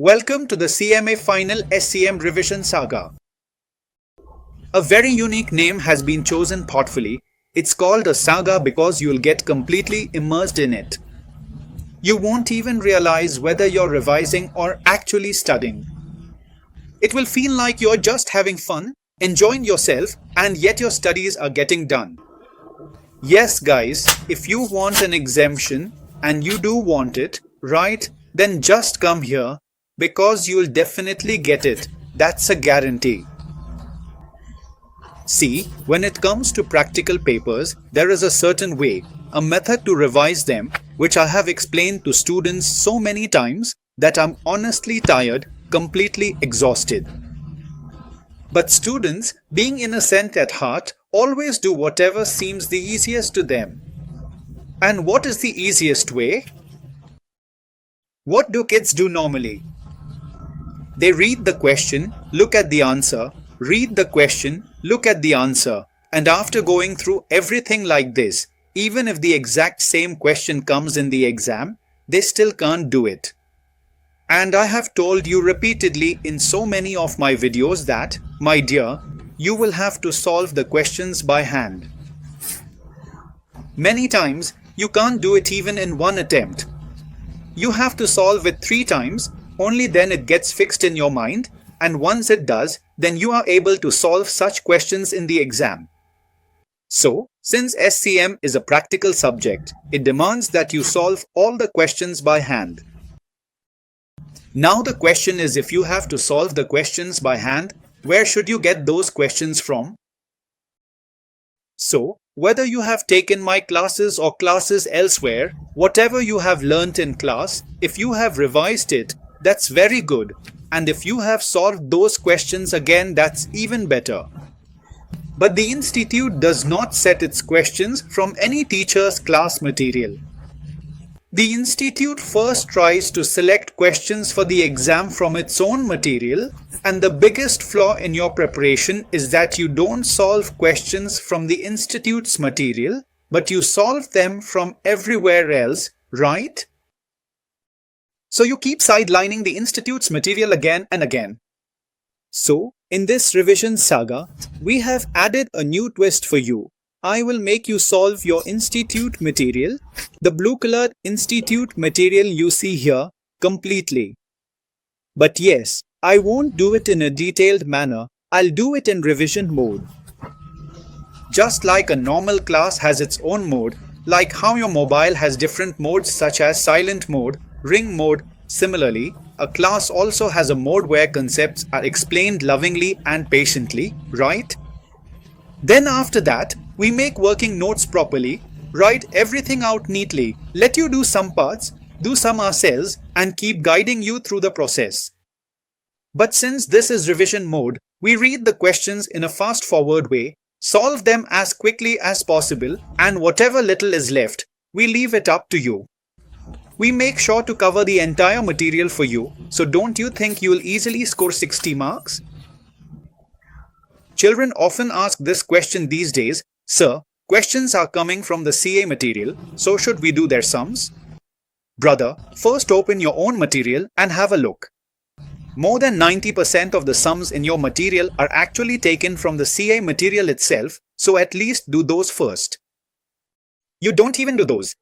Welcome to the CMA Final SCM Revision Saga. A very unique name has been chosen thoughtfully. It's called a saga because you'll get completely immersed in it. You won't even realize whether you're revising or actually studying. It will feel like you're just having fun, enjoying yourself, and yet your studies are getting done. Yes, guys, if you want an exemption, and you do want it, right, then just come here. Because you'll definitely get it. That's a guarantee. See, when it comes to practical papers, there is a certain way, a method to revise them, which I have explained to students so many times that I'm honestly tired, completely exhausted. But students, being innocent at heart, always do whatever seems the easiest to them. And what is the easiest way? What do kids do normally? They read the question, look at the answer, read the question, look at the answer, and after going through everything like this, even if the exact same question comes in the exam, they still can't do it. And I have told you repeatedly in so many of my videos that, my dear, you will have to solve the questions by hand. Many times, you can't do it even in one attempt. You have to solve it 3 times. Only then it gets fixed in your mind, and once it does, then you are able to solve such questions in the exam. So, since SCM is a practical subject, it demands that you solve all the questions by hand. Now the question is, if you have to solve the questions by hand, where should you get those questions from? So, whether you have taken my classes or classes elsewhere, whatever you have learnt in class, if you have revised it, that's very good, and if you have solved those questions again, that's even better. But the institute does not set its questions from any teacher's class material. The institute first tries to select questions for the exam from its own material, and the biggest flaw in your preparation is that you don't solve questions from the institute's material, but you solve them from everywhere else, right? So you keep sidelining the institute's material again and again. So, in this revision saga, we have added a new twist for you. I will make you solve your institute material, the blue-colored institute material you see here, completely. But yes, I won't do it in a detailed manner, I'll do it in revision mode. Just like a normal class has its own mode, like how your mobile has different modes such as silent mode, ring mode. Similarly, a class also has a mode where concepts are explained lovingly and patiently, right? Then after that, we make working notes properly, write everything out neatly, let you do some parts, do some ourselves, and keep guiding you through the process. But since this is revision mode, we read the questions in a fast-forward way, solve them as quickly as possible, and whatever little is left, we leave it up to you. We make sure to cover the entire material for you, so don't you think you'll easily score 60 marks? Children often ask this question these days, Sir, questions are coming from the CA material, so should we do their sums? Brother, first open your own material and have a look. More than 90% of the sums in your material are actually taken from the CA material itself, so at least do those first. You don't even do those.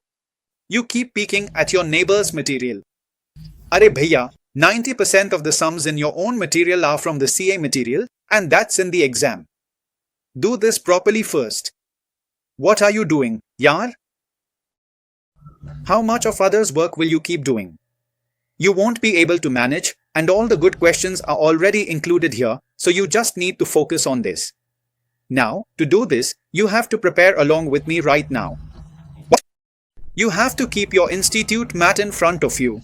You keep peeking at your neighbor's material. Are bhaiya, 90% of the sums in your own material are from the CA material, and that's in the exam. Do this properly first. What are you doing, yaar? How much of others' work will you keep doing? You won't be able to manage, and all the good questions are already included here, so you just need to focus on this. Now, to do this, you have to prepare along with me right now. You have to keep your institute mat in front of you.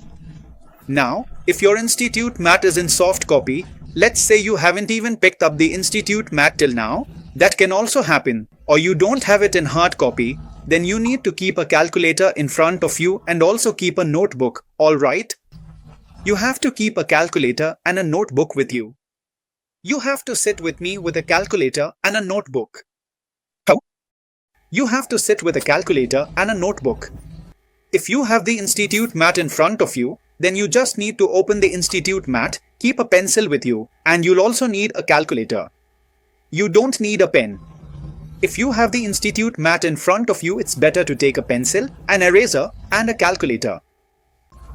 Now, if your institute mat is in soft copy, let's say you haven't even picked up the institute mat till now, that can also happen, or you don't have it in hard copy, then you need to keep a calculator in front of you and also keep a notebook, alright? You have to keep a calculator and a notebook with you. You have to sit with me with a calculator and a notebook. How? You have to sit with a calculator and a notebook. If you have the institute mat in front of you, then you just need to open the Institute mat, keep a pencil with you, and you'll also need a calculator. You don't need a pen. If you have the Institute mat in front of you, it's better to take a pencil, an eraser, and a calculator.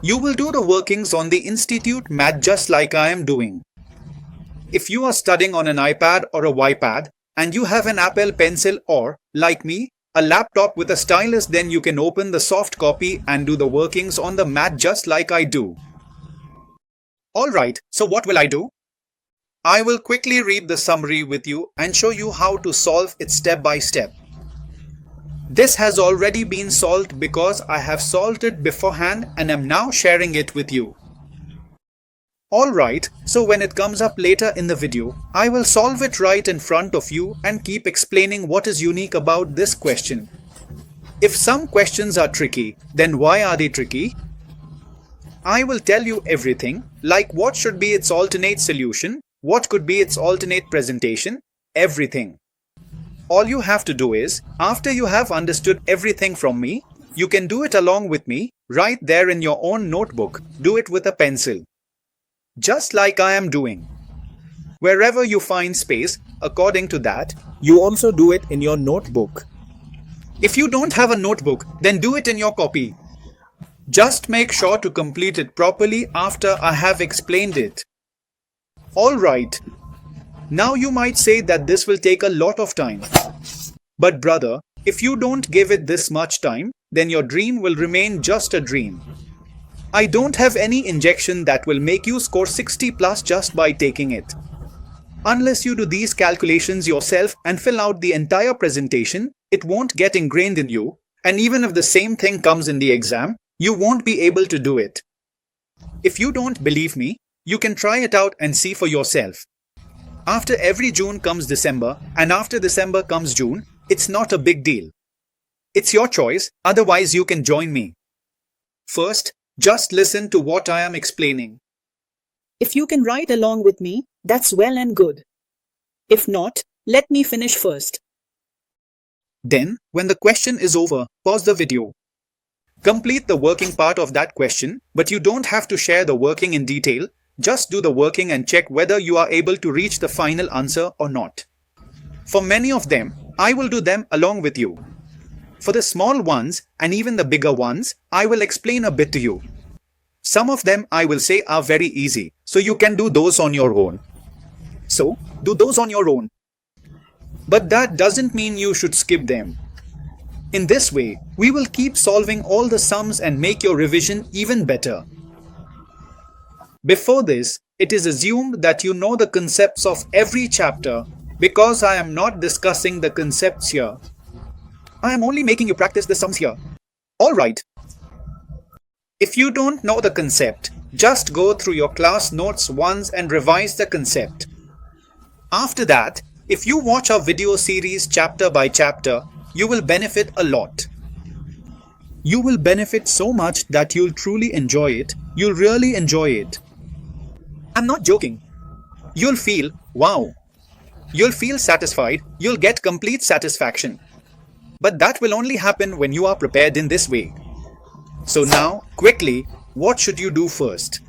You will do the workings on the Institute mat just like I am doing. If you are studying on an iPad or a iPad, and you have an Apple Pencil or, like me, a laptop with a stylus, then you can open the soft copy and do the workings on the mat just like I do. Alright, so what will I do? I will quickly read the summary with you and show you how to solve it step by step. This has already been solved because I have solved it beforehand and am now sharing it with you. Alright, so when it comes up later in the video, I will solve it right in front of you and keep explaining what is unique about this question. If some questions are tricky, then why are they tricky? I will tell you everything, like what should be its alternate solution, what could be its alternate presentation, everything. All you have to do is, after you have understood everything from me, you can do it along with me, right there in your own notebook. Do it with a pencil. Just like I am doing. Wherever you find space, according to that, you also do it in your notebook. If you don't have a notebook, then do it in your copy. Just make sure to complete it properly after I have explained it. Alright. Now you might say that this will take a lot of time. But brother, if you don't give it this much time, then your dream will remain just a dream. I don't have any injection that will make you score 60 plus just by taking it. Unless you do these calculations yourself and fill out the entire presentation, it won't get ingrained in you, and even if the same thing comes in the exam, you won't be able to do it. If you don't believe me, you can try it out and see for yourself. After every June comes December, and after December comes June, it's not a big deal. It's your choice, otherwise you can join me. First, just listen to what I am explaining. If you can write along with me, that's well and good. If not, let me finish first. Then, when the question is over, pause the video. Complete the working part of that question, but you don't have to share the working in detail. Just do the working and check whether you are able to reach the final answer or not. For many of them, I will do them along with you. For the small ones and even the bigger ones, I will explain a bit to you. Some of them I will say are very easy, so you can do those on your own. So, do those on your own. But that doesn't mean you should skip them. In this way, we will keep solving all the sums and make your revision even better. Before this, it is assumed that you know the concepts of every chapter because I am not discussing the concepts here. I am only making you practice the sums here. Alright. If you don't know the concept, just go through your class notes once and revise the concept. After that, if you watch our video series chapter by chapter, you will benefit a lot. You will benefit so much that you'll truly enjoy it. You'll really enjoy it. I'm not joking. You'll feel, wow. You'll feel satisfied. You'll get complete satisfaction. But that will only happen when you are prepared in this way. So now, quickly, what should you do first?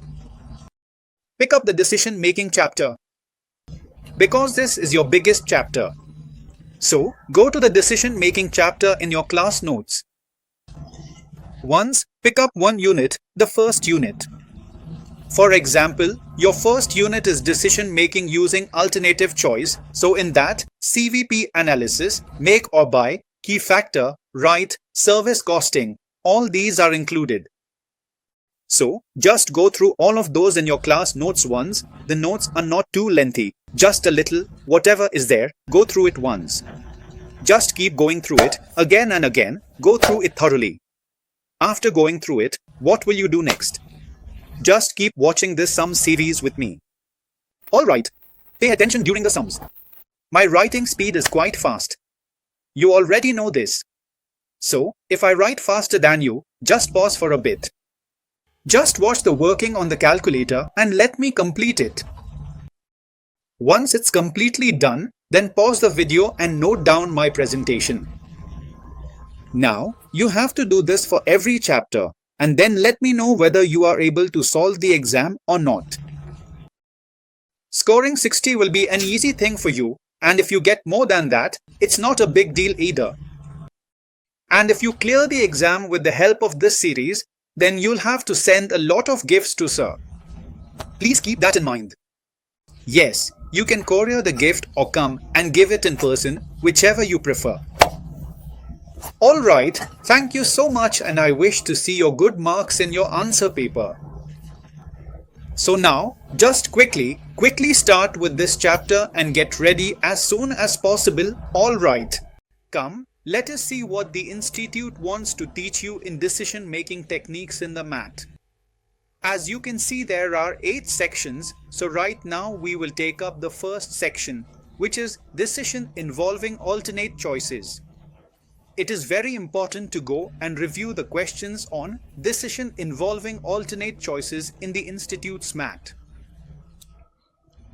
Pick up the decision-making chapter. Because this is your biggest chapter. So, go to the decision-making chapter in your class notes. Once, pick up one unit, the first unit. For example, your first unit is decision-making using alternative choice. So in that, CVP analysis, make or buy, key factor, right, service costing, all these are included. So, just go through all of those in your class notes once. The notes are not too lengthy, just a little, whatever is there, go through it once. Just keep going through it, again and again, go through it thoroughly. After going through it, what will you do next? Just keep watching this sum series with me. Alright, pay attention during the sums. My writing speed is quite fast. You already know this. So, if I write faster than you, just pause for a bit. Just watch the working on the calculator and let me complete it. Once it's completely done, then pause the video and note down my presentation. Now, you have to do this for every chapter. and then let me know whether you are able to solve the exam or not. Scoring 60 will be an easy thing for you, and if you get more than that, it's not a big deal either. And if you clear the exam with the help of this series, then you'll have to send a lot of gifts to Sir. Please keep that in mind. Yes, you can courier the gift or come and give it in person, whichever you prefer. Alright, thank you so much, and I wish to see your good marks in your answer paper. So now, just quickly start with this chapter and get ready as soon as possible. Alright, come, let us see what the Institute wants to teach you in decision-making techniques in the math. As you can see, there are 8 sections, so right now we will take up the first section, which is decision involving alternate choices. It is very important to go and review the questions on decision involving alternate choices in the Institute's math.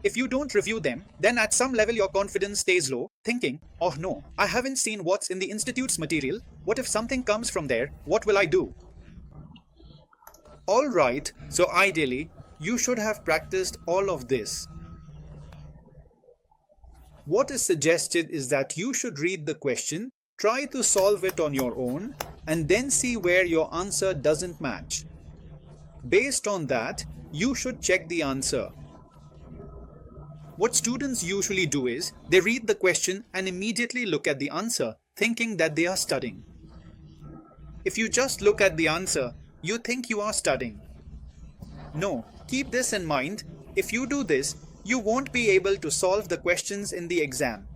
If you don't review them, then at some level your confidence stays low, thinking, oh no, I haven't seen what's in the Institute's material. What if something comes from there? What will I do? Alright, so ideally, you should have practiced all of this. What is suggested is that you should read the question, try to solve it on your own, and then see where your answer doesn't match. Based on that, you should check the answer. What students usually do is, they read the question and immediately look at the answer, thinking that they are studying. If you just look at the answer, you think you are studying. No, keep this in mind. If you do this, you won't be able to solve the questions in the exam.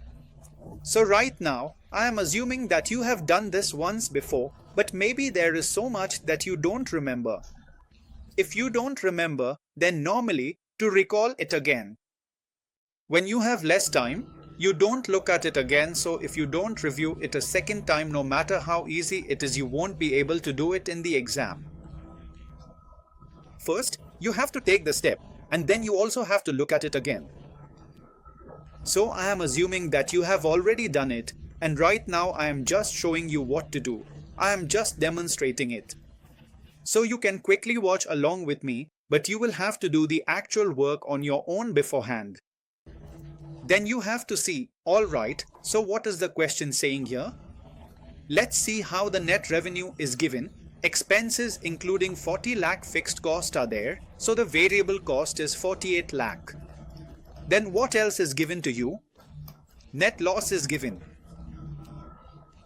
So right now, I am assuming that you have done this once before, but maybe there is so much that you don't remember. If you don't remember, then normally to recall it again. When you have less time, you don't look at it again, so if you don't review it a second time, no matter how easy it is, you won't be able to do it in the exam. First, you have to take the step, and then you also have to look at it again. So I am assuming that you have already done it, and right now I am just showing you what to do. I am just demonstrating it. So you can quickly watch along with me, but you will have to do the actual work on your own beforehand. Then you have to see, alright, so what is the question saying here? Let's see how the net revenue is given. Expenses including 40 lakh fixed cost are there, so the variable cost is 48 lakh. Then what else is given to you? Net loss is given.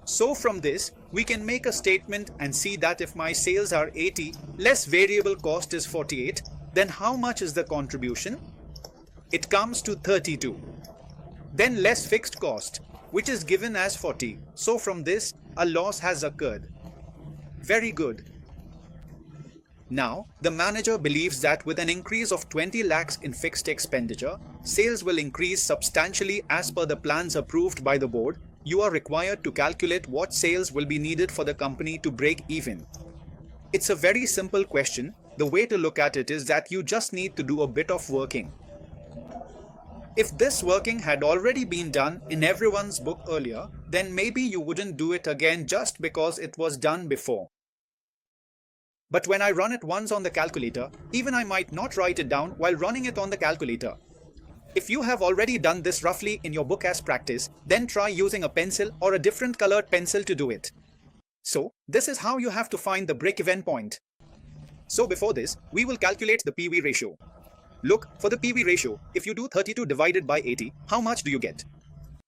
So from this, we can make a statement and see that if my sales are 80, less variable cost is 48, then how much is the contribution? It comes to 32. Then less fixed cost, which is given as 40. So from this, a loss has occurred. Very good. Now, the manager believes that with an increase of 20 lakhs in fixed expenditure, sales will increase substantially as per the plans approved by the board. You are required to calculate what sales will be needed for the company to break even. It's a very simple question. The way to look at it is that you just need to do a bit of working. If this working had already been done in everyone's book earlier, then maybe you wouldn't do it again just because it was done before. But when I run it once on the calculator, even I might not write it down while running it on the calculator. If you have already done this roughly in your book as practice, then try using a pencil or a different colored pencil to do it. So, this is how you have to find the break-even point. So before this, we will calculate the PV ratio. Look, for the PV ratio, if you do 32 divided by 80, how much do you get?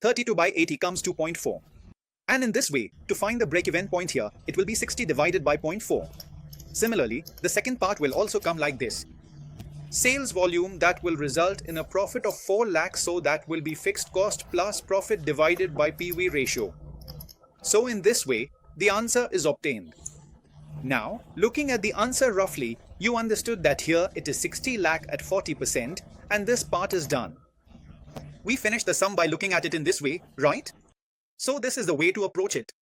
32 by 80 comes to 0.4. And in this way, to find the break-even point here, it will be 60 divided by 0.4. Similarly, the second part will also come like this. Sales volume that will result in a profit of 4 lakhs, so that will be fixed cost plus profit divided by PV ratio. So in this way, the answer is obtained. Now, looking at the answer roughly, you understood that here it is 60 lakh at 40% and this part is done. We finished the sum by looking at it in this way, right? So this is the way to approach it.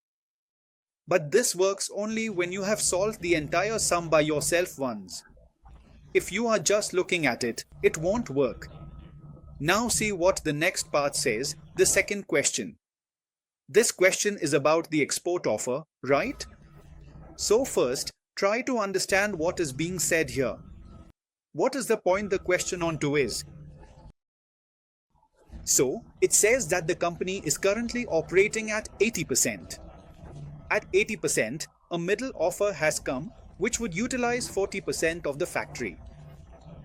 But this works only when you have solved the entire sum by yourself once. If you are just looking at it, it won't work. Now see what the next part says, the second question. This question is about the export offer, right? So first, try to understand what is being said here. What is the point the question on to is? So, it says that the company is currently operating at 80%. At 80%, a middle offer has come which would utilize 40% of the factory.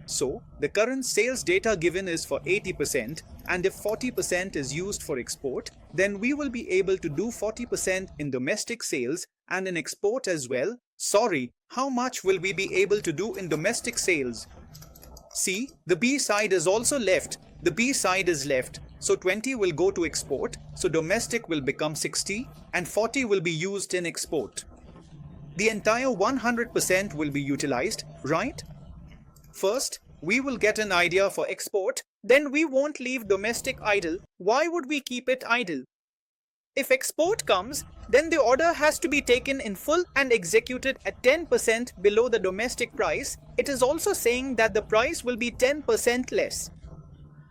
So, the current sales data given is for 80%, and if 40% is used for export, then we will be able to do 40% in domestic sales and in export as well. Sorry, how much will we be able to do in domestic sales? See, the B side is also left. The B side is left. So 20 will go to export. So domestic will become 60 and 40 will be used in export. The entire 100% will be utilized, right? First, we will get an idea for export. Then we won't leave domestic idle. Why would we keep it idle? If export comes, then the order has to be taken in full and executed at 10% below the domestic price. It is also saying that the price will be 10% less.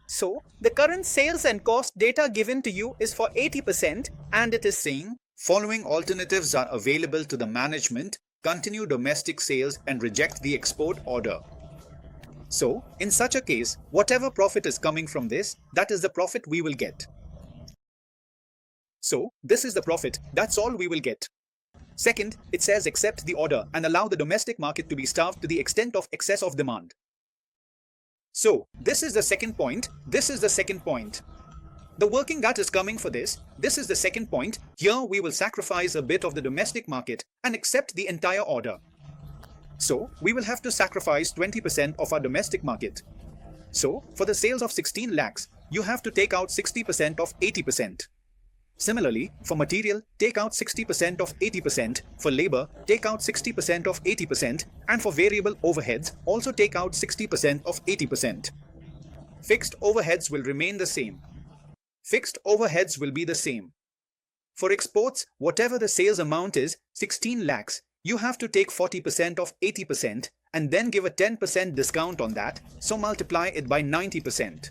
So, the current sales and cost data given to you is for 80% and it is saying, following alternatives are available to the management, continue domestic sales and reject the export order. So, in such a case, whatever profit is coming from this, that is the profit we will get. So, this is the profit, that's all we will get. Second, it says accept the order and allow the domestic market to be starved to the extent of excess of demand. So, this is the second point, this is the second point. The working that is coming for this is the second point. Here we will sacrifice a bit of the domestic market and accept the entire order. So, we will have to sacrifice 20% of our domestic market. So, for the sales of 16 lakhs, you have to take out 60% of 80%. Similarly, for material, take out 60% of 80%, for labor, take out 60% of 80%, and for variable overheads, also take out 60% of 80%. Fixed overheads will remain the same. Fixed overheads will be the same. For exports, whatever the sales amount is, 16 lakhs, you have to take 40% of 80% and then give a 10% discount on that, so multiply it by 90%.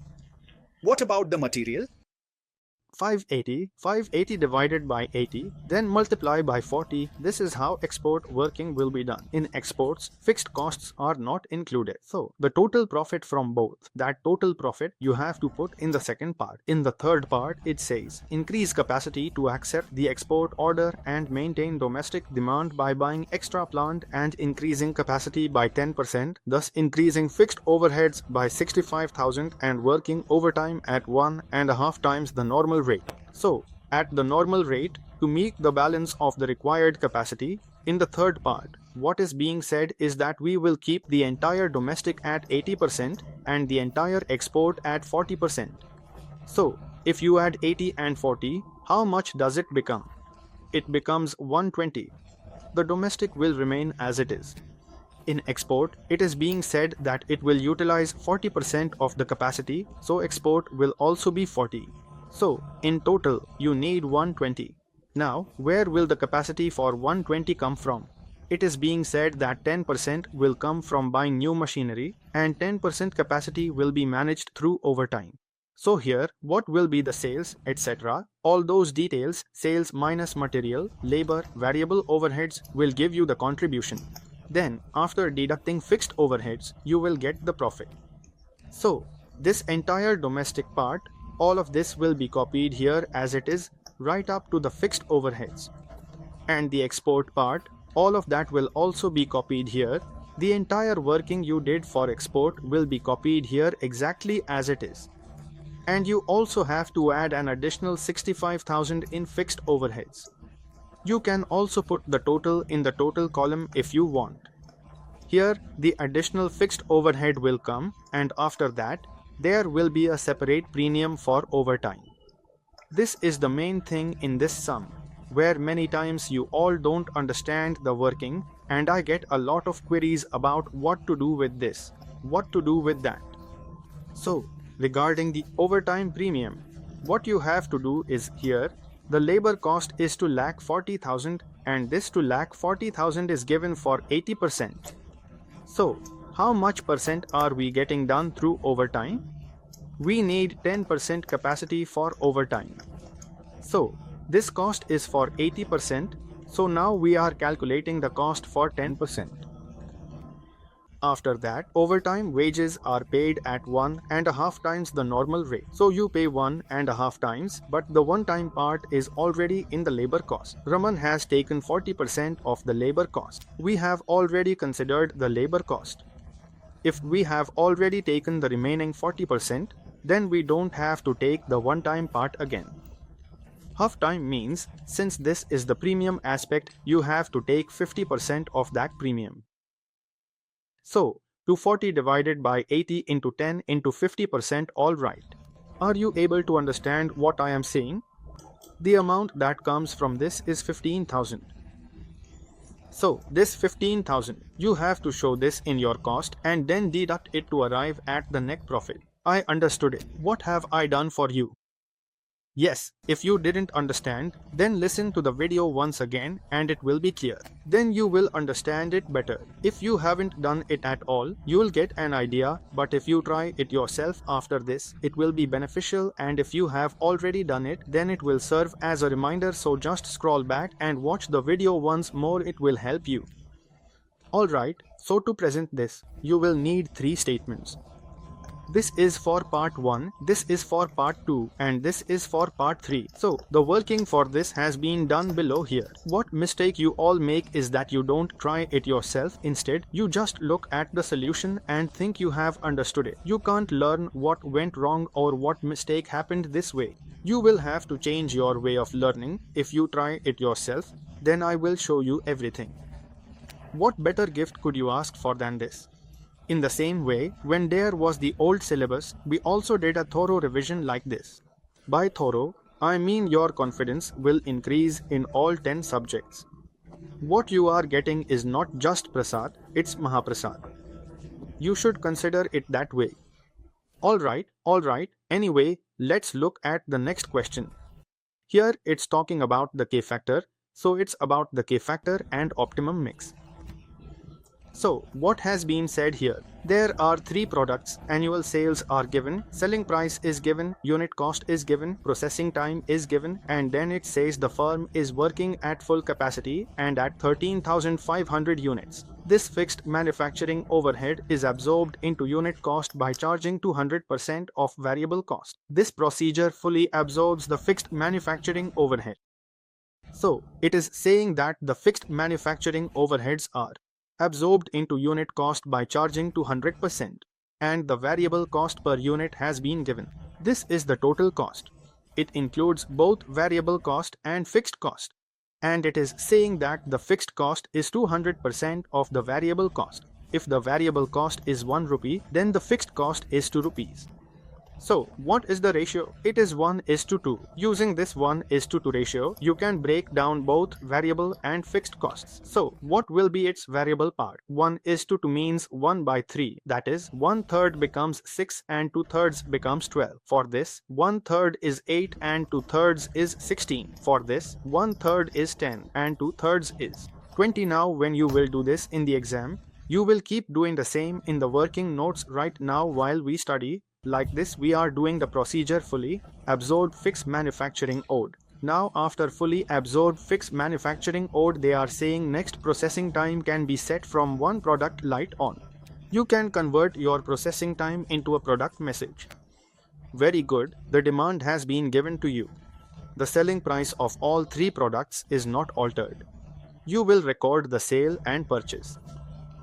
What about the material? 580 divided by 80, then multiply by 40. This is how export working will be done. In exports, fixed costs are not included. So, the total profit from both, that total profit you have to put in the second part. In the third part, it says, increase capacity to accept the export order and maintain domestic demand by buying extra plant and increasing capacity by 10%, thus increasing fixed overheads by 65,000 and working overtime at 1.5 times the normal rate. So, at the normal rate, to meet the balance of the required capacity, in the third part, what is being said is that we will keep the entire domestic at 80% and the entire export at 40%. So, if you add 80 and 40, how much does it become? It becomes 120. The domestic will remain as it is. In export, it is being said that it will utilize 40% of the capacity, so export will also be 40. So, in total, you need 120. Now, where will the capacity for 120 come from? It is being said that 10% will come from buying new machinery and 10% capacity will be managed through overtime. So here, what will be the sales, etc. All those details, sales minus material, labor, variable overheads will give you the contribution. Then, after deducting fixed overheads, you will get the profit. So, this entire domestic part, all of this will be copied here as it is, right up to the fixed overheads. And the export part, all of that will also be copied here. The entire working you did for export will be copied here exactly as it is. And you also have to add an additional 65,000 in fixed overheads. You can also put the total in the total column if you want. Here, the additional fixed overhead will come, and after that, there will be a separate premium for overtime. This is the main thing in this sum, where many times you all don't understand the working, and I get a lot of queries about what to do with this, what to do with that. So, regarding the overtime premium, what you have to do is here, the labor cost is to 1,40,000 and this to 1,40,000 is given for 80%. So, how much percent are we getting done through overtime? We need 10% capacity for overtime. So, this cost is for 80%, So now we are calculating the cost for 10%. After that, overtime wages are paid at 1.5 times the normal rate. So you pay 1.5 times, but the one-time part is already in the labor cost. Raman has taken 40% of the labor cost. We have already considered the labor cost. If we have already taken the remaining 40%, then we don't have to take the one-time part again. Half time means, since this is the premium aspect, you have to take 50% of that premium. So, 240 divided by 80 into 10 into 50%, alright. Are you able to understand what I am saying? The amount that comes from this is 15,000. So, this 15,000, you have to show this in your cost and then deduct it to arrive at the net profit. I understood it. What have I done for you? Yes, if you didn't understand, then listen to the video once again and it will be clear. Then you will understand it better. If you haven't done it at all, you will get an idea, but if you try it yourself after this, it will be beneficial, and if you have already done it, then it will serve as a reminder, so just scroll back and watch the video once more, it will help you. Alright, so to present this, you will need 3 statements. This is for part 1, this is for part 2, and this is for part 3. So, the working for this has been done below here. What mistake you all make is that you don't try it yourself. Instead, you just look at the solution and think you have understood it. You can't learn what went wrong or what mistake happened this way. You will have to change your way of learning. If you try it yourself, then I will show you everything. What better gift could you ask for than this? In the same way, when there was the old syllabus, we also did a thorough revision like this. By thorough, I mean your confidence will increase in all 10 subjects. What you are getting is not just Prasad, it's Mahaprasad. You should consider it that way. Alright, anyway, let's look at the next question. Here it's talking about the K factor, so it's about the K factor and optimum mix. So, what has been said here? There are 3 products, annual sales are given, selling price is given, unit cost is given, processing time is given, and then it says the firm is working at full capacity and at 13,500 units. This fixed manufacturing overhead is absorbed into unit cost by charging 200% of variable cost. This procedure fully absorbs the fixed manufacturing overhead. So, it is saying that the fixed manufacturing overheads are absorbed into unit cost by charging 200%, and the variable cost per unit has been given. This is the total cost. It includes both variable cost and fixed cost, and it is saying that the fixed cost is 200% of the variable cost. If the variable cost is 1 rupee, then the fixed cost is 2 rupees. So, what is the ratio? It is 1:2. Using this 1:2 ratio, you can break down both variable and fixed costs. So, what will be its variable part? 1:2 means 1 by 3. That is, 1/3 becomes 6 and 2/3 becomes 12. For this, 1/3 is 8 and 2/3 is 16. For this, 1/3 is 10 and 2/3 is 20. Now, when you will do this in the exam, you will keep doing the same in the working notes right now while we study. Like this, we are doing the procedure fully absorbed fixed manufacturing ode. Now, after fully absorbed fixed manufacturing ode, they are saying next processing time can be set from one product light on. You can convert your processing time into a product message. Very good, the demand has been given to you. The selling price of all 3 products is not altered. You will record the sale and purchase.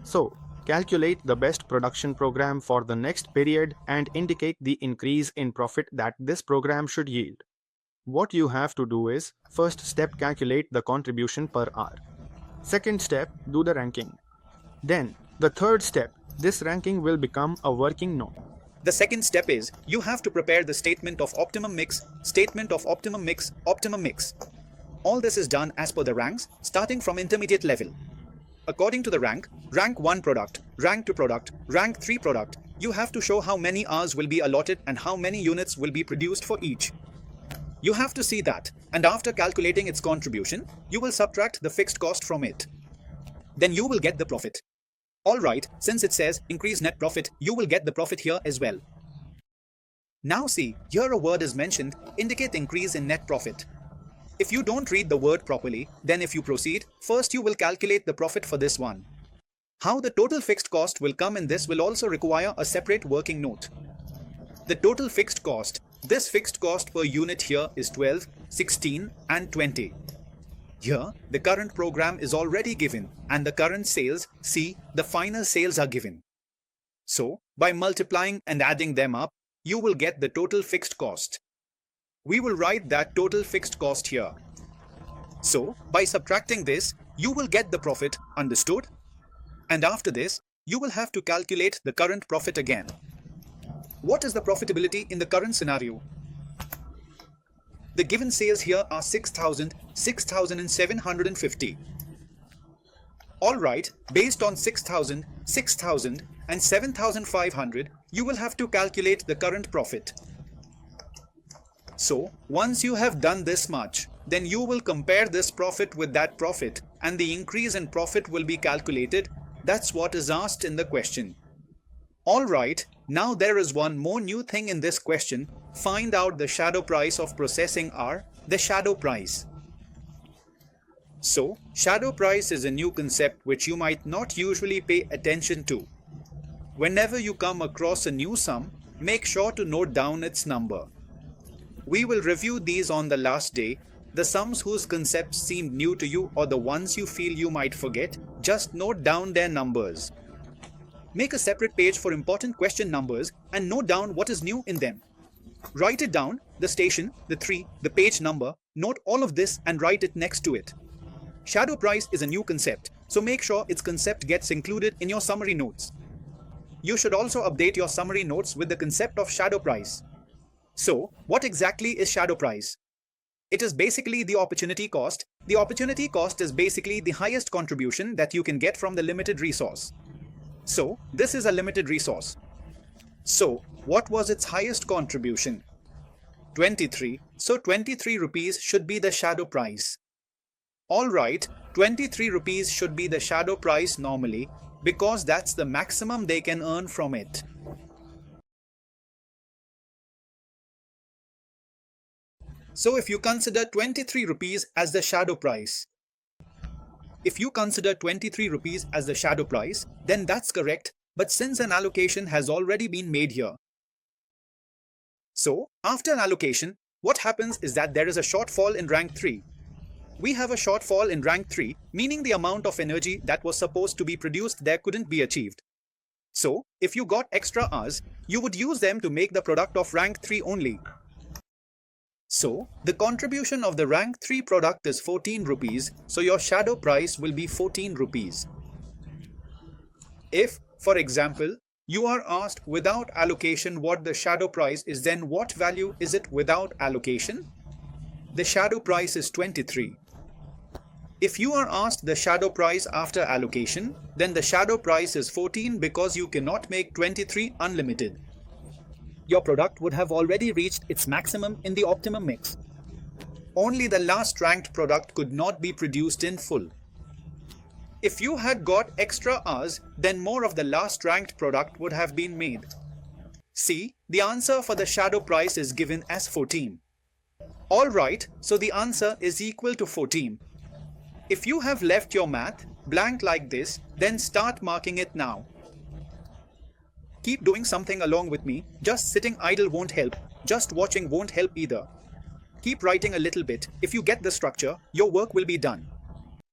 So, calculate the best production program for the next period and indicate the increase in profit that this program should yield. What you have to do is, first step, calculate the contribution per hour. Second step, do the ranking. Then, the third step, this ranking will become a working note. The second step is, you have to prepare the statement of optimum mix, optimum mix. All this is done as per the ranks, starting from intermediate level. According to the rank 1 product, rank 2 product, rank 3 product, you have to show how many hours will be allotted and how many units will be produced for each. You have to see that, and after calculating its contribution, you will subtract the fixed cost from it. Then you will get the profit. Alright, since it says increase net profit, you will get the profit here as well. Now see, here a word is mentioned, indicate increase in net profit. If you don't read the word properly, then if you proceed, first you will calculate the profit for this one. How the total fixed cost will come in this will also require a separate working note. The total fixed cost, this fixed cost per unit here is 12, 16 and 20. Here, the current program is already given and the current sales, see, the final sales are given. So, by multiplying and adding them up, you will get the total fixed cost. We will write that total fixed cost here. So, by subtracting this, you will get the profit, understood? And after this, you will have to calculate the current profit again. What is the profitability in the current scenario? The given sales here are 6,000, 6,750. Alright, based on 6,000, 6,000 and 7,500, you will have to calculate the current profit. So, once you have done this much, then you will compare this profit with that profit and the increase in profit will be calculated. That's what is asked in the question. Alright, now there is one more new thing in this question. Find out the shadow price of processing R, the shadow price. So, shadow price is a new concept which you might not usually pay attention to. Whenever you come across a new sum, make sure to note down its number. We will review these on the last day. The sums whose concepts seem new to you or the ones you feel you might forget, just note down their numbers. Make a separate page for important question numbers and note down what is new in them. Write it down, the station, the 3, the page number, note all of this and write it next to it. Shadow price is a new concept, so make sure its concept gets included in your summary notes. You should also update your summary notes with the concept of shadow price. So, what exactly is shadow price? It is basically the opportunity cost. The opportunity cost is basically the highest contribution that you can get from the limited resource. So, this is a limited resource. So, what was its highest contribution? 23. So, 23 rupees should be the shadow price. Alright, 23 rupees should be the shadow price normally because that's the maximum they can earn from it. So if you consider 23 rupees as the shadow price, then that's correct, but since an allocation has already been made here. So, after an allocation, what happens is that there is a shortfall in rank 3. We have a shortfall in rank 3, meaning the amount of energy that was supposed to be produced there couldn't be achieved. So, if you got extra hours, you would use them to make the product of rank 3 only. So, the contribution of the rank 3 product is 14 rupees, so your shadow price will be 14 rupees. If, for example, you are asked without allocation what the shadow price is, then what value is it without allocation? The shadow price is 23. If you are asked the shadow price after allocation, then the shadow price is 14 because you cannot make 23 unlimited. Your product would have already reached its maximum in the optimum mix. Only the last ranked product could not be produced in full. If you had got extra hours, then more of the last ranked product would have been made. See, the answer for the shadow price is given as 14. Alright, so the answer is equal to 14. If you have left your math blank like this, then start marking it now. Keep doing something along with me. Just sitting idle won't help. Just watching won't help either. Keep writing a little bit. If you get the structure, your work will be done.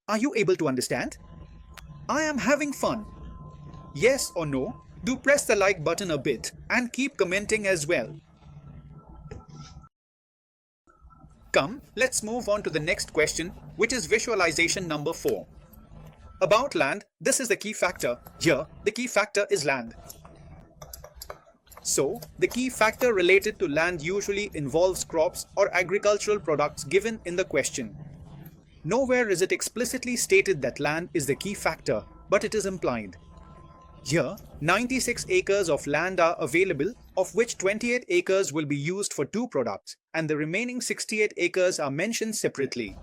Are you able to understand? I am having fun. Yes or no? Do press the like button a bit and keep commenting as well. Come, let's move on to the next question, which is visualization number 4. About land, this is the key factor. Here, the key factor is land. So, the key factor related to land usually involves crops or agricultural products given in the question. Nowhere is it explicitly stated that land is the key factor, but it is implied. Here, 96 acres of land are available, of which 28 acres will be used for 2 products, and the remaining 68 acres are mentioned separately.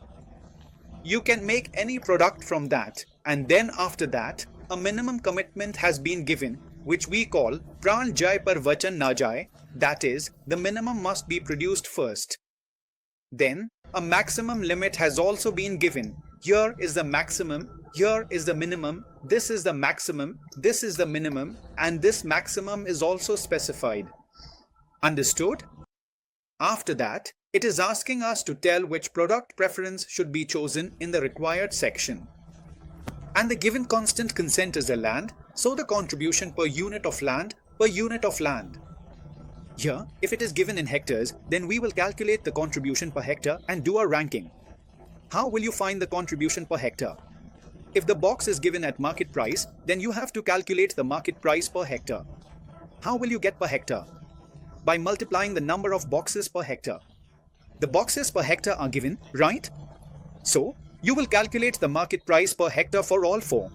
You can make any product from that, and then after that, a minimum commitment has been given, which we call Pran Jai Par Vachan Na Jai, that is, the minimum must be produced first. Then, A maximum limit has also been given. Here is the maximum, here is the minimum, this is the maximum, this is the minimum, and this maximum is also specified. Understood? After that, it is asking us to tell which product preference should be chosen in the required section. And the given constant consent is the land, so the contribution per unit of land per unit of land. Here, if it is given in hectares, then we will calculate the contribution per hectare and do a ranking. How will you find the contribution per hectare? If the box is given at market price, then you have to calculate the market price per hectare. How will you get per hectare? By multiplying the number of boxes per hectare. The boxes per hectare are given, right? So, you will calculate the market price per hectare for all four.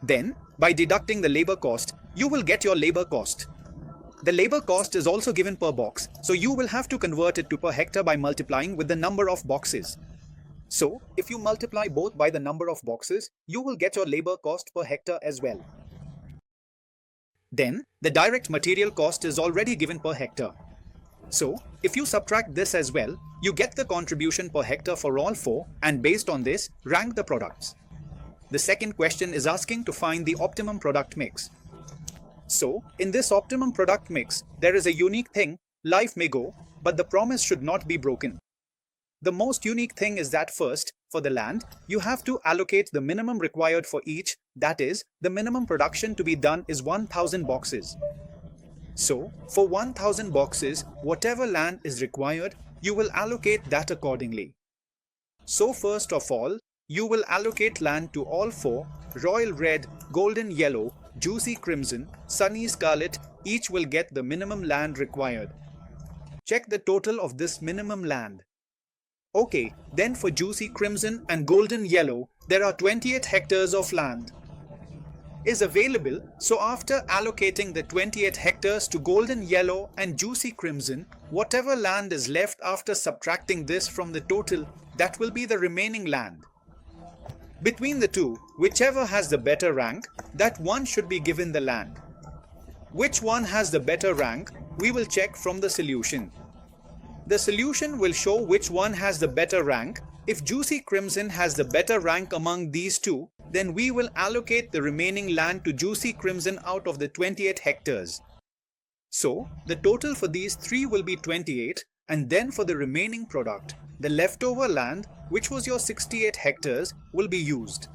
Then, by deducting the labor cost, you will get your labor cost. The labor cost is also given per box, so you will have to convert it to per hectare by multiplying with the number of boxes. So, if you multiply both by the number of boxes, you will get your labor cost per hectare as well. Then, the direct material cost is already given per hectare. So, if you subtract this as well, you get the contribution per hectare for all four, and based on this, rank the products. The second question is asking to find the optimum product mix. So, in this optimum product mix, there is a unique thing: life may go, but the promise should not be broken. The most unique thing is that first, for the land, you have to allocate the minimum required for each, that is, the minimum production to be done is 1000 boxes. So, for 1000 boxes, whatever land is required, you will allocate that accordingly. So first of all, you will allocate land to all four: royal red, golden yellow, juicy crimson, sunny scarlet. Each will get the minimum land required. Check the total of this minimum land. Okay, then for juicy crimson and golden yellow, there are 28 hectares of land is available. So after allocating the 28 hectares to golden yellow and juicy crimson, whatever land is left after subtracting this from the total, that will be the remaining land. Between the two, whichever has the better rank, that one should be given the land. Which one has the better rank, we will check from the solution. The solution will show which one has the better rank. If juicy crimson has the better rank among these two, then we will allocate the remaining land to juicy crimson out of the 28 hectares. So, the total for these three will be 28, and then for the remaining product, the leftover land, which was your 68 hectares, will be used.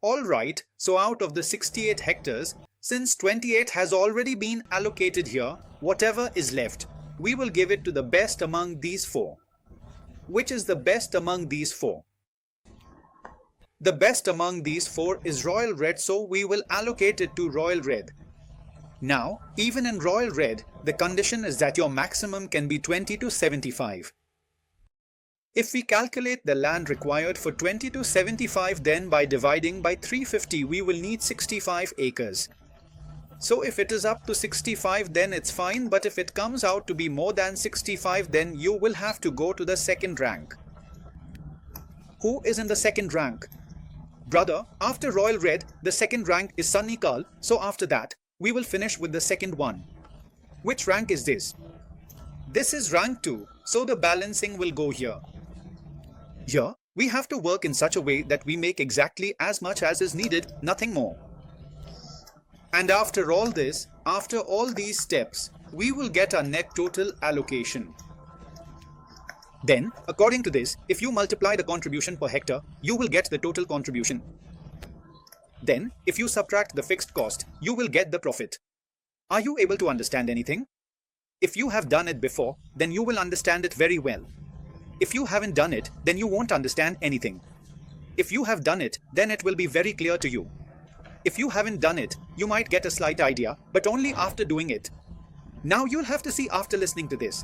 Alright, so out of the 68 hectares, since 28 has already been allocated here, whatever is left, we will give it to the best among these four. Which is the best among these four? The best among these four is royal red, so we will allocate it to royal red. Now, even in royal red, the condition is that your maximum can be 20 to 75. If we calculate the land required for 20 to 75, then by dividing by 350, we will need 65 acres. So if it is up to 65, then it's fine, but if it comes out to be more than 65, then you will have to go to the second rank. Who is in the second rank? Brother, after royal red, the second rank is sunny Kal, so after that, we will finish with the second one. Which rank is this? This is rank 2, so the balancing will go here. Here, we have to work in such a way that we make exactly as much as is needed, nothing more. And after all this, after all these steps, we will get our net total allocation. Then, according to this, if you multiply the contribution per hectare, you will get the total contribution. Then, if you subtract the fixed cost, you will get the profit. Are you able to understand anything? If you have done it before, then you will understand it very well. If you haven't done it, then you won't understand anything. If you have done it, then it will be very clear to you. If you haven't done it, you might get a slight idea, but only after doing it. Now you'll have to see after listening to this.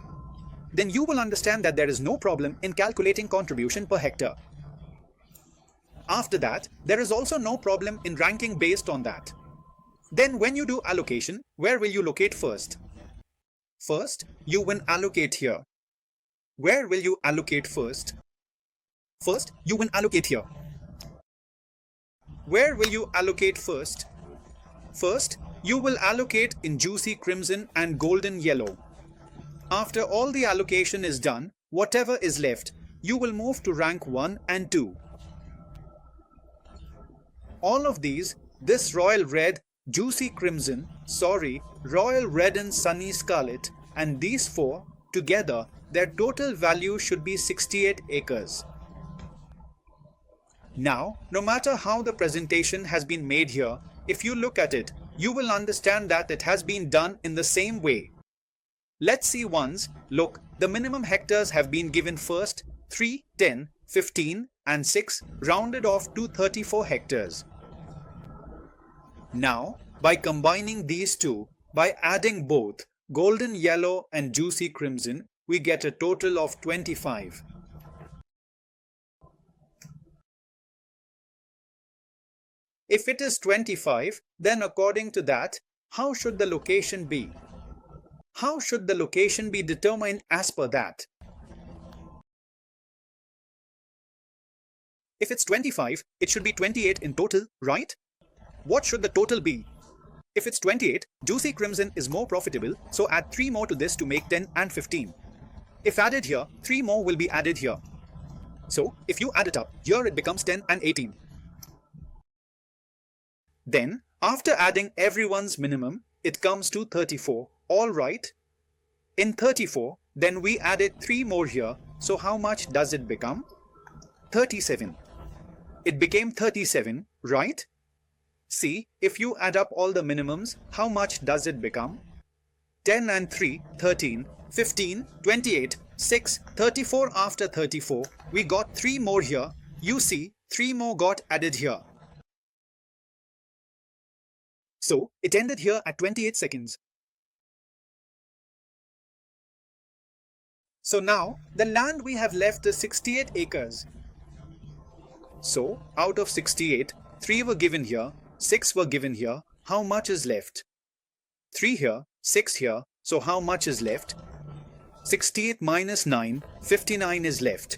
Then you will understand that there is no problem in calculating contribution per hectare. After that, there is also no problem in ranking based on that. Then when you do allocation, where will you locate first? First, you will allocate here. Where will you allocate first? First, you will allocate here. Where will you allocate first? First, you will allocate in juicy crimson and golden yellow. After all the allocation is done, whatever is left, you will move to rank 1 and 2. All of these, this royal red, juicy crimson, royal red and sunny scarlet, and these 4, together, their total value should be 68 acres. Now, no matter how the presentation has been made here, if you look at it, you will understand that it has been done in the same way. Let's see once. Look, the minimum hectares have been given first, 3, 10, 15 and 6, rounded off to 34 hectares. Now, by combining these two, by adding both golden yellow and juicy crimson, we get a total of 25. If it is 25, then according to that, how should the location be? How should the location be determined as per that? If it's 25, it should be 28 in total, right? What should the total be? If it's 28, juicy crimson is more profitable, so add 3 more to this to make 10 and 15. If added here, 3 more will be added here. So, if you add it up, here it becomes 10 and 18. Then, after adding everyone's minimum, it comes to 34, alright? In 34, then we added 3 more here, so how much does it become? 37. It became 37, right? See, if you add up all the minimums, how much does it become? 10 and 3, 13, 15, 28, 6, 34 after 34, we got 3 more here. You see, 3 more got added here. So, it ended here at 28 seconds. So now, the land we have left is 68 acres. So, out of 68, 3 were given here, 6 were given here. How much is left? 3 here, 6 here. So how much is left? 68 minus 9, 59 is left.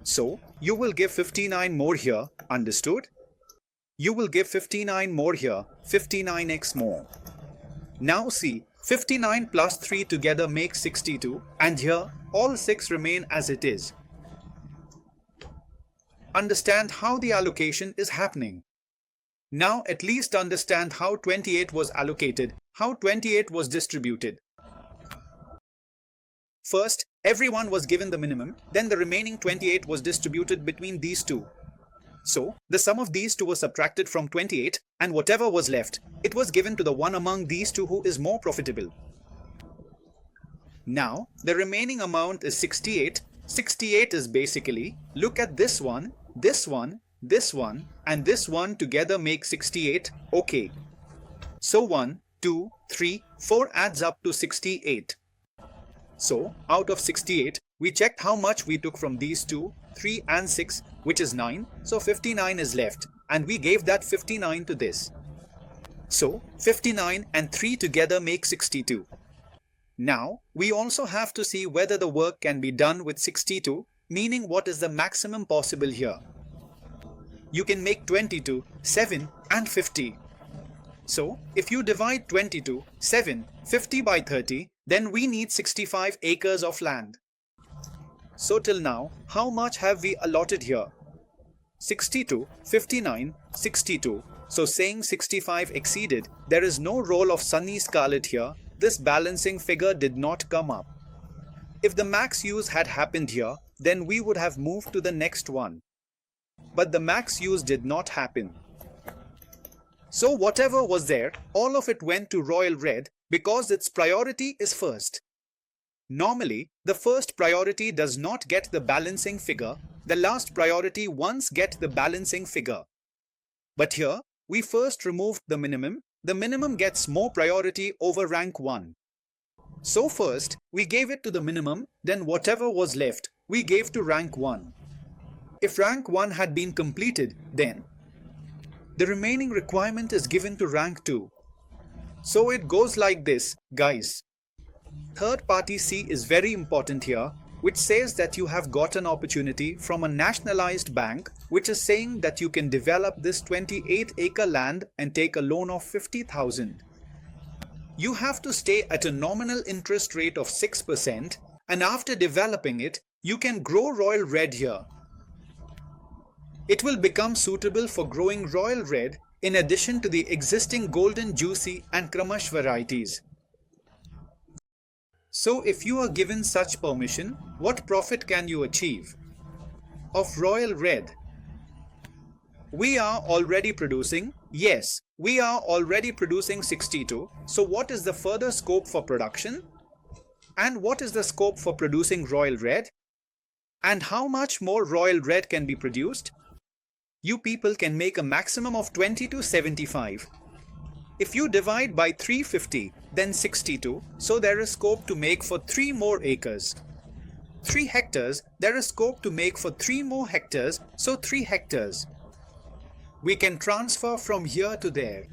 So, you will give 59 more here, understood? You will give 59 more here, 59x more. Now see, 59 plus 3 together makes 62, and here all 6 remain as it is. Understand how the allocation is happening. Now at least understand how 28 was allocated, how 28 was distributed. First, everyone was given the minimum, then the remaining 28 was distributed between these two. So, the sum of these two was subtracted from 28, and whatever was left, it was given to the one among these two who is more profitable. Now, the remaining amount is 68. 68 is basically, look at this one, this one, this one, and this one together make 68, okay. So 1, 2, 3, 4 adds up to 68. So, out of 68, we checked how much we took from these two, 3 and 6, which is 9, so 59 is left, and we gave that 59 to this. So, 59 and 3 together make 62. Now, we also have to see whether the work can be done with 62, meaning what is the maximum possible here. You can make 22, 7 and 50. So, if you divide 22, 7, 50 by 30, then we need 65 acres of land. So till now, how much have we allotted here? 62, 59, 62. So saying 65 exceeded, there is no role of sunny scarlet here. This balancing figure did not come up. If the max use had happened here, then we would have moved to the next one. But the max use did not happen. So whatever was there, all of it went to royal red because its priority is first. Normally, the first priority does not get the balancing figure, the last priority once get the balancing figure. But here, we first removed the minimum gets more priority over rank 1. So first, we gave it to the minimum, then whatever was left, we gave to rank 1. If rank 1 had been completed, then the remaining requirement is given to rank 2. So it goes like this, guys. Third party C is very important here, which says that you have got an opportunity from a nationalized bank, which is saying that you can develop this 28-acre land and take a loan of 50,000. You have to stay at a nominal interest rate of 6%, and after developing it, you can grow royal red here. It will become suitable for growing royal red in addition to the existing golden, juicy and Kramash varieties. So if you are given such permission, what profit can you achieve? Of royal red, we are already producing, yes, we are already producing 62. So what is the further scope for production? And what is the scope for producing royal red? And how much more royal red can be produced? You people can make a maximum of 20 to 75. If you divide by 350, then 62, so there is scope to make for 3 more acres. 3 hectares, there is scope to make for 3 more hectares, so 3 hectares. We can transfer from here to there.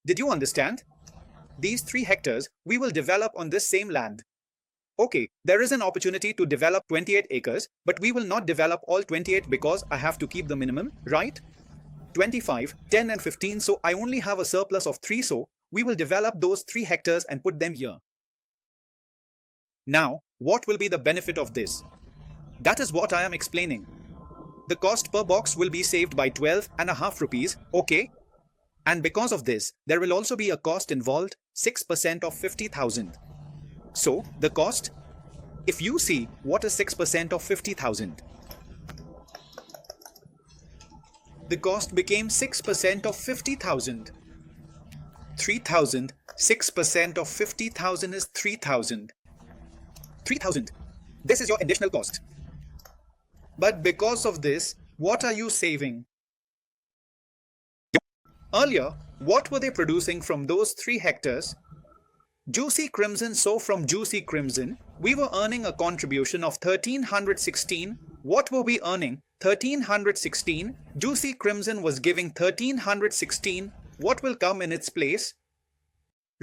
Did you understand? These 3 hectares we will develop on this same land. Okay, there is an opportunity to develop 28 acres, but we will not develop all 28 because I have to keep the minimum, right? 25, 10 and 15, so I only have a surplus of 3, so we will develop those 3 hectares and put them here. Now, what will be the benefit of this? That is what I am explaining. The cost per box will be saved by 12.5 rupees, okay? And because of this, there will also be a cost involved, 6% of 50,000. So, the cost, if you see what is 6% of 50,000, the cost became 6% of 50,000. 3,000, 6% of 50,000 is 3,000. 3,000. This is your additional cost. But because of this, what are you saving? Earlier, what were they producing from those 3 hectares? Juicy Crimson, so from Juicy Crimson, we were earning a contribution of 1,316. What were we earning? 1,316. Juicy Crimson was giving 1,316. What will come in its place?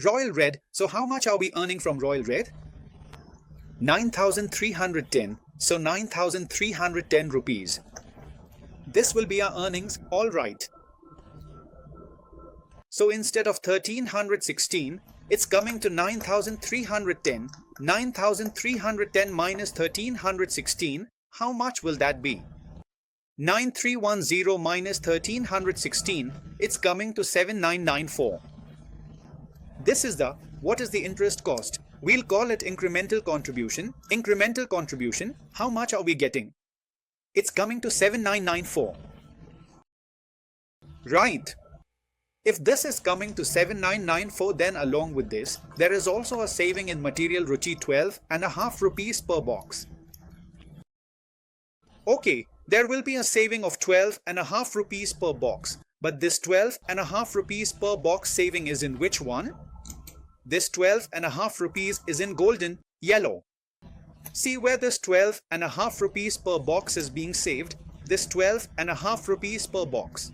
Royal Red. So how much are we earning from Royal Red? 9,310. So 9,310 rupees. This will be our earnings, all right. So instead of 1,316, it's coming to 9,310. 9,310 minus 1,316, how much will that be? 9,310 minus 1,316, it's coming to 7,994. This is what is the interest cost? We'll call it incremental contribution. Incremental contribution, how much are we getting? It's coming to 7,994. Right. If this is coming to 7,994, then along with this, there is also a saving in material ruchi 12.5 rupees per box. Okay, there will be a saving of 12.5 rupees per box. But this 12.5 rupees per box saving is in which one? This 12.5 rupees is in golden, yellow. See where this 12.5 rupees per box is being saved. This 12.5 rupees per box.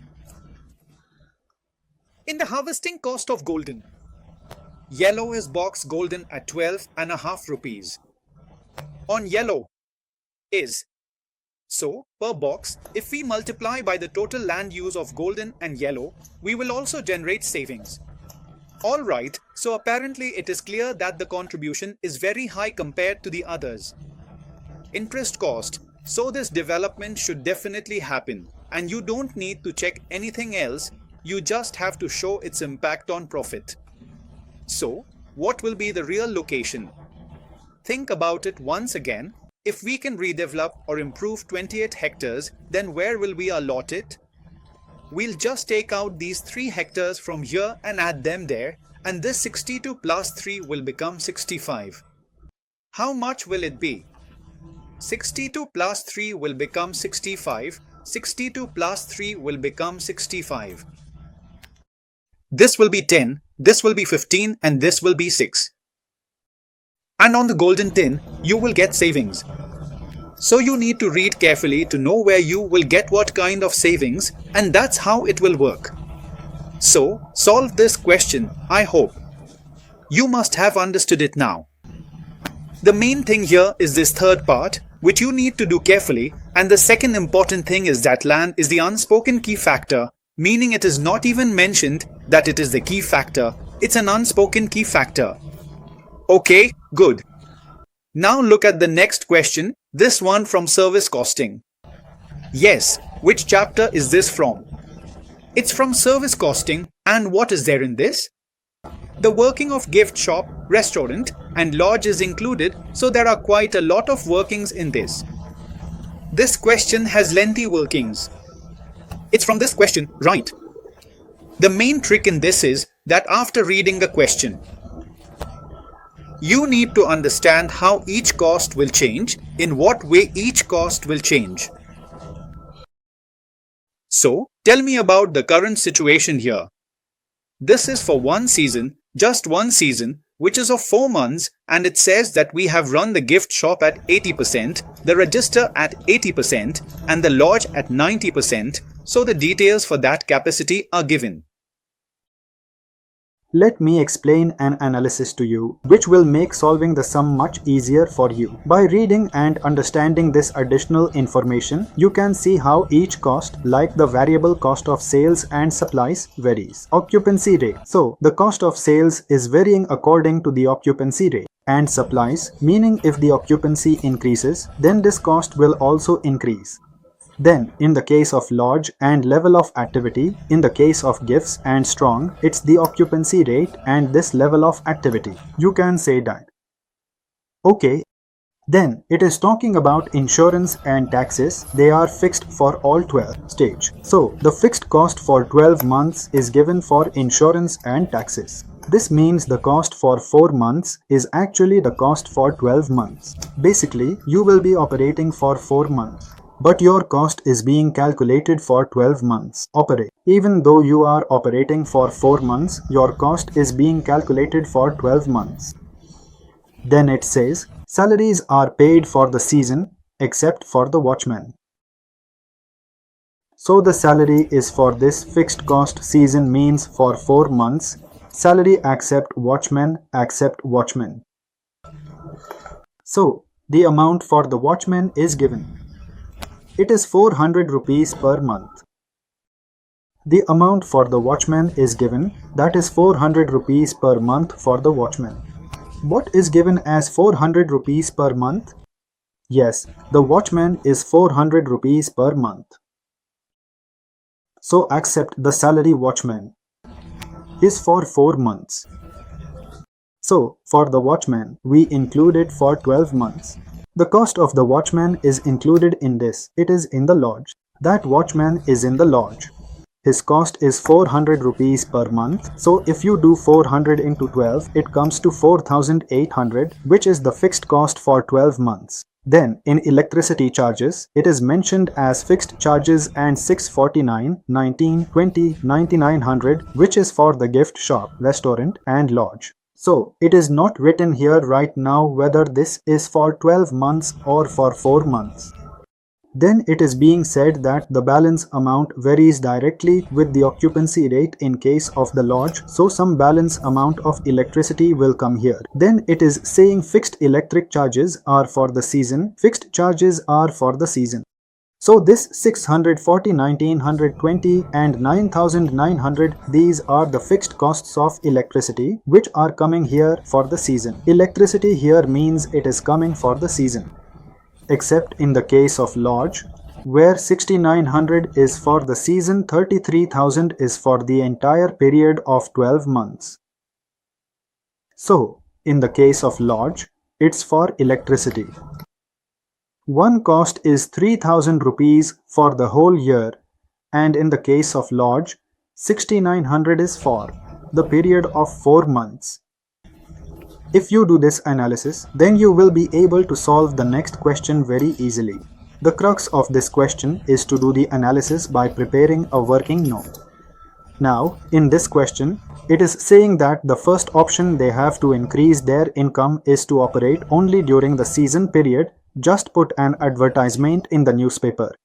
In the harvesting cost of golden, yellow is box golden at 12.5 rupees. On yellow is. So, per box, if we multiply by the total land use of golden and yellow, we will also generate savings. Alright, so apparently it is clear that the contribution is very high compared to the others. Interest cost. So this development should definitely happen, and you don't need to check anything else. You just have to show its impact on profit. So, what will be the real location? Think about it once again. If we can redevelop or improve 28 hectares, then where will we allot it? We'll just take out these 3 hectares from here and add them there, and this 62 plus 3 will become 65. How much will it be? 62 plus 3 will become 65. 62 plus 3 will become 65. This will be 10, this will be 15, and this will be 6. And on the golden tin, you will get savings. So you need to read carefully to know where you will get what kind of savings, and that's how it will work. So, solve this question, I hope. You must have understood it now. The main thing here is this third part, which you need to do carefully, and the second important thing is that land is the unspoken key factor, meaning it is not even mentioned that it is the key factor. It's an unspoken key factor. Okay, good. Now look at the next question, this one from service costing. Yes, which chapter is this from? It's from service costing, and what is there in this? The working of gift shop, restaurant and lodge is included, so there are quite a lot of workings in this. This question has lengthy workings. It's from this question, right? The main trick in this is that after reading the question, you need to understand how each cost will change, in what way each cost will change. So, tell me about the current situation here. This is for one season, just one season, which is of 4 months, and it says that we have run the gift shop at 80%, the register at 80%, and the lodge at 90%, so the details for that capacity are given. Let me explain an analysis to you, which will make solving the sum much easier for you. By reading and understanding this additional information, you can see how each cost, like the variable cost of sales and supplies, varies. Occupancy rate. So, the cost of sales is varying according to the occupancy rate. And supplies, meaning if the occupancy increases, then this cost will also increase. Then, in the case of lodge and level of activity, in the case of gifts and strong, it's the occupancy rate and this level of activity. You can say that. Okay. Then, it is talking about insurance and taxes. They are fixed for all 12 stage. So, the fixed cost for 12 months is given for insurance and taxes. This means the cost for 4 months is actually the cost for 12 months. Basically, you will be operating for 4 months. But your cost is being calculated for 12 months. Operate. Even though you are operating for 4 months, your cost is being calculated for 12 months. Then it says, salaries are paid for the season except for the watchman. So the salary is for this fixed cost season means for 4 months. Salary except watchman except watchman. So the amount for the watchman is given. It is 400 rupees per month. The amount for the watchman is given, that is 400 rupees per month for the watchman. What is given as 400 rupees per month? Yes, the watchman is 400 rupees per month. So accept the salary watchman is for 4 months. So for the watchman, we included for 12 months. The cost of the watchman is included in this. It is in the lodge. That watchman is in the lodge. His cost is 400 rupees per month. So if you do 400 into 12, it comes to 4,800, which is the fixed cost for 12 months. Then in electricity charges, it is mentioned as fixed charges and 649, 19, 20, 9900, which is for the gift shop, restaurant and lodge. So, it is not written here right now whether this is for 12 months or for 4 months. Then it is being said that the balance amount varies directly with the occupancy rate in case of the lodge, so some balance amount of electricity will come here. Then it is saying fixed electric charges are for the season, fixed charges are for the season. So this 640, 1920 and 9900, these are the fixed costs of electricity which are coming here for the season. Electricity here means it is coming for the season. Except in the case of lodge, where 6900 is for the season, 33,000 is for the entire period of 12 months. So, in the case of lodge, it's for electricity. One cost is 3,000 rupees for the whole year, and in the case of lodge, 6,900 is for the period of 4 months. If you do this analysis, then you will be able to solve the next question very easily. The crux of this question is to do the analysis by preparing a working note. Now, in this question, it is saying that the first option they have to increase their income is to operate only during the season period. Just put an advertisement in the newspaper.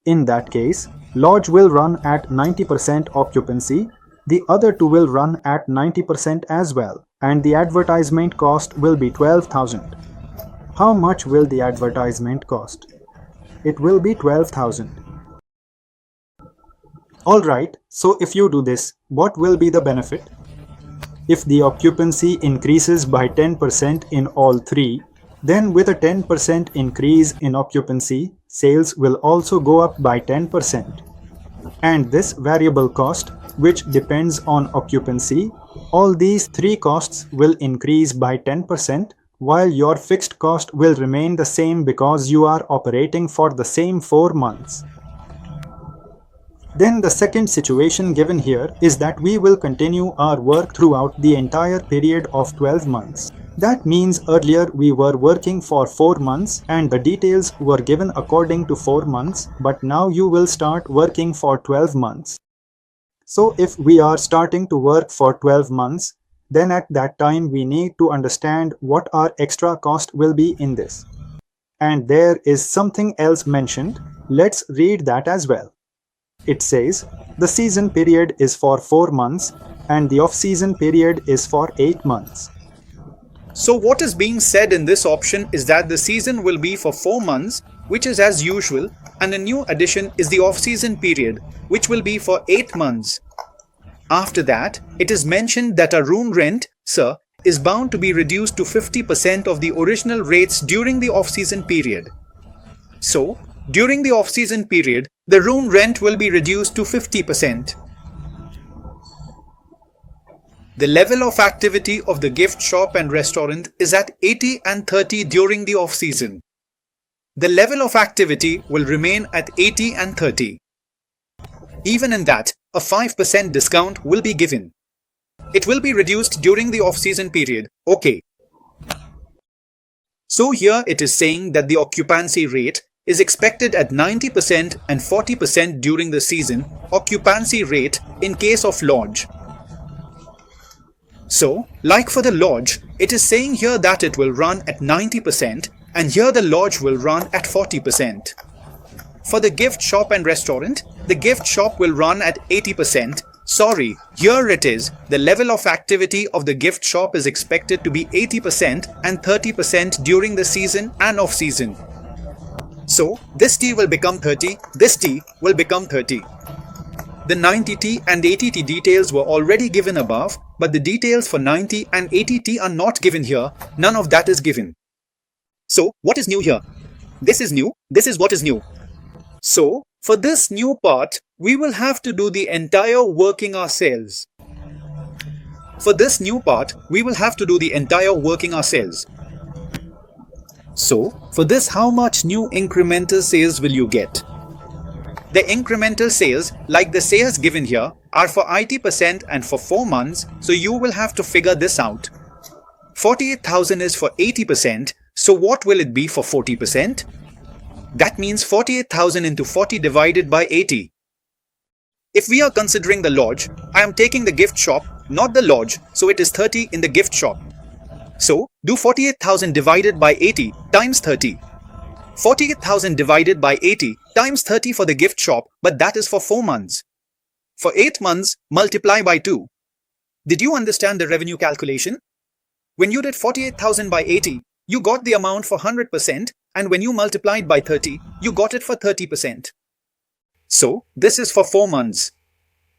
In that case, lodge will run at 90% occupancy, the other two will run at 90% as well, and the advertisement cost will be 12,000. How much will the advertisement cost? It will be 12,000. Alright, so if you do this, what will be the benefit? If the occupancy increases by 10% in all three, Then with a 10% increase in occupancy, sales will also go up by 10%. And this variable cost, which depends on occupancy, all these three costs will increase by 10%, while your fixed cost will remain the same because you are operating for the same 4 months. Then the second situation given here is that we will continue our work throughout the entire period of 12 months. That means earlier we were working for 4 months and the details were given according to 4 months, but now you will start working for 12 months. So if we are starting to work for 12 months, then at that time we need to understand what our extra cost will be in this. And there is something else mentioned. Let's read that as well. It says, the season period is for 4 months and the off-season period is for 8 months. So what is being said in this option is that the season will be for 4 months, which is as usual, and a new addition is the off-season period, which will be for 8 months. After that, it is mentioned that a room rent, sir, is bound to be reduced to 50% of the original rates during the off-season period. So, during the off-season period, the room rent will be reduced to 50%. The level of activity of the gift shop and restaurant is at 80 and 30 during the off-season. The level of activity will remain at 80 and 30. Even in that, a 5% discount will be given. It will be reduced during the off-season period. Okay. So here it is saying that the occupancy rate is expected at 90% and 40% during the season occupancy rate in case of lodge. So, like for the lodge, it is saying here that it will run at 90% and here the lodge will run at 40%. For the gift shop and restaurant, the gift shop will run at 80%. Sorry, here it is, the level of activity of the gift shop is expected to be 80% and 30% during the season and off-season. So, this T will become 30, this T will become 30. The 90T and 80T details were already given above, but the details for 90 and 80T are not given here. None of that is given. So, what is new here? This is new. This is what is new. So, for this new part, we will have to do the entire working ourselves. For this new part, we will have to do the entire working ourselves. So, for this, how much new incremental sales will you get? The incremental sales, like the sales given here, are for 80% and for 4 months, so you will have to figure this out. 48,000 is for 80%, so what will it be for 40%? That means 48,000 into 40 divided by 80. If we are considering the lodge, I am taking the gift shop, not the lodge, so it is 30 in the gift shop. So, do 48,000 divided by 80 times 30. 48,000 divided by 80 times 30 for the gift shop, but that is for 4 months. For 8 months, multiply by 2. Did you understand the revenue calculation? When you did 48,000 by 80, you got the amount for 100%, and when you multiplied by 30, you got it for 30%. So, this is for 4 months.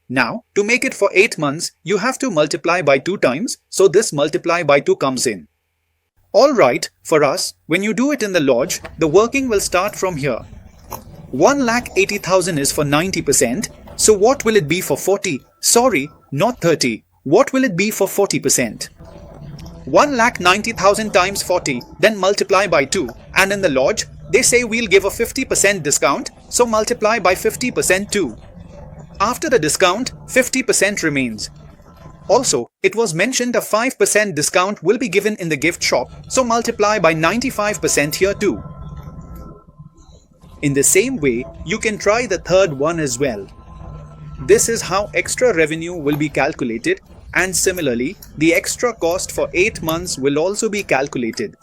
Now, to make it for 8 months, you have to multiply by 2 times, so this multiply by 2 comes in. Alright, for us, when you do it in the lodge, the working will start from here. 1,80,000 is for 90%, so what will it be for 40? Sorry, not 30. What will it be for 40%? 1,90,000 times 40, then multiply by 2, and in the lodge, they say we'll give a 50% discount, so multiply by 50% too. After the discount, 50% remains. Also, it was mentioned a 5% discount will be given in the gift shop, so multiply by 95% here too. In the same way, you can try the third one as well. This is how extra revenue will be calculated, and similarly, the extra cost for 8 months will also be calculated.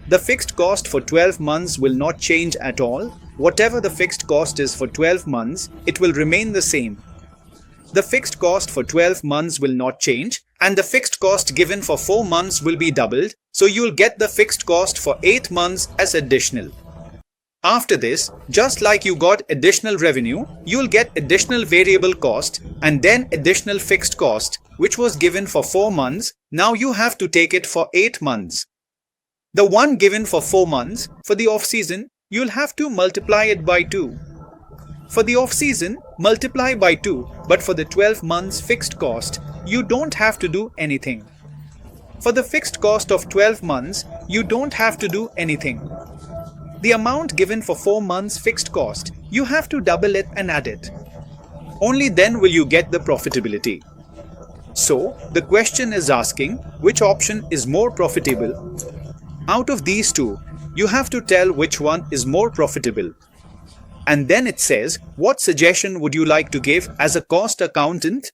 The fixed cost for 12 months will not change at all. Whatever the fixed cost is for 12 months, it will remain the same. The fixed cost for 12 months will not change, and the fixed cost given for 4 months will be doubled, so you'll get the fixed cost for 8 months as additional. After this, just like you got additional revenue, you'll get additional variable cost and then additional fixed cost, which was given for 4 months. Now you have to take it for 8 months. The one given for 4 months, for the off-season, you'll have to multiply it by 2. For the off-season, multiply by 2, but for the 12 months fixed cost, you don't have to do anything. For the fixed cost of 12 months, you don't have to do anything. The amount given for 4 months fixed cost, you have to double it and add it. Only then will you get the profitability. So, the question is asking which option is more profitable. Out of these two, you have to tell which one is more profitable. And then it says, what suggestion would you like to give as a cost accountant?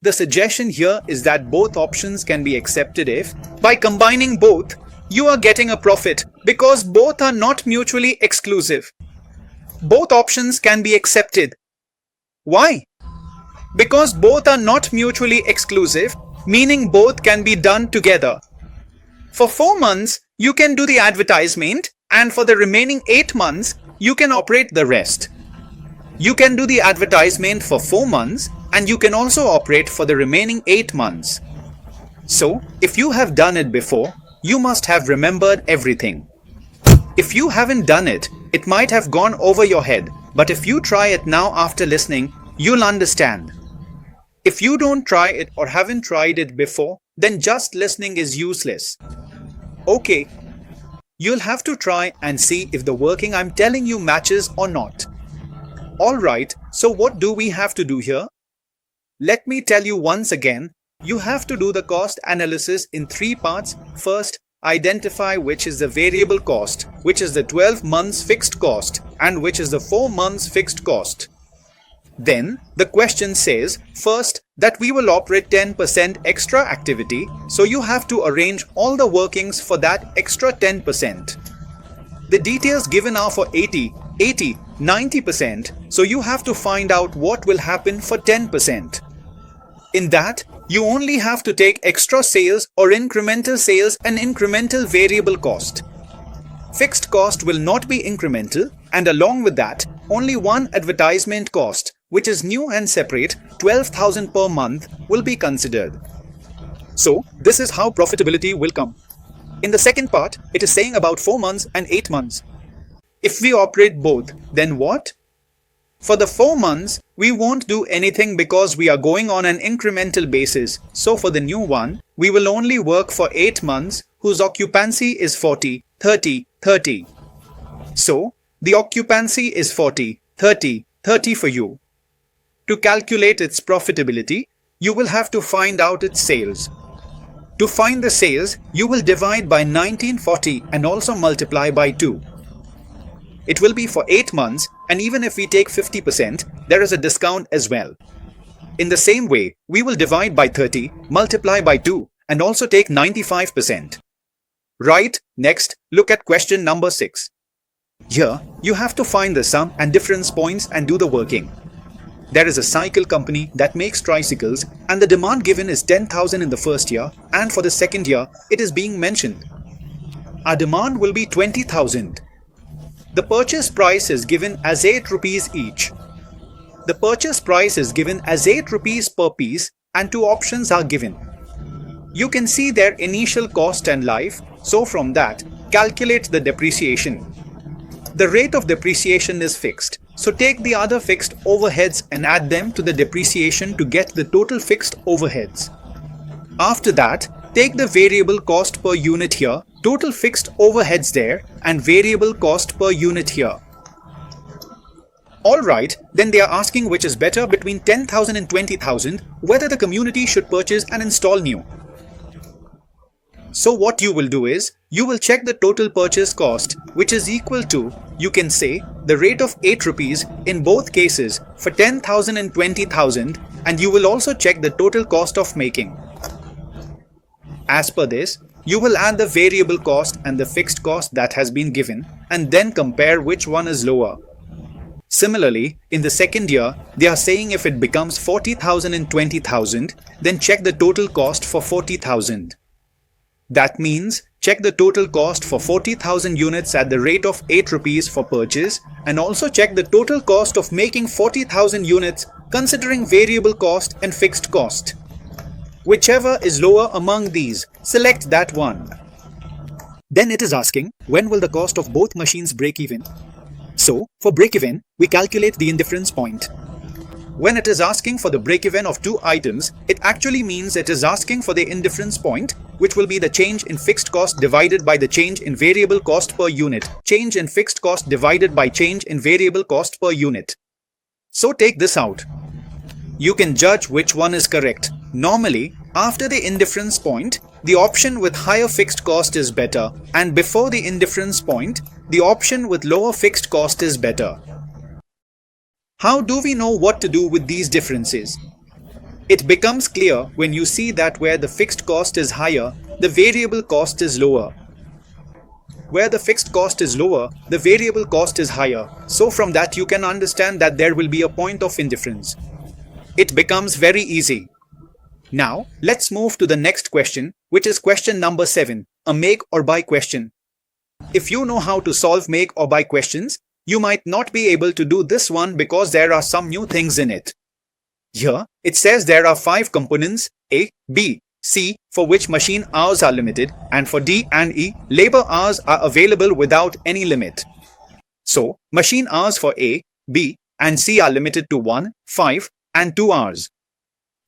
The suggestion here is that both options can be accepted if, by combining both, you are getting a profit because both are not mutually exclusive. Both options can be accepted. Why? Because both are not mutually exclusive, meaning both can be done together. For 4 months, you can do the advertisement, and for the remaining 8 months, you can operate the rest. You can do the advertisement for 4 months and you can also operate for the remaining 8 months. So, if you have done it before, you must have remembered everything. If you haven't done it, it might have gone over your head, but if you try it now after listening, you'll understand. If you don't try it or haven't tried it before, then just listening is useless. Okay. You'll have to try and see if the working I'm telling you matches or not. Alright, so what do we have to do here? Let me tell you once again, you have to do the cost analysis in 3 parts. First, identify which is the variable cost, which is the 12 months fixed cost, and which is the 4 months fixed cost. Then, the question says, first, that we will operate 10% extra activity, so you have to arrange all the workings for that extra 10%. The details given are for 80, 90%, so you have to find out what will happen for 10%. In that, you only have to take extra sales or incremental sales and incremental variable cost. Fixed cost will not be incremental, and along with that, only one advertisement cost, which is new and separate, 12,000 per month, will be considered. So, this is how profitability will come. In the second part, it is saying about 4 months and 8 months. If we operate both, then what? For the 4 months, we won't do anything because we are going on an incremental basis. So for the new one, we will only work for 8 months whose occupancy is 40, 30, 30. So, the occupancy is 40, 30, 30 for you. To calculate its profitability, you will have to find out its sales. To find the sales, you will divide by 1940 and also multiply by 2. It will be for 8 months, and even if we take 50%, there is a discount as well. In the same way, we will divide by 30, multiply by 2, and also take 95%. Right, next, look at question number 6. Here, you have to find the sum and difference points and do the working. There is a cycle company that makes tricycles and the demand given is 10,000 in the first year, and for the second year, it is being mentioned. Our demand will be 20,000. The purchase price is given as 8 rupees each. The purchase price is given as 8 rupees per piece and 2 options are given. You can see their initial cost and life, so from that, calculate the depreciation. The rate of depreciation is fixed, so take the other fixed overheads and add them to the depreciation to get the total fixed overheads. After that, take the variable cost per unit here, total fixed overheads there, and variable cost per unit here. Alright, then they are asking which is better between 10,000 and 20,000, whether the community should purchase and install new. So what you will do is, you will check the total purchase cost, which is equal to, you can say, the rate of 8 rupees in both cases for 10,000 and 20,000, and you will also check the total cost of making. As per this, you will add the variable cost and the fixed cost that has been given, and then compare which one is lower. Similarly, in the second year, they are saying if it becomes 40,000 and 20,000, then check the total cost for 40,000. That means, check the total cost for 40,000 units at the rate of 8 rupees for purchase, and also check the total cost of making 40,000 units considering variable cost and fixed cost. Whichever is lower among these, select that one. Then it is asking, when will the cost of both machines break even? So, for break even, we calculate the indifference point. When it is asking for the break-even of two items, it actually means it is asking for the indifference point, which will be the change in fixed cost divided by the change in variable cost per unit. Change in fixed cost divided by change in variable cost per unit. So take this out. You can judge which one is correct. Normally, after the indifference point, the option with higher fixed cost is better, and before the indifference point, the option with lower fixed cost is better. How do we know what to do with these differences? It becomes clear when you see that where the fixed cost is higher, the variable cost is lower. Where the fixed cost is lower, the variable cost is higher. So from that you can understand that there will be a point of indifference. It becomes very easy. Now, let's move to the next question, which is question number 7, a make or buy question. If you know how to solve make or buy questions, you might not be able to do this one because there are some new things in it. Here, it says there are 5 components A, B, C, for which machine hours are limited, and for D and E, labor hours are available without any limit. So, machine hours for A, B, and C are limited to 1, 5, and 2 hours.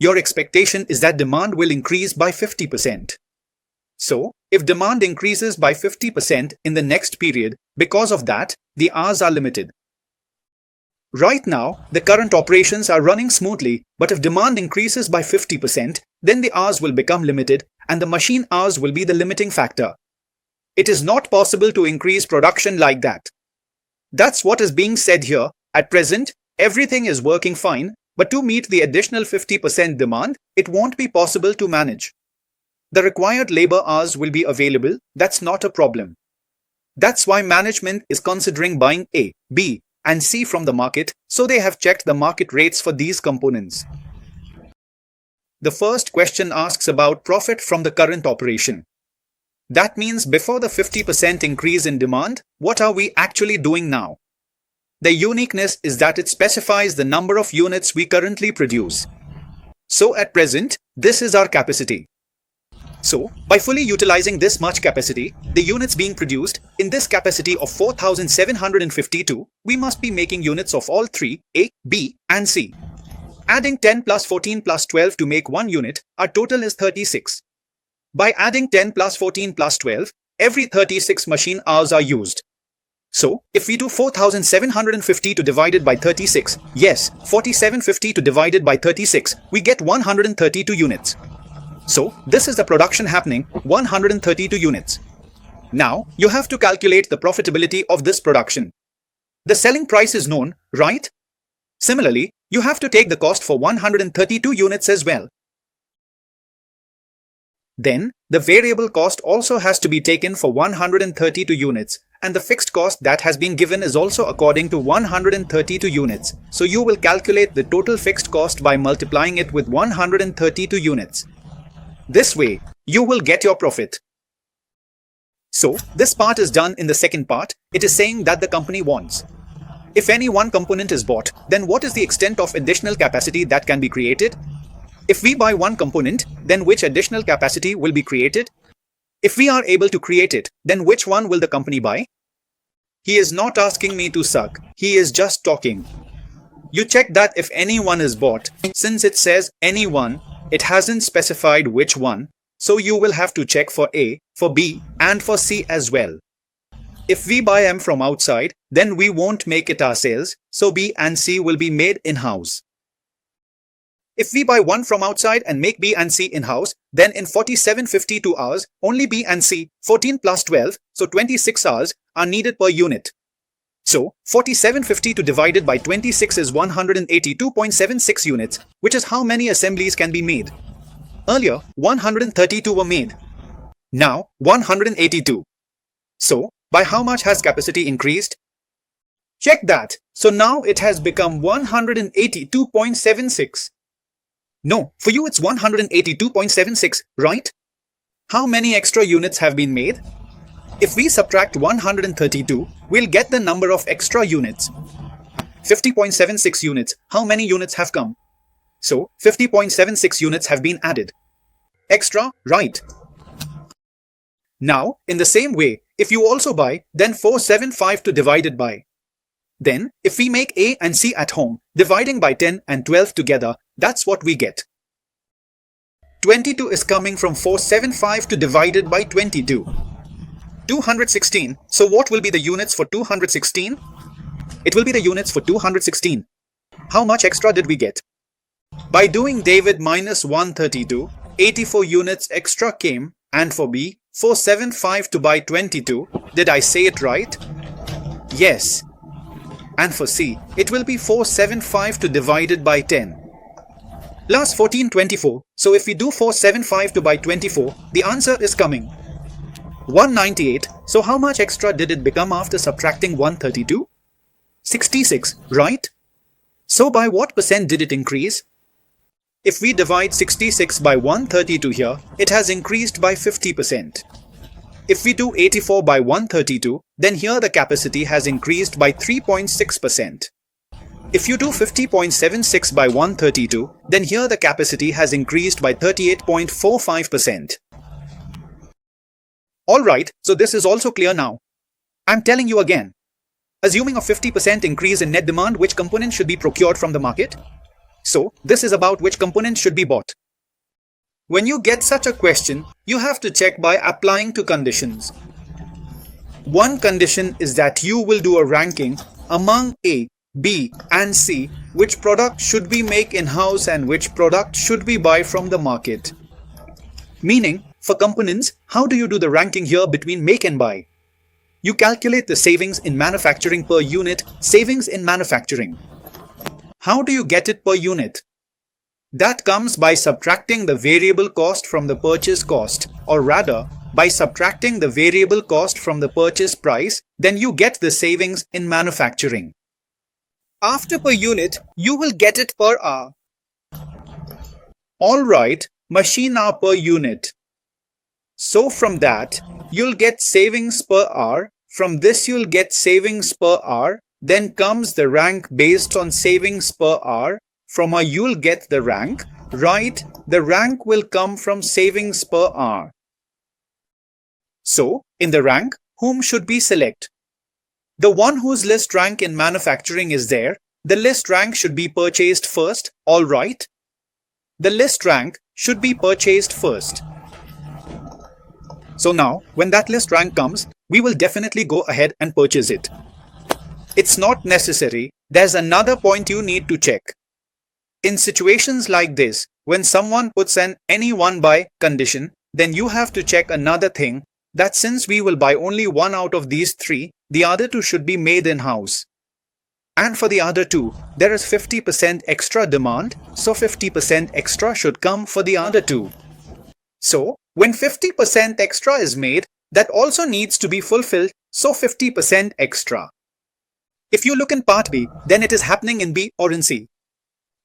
Your expectation is that demand will increase by 50%. So, if demand increases by 50% in the next period, because of that, the hours are limited. Right now, the current operations are running smoothly, but if demand increases by 50%, then the hours will become limited and the machine hours will be the limiting factor. It is not possible to increase production like that. That's what is being said here. At present, everything is working fine, but to meet the additional 50% demand, it won't be possible to manage. The required labor hours will be available, that's not a problem. That's why management is considering buying A, B, and C from the market, so they have checked the market rates for these components. The first question asks about profit from the current operation. That means before the 50% increase in demand, what are we actually doing now? The uniqueness is that it specifies the number of units we currently produce. So at present, this is our capacity. So, by fully utilizing this much capacity, the units being produced, in this capacity of 4,752, we must be making units of all 3, A, B, and C. Adding 10 plus 14 plus 12 to make 1 unit, our total is 36. By adding 10 plus 14 plus 12, every 36 machine hours are used. So, if we do 4,752 divided by 36, yes, 4,752 divided by 36, we get 132 units. So, this is the production happening, 132 units. Now, you have to calculate the profitability of this production. The selling price is known, right? Similarly, you have to take the cost for 132 units as well. Then, the variable cost also has to be taken for 132 units, and the fixed cost that has been given is also according to 132 units. So, you will calculate the total fixed cost by multiplying it with 132 units. This way, you will get your profit. So, this part is done in the second part. It is saying that the company wants. If any one component is bought, then what is the extent of additional capacity that can be created? If we buy one component, then which additional capacity will be created? If we are able to create it, then which one will the company buy? He is not asking me to suck. He is just talking. You check that if any one is bought. Since it says any one, it hasn't specified which one, so you will have to check for A, for B, and for C as well. If we buy M from outside, then we won't make it ourselves, so B and C will be made in-house. If we buy one from outside and make B and C in-house, then in 4752 hours, only B and C, 14 plus 12, so 26 hours, are needed per unit. So, 4752 divided by 26 is 182.76 units, which is how many assemblies can be made. Earlier, 132 were made. Now, 182. So, by how much has capacity increased? Check that. So now it has become 182.76. No, for you it's 182.76, right? How many extra units have been made? If we subtract 132, we'll get the number of extra units. 50.76 units. How many units have come? So, 50.76 units have been added. Extra, right? Now, in the same way, if you also buy, then 475 to divided by. Then, if we make A and C at home, dividing by 10 and 12 together, that's what we get. 22 is coming from 475 to divided by 22. 216. So what will be the units for 216? It will be the units for 216. How much extra did we get? By doing David minus 132, 84 units extra came, and for B, 475 to buy 22. Did I say it right? Yes. And for C, it will be 475 to divided by 10. Last 1424. So if we do 475 to buy 24, the answer is coming 198. So how much extra did it become after subtracting 132? 66, right? So by what percent did it increase? If we divide 66 by 132 here, it has increased by 50%. If we do 84 by 132, then here the capacity has increased by 3.6%. If you do 50.76 by 132, then here the capacity has increased by 38.45%. Alright, so this is also clear now. I'm telling you again. Assuming a 50% increase in net demand, which component should be procured from the market? So, this is about which component should be bought. When you get such a question, you have to check by applying two conditions. One condition is that you will do a ranking among A, B and C, which product should we make in-house and which product should we buy from the market. Meaning, for components, how do you do the ranking here between make and buy? You calculate the savings in manufacturing per unit, savings in manufacturing. How do you get it per unit? That comes by subtracting the variable cost from the purchase cost, or rather, by subtracting the variable cost from the purchase price, then you get the savings in manufacturing. After per unit, you will get it per hour. Alright, machine hour per unit. So from that, you'll get savings per hour. From this you'll get savings per hour. Then comes the rank based on savings per hour. From a you'll get the rank. Right, the rank will come from savings per hour. So, in the rank, whom should we select? The one whose list rank in manufacturing is there, the list rank should be purchased first, alright? The list rank should be purchased first. So now, when that list rank comes, we will definitely go ahead and purchase it. It's not necessary. There's another point you need to check. In situations like this, when someone puts an any one buy condition, then you have to check another thing, that since we will buy only one out of these three, the other two should be made in-house. And for the other two, there is 50% extra demand, so 50% extra should come for the other two. So, when 50% extra is made, that also needs to be fulfilled, so 50% extra. If you look in part B, then it is happening in B or in C.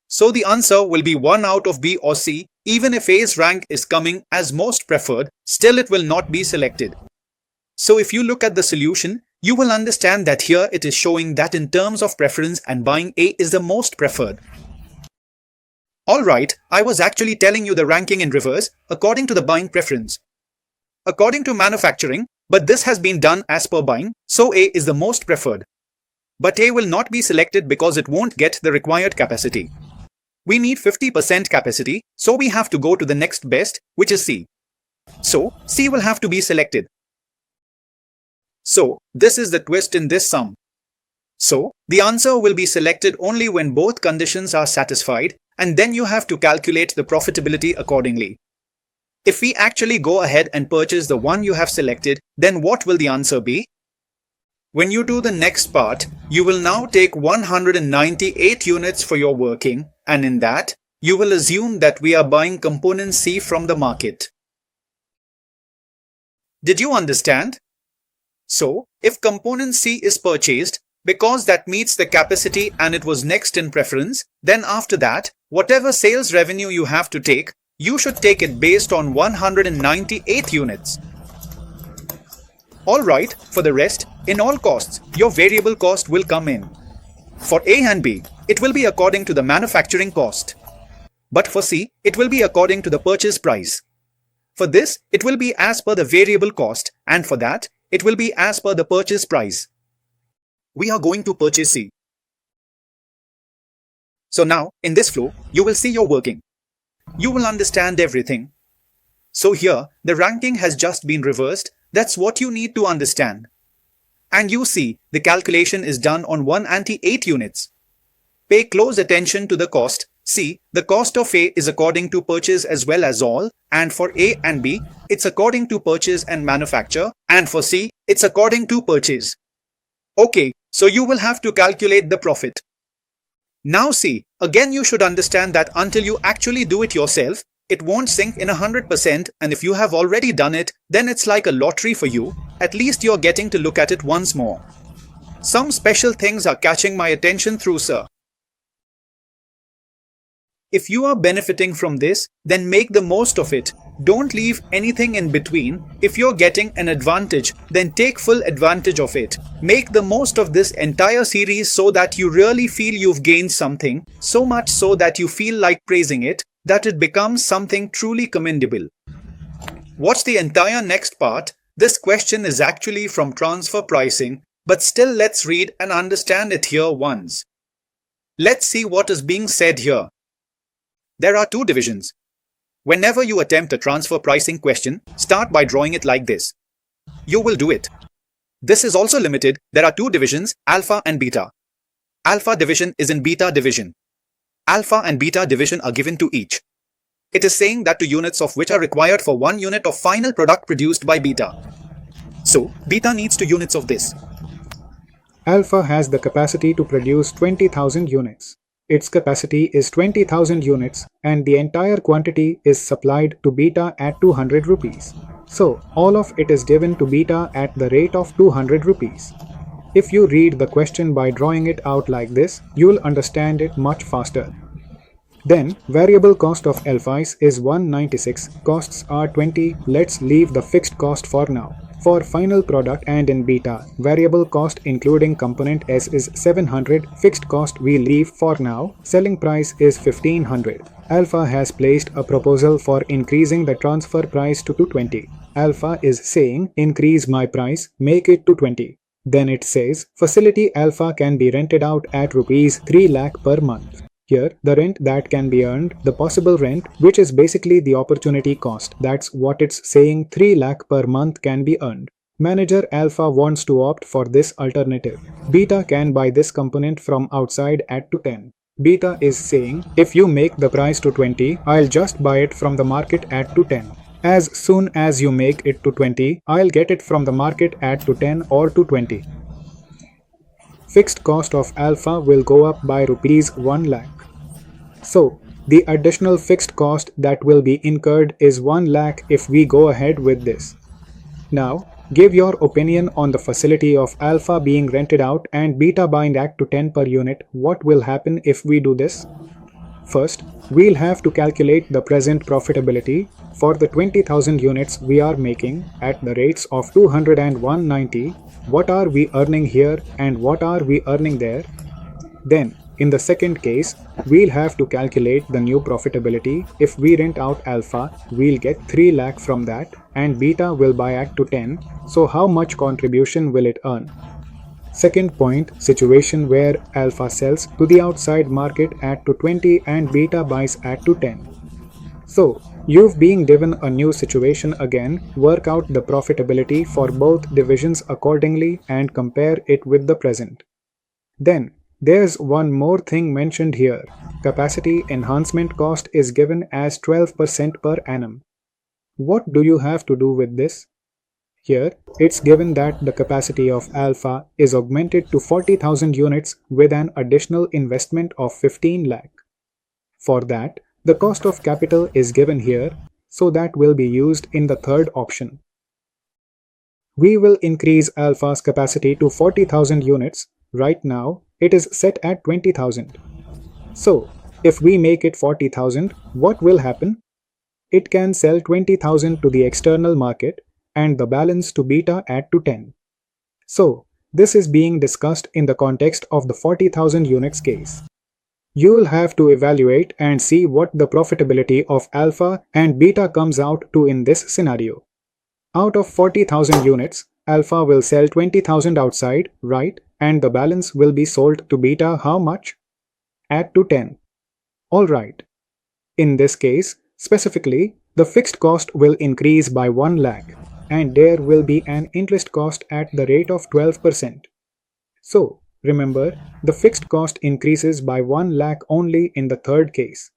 So the answer will be 1 out of B or C. Even if A's rank is coming as most preferred, still it will not be selected. So if you look at the solution, you will understand that here it is showing that in terms of preference and buying A is the most preferred. Alright, I was actually telling you the ranking in reverse according to the buying preference. According to manufacturing, but this has been done as per buying, so A is the most preferred. But A will not be selected because it won't get the required capacity. We need 50% capacity, so we have to go to the next best, which is C. So, C will have to be selected. So, this is the twist in this sum. So, the answer will be selected only when both conditions are satisfied, and then you have to calculate the profitability accordingly. If we actually go ahead and purchase the one you have selected, then what will the answer be? When you do the next part, you will now take 198 units for your working, and in that, you will assume that we are buying component C from the market. Did you understand? So, if component C is purchased, because that meets the capacity and it was next in preference, then after that, whatever sales revenue you have to take, you should take it based on 198 units. Alright, for the rest, in all costs, your variable cost will come in. For A and B, it will be according to the manufacturing cost. But for C, it will be according to the purchase price. For this, it will be as per the variable cost, and for that, it will be as per the purchase price. We are going to purchase C. So now, in this flow, you will see your working. You will understand everything. So here, the ranking has just been reversed. That's what you need to understand. And you see, the calculation is done on 1 anti 8 units. Pay close attention to the cost. See, the cost of A is according to purchase as well as all, and for A and B, it's according to purchase and manufacture, and for C, it's according to purchase. Okay, so you will have to calculate the profit. Now see, again you should understand that until you actually do it yourself, it won't sink in 100%, and if you have already done it, then it's like a lottery for you. At least you're getting to look at it once more. Some special things are catching my attention through, sir. If you are benefiting from this, then make the most of it. Don't leave anything in between. If you're getting an advantage, then take full advantage of it. Make the most of this entire series so that you really feel you've gained something, so much so that you feel like praising it, that it becomes something truly commendable. Watch the entire next part. This question is actually from transfer pricing, but still let's read and understand it here once. Let's see what is being said here. There are two divisions. Whenever you attempt a transfer pricing question, start by drawing it like this. You will do it. This is also limited. There are two divisions, alpha and beta. Alpha division is in beta division. Alpha and beta division are given to each. It is saying that 2 units of which are required for 1 unit of final product produced by beta. So, beta needs 2 units of this. Alpha has the capacity to produce 20,000 units. Its capacity is 20,000 units and the entire quantity is supplied to beta at 200 rupees. So, all of it is given to beta at the rate of 200 rupees. If you read the question by drawing it out like this, you'll understand it much faster. Then, variable cost of alphas is 196, costs are 20, let's leave the fixed cost for now. For final product and in beta, variable cost including component S is 700, fixed cost we leave for now, selling price is 1500. Alpha has placed a proposal for increasing the transfer price to 220. Alpha is saying, increase my price, make it to 20. Then it says, facility Alpha can be rented out at rupees 3 lakh per month. Here, the rent that can be earned, the possible rent, which is basically the opportunity cost, that's what it's saying, 3 lakh per month can be earned. Manager Alpha wants to opt for this alternative. Beta can buy this component from outside at 10. Beta is saying, if you make the price to 20, I'll just buy it from the market at 10. As soon as you make it to 20, I'll get it from the market at 10 or 20. Fixed cost of Alpha will go up by rupees 1 lakh. So, the additional fixed cost that will be incurred is 1 lakh if we go ahead with this. Now, give your opinion on the facility of Alpha being rented out and Beta buying at 10 per unit. What will happen if we do this? First, we'll have to calculate the present profitability for the 20,000 units we are making at the rates of 200 and 190. What are we earning here and what are we earning there? Then, in the second case, we'll have to calculate the new profitability. If we rent out Alpha, we'll get 3 lakh from that and Beta will buy at 10. So how much contribution will it earn? Second point, situation where Alpha sells to the outside market at 20 and Beta buys at 10. So, you've been given a new situation again, work out the profitability for both divisions accordingly and compare it with the present. Then, there's one more thing mentioned here. Capacity enhancement cost is given as 12% per annum. What do you have to do with this? Here, it's given that the capacity of Alpha is augmented to 40,000 units with an additional investment of 15 lakh. For that, the cost of capital is given here, so that will be used in the third option. We will increase Alpha's capacity to 40,000 units. Right now, it is set at 20,000. So, if we make it 40,000, what will happen? It can sell 20,000 to the external market and the balance to Beta at 10. So, this is being discussed in the context of the 40,000 units case. You'll have to evaluate and see what the profitability of alpha and beta comes out to in this scenario. Out of 40,000 units, alpha will sell 20,000 outside, right? And the balance will be sold to beta how much? At to 10. Alright. In this case, specifically, the fixed cost will increase by 1 lakh and there will be an interest cost at the rate of 12%. So, remember, the fixed cost increases by 1 lakh only in the third case.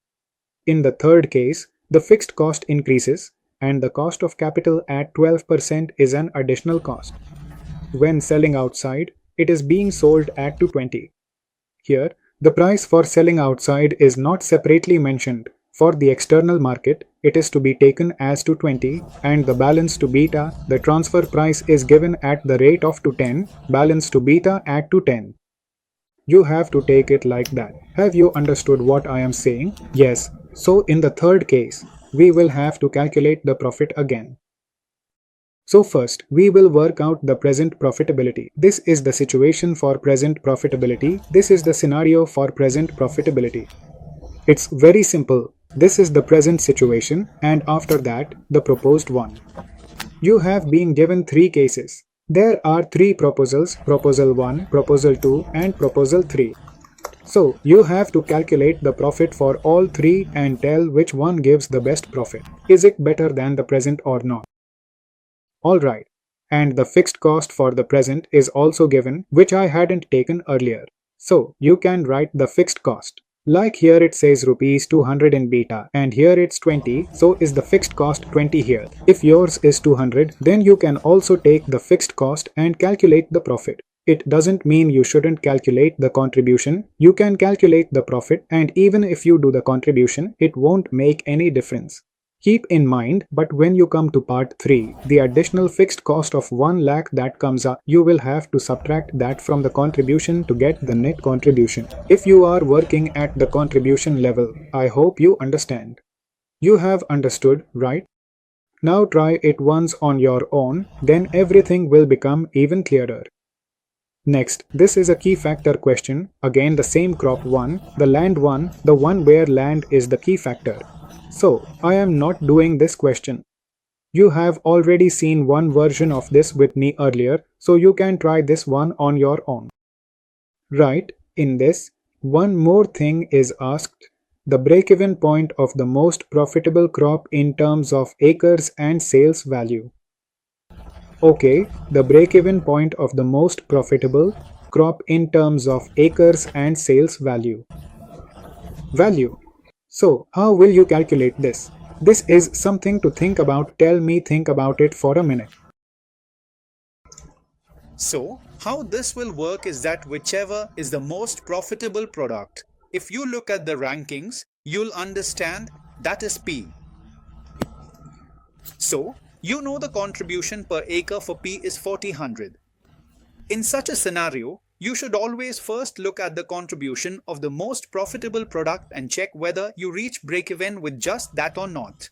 In the third case, the fixed cost increases and the cost of capital at 12% is an additional cost. When selling outside, it is being sold at to 20. Here, the price for selling outside is not separately mentioned. For the external market, it is to be taken as to 20 and the balance to beta, the transfer price is given at the rate of to 10, balance to beta at to 10. You have to take it like that. Have you understood what I am saying? Yes. So in the third case, we will have to calculate the profit again. So first, we will work out the present profitability. This is the situation for present profitability. This is the scenario for present profitability. It's very simple. This is the present situation and after that, the proposed one. You have been given 3 cases. There are 3 proposals, Proposal 1, Proposal 2 and Proposal 3. So, you have to calculate the profit for all 3 and tell which one gives the best profit. Is it better than the present or not? Alright. And the fixed cost for the present is also given, which I hadn't taken earlier. So, you can write the fixed cost. Like here it says rupees 200 in beta and here it's 20, so is the fixed cost 20 here. If yours is 200, then you can also take the fixed cost and calculate the profit. It doesn't mean you shouldn't calculate the contribution. You can calculate the profit and even if you do the contribution, it won't make any difference. Keep in mind, but when you come to part 3, the additional fixed cost of 1 lakh that comes up, you will have to subtract that from the contribution to get the net contribution. If you are working at the contribution level, I hope you understand. You have understood, right? Now try it once on your own, then everything will become even clearer. Next, this is a key factor question, again the same crop one, the land one, the one where land is the key factor. So, I am not doing this question. You have already seen one version of this with me earlier, so you can try this one on your own. Right, in this, one more thing is asked, the break-even point of the most profitable crop in terms of acres and sales value. Okay, the break-even point of the most profitable crop in terms of acres and sales value. Value. So, how will you calculate this? This is something to think about. Tell me, think about it for a minute. So, how this will work is that whichever is the most profitable product, if you look at the rankings, you'll understand that is P. So, you know the contribution per acre for P is 4000. In such a scenario, you should always first look at the contribution of the most profitable product and check whether you reach break-even with just that or not.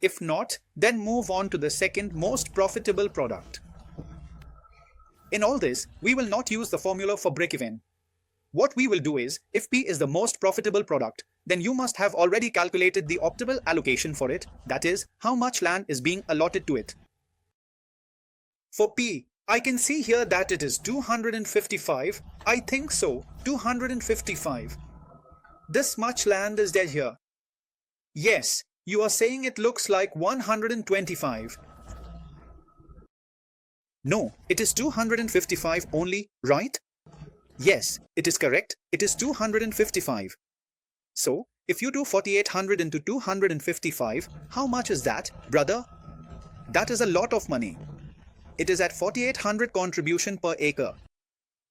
If not, then move on to the second most profitable product. In all this, we will not use the formula for break-even. What we will do is, if P is the most profitable product, then you must have already calculated the optimal allocation for it, that is, how much land is being allotted to it. For P, I can see here that it is 255. I think so, 255. This much land is there here. Yes, you are saying it looks like 125. No, it is 255 only, right? Yes, it is correct. It is 255. So, if you do 4800 into 255, how much is that, brother? That is a lot of money. It is at 4800 contribution per acre.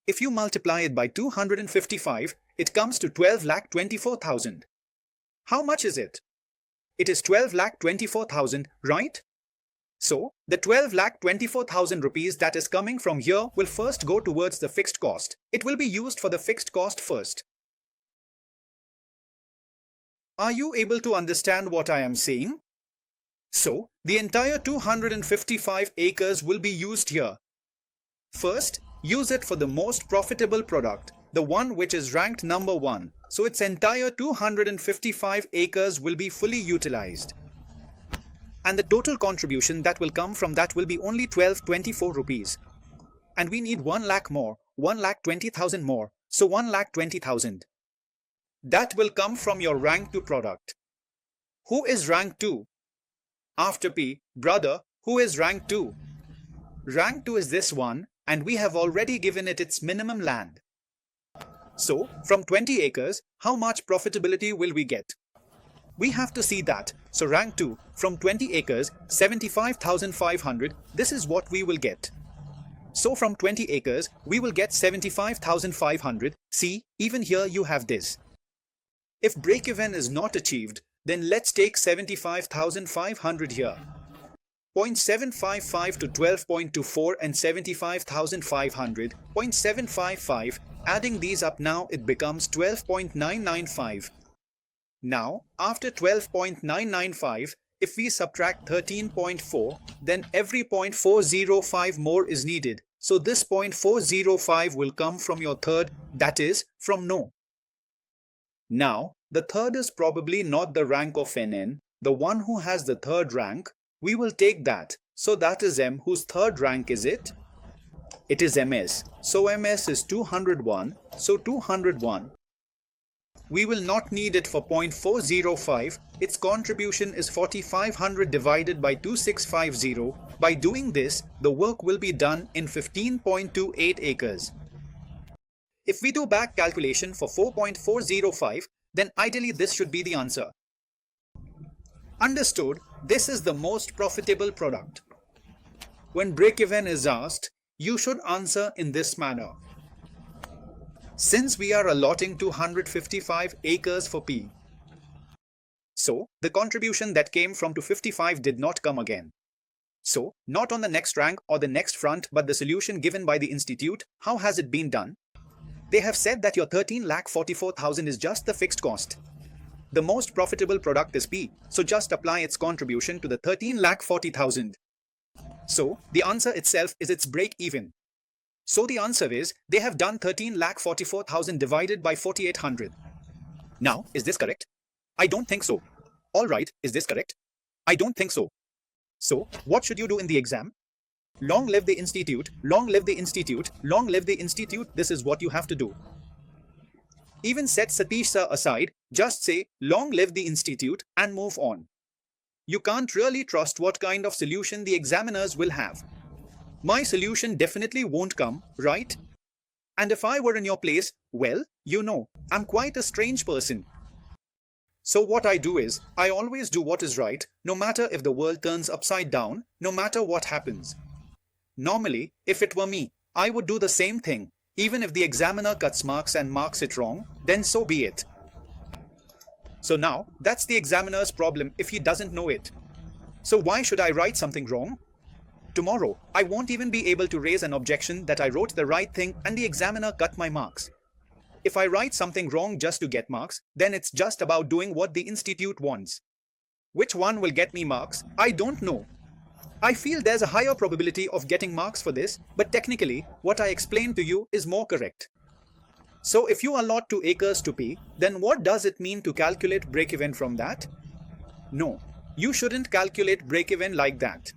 If you multiply it by 255, it comes to 12,24,000. How much is it? It is 12,24,000, right? So, the 12,24,000 rupees that is coming from here will first go towards the fixed cost. It will be used for the fixed cost first. Are you able to understand what I am saying? So, the entire 255 acres will be used here. First, use it for the most profitable product, the one which is ranked number 1. So its entire 255 acres will be fully utilized. And the total contribution that will come from that will be only 1224 rupees. And we need 1 lakh more, 1,20,000 more, so 1,20,000. That will come from your rank 2 product. Who is rank 2? After P, brother, who is rank 2? Rank 2 is this one, and we have already given it its minimum land. So, from 20 acres, how much profitability will we get? We have to see that. So rank 2, from 20 acres, 75,500, this is what we will get. So from 20 acres, we will get 75,500. See, even here you have this. If break-even is not achieved, then let's take 75,500 here. 0.755 to 12.24 and 75,500, 0.755, adding these up now it becomes 12.995. Now, after 12.995, if we subtract 13.4, then every 0.405 more is needed. So this 0.405 will come from your third, that is, from no. Now, the third is probably not the rank of NN, the one who has the third rank. We will take that. So that is M, whose third rank is it? It is MS. So MS is 201. So 201. We will not need it for 0.405. Its contribution is 4,500 divided by 2650. By doing this, the work will be done in 15.28 acres. If we do back calculation for 4.405, then ideally this should be the answer. Understood, this is the most profitable product. When break-even is asked, you should answer in this manner. Since we are allotting 255 acres for P, so the contribution that came from 255 did not come again. So, not on the next rank or the next front, but the solution given by the institute. How has it been done? They have said that your 13,44,000 is just the fixed cost. The most profitable product is P, so just apply its contribution to the 13,40,000. So, the answer itself is its break-even. So the answer is, they have done 13,44,000 divided by 4,800. Now, is this correct? I don't think so. Alright, is this correct? I don't think so. So, what should you do in the exam? Long live the institute, long live the institute, long live the institute, this is what you have to do. Even set Satish Sir aside, just say, long live the institute and move on. You can't really trust what kind of solution the examiners will have. My solution definitely won't come, right? And if I were in your place, well, you know, I'm quite a strange person. So what I do is, I always do what is right, no matter if the world turns upside down, no matter what happens. Normally, if it were me, I would do the same thing. Even if the examiner cuts marks and marks it wrong, then so be it. So now, that's the examiner's problem if he doesn't know it. So why should I write something wrong? Tomorrow, I won't even be able to raise an objection that I wrote the right thing and the examiner cut my marks. If I write something wrong just to get marks, then it's just about doing what the institute wants. Which one will get me marks? I don't know. I feel there's a higher probability of getting marks for this, but technically, what I explained to you is more correct. So if you allot 2 acres to P, then what does it mean to calculate break-even from that? No, you shouldn't calculate break-even like that.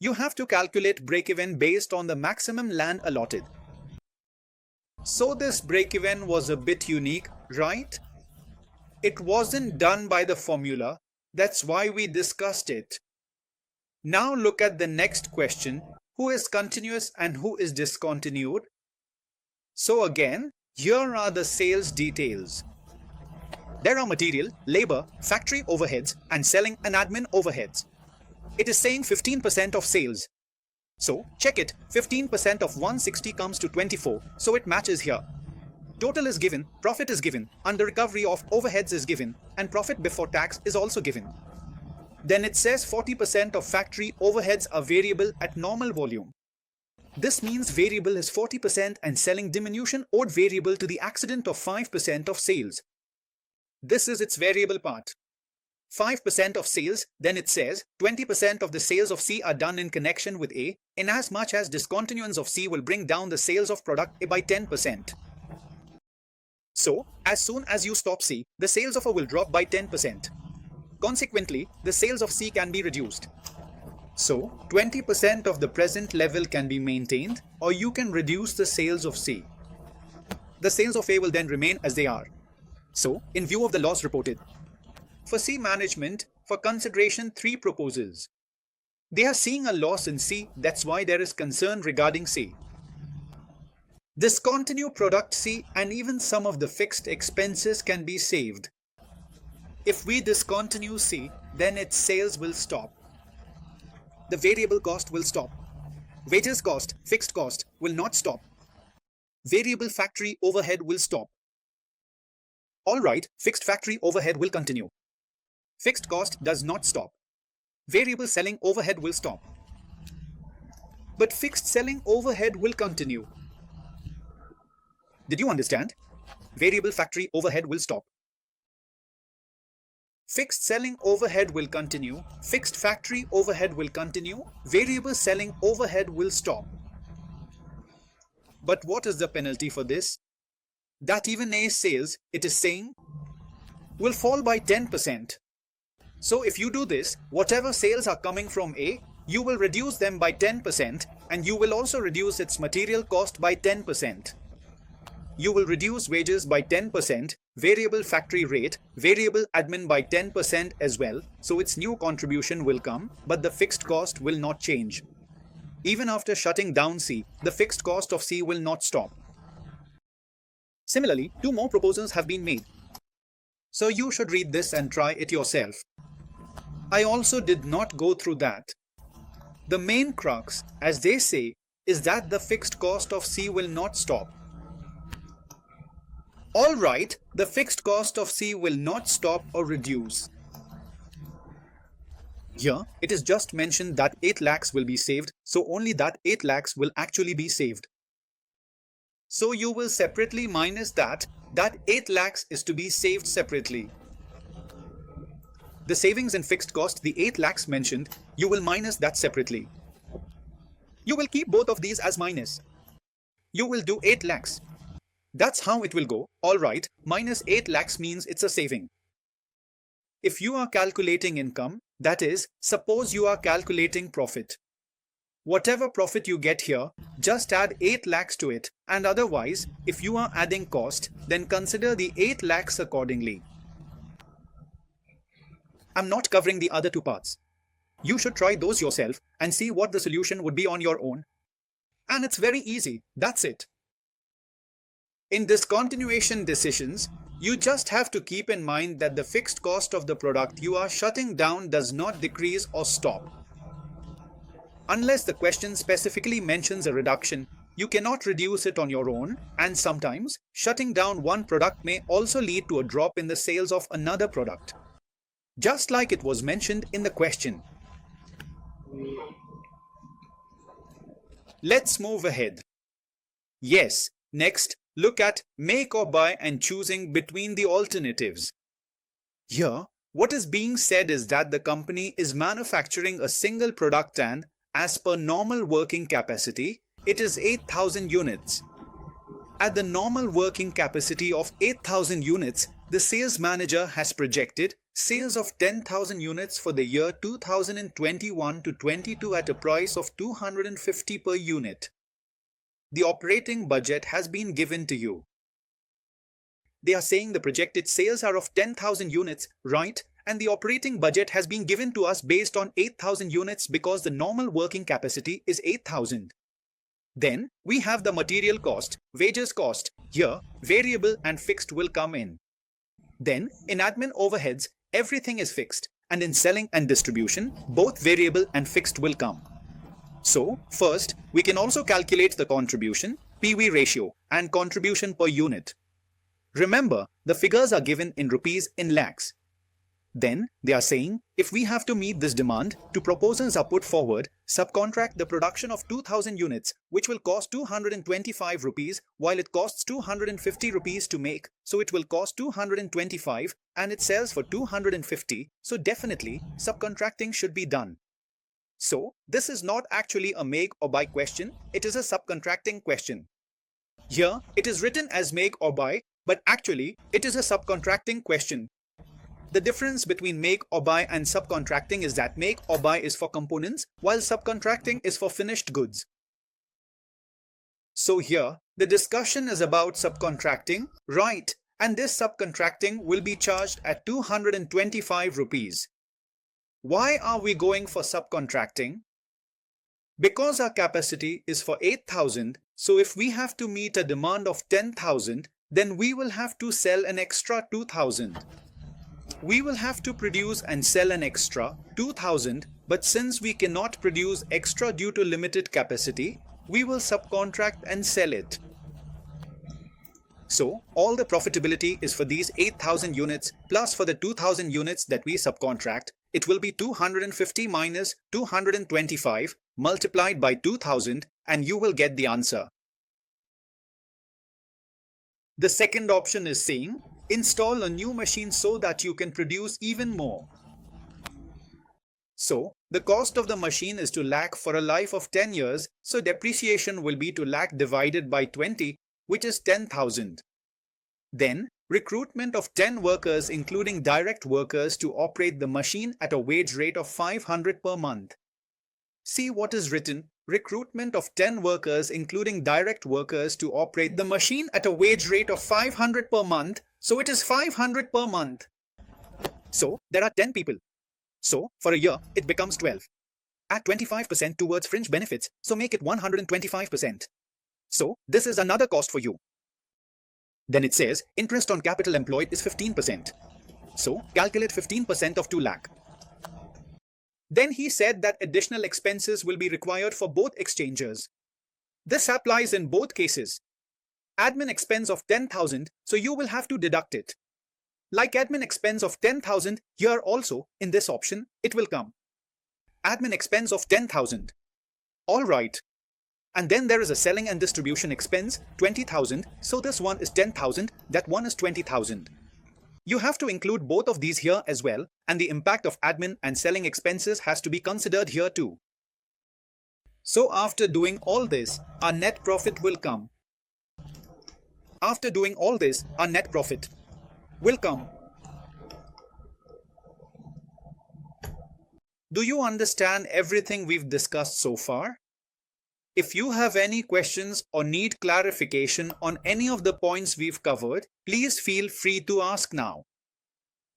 You have to calculate break-even based on the maximum land allotted. So this break-even was a bit unique, right? It wasn't done by the formula, that's why we discussed it. Now look at the next question, who is continuous and who is discontinued? So again, here are the sales details. There are material, labor, factory overheads and selling and admin overheads. It is saying 15% of sales. So check it, 15% of 160 comes to 24, so it matches here. Total is given, profit is given, under recovery of overheads is given, and profit before tax is also given. Then it says 40% of factory overheads are variable at normal volume. This means variable is 40% and selling diminution owed variable to the accident of 5% of sales. This is its variable part. 5% of sales, then it says 20% of the sales of C are done in connection with A, inasmuch as discontinuance of C will bring down the sales of product A by 10%. So, as soon as you stop C, the sales of A will drop by 10%. Consequently, the sales of C can be reduced. So, 20% of the present level can be maintained, or you can reduce the sales of C. The sales of A will then remain as they are. So, in view of the loss reported, for C management, for consideration 3 proposals. They are seeing a loss in C, that's why there is concern regarding C. Discontinue product C and even some of the fixed expenses can be saved. If we discontinue C, then its sales will stop. The variable cost will stop. Wages cost, fixed cost will not stop. Variable factory overhead will stop. Alright, fixed factory overhead will continue. Fixed cost does not stop. Variable selling overhead will stop. But fixed selling overhead will continue. Did you understand? Variable factory overhead will stop. Fixed selling overhead will continue. Fixed factory overhead will continue. Variable selling overhead will stop. But what is the penalty for this? That even A's sales, it is saying, will fall by 10%. So if you do this, whatever sales are coming from A, you will reduce them by 10% and you will also reduce its material cost by 10%. You will reduce wages by 10%, variable factory rate, variable admin by 10% as well, so its new contribution will come, but the fixed cost will not change. Even after shutting down C, the fixed cost of C will not stop. Similarly, 2 more proposals have been made. So you should read this and try it yourself. I also did not go through that. The main crux, as they say, is that the fixed cost of C will not stop. Alright, the fixed cost of C will not stop or reduce. Here, it is just mentioned that 8 lakhs will be saved, so only that 8 lakhs will actually be saved. So you will separately minus that 8 lakhs is to be saved separately. The savings in fixed cost, the 8 lakhs mentioned, you will minus that separately. You will keep both of these as minus. You will do 8 lakhs. That's how it will go. Alright, minus 8 lakhs means it's a saving. If you are calculating income, that is, suppose you are calculating profit. Whatever profit you get here, just add 8 lakhs to it, and otherwise, if you are adding cost, then consider the 8 lakhs accordingly. I'm not covering the other 2 parts. You should try those yourself and see what the solution would be on your own. And it's very easy, that's it. In discontinuation decisions, you just have to keep in mind that the fixed cost of the product you are shutting down does not decrease or stop. Unless the question specifically mentions a reduction, you cannot reduce it on your own, and sometimes shutting down one product may also lead to a drop in the sales of another product. Just like it was mentioned in the question. Let's move ahead. Yes, next, look at make or buy and choosing between the alternatives. Here, what is being said is that the company is manufacturing a single product and, as per normal working capacity, it is 8,000 units. At the normal working capacity of 8,000 units, the sales manager has projected sales of 10,000 units for the year 2021 to 22 at a price of 250 per unit. The operating budget has been given to you. They are saying the projected sales are of 10,000 units, right? And the operating budget has been given to us based on 8,000 units because the normal working capacity is 8,000. Then we have the material cost, wages cost. Here, variable and fixed will come in. Then, in admin overheads, everything is fixed. And in selling and distribution, both variable and fixed will come. So, first, we can also calculate the contribution, PV ratio, and contribution per unit. Remember, the figures are given in rupees in lakhs. Then, they are saying, if we have to meet this demand, 2 proposals are put forward, subcontract the production of 2,000 units, which will cost 225 rupees, while it costs 250 rupees to make, so it will cost 225, and it sells for 250, so definitely, subcontracting should be done. So, this is not actually a make or buy question, it is a subcontracting question. Here, it is written as make or buy, but actually it is a subcontracting question. The difference between make or buy and subcontracting is that make or buy is for components, while subcontracting is for finished goods. So here, the discussion is about subcontracting, right? And this subcontracting will be charged at 225 rupees. Why are we going for subcontracting? Because our capacity is for 8,000, so if we have to meet a demand of 10,000, then we will have to sell an extra 2,000. We will have to produce and sell an extra 2,000, but since we cannot produce extra due to limited capacity, we will subcontract and sell it. So, all the profitability is for these 8,000 units plus for the 2,000 units that we subcontract. It will be 250 minus 225 multiplied by 2,000 and you will get the answer. The second option is saying, install a new machine so that you can produce even more. So, the cost of the machine is 2 lakh for a life of 10 years, so depreciation will be 2 lakh divided by 20, which is 10,000. Then, recruitment of 10 workers including direct workers to operate the machine at a wage rate of 500 per month. See what is written, recruitment of 10 workers including direct workers to operate the machine at a wage rate of 500 per month, so it is 500 per month. So, there are 10 people. So, for a year, it becomes 12. Add 25% towards fringe benefits, so make it 125%. So, this is another cost for you. Then it says, interest on capital employed is 15%. So, calculate 15% of 2 lakh. Then he said that additional expenses will be required for both exchangers. This applies in both cases. Admin expense of 10,000, so you will have to deduct it. Like admin expense of 10,000, here also, in this option, it will come. Admin expense of 10,000. Alright. And then there is a selling and distribution expense, 20,000, so this one is 10,000, that one is 20,000. You have to include both of these here as well, and the impact of admin and selling expenses has to be considered here too. So after doing all this, our net profit will come. After doing all this, our net profit will come. Do you understand everything we've discussed so far? If you have any questions or need clarification on any of the points we've covered, please feel free to ask now.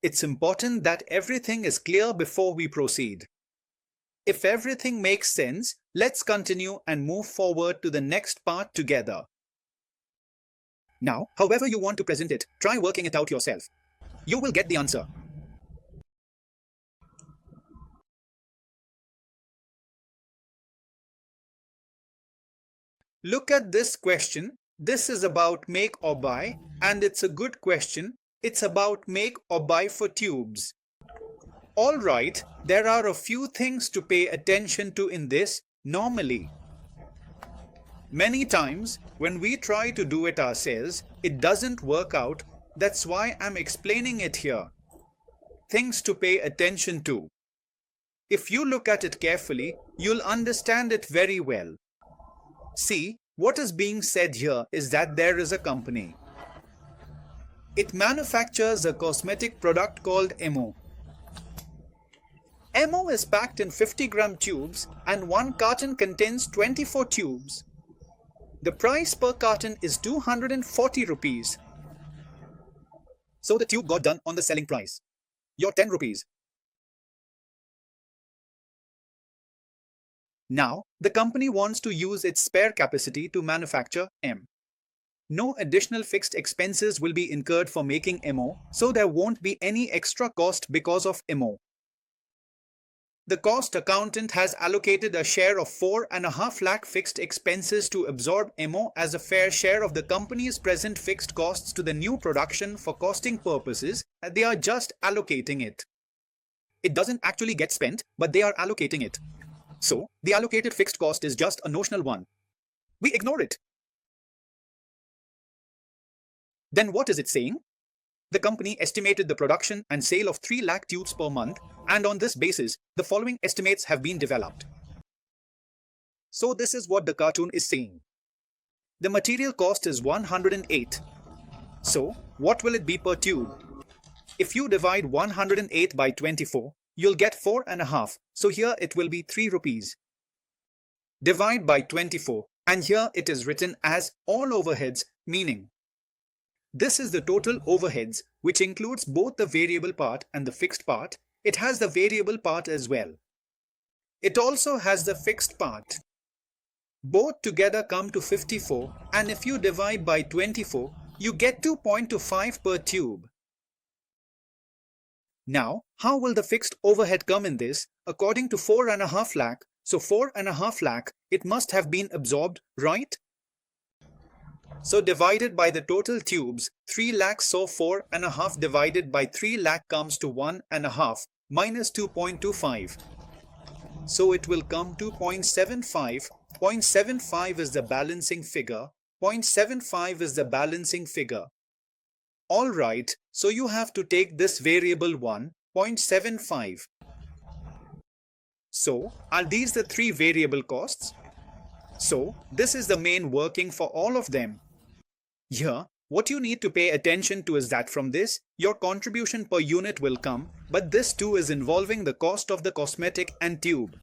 It's important that everything is clear before we proceed. If everything makes sense, let's continue and move forward to the next part together. Now, however you want to present it, try working it out yourself. You will get the answer. Look at this question. This is about make or buy, and it's a good question. It's about make or buy for tubes. Alright, there are a few things to pay attention to in this normally. Many times, when we try to do it ourselves, it doesn't work out. That's why I'm explaining it here. Things to pay attention to. If you look at it carefully, you'll understand it very well. See, what is being said here is that there is a company. It manufactures a cosmetic product called MO. MO is packed in 50-gram tubes and one carton contains 24 tubes. The price per carton is 240 rupees. So the tube got done on the selling price. Your 10 rupees. Now, the company wants to use its spare capacity to manufacture M. No additional fixed expenses will be incurred for making MO, so there won't be any extra cost because of MO. The cost accountant has allocated a share of 4.5 lakh fixed expenses to absorb MO as a fair share of the company's present fixed costs to the new production for costing purposes, and they are just allocating it. It doesn't actually get spent, but they are allocating it. So, the allocated fixed cost is just a notional one. We ignore it. Then what is it saying? The company estimated the production and sale of 3 lakh tubes per month, and on this basis, the following estimates have been developed. So this is what the cartoon is saying. The material cost is 108. So, what will it be per tube? If you divide 108 by 24, you'll get 4.5. So here it will be 3 rupees. Divide by 24, and here it is written as all overheads, meaning this is the total overheads, which includes both the variable part and the fixed part. It has the variable part as well. It also has the fixed part. Both together come to 54, and if you divide by 24, you get 2.25 per tube. Now, how will the fixed overhead come in this? According to 4.5 lakh, so 4.5 lakh, it must have been absorbed, right? So divided by the total tubes, 3 lakh, so 4.5 divided by 3 lakh comes to 1.5 minus 2.25. So it will come to 0.75. 0.75 is the balancing figure. 0.75 is the balancing figure. Alright, so you have to take this variable 1, 0.75. So, are these the three variable costs? So, this is the main working for all of them. Here, what you need to pay attention to is that from this, your contribution per unit will come, but this too is involving the cost of the cosmetic and tube.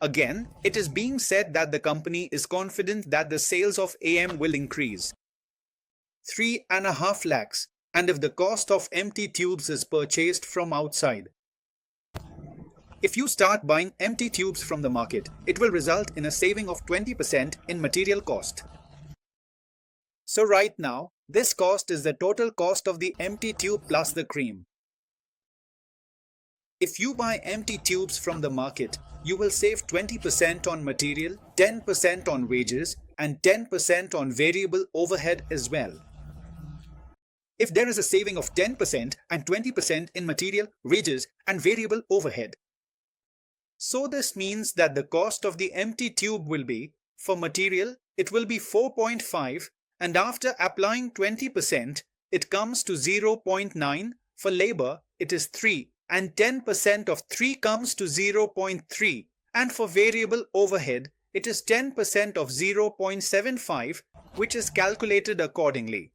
Again, it is being said that the company is confident that the sales of AM will increase. 3.5 lakhs, and if the cost of empty tubes is purchased from outside. If you start buying empty tubes from the market, it will result in a saving of 20% in material cost. So right now, this cost is the total cost of the empty tube plus the cream. If you buy empty tubes from the market, you will save 20% on material, 10% on wages, and 10% on variable overhead as well. If there is a saving of 10% and 20% in material, wages, and variable overhead. So this means that the cost of the empty tube will be, for material, it will be 4.5, and after applying 20%, it comes to 0.9, for labor, it is 3, and 10% of 3 comes to 0.3, and for variable overhead, it is 10% of 0.75, which is calculated accordingly.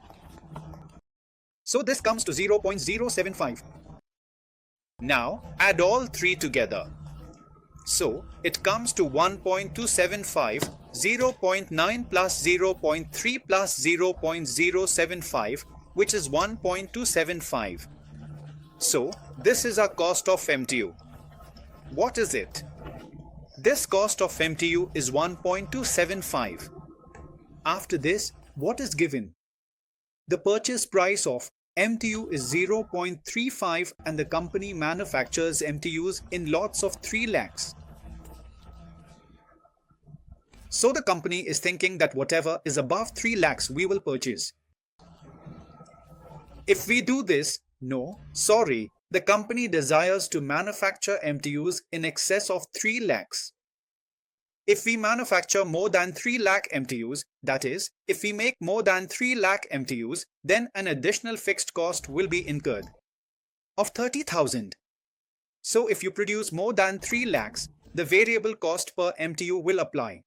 So this comes to 0.075. Now, add all three together. So, it comes to 1.275, 0.9 plus 0.3 plus 0.075, which is 1.275. So, this is our cost of MTU. What is it? This cost of MTU is 1.275. After this, what is given? The purchase price of MTU is 0.35 and the company manufactures MTUs in lots of 3 lakhs. So the company is thinking that whatever is above 3 lakhs we will purchase. If we do this, no, sorry, the company desires to manufacture MTUs in excess of 3 lakhs. If we manufacture more than 3 lakh MTUs, that is, if we make more than 3 lakh MTUs, then an additional fixed cost will be incurred of 30,000. So if you produce more than 3 lakhs, the variable cost per MTU will apply.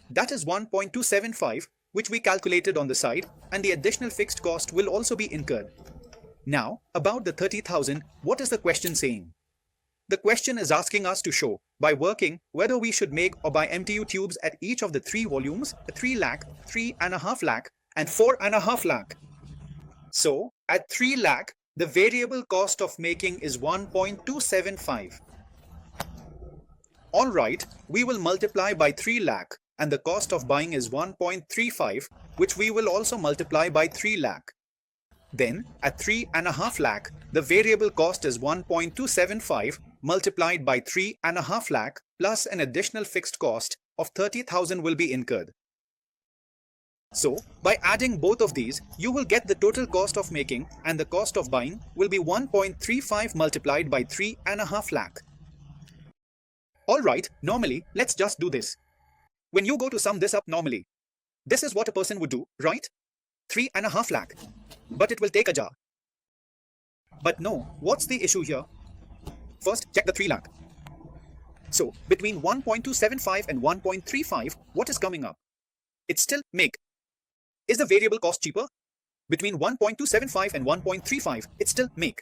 That is 1.275, which we calculated on the side, and the additional fixed cost will also be incurred. Now, about the 30,000, what is the question saying? The question is asking us to show, by working, whether we should make or buy MTU tubes at each of the 3 volumes, 3 lakh, 3.5 lakh, and 4.5 lakh. So, at 3 lakh, the variable cost of making is 1.275. Alright, we will multiply by 3 lakh, and the cost of buying is 1.35, which we will also multiply by 3 lakh. Then, at 3.5 lakh, the variable cost is 1.275 multiplied by 3.5 lakh plus an additional fixed cost of 30,000 will be incurred. So, by adding both of these, you will get the total cost of making and the cost of buying will be 1.35 multiplied by 3.5 lakh. Alright, normally, let's just do this. When you go to sum this up normally, this is what a person would do, right? 3.5 lakh. But it will take a jar. But no, what's the issue here? First, check the 3 lakh. So, between 1.275 and 1.35, what is coming up? It's still make. Is the variable cost cheaper? Between 1.275 and 1.35, it's still make.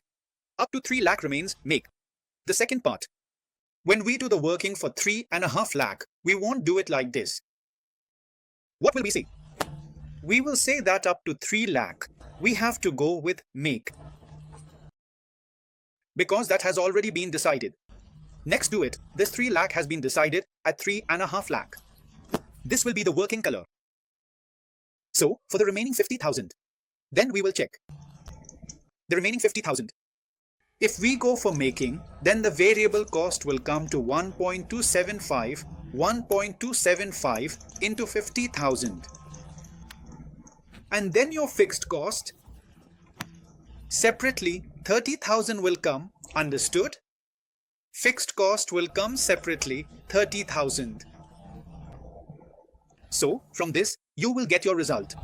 Up to 3 lakh remains make. The second part. When we do the working for 3.5 lakh, we won't do it like this. What will we say? We will say that up to 3 lakh, we have to go with make. Because that has already been decided. Next to it, this 3 lakh has been decided at 3.5 lakh. This will be the working color. So, for the remaining 50,000, then we will check. The remaining 50,000. If we go for making, then the variable cost will come to 1.275 into 50,000. And then your fixed cost, separately 30,000 will come, understood? Fixed cost will come separately 30,000. So, from this, you will get your result.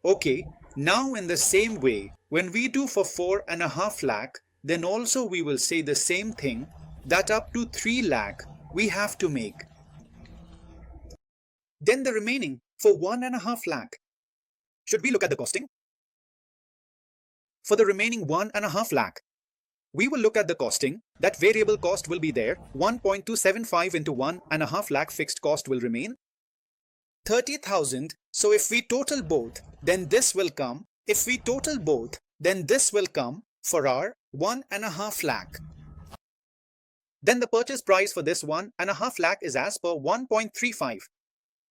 Okay, now in the same way, when we do for 4.5 lakh, then also we will say the same thing, that up to 3 lakh, we have to make. Then the remaining for 1.5 lakh. Should we look at the costing? For the remaining 1.5 lakh, we will look at the costing. That variable cost will be there. 1.275 into 1.5 lakh fixed cost will remain 30,000. So if we total both, then this will come. If we total both, then this will come for our 1.5 lakh. Then the purchase price for this 1.5 lakh is as per 1.35.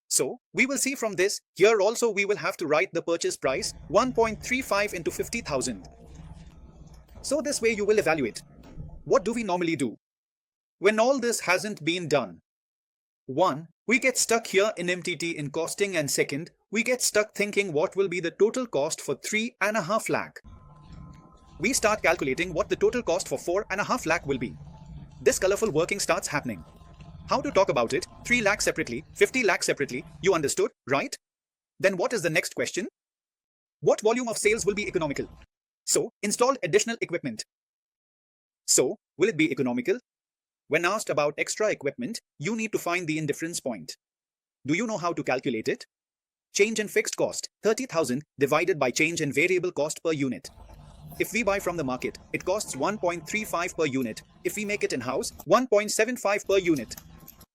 So we will see from this, here also we will have to write the purchase price 1.35 into 50,000. So this way you will evaluate. What do we normally do? When all this hasn't been done, 1. We get stuck here in MTT in costing, and second, we get stuck thinking what will be the total cost for 3.5 lakh. We start calculating what the total cost for 4.5 lakh will be. This colorful working starts happening. How to talk about it? 3 lakh separately, 50 lakh separately. You understood, right? Then what is the next question? What volume of sales will be economical? So, install additional equipment. So, will it be economical? When asked about extra equipment, you need to find the indifference point. Do you know how to calculate it? Change in fixed cost, 30,000 divided by change in variable cost per unit. If we buy from the market, it costs 1.35 per unit. If we make it in-house, 1.75 per unit.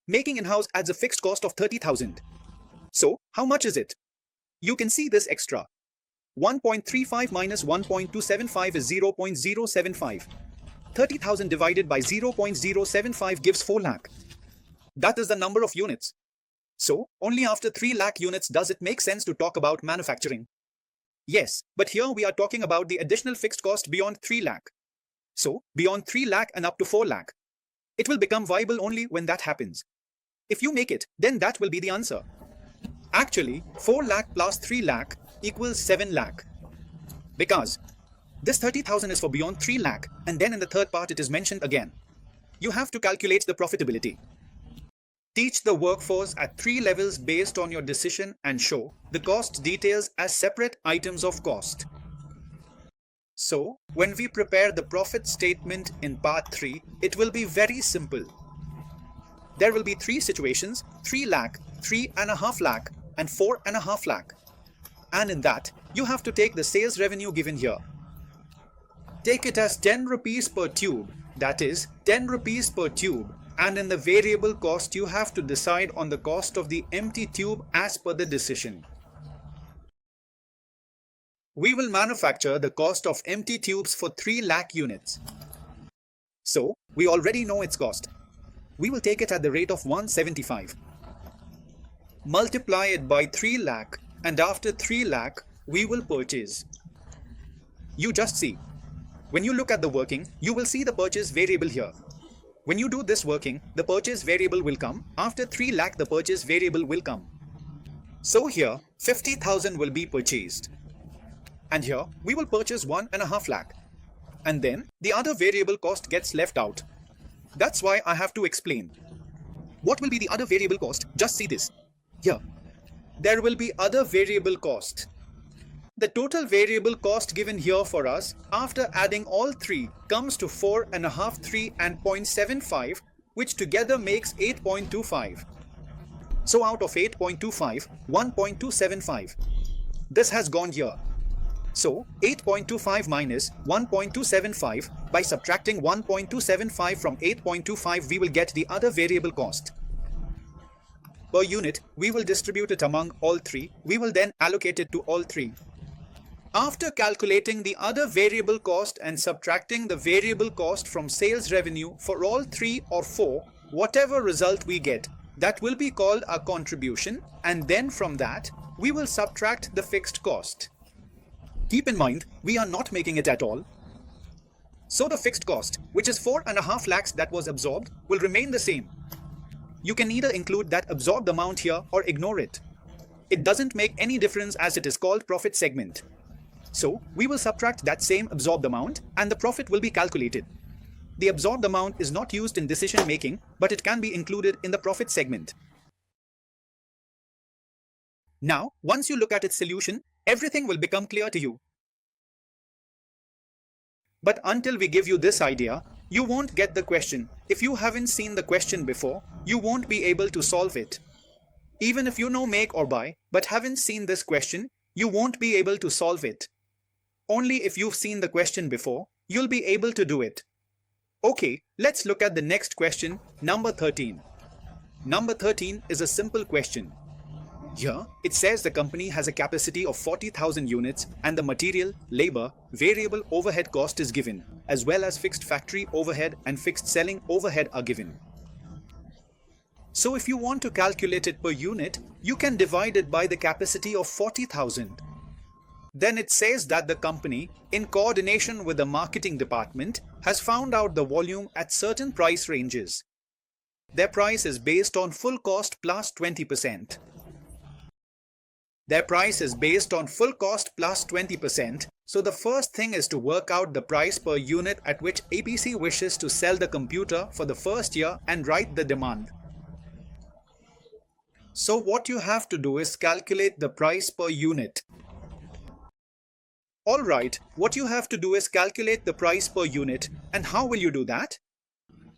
Making in-house adds a fixed cost of 30,000. So, how much is it? You can see this extra. 1.35 minus 1.275 is 0.075. 30,000 divided by 0.075 gives 4 lakh. That is the number of units. So, only after 3 lakh units does it make sense to talk about manufacturing. Yes, but here we are talking about the additional fixed cost beyond 3 lakh. So, beyond 3 lakh and up to 4 lakh. It will become viable only when that happens. If you make it, then that will be the answer. Actually, 4 lakh plus 3 lakh equals 7 lakh. Because this 30,000 is for beyond 3 lakh, and then in the third part it is mentioned again. You have to calculate the profitability. Teach the workforce at 3 levels based on your decision and show the cost details as separate items of cost. So, when we prepare the profit statement in part 3, it will be very simple. There will be 3 situations, 3 lakh, 3.5 lakh and 4.5 lakh. And in that, you have to take the sales revenue given here. Take it as 10 rupees per tube, that is 10 rupees per tube. And in the variable cost, you have to decide on the cost of the empty tube as per the decision. We will manufacture the cost of empty tubes for 3 lakh units. So, we already know its cost. We will take it at the rate of 175. Multiply it by 3 lakh, and after 3 lakh, we will purchase. You just see. When you look at the working, you will see the purchase variable here. When you do this working, the purchase variable will come. After 3 lakh, the purchase variable will come. So here, 50,000 will be purchased. And here, we will purchase 1.5 lakh. And then, the other variable cost gets left out. That's why I have to explain. What will be the other variable cost? Just see this. Here. There will be other variable cost. The total variable cost given here for us, after adding all 3, comes to 4.5, 3 and 0.75, which together makes 8.25. So out of 8.25, 1.275. This has gone here. So 8.25 minus 1.275, by subtracting 1.275 from 8.25 we will get the other variable cost. Per unit, we will distribute it among all three. We will then allocate it to all three. After calculating the other variable cost and subtracting the variable cost from sales revenue for all 3 or 4, whatever result we get, that will be called our contribution, and then from that, we will subtract the fixed cost. Keep in mind, we are not making it at all. So the fixed cost, which is 4.5 lakhs that was absorbed, will remain the same. You can either include that absorbed amount here or ignore it. It doesn't make any difference as it is called profit segment. So we will subtract that same absorbed amount and the profit will be calculated. The absorbed amount is not used in decision making, but it can be included in the profit segment. Now, once you look at its solution, everything will become clear to you. But until we give you this idea, you won't get the question. If you haven't seen the question before, you won't be able to solve it. Even if you know make or buy, but haven't seen this question, you won't be able to solve it. Only if you've seen the question before, you'll be able to do it. Okay, let's look at the next question, number 13. Number 13 is a simple question. Here, it says the company has a capacity of 40,000 units and the material, labor, variable overhead cost is given, as well as fixed factory overhead and fixed selling overhead are given. So if you want to calculate it per unit, you can divide it by the capacity of 40,000. Then it says that the company, in coordination with the marketing department, has found out the volume at certain price ranges. Their price is based on full cost plus 20%. Their price is based on full cost plus 20%, so the first thing is to work out the price per unit at which ABC wishes to sell the computer for the first year and write the demand. So what you have to do is calculate the price per unit. Alright, what you have to do is calculate the price per unit, and how will you do that?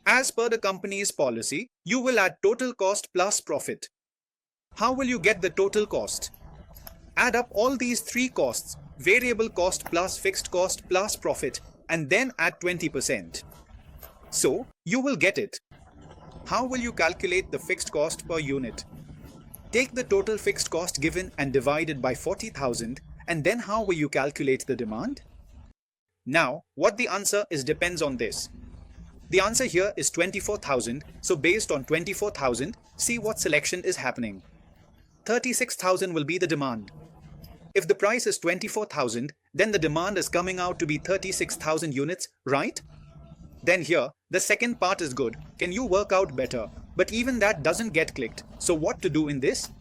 As per the company's policy, you will add total cost plus profit. How will you get the total cost? Add up all these three costs, variable cost plus fixed cost plus profit, and then add 20%. So, you will get it. How will you calculate the fixed cost per unit? Take the total fixed cost given and divide it by 40,000, and then how will you calculate the demand? Now, what the answer is depends on this. The answer here is 24,000, so based on 24,000, see what selection is happening. 36,000 will be the demand. If the price is 24,000, then the demand is coming out to be 36,000 units, right? Then here, the second part is good. Can you work out better? But even that doesn't get clicked. So what to do in this?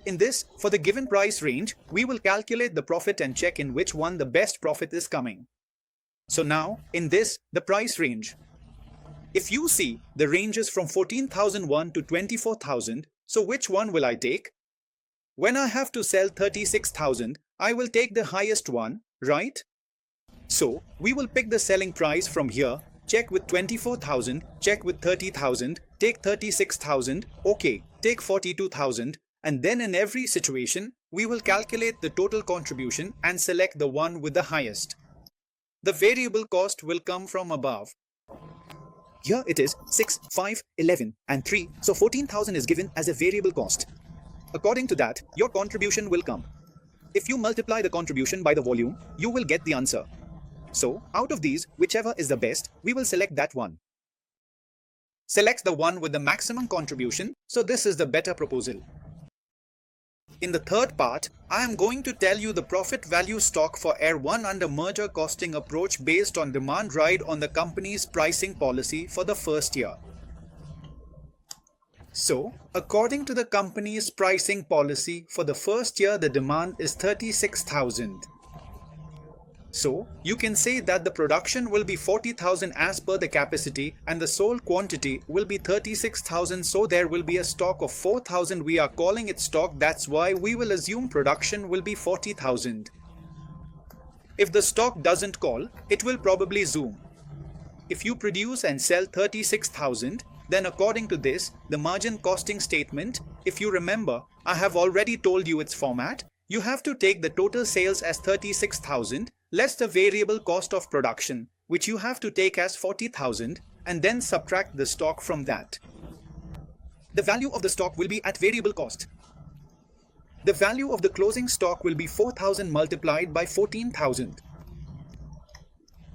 In this, for the given price range, we will calculate the profit and check in which one the best profit is coming. So now, in this, the price range. If you see, the range is from 14,001 to 24,000, so which one will I take? When I have to sell 36,000, I will take the highest one, right? So, we will pick the selling price from here, check with 24,000, check with 30,000, take 36,000, okay, take 42,000, and then in every situation, we will calculate the total contribution and select the one with the highest. The variable cost will come from above. Here it is 6, 5, 11 and 3, so 14,000 is given as a variable cost. According to that, your contribution will come. If you multiply the contribution by the volume, you will get the answer. So, out of these, whichever is the best, we will select that one. Select the one with the maximum contribution, so this is the better proposal. In the third part, I am going to tell you the profit value stock for Air 1 under merger costing approach based on demand ride on the company's pricing policy for the first year. So, according to the company's pricing policy, for the first year the demand is 36,000. So, you can say that the production will be 40,000 as per the capacity and the sold quantity will be 36,000, so there will be a stock of 4,000. We are calling it stock, that's why we will assume production will be 40,000. If the stock doesn't call, it will probably zoom. If you produce and sell 36,000, then according to this, the margin costing statement, if you remember, I have already told you its format. You have to take the total sales as 36,000 less the variable cost of production, which you have to take as 40,000, and then subtract the stock from that. The value of the stock will be at variable cost. The value of the closing stock will be 4,000 multiplied by 14,000.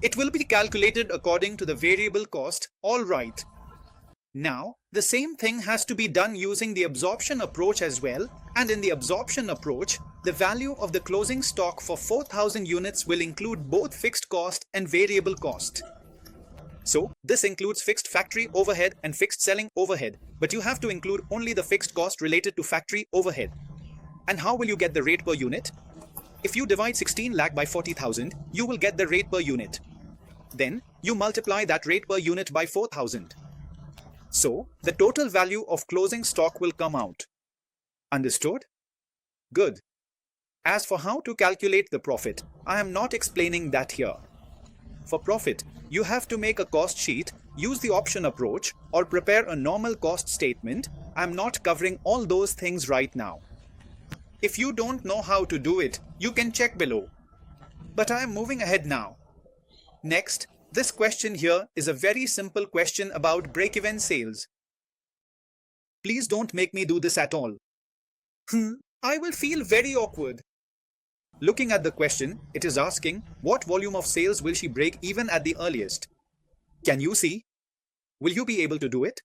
It will be calculated according to the variable cost, alright. Now, the same thing has to be done using the absorption approach as well, and in the absorption approach, the value of the closing stock for 4,000 units will include both fixed cost and variable cost. So, this includes fixed factory overhead and fixed selling overhead, but you have to include only the fixed cost related to factory overhead. And how will you get the rate per unit? If you divide 16 lakh by 40,000, you will get the rate per unit. Then, you multiply that rate per unit by 4,000. So, the total value of closing stock will come out. Understood? Good. As for how to calculate the profit, I am not explaining that here. For profit, you have to make a cost sheet, use the option approach, or prepare a normal cost statement. I am not covering all those things right now. If you don't know how to do it, you can check below. But I am moving ahead now. Next, this question here is a very simple question about break-even sales. Please don't make me do this at all. I will feel very awkward. Looking at the question, it is asking, what volume of sales will she break even at the earliest? Can you see? Will you be able to do it?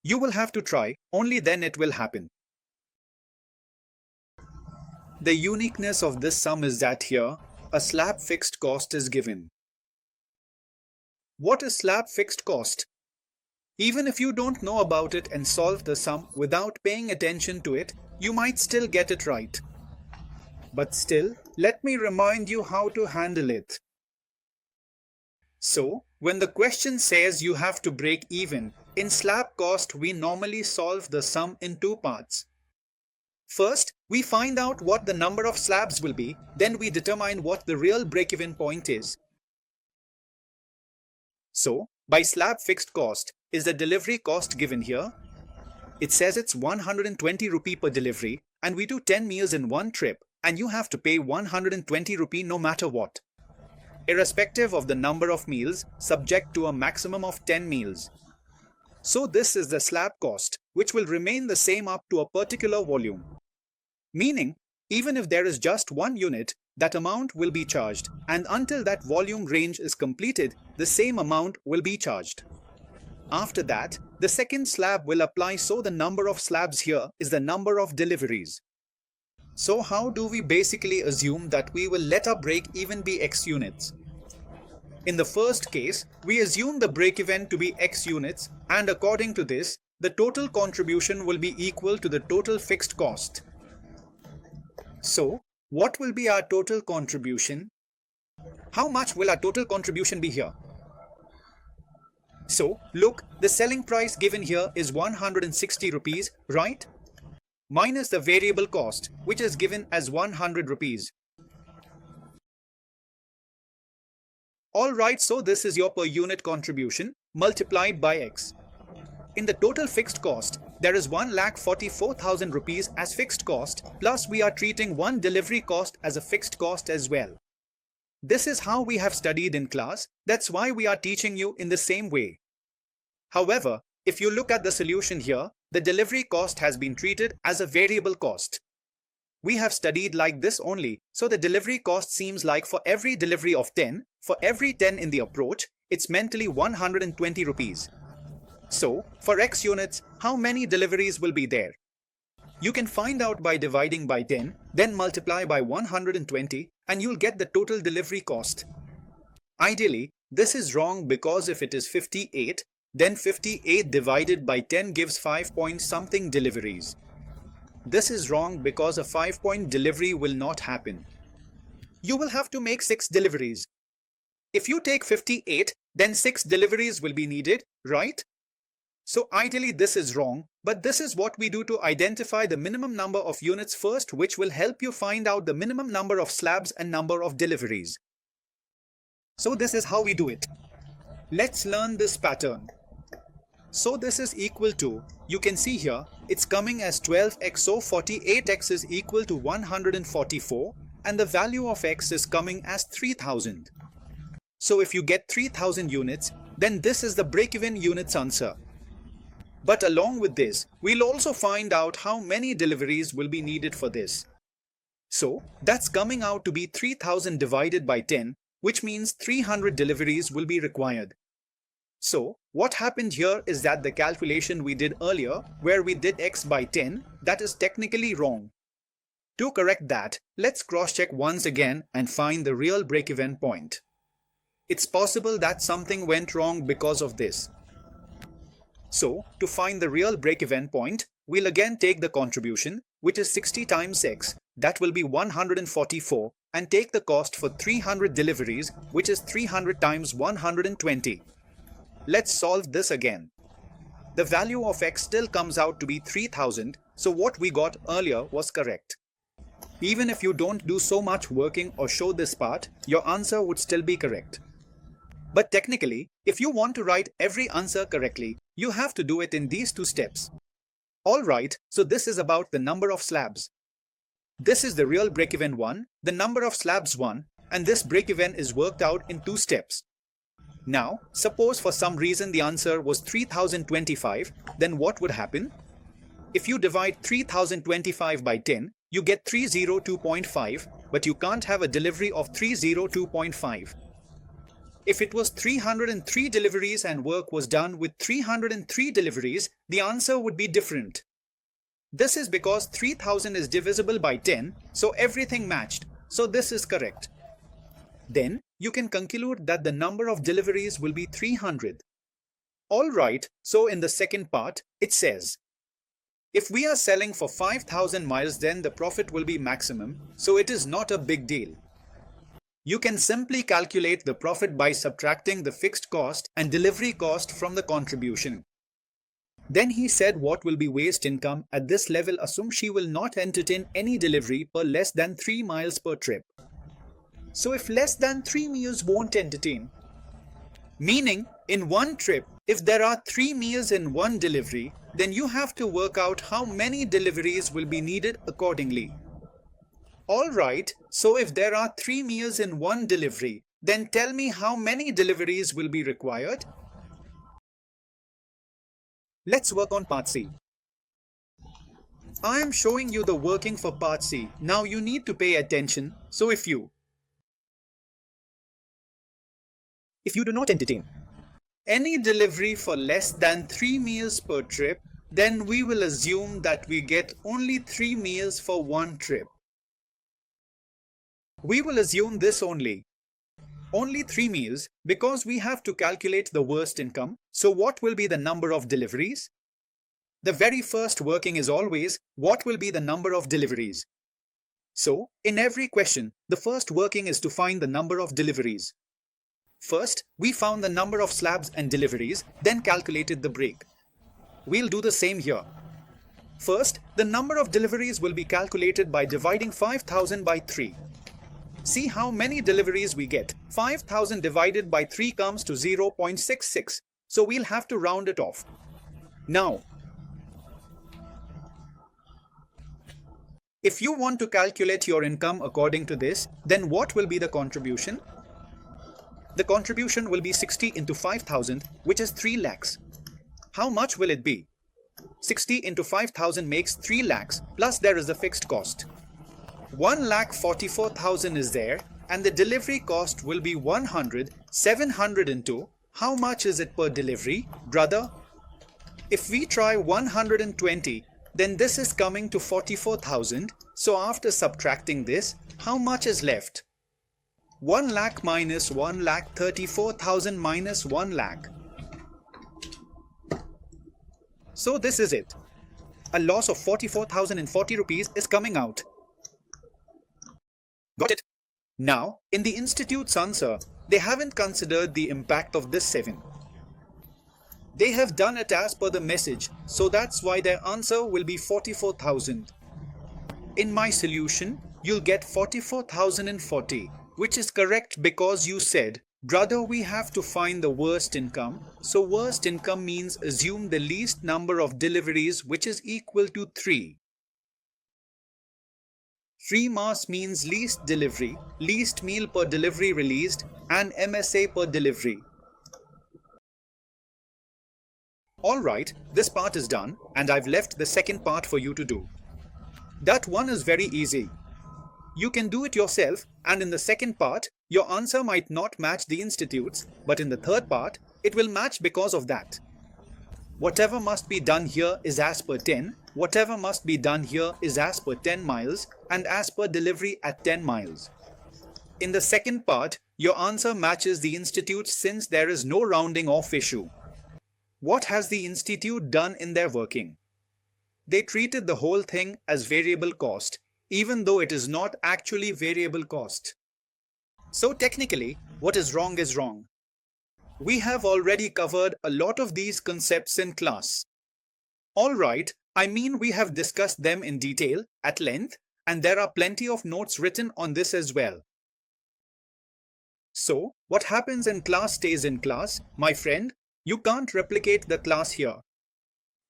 You will have to try, only then it will happen. The uniqueness of this sum is that here, a slab fixed cost is given. What is slab fixed cost? Even if you don't know about it and solve the sum without paying attention to it, you might still get it right. But still, let me remind you how to handle it. So, when the question says you have to break even, in slab cost we normally solve the sum in two parts. First, we find out what the number of slabs will be, then we determine what the real break-even point is. So, by slab fixed cost, is the delivery cost given here? It says it's 120 rupee per delivery, and we do 10 meals in one trip, and you have to pay 120 rupee no matter what. Irrespective of the number of meals, subject to a maximum of 10 meals. So this is the slab cost, which will remain the same up to a particular volume. Meaning, even if there is just one unit, that amount will be charged, and until that volume range is completed, the same amount will be charged. After that, the second slab will apply, so the number of slabs here is the number of deliveries. So how do we basically assume that we will let our break-even be X units? In the first case, we assume the break-even to be X units, and according to this, the total contribution will be equal to the total fixed cost. So, what will be our total contribution? How much will our total contribution be here? So, look, the selling price given here is 160 rupees, right? Minus the variable cost, which is given as 100 rupees. Alright, so this is your per unit contribution multiplied by X. In the total fixed cost, there is 1,44,000 rupees as fixed cost, plus we are treating one delivery cost as a fixed cost as well. This is how we have studied in class, that's why we are teaching you in the same way. However, if you look at the solution here, the delivery cost has been treated as a variable cost. We have studied like this only, so the delivery cost seems like for every delivery of 10, for every 10 in the approach, it's mentally 120 rupees. So, for X units, how many deliveries will be there? You can find out by dividing by 10, then multiply by 120, and you'll get the total delivery cost. Ideally, this is wrong because if it is 58, then 58 divided by 10 gives 5 point something deliveries. This is wrong because a 5-point delivery will not happen. You will have to make 6 deliveries. If you take 58, then 6 deliveries will be needed, right? So ideally this is wrong, but this is what we do to identify the minimum number of units first, which will help you find out the minimum number of slabs and number of deliveries. So this is how we do it. Let's learn this pattern. So this is equal to, you can see here, it's coming as 12x, so 48x is equal to 144, and the value of x is coming as 3000. So if you get 3000 units, then this is the break-even units answer. But along with this, we'll also find out how many deliveries will be needed for this. So that's coming out to be 3000 divided by 10, which means 300 deliveries will be required. So what happened here is that the calculation we did earlier, where we did x by 10, that is technically wrong. To correct that, let's cross-check once again and find the real break-even point. It's possible that something went wrong because of this. So, to find the real break-even point, we'll again take the contribution, which is 60 times x, that will be 144, and take the cost for 300 deliveries, which is 300 times 120. Let's solve this again. The value of x still comes out to be 3000, so what we got earlier was correct. Even if you don't do so much working or show this part, your answer would still be correct. But technically, if you want to write every answer correctly, you have to do it in these two steps. Alright, so this is about the number of slabs. This is the real break-even one, the number of slabs one, and this break-even is worked out in two steps. Now, suppose for some reason the answer was 3025, then what would happen? If you divide 3025 by 10, you get 302.5, but you can't have a delivery of 302.5. If it was 303 deliveries and work was done with 303 deliveries, the answer would be different. This is because 3000 is divisible by 10, so everything matched, so this is correct. Then, you can conclude that the number of deliveries will be 300. Alright, so in the second part, it says, if we are selling for 5000 miles, then the profit will be maximum, so it is not a big deal. You can simply calculate the profit by subtracting the fixed cost and delivery cost from the contribution. Then he said what will be waste income at this level, assume she will not entertain any delivery per less than 3 miles per trip. So if less than 3 meals won't entertain, meaning in one trip, if there are 3 meals in one delivery, then you have to work out how many deliveries will be needed accordingly. Alright, so if there are 3 meals in one delivery, then tell me how many deliveries will be required? Let's work on part C. I am showing you the working for part C. Now you need to pay attention. So if you do not entertain any delivery for less than 3 meals per trip, then we will assume that we get only 3 meals for one trip. We will assume this only 3 meals, because we have to calculate the worst income. So what will be the number of deliveries? The very first working is always what will be the number of deliveries. So in every question, the first working is to find the number of deliveries. First, we found the number of slabs and deliveries, then calculated the break. We'll do the same here. First, the number of deliveries will be calculated by dividing 5000 by 3. See how many deliveries we get. 5000 divided by 3 comes to 0.66. So we'll have to round it off. Now, if you want to calculate your income according to this, then what will be the contribution? The contribution will be 60 into 5000, which is 3 lakhs. How much will it be? 60 into 5000 makes 3 lakhs, plus there is a fixed cost. 1,44,000 is there, and the delivery cost will be 100. 700 into, how much is it per delivery, brother? If we try 120, then this is coming to 44,000. So after subtracting this, how much is left? 1 lakh minus 1,34,000 minus 1 lakh. So this is it. A loss of 44,040 rupees is coming out. Got it? Now, in the Institute's answer, they haven't considered the impact of this 7. They have done it as per the message, so that's why their answer will be 44,000. In my solution, you'll get 44,040, which is correct because you said Brother, we have to find the worst income. So worst income means assume the least number of deliveries, which is equal to 3. Free mass means least delivery, least meal per delivery released, and MSA per delivery. Alright, this part is done, and I've left the second part for you to do. That one is very easy. You can do it yourself, and in the second part, your answer might not match the institute's, but in the third part, it will match because of that. Whatever must be done here is as per 10, whatever must be done here is as per 10 miles, and as per delivery at 10 miles. In the second part, your answer matches the institute's since there is no rounding off issue. What has the institute done in their working? They treated the whole thing as variable cost, even though it is not actually variable cost. So technically, what is wrong is wrong. We have already covered a lot of these concepts in class. Alright, I mean we have discussed them in detail, at length, and there are plenty of notes written on this as well. So, what happens in class stays in class, my friend. You can't replicate the class here.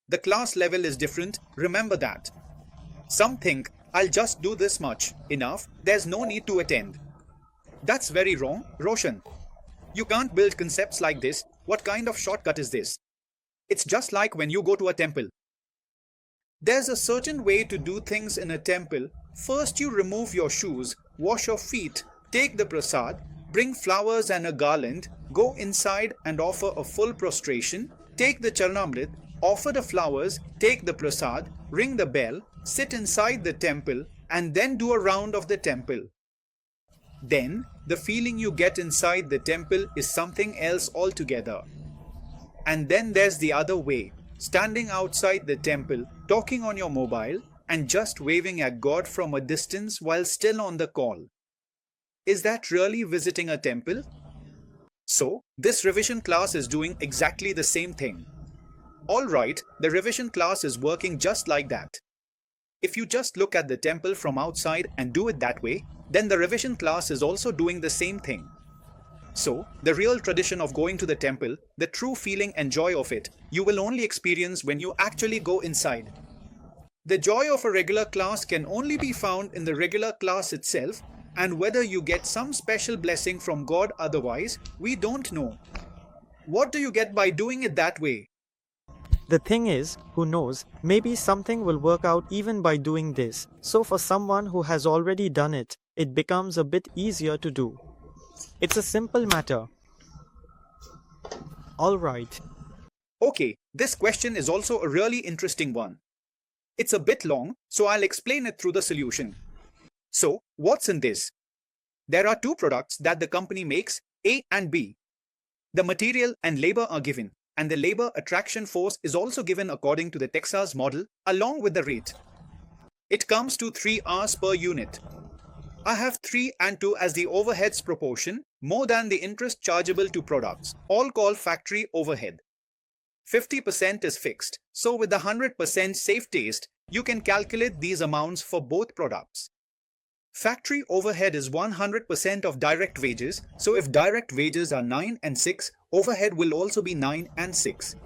The class level is different, remember that. Some think, I'll just do this much, enough, there's no need to attend. That's very wrong, Roshan. You can't build concepts like this. What kind of shortcut is this? It's just like when you go to a temple. There's a certain way to do things in a temple. First you remove your shoes, wash your feet, take the prasad, bring flowers and a garland, go inside and offer a full prostration, take the charanamrit, offer the flowers, take the prasad, ring the bell, sit inside the temple, and then do a round of the temple. Then, the feeling you get inside the temple is something else altogether. And then there's the other way, standing outside the temple, talking on your mobile, and just waving at God from a distance while still on the call. Is that really visiting a temple? So, this revision class is doing exactly the same thing. Alright, the revision class is working just like that. If you just look at the temple from outside and do it that way, then the revision class is also doing the same thing. So, the real tradition of going to the temple, the true feeling and joy of it, you will only experience when you actually go inside. The joy of a regular class can only be found in the regular class itself, and whether you get some special blessing from God otherwise, we don't know. What do you get by doing it that way? The thing is, who knows, maybe something will work out even by doing this. So for someone who has already done it, it becomes a bit easier to do. It's a simple matter. Alright. Okay, this question is also a really interesting one. It's a bit long, so I'll explain it through the solution. So, what's in this? There are two products that the company makes, A and B. The material and labor are given, and the labor attraction force is also given according to the Texas model, along with the rate. It comes to 3 hours per unit. I have 3 and 2 as the overheads proportion, more than the interest chargeable to products, all called factory overhead. 50% is fixed, so with the 100% safe taste, you can calculate these amounts for both products. Factory overhead is 100% of direct wages, so if direct wages are 9 and 6, overhead will also be 9 and 6.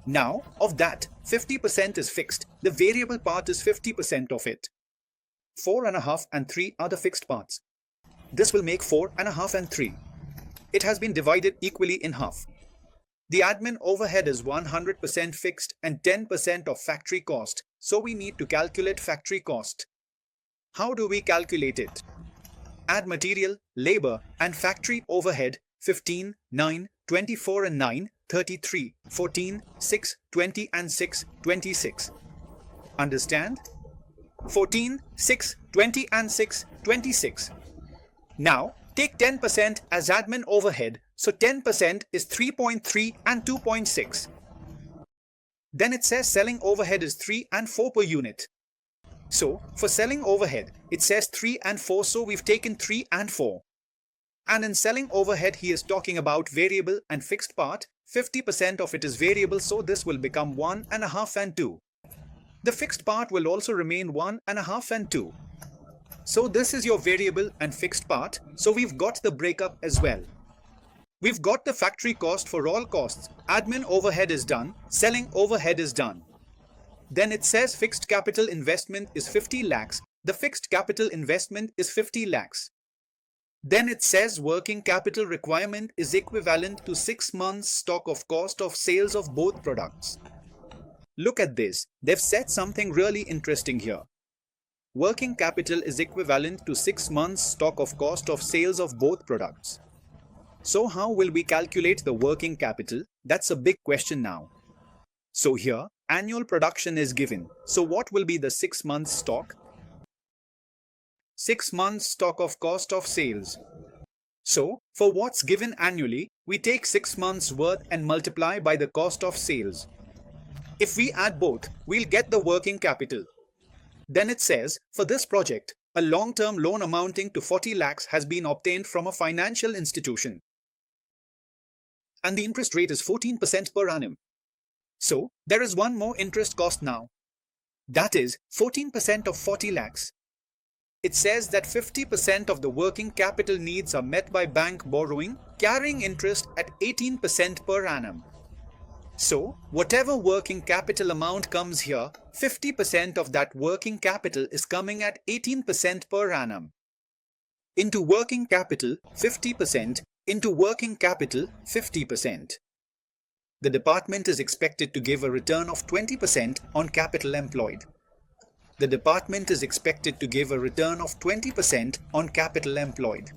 Now, of that, 50% is fixed, the variable part is 50% of it. 4.5 and 3 are the fixed parts. This will make 4.5 and 3. It has been divided equally in half. The admin overhead is 100% fixed and 10% of factory cost, so we need to calculate factory cost. How do we calculate it? Add material, labor, and factory overhead 15, 9, 24 and 9, 33, 14, 6, 20 and 6, 26. Understand? 14, 6, 20 and 6, 26. Now, take 10% as admin overhead, so 10% is 3.3 and 2.6. Then it says selling overhead is 3 and 4 per unit. So, for selling overhead, it says 3 and 4, so we've taken 3 and 4. And in selling overhead, he is talking about variable and fixed part. 50% of it is variable, so this will become 1.5 and 2. The fixed part will also remain 1.5 and 2. So this is your variable and fixed part, so we've got the breakup as well. We've got the factory cost for all costs. Admin overhead is done. Selling overhead is done. Then it says fixed capital investment is 50 lakhs. The fixed capital investment is 50 lakhs. Then it says working capital requirement is equivalent to 6 months stock of cost of sales of both products. Look at this. They've said something really interesting here. Working capital is equivalent to 6 months stock of cost of sales of both products. So how will we calculate the working capital? That's a big question now. So here, annual production is given. So what will be the 6 months stock? 6 months stock of cost of sales. So, for what's given annually, we take 6 months worth and multiply by the cost of sales. If we add both, we'll get the working capital. Then it says, for this project, a long-term loan amounting to 40 lakhs has been obtained from a financial institution. And the interest rate is 14% per annum. So, there is one more interest cost now. That is 14% of 40 lakhs. It says that 50% of the working capital needs are met by bank borrowing, carrying interest at 18% per annum. So, whatever working capital amount comes here, 50% of that working capital is coming at 18% per annum. Into working capital, 50%, into working capital, 50%. The department is expected to give a return of 20% on capital employed. The department is expected to give a return of 20% on capital employed.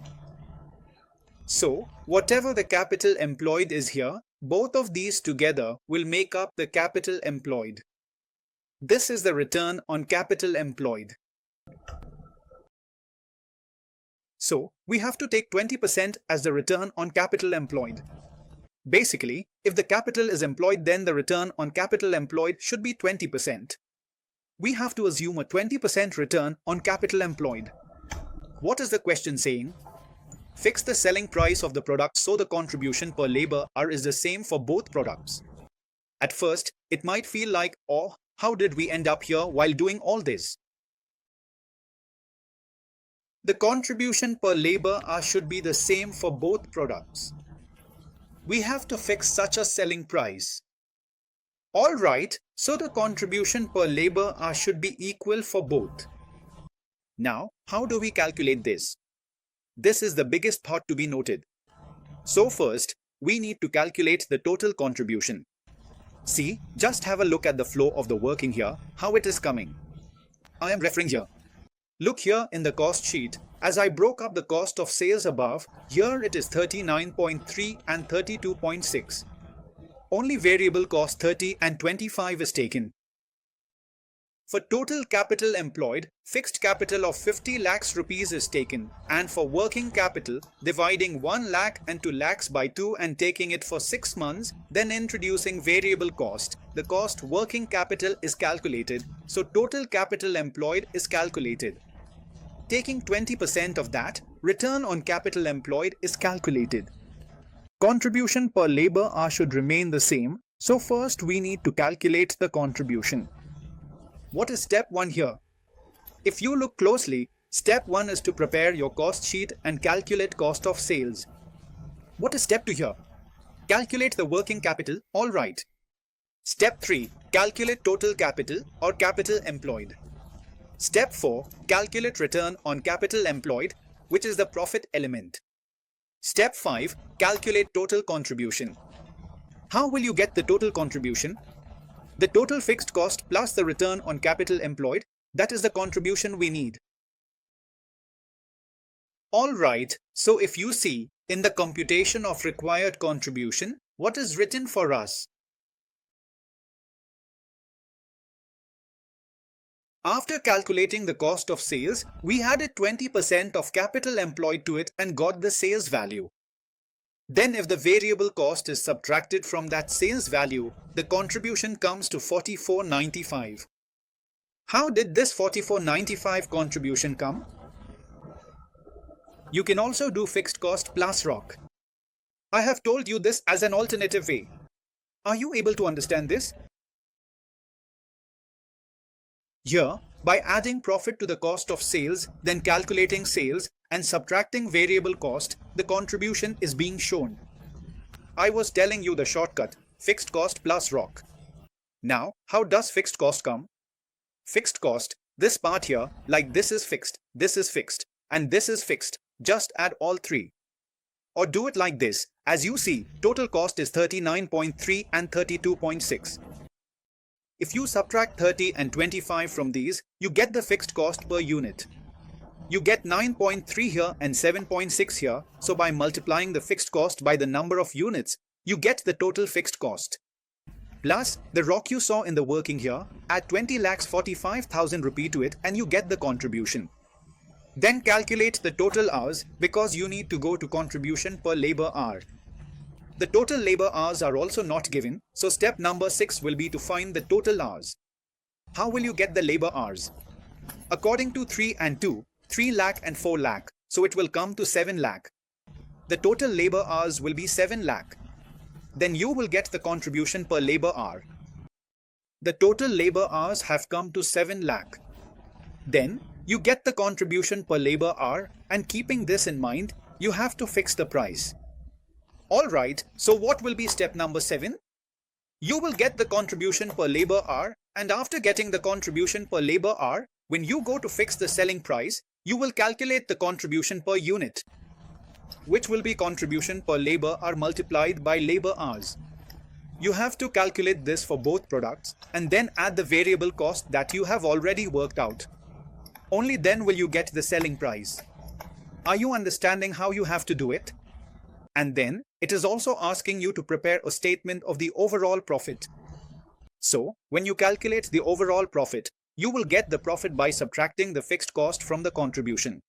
So, whatever the capital employed is here, both of these together will make up the capital employed. This is the return on capital employed. So, we have to take 20% as the return on capital employed. Basically, if the capital is employed, then the return on capital employed should be 20%. We have to assume a 20% return on capital employed. What is the question saying? Fix the selling price of the product so the contribution per labor hour is the same for both products. At first, it might feel like, oh, how did we end up here while doing all this? The contribution per labor hour should be the same for both products. We have to fix such a selling price. Alright, so the contribution per labor hour should be equal for both. Now, how do we calculate this? This is the biggest part to be noted. So first, we need to calculate the total contribution. See, just have a look at the flow of the working here, how it is coming. I am referring here. Look here in the cost sheet, as I broke up the cost of sales above, here it is 39.3 and 32.6. Only variable cost 30 and 25 is taken. For total capital employed, fixed capital of 50 lakhs rupees is taken, and for working capital, dividing 1 lakh and 2 lakhs by 2 and taking it for 6 months, then introducing variable cost. The cost working capital is calculated, so total capital employed is calculated. Taking 20% of that, return on capital employed is calculated. Contribution per labor hour should remain the same, so first we need to calculate the contribution. What is step 1 here? If you look closely, step 1 is to prepare your cost sheet and calculate cost of sales. What is step 2 here? Calculate the working capital, alright. Step 3, calculate total capital or capital employed. Step 4, calculate return on capital employed, which is the profit element. Step 5, calculate total contribution. How will you get the total contribution? The total fixed cost plus the return on capital employed, that is the contribution we need. Alright, so if you see, in the computation of required contribution, what is written for us? After calculating the cost of sales, we added 20% of capital employed to it and got the sales value. Then if the variable cost is subtracted from that sales value, the contribution comes to 44.95. How did this 44.95 contribution come? You can also do fixed cost plus ROC. I have told you this as an alternative way. Are you able to understand this? Here, by adding profit to the cost of sales, then calculating sales and subtracting variable cost, the contribution is being shown. I was telling you the shortcut, fixed cost plus ROC. Now, how does fixed cost come? Fixed cost, this part here, like this is fixed, and this is fixed. Just add all three. Or do it like this. As you see, total cost is 39.3 and 32.6. If you subtract 30 and 25 from these, you get the fixed cost per unit. You get 9.3 here and 7.6 here, so by multiplying the fixed cost by the number of units, you get the total fixed cost. Plus, the ROC you saw in the working here, add 20,45,000 rupee to it and you get the contribution. Then calculate the total hours because you need to go to contribution per labor hour. The total labor hours are also not given, so step number 6 will be to find the total hours. How will you get the labor hours? According to 3 and 2, 3 lakh and 4 lakh, so it will come to 7 lakh. The total labor hours will be 7 lakh. Then you will get the contribution per labor hour. The total labor hours have come to 7 lakh. Then you get the contribution per labor hour, and keeping this in mind, you have to fix the price. Alright, so what will be step number 7? You will get the contribution per labor hour, and after getting the contribution per labor hour, when you go to fix the selling price, you will calculate the contribution per unit, which will be contribution per labor hour multiplied by labor hours. You have to calculate this for both products and then add the variable cost that you have already worked out. Only then will you get the selling price. Are you understanding how you have to do it? And then it is also asking you to prepare a statement of the overall profit. So when you calculate the overall profit, you will get the profit by subtracting the fixed cost from the contribution.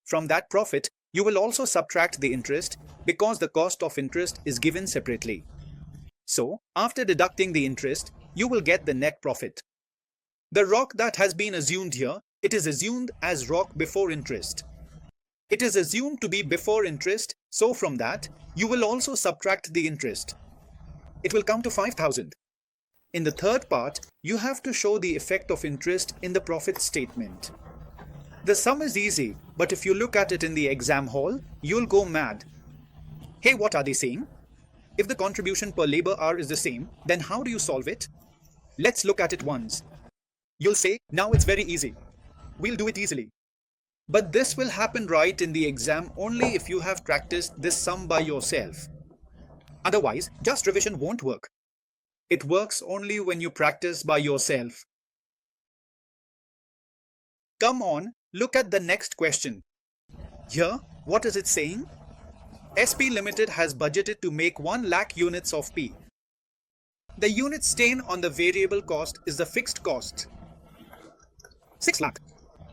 From that profit, you will also subtract the interest because the cost of interest is given separately. So, after deducting the interest, you will get the net profit. The ROC that has been assumed here, it is assumed as ROC before interest. It is assumed to be before interest, so from that, you will also subtract the interest. It will come to 5,000. In the third part, you have to show the effect of interest in the profit statement. The sum is easy, but if you look at it in the exam hall, you'll go mad. Hey, what are they saying? If the contribution per labor hour is the same, then how do you solve it? Let's look at it once. You'll say, now it's very easy. We'll do it easily. But this will happen right in the exam only if you have practiced this sum by yourself. Otherwise, just revision won't work. It works only when you practice by yourself. Come on, look at the next question. Here, what is it saying? SP Limited has budgeted to make 1 lakh units of P. The unit stain on the variable cost is the fixed cost. 6 lakh.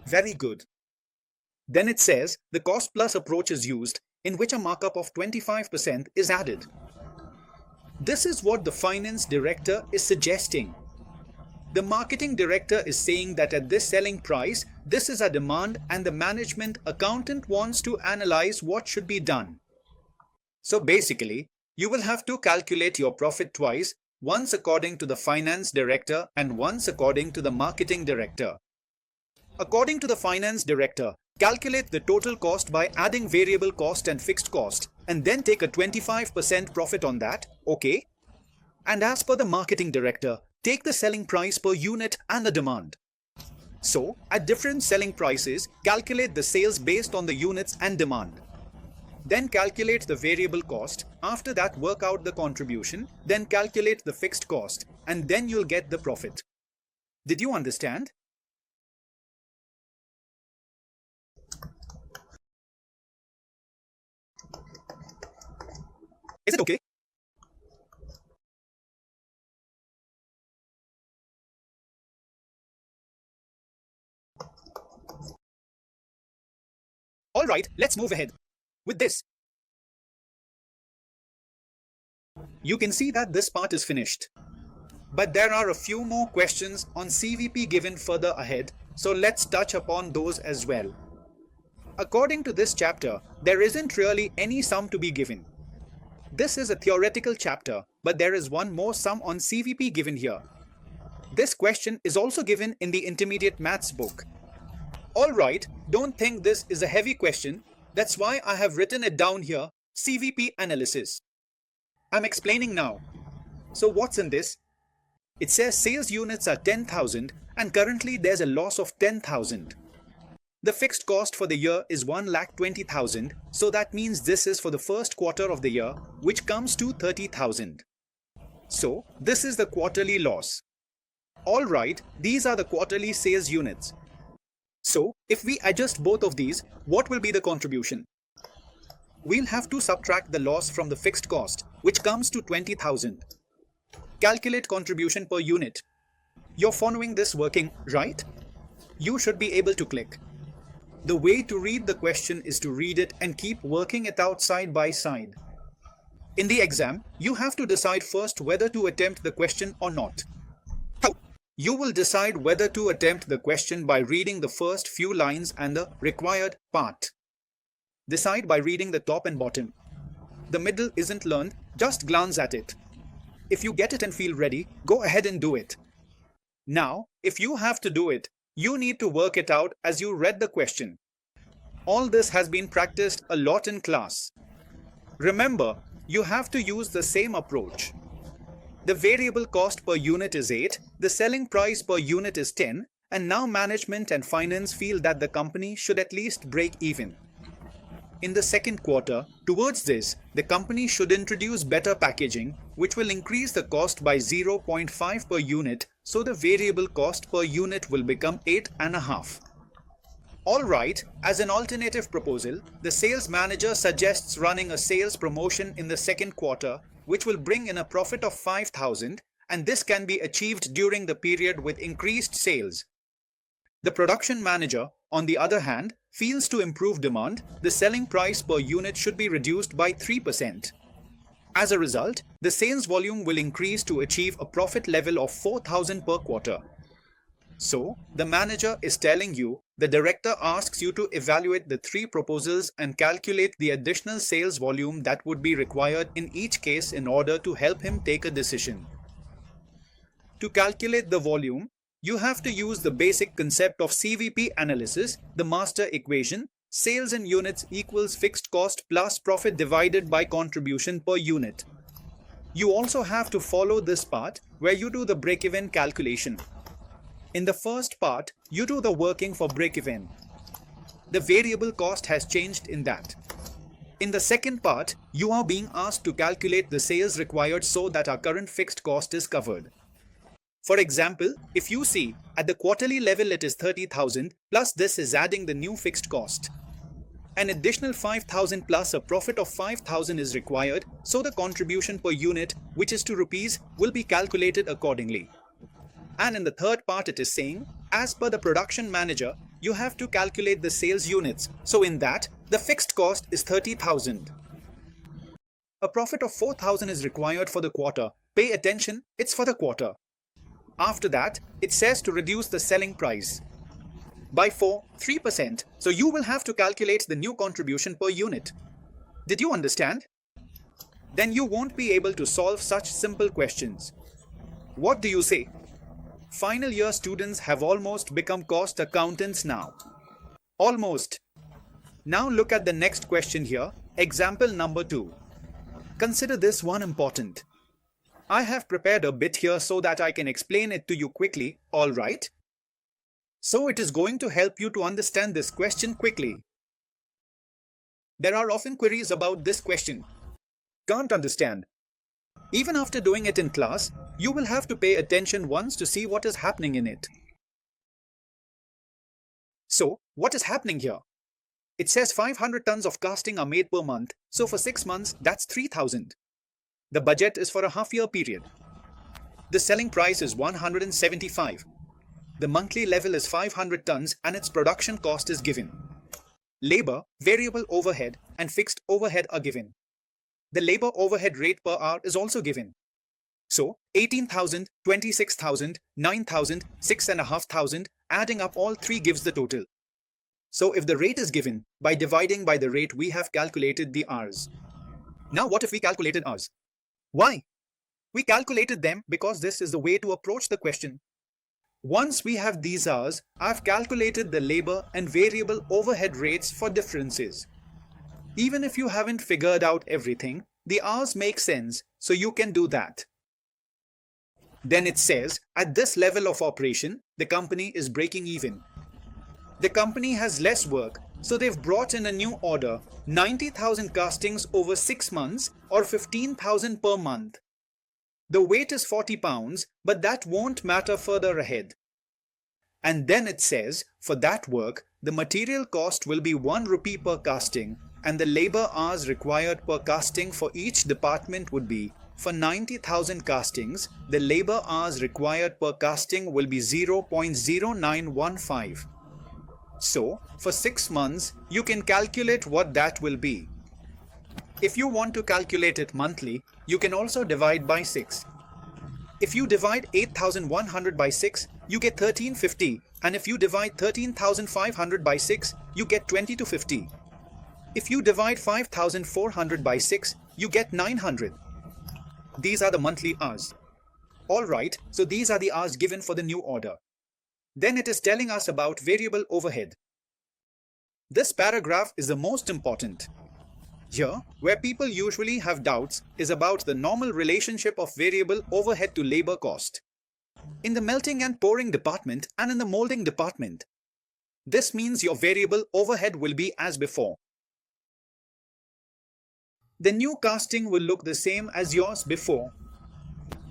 Very good. Then it says the cost plus approach is used, in which a markup of 25% is added. This is what the finance director is suggesting. The marketing director is saying that at this selling price, this is a demand and the management accountant wants to analyze what should be done. So basically, you will have to calculate your profit twice, once according to the finance director and once according to the marketing director. According to the finance director, calculate the total cost by adding variable cost and fixed cost and then take a 25% profit on that, okay? And as per the marketing director, take the selling price per unit and the demand. So, at different selling prices, calculate the sales based on the units and demand. Then calculate the variable cost, after that work out the contribution, then calculate the fixed cost, and then you'll get the profit. Did you understand? Is it okay? Alright, let's move ahead with this. You can see that this part is finished. But there are a few more questions on CVP given further ahead, so let's touch upon those as well. According to this chapter, there isn't really any sum to be given. This is a theoretical chapter, but there is one more sum on CVP given here. This question is also given in the intermediate maths book. Alright, don't think this is a heavy question. That's why I have written it down here, CVP analysis. I'm explaining now. So what's in this? It says sales units are 10,000 and currently there's a loss of 10,000. The fixed cost for the year is 1,20,000, so that means this is for the first quarter of the year, which comes to 30,000. So this is the quarterly loss. Alright, these are the quarterly sales units. So if we adjust both of these, what will be the contribution? We'll have to subtract the loss from the fixed cost, which comes to 20,000. Calculate contribution per unit. You're following this working, right? You should be able to click. The way to read the question is to read it and keep working it out side by side. In the exam, you have to decide first whether to attempt the question or not. You will decide whether to attempt the question by reading the first few lines and the required part. Decide by reading the top and bottom. The middle isn't learned, just glance at it. If you get it and feel ready, go ahead and do it. Now, if you have to do it, you need to work it out as you read the question. All this has been practiced a lot in class. Remember, you have to use the same approach. The variable cost per unit is 8, the selling price per unit is 10, and now management and finance feel that the company should at least break even. In the second quarter, towards this, the company should introduce better packaging, which will increase the cost by 0.5 per unit, so the variable cost per unit will become 8.5. Alright, as an alternative proposal, the sales manager suggests running a sales promotion in the second quarter, which will bring in a profit of 5,000, and this can be achieved during the period with increased sales. The production manager, on the other hand, feels to improve demand, the selling price per unit should be reduced by 3%. As a result, the sales volume will increase to achieve a profit level of 4,000 per quarter. So, the manager is telling you, the director asks you to evaluate the 3 proposals and calculate the additional sales volume that would be required in each case in order to help him take a decision. To calculate the volume, you have to use the basic concept of CVP analysis, the master equation, sales in units equals fixed cost plus profit divided by contribution per unit. You also have to follow this part where you do the break-even calculation. In the first part, you do the working for break-even. The variable cost has changed in that. In the second part, you are being asked to calculate the sales required so that our current fixed cost is covered. For example, if you see, at the quarterly level it is 30,000 plus this is adding the new fixed cost. An additional 5,000 plus a profit of 5,000 is required, so the contribution per unit, which is 2 rupees, will be calculated accordingly. And in the third part it is saying, as per the production manager, you have to calculate the sales units, so in that, the fixed cost is 30,000. A profit of 4,000 is required for the quarter. Pay attention, it's for the quarter. After that, it says to reduce the selling price by 3%, so you will have to calculate the new contribution per unit. Did you understand? Then you won't be able to solve such simple questions. What do you say? Final year students have almost become cost accountants now. Almost. Now look at the next question here, example number 2. Consider this one important. I have prepared a bit here so that I can explain it to you quickly, alright? So it is going to help you to understand this question quickly. There are often queries about this question. Can't understand. Even after doing it in class, you will have to pay attention once to see what is happening in it. So, what is happening here? It says 500 tons of casting are made per month, so for 6 months, that's 3,000. The budget is for a half-year period. The selling price is 175. The monthly level is 500 tons and its production cost is given. Labor, variable overhead, and fixed overhead are given. The labor overhead rate per hour is also given. So, 18,000, 26,000, 9,000, 6,500, adding up all 3 gives the total. So if the rate is given, by dividing by the rate we have calculated the hours. Now what if we calculated hours? Why? We calculated them because this is the way to approach the question. Once we have these hours, I've calculated the labor and variable overhead rates for differences. Even if you haven't figured out everything, The hours make sense, so you can do that. Then it says, at this level of operation, the company is breaking even. The company has less work, so they've brought in a new order, 90,000 castings over 6 months or 15,000 per month. The weight is 40 pounds, but that won't matter further ahead. And then it says, for that work, the material cost will be 1 rupee per casting, and the labor hours required per casting for each department would be, for 90,000 castings, the labor hours required per casting will be 0.0915. So, for 6 months, you can calculate what that will be. If you want to calculate it monthly, you can also divide by 6. If you divide 8,100 by 6, you get 1350, and if you divide 13,500 by 6, you get 2250. If you divide 5,400 by 6, you get 900. These are the monthly hours. Alright, so these are the hours given for the new order. Then it is telling us about variable overhead. This paragraph is the most important. Here, where people usually have doubts, is about the normal relationship of variable overhead to labor cost. In the melting and pouring department and in the molding department. This means your variable overhead will be as before. The new casting will look the same as yours before.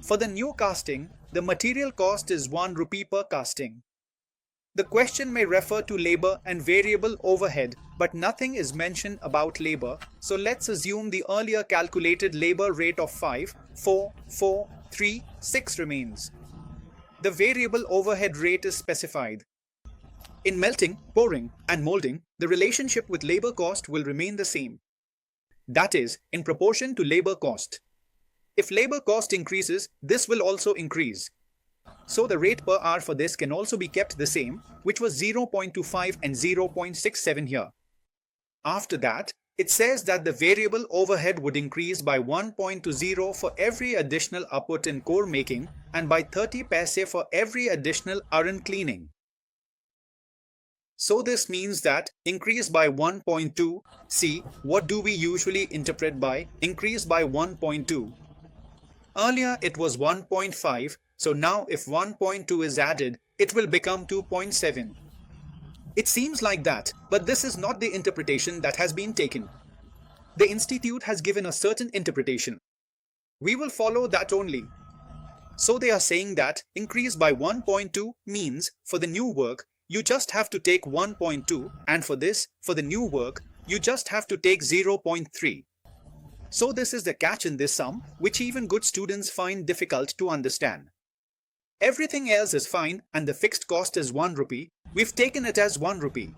For the new casting, the material cost is 1 rupee per casting. The question may refer to labor and variable overhead, but nothing is mentioned about labor, so let's assume the earlier calculated labor rate of 5, 4, 4, 3, 6 remains. The variable overhead rate is specified. In melting, pouring, and molding, the relationship with labor cost will remain the same. That is, in proportion to labor cost. If labor cost increases, this will also increase. So the rate per hour for this can also be kept the same, which was 0.25 and 0.67 here. After that, it says that the variable overhead would increase by 1.20 for every additional output in core making and by 30 paise for every additional iron cleaning. So this means that increase by 1.2. See, what do we usually interpret by increase by 1.2? Earlier it was 1.5, so now if 1.2 is added, it will become 2.7. It seems like that, but this is not the interpretation that has been taken. The institute has given a certain interpretation. We will follow that only. So they are saying that increase by 1.2 means for the new work, you just have to take 1.2, and for this, for the new work, you just have to take 0.3. So this is the catch in this sum, which even good students find difficult to understand. Everything else is fine and the fixed cost is 1 rupee. We've taken it as 1 rupee.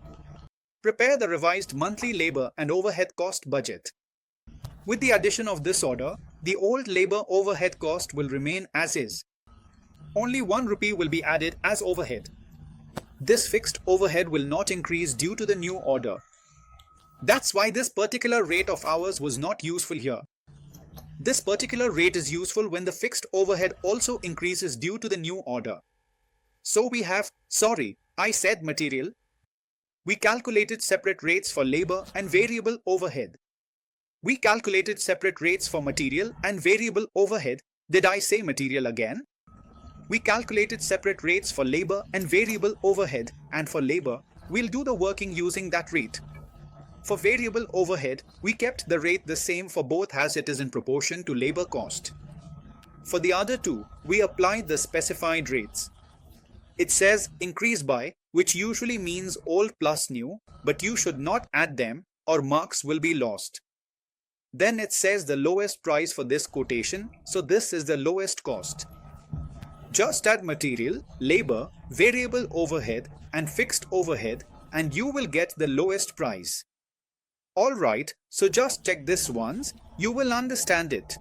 Prepare the revised monthly labor and overhead cost budget. With the addition of this order, the old labor overhead cost will remain as is. Only 1 rupee will be added as overhead. This fixed overhead will not increase due to the new order. That's why this particular rate of hours was not useful here. This particular rate is useful when the fixed overhead also increases due to the new order. So we have, sorry, I said material. We calculated separate rates for labor and variable overhead. We calculated separate rates for material and variable overhead. Did I say material again? We calculated separate rates for labor and variable overhead, and for labor, we'll do the working using that rate. For variable overhead, we kept the rate the same for both as it is in proportion to labor cost. For the other two, we applied the specified rates. It says increase by, which usually means old plus new, but you should not add them or marks will be lost. Then it says the lowest price for this quotation, so this is the lowest cost. Just add material, labor, variable overhead and fixed overhead and you will get the lowest price. Alright, so just check this once, you will understand it.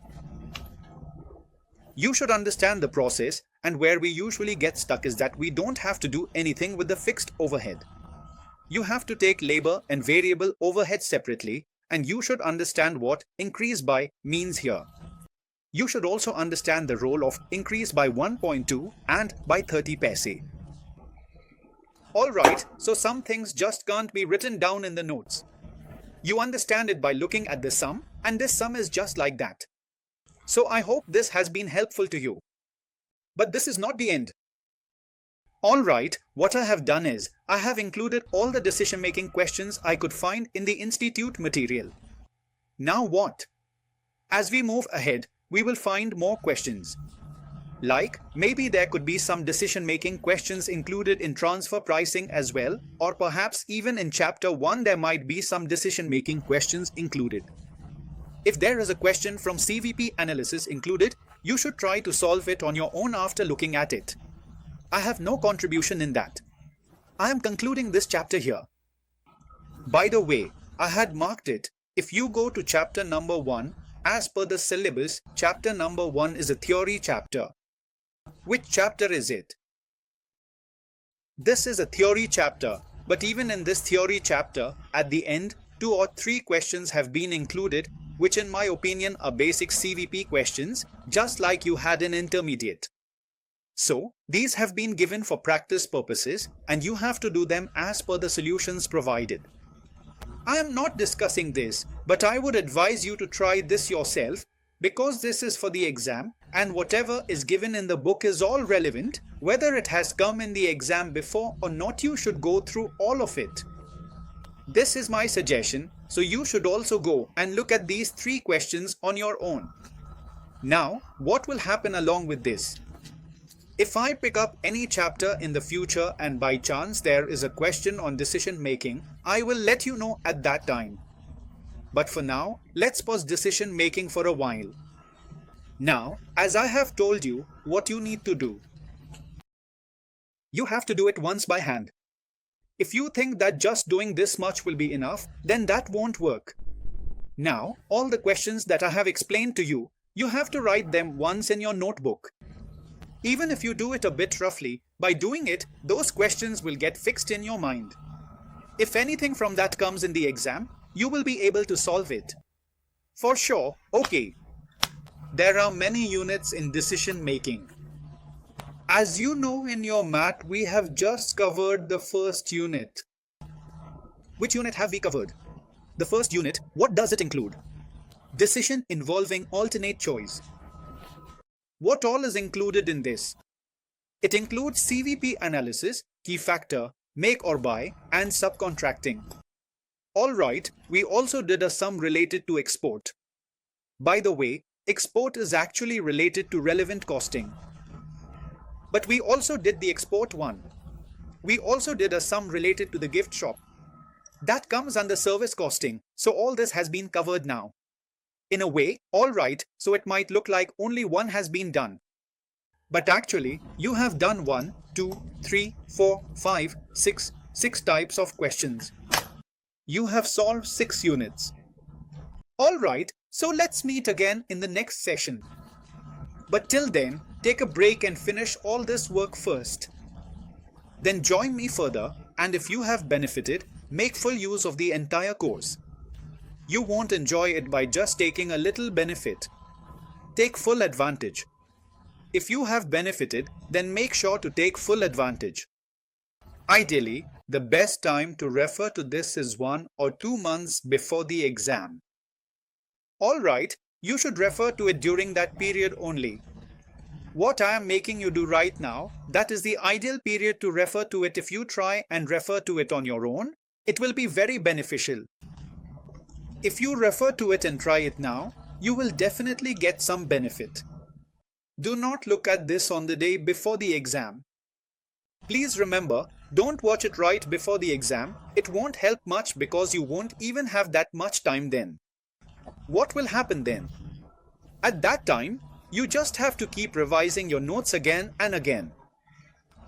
You should understand the process, and where we usually get stuck is that we don't have to do anything with the fixed overhead. You have to take labor and variable overhead separately, and you should understand what increase by means here. You should also understand the role of increase by 1.2 and by 30 paise. Alright, so some things just can't be written down in the notes. You understand it by looking at the sum, And this sum is just like that. So I hope this has been helpful to you. But this is not the end. Alright, what I have done is, I have included all the decision-making questions I could find in the Institute material. Now what? As we move ahead, we will find more questions. Like, maybe there could be some decision-making questions included in transfer pricing as well, or perhaps even in Chapter 1 there might be some decision-making questions included. If there is a question from CVP analysis included, you should try to solve it on your own after looking at it. I have no contribution in that. I am concluding this chapter here. By the way, I had marked it. If you go to chapter number 1, as per the syllabus, chapter number 1 is a theory chapter. Which chapter is it? This is a theory chapter, but even in this theory chapter, at the end, 2 or 3 questions have been included, which in my opinion are basic CVP questions, just like you had in intermediate. So, these have been given for practice purposes, and you have to do them as per the solutions provided. I am not discussing this, but I would advise you to try this yourself, because this is for the exam, and whatever is given in the book is all relevant, whether it has come in the exam before or not. You should go through all of it. This is my suggestion, so you should also go and look at these 3 questions on your own. Now, what will happen along with this? If I pick up any chapter in the future and by chance there is a question on decision making, I will let you know at that time. But for now, let's pause decision making for a while. Now, as I have told you what you need to do, you have to do it once by hand. If you think that just doing this much will be enough, then that won't work. Now, all the questions that I have explained to you, you have to write them once in your notebook. Even if you do it a bit roughly, by doing it, those questions will get fixed in your mind. If anything from that comes in the exam, you will be able to solve it. For sure, okay. There are many units in decision making. As you know in your math, we have just covered the first unit. Which unit have we covered? The first unit, what does it include? Decision involving alternate choice. What all is included in this? It includes CVP analysis, key factor, make or buy, and subcontracting. Alright, we also did a sum related to export. By the way, export is actually related to relevant costing. But we also did the export one. We also did a sum related to the gift shop. That comes under service costing, so all this has been covered now. In a way, alright, so it might look like only one has been done. But actually, you have done 1, 2, 3, 4, 5, 6 types of questions. You have solved 6 units. Alright, so let's meet again in the next session. But till then, take a break and finish all this work first. Then join me further, and if you have benefited, make full use of the entire course. You won't enjoy it by just taking a little benefit. Take full advantage. If you have benefited, then make sure to take full advantage. Ideally, the best time to refer to this is 1 or 2 months before the exam. Alright, you should refer to it during that period only. What I am making you do right now, that is the ideal period to refer to it. If you try and refer to it on your own, it will be very beneficial. If you refer to it and try it now, you will definitely get some benefit. Do not look at this on the day before the exam. Please remember, don't watch it right before the exam. It won't help much because you won't even have that much time then. What will happen then? At that time, you just have to keep revising your notes again and again.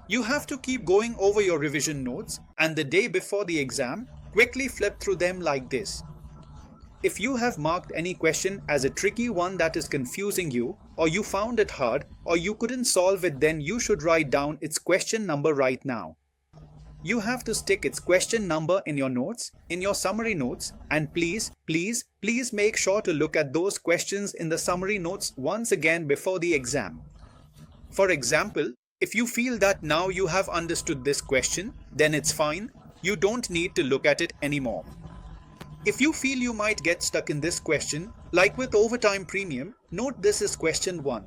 You have to keep going over your revision notes, and the day before the exam, quickly flip through them like this. If you have marked any question as a tricky one that is confusing you, or you found it hard, or you couldn't solve it, then you should write down its question number right now. You have to stick its question number in your notes, in your summary notes, and please make sure to look at those questions in the summary notes once again before the exam. For example, if you feel that now you have understood this question, then it's fine. You don't need to look at it anymore. If you feel you might get stuck in this question, Like with overtime premium, note this is question 1.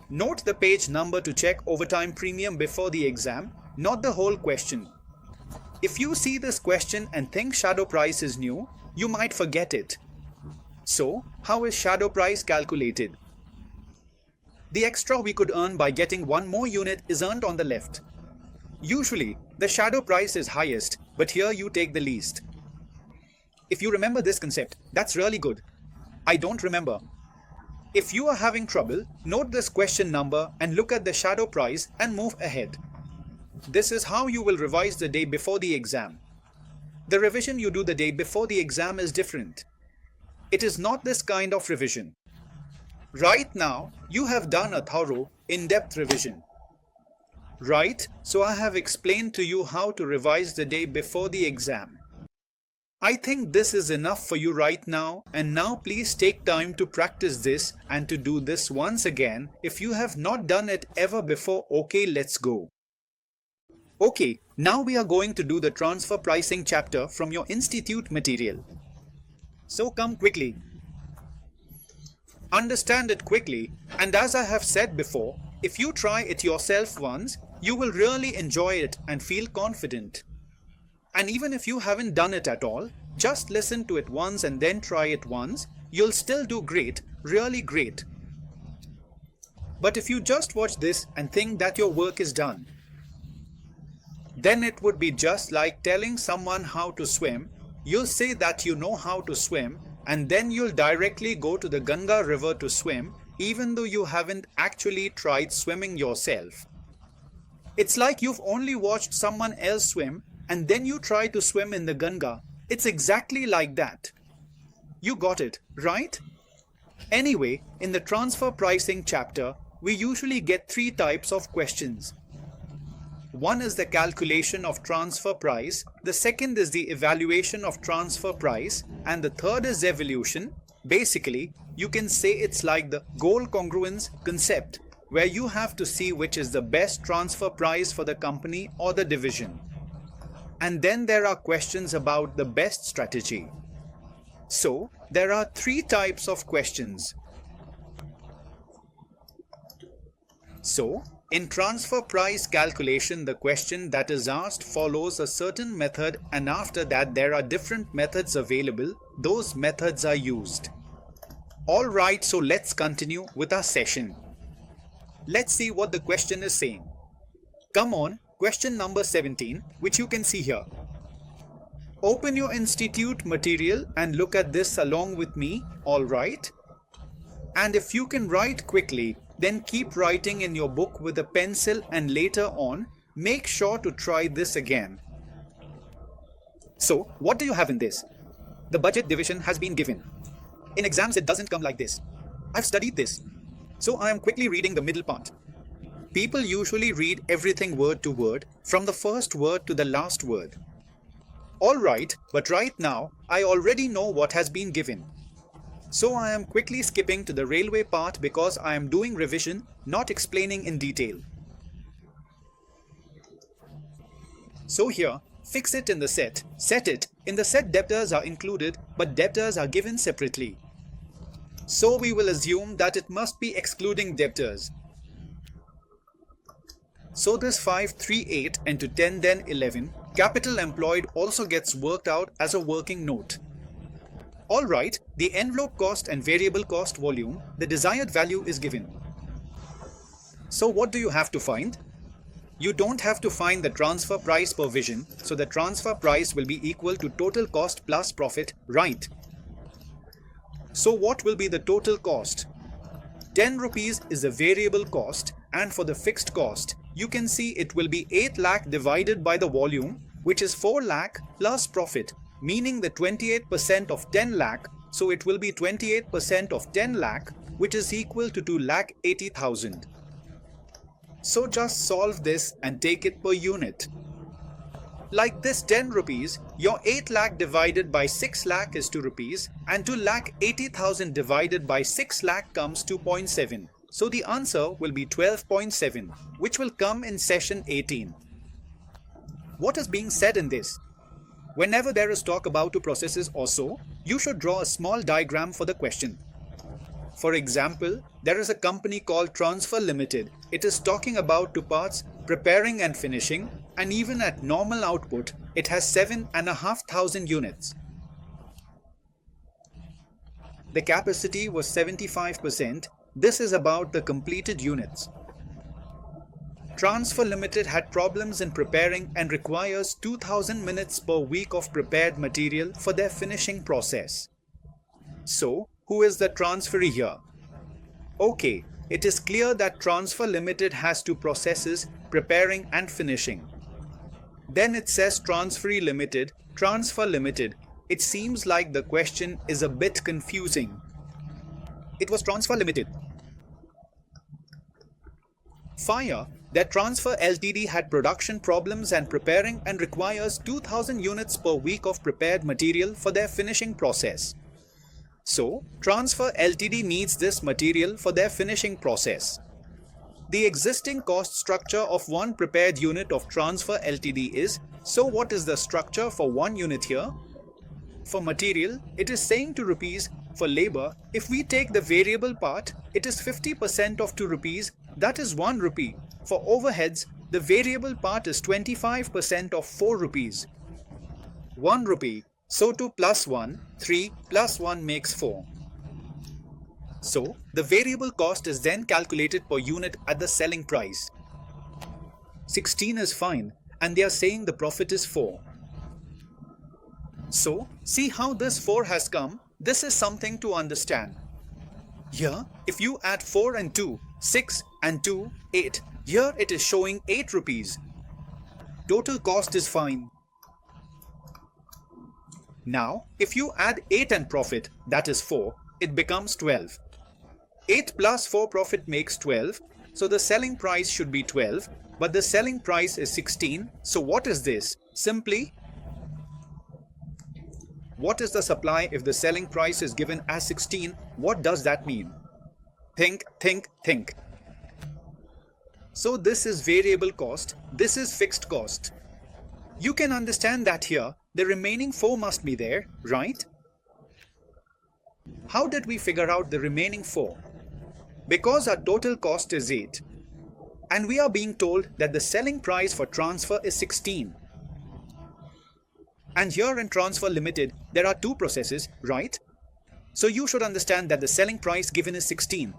Note the page number to check overtime premium before the exam, not the whole question. If you see this question and think shadow price is new, you might forget it. So, how is shadow price calculated? The extra we could earn by getting one more unit is earned on the left. Usually, the shadow price is highest, but here you take the least. If you remember this concept, that's really good. I don't remember. If you are having trouble, note this question number and look at the shadow price and move ahead. This is how you will revise the day before the exam. The revision you do the day before the exam is different. It is not this kind of revision. Right now, you have done a thorough, in-depth revision. Right, so I have explained to you how to revise the day before the exam. I think this is enough for you right now, and now please take time to practice this and to do this once again. If you have not done it ever before, okay, let's go. Okay, now we are going to do the transfer pricing chapter from your institute material. So come quickly. Understand it quickly, and as I have said before, if you try it yourself once, you will really enjoy it and feel confident. And even if you haven't done it at all, just listen to it once and then try it once, you'll still do great, really great. But if you just watch this and think that your work is done, then it would be just like telling someone how to swim. You'll say that you know how to swim, and then you'll directly go to the Ganga river to swim, even though you haven't actually tried swimming yourself. It's like you've only watched someone else swim, and then you try to swim in the Ganga. It's exactly like that. You got it, right? Anyway, in the transfer pricing chapter, we usually get 3 types of questions. One is the calculation of transfer price, the second is the evaluation of transfer price, and the third is evolution. Basically, you can say it's like the goal congruence concept, where you have to see which is the best transfer price for the company or the division. And then there are questions about the best strategy. So, there are 3 types of questions. So, in transfer price calculation, the question that is asked follows a certain method, and after that there are different methods available. Those methods are used. Alright, so let's continue with our session. Let's see what the question is saying. Come on. Question number 17, which you can see here. Open your institute material and look at this along with me, alright? And if you can write quickly, then keep writing in your book with a pencil, and later on, make sure to try this again. So, what do you have in this? The budget division has been given. In exams it doesn't come like this. I've studied this. So I am quickly reading the middle part. People usually read everything word to word, from the first word to the last word. Alright, but right now, I already know what has been given. So I am quickly skipping to the railway part because I am doing revision, not explaining in detail. So here, fix it in the set, set it. In the set debtors are included, but debtors are given separately. So we will assume that it must be excluding debtors. So this 538 into 10 then 11, capital employed also gets worked out as a working note. Alright, the envelope cost and variable cost volume, the desired value is given. So what do you have to find? You don't have to find the transfer price per vision, so the transfer price will be equal to total cost plus profit, right? So what will be the total cost? 10 rupees is the variable cost, and for the fixed cost, you can see it will be 8 lakh divided by the volume, which is 4 lakh plus profit, meaning the 28% of 10 lakh, so it will be 28% of 10 lakh, which is equal to 2,80,000. So just solve this and take it per unit. Like this 10 rupees, your 8 lakh divided by 6 lakh is 2 rupees, and 2,80,000 divided by 6 lakh comes 2.7. So the answer will be 12.7, which will come in session 18. What is being said in this? Whenever there is talk about two processes or so, you should draw a small diagram for the question. For example, there is a company called Transfer Limited. It is talking about two parts, preparing and finishing, and even at normal output, it has 7,500 units. The capacity was 75%. This is about the completed units. Transfer Limited had problems in preparing and requires 2000 minutes per week of prepared material for their finishing process. So, who is the transferee here? Okay, it is clear that Transfer Limited has two processes, preparing and finishing. Then it says Transferee Limited, Transfer Limited. It seems like the question is a bit confusing. It was Transfer Limited. Fire that Transfer Ltd had production problems and preparing and requires 2000 units per week of prepared material for their finishing process. So, Transfer Ltd needs this material for their finishing process. The existing cost structure of one prepared unit of Transfer Ltd is, so what is the structure for one unit here? For material, it is saying 2 rupees. For labor, if we take the variable part, it is 50% of 2 rupees, that is 1 rupee. For overheads, the variable part is 25% of 4 rupees. 1 rupee. So 2 plus 1, 3 plus 1 makes 4. So, the variable cost is then calculated per unit at the selling price. 16 is fine, and they are saying the profit is 4. So, see how this 4 has come? This is something to understand. Here, if you add 4 and 2, 6 and 2, 8. Here it is showing 8 rupees. Total cost is fine. Now, if you add 8 and profit, that is 4, it becomes 12. 8 plus 4 profit makes 12, so the selling price should be 12, but the selling price is 16, so what is this? Simply, what is the supply if the selling price is given as 16? What does that mean? Think. So this is variable cost, this is fixed cost. You can understand that here, the remaining 4 must be there, right? How did we figure out the remaining 4? Because our total cost is 8. And we are being told that the selling price for transfer is 16. And here in Transfer Limited, there are 2 processes, right? So you should understand that the selling price given is 16.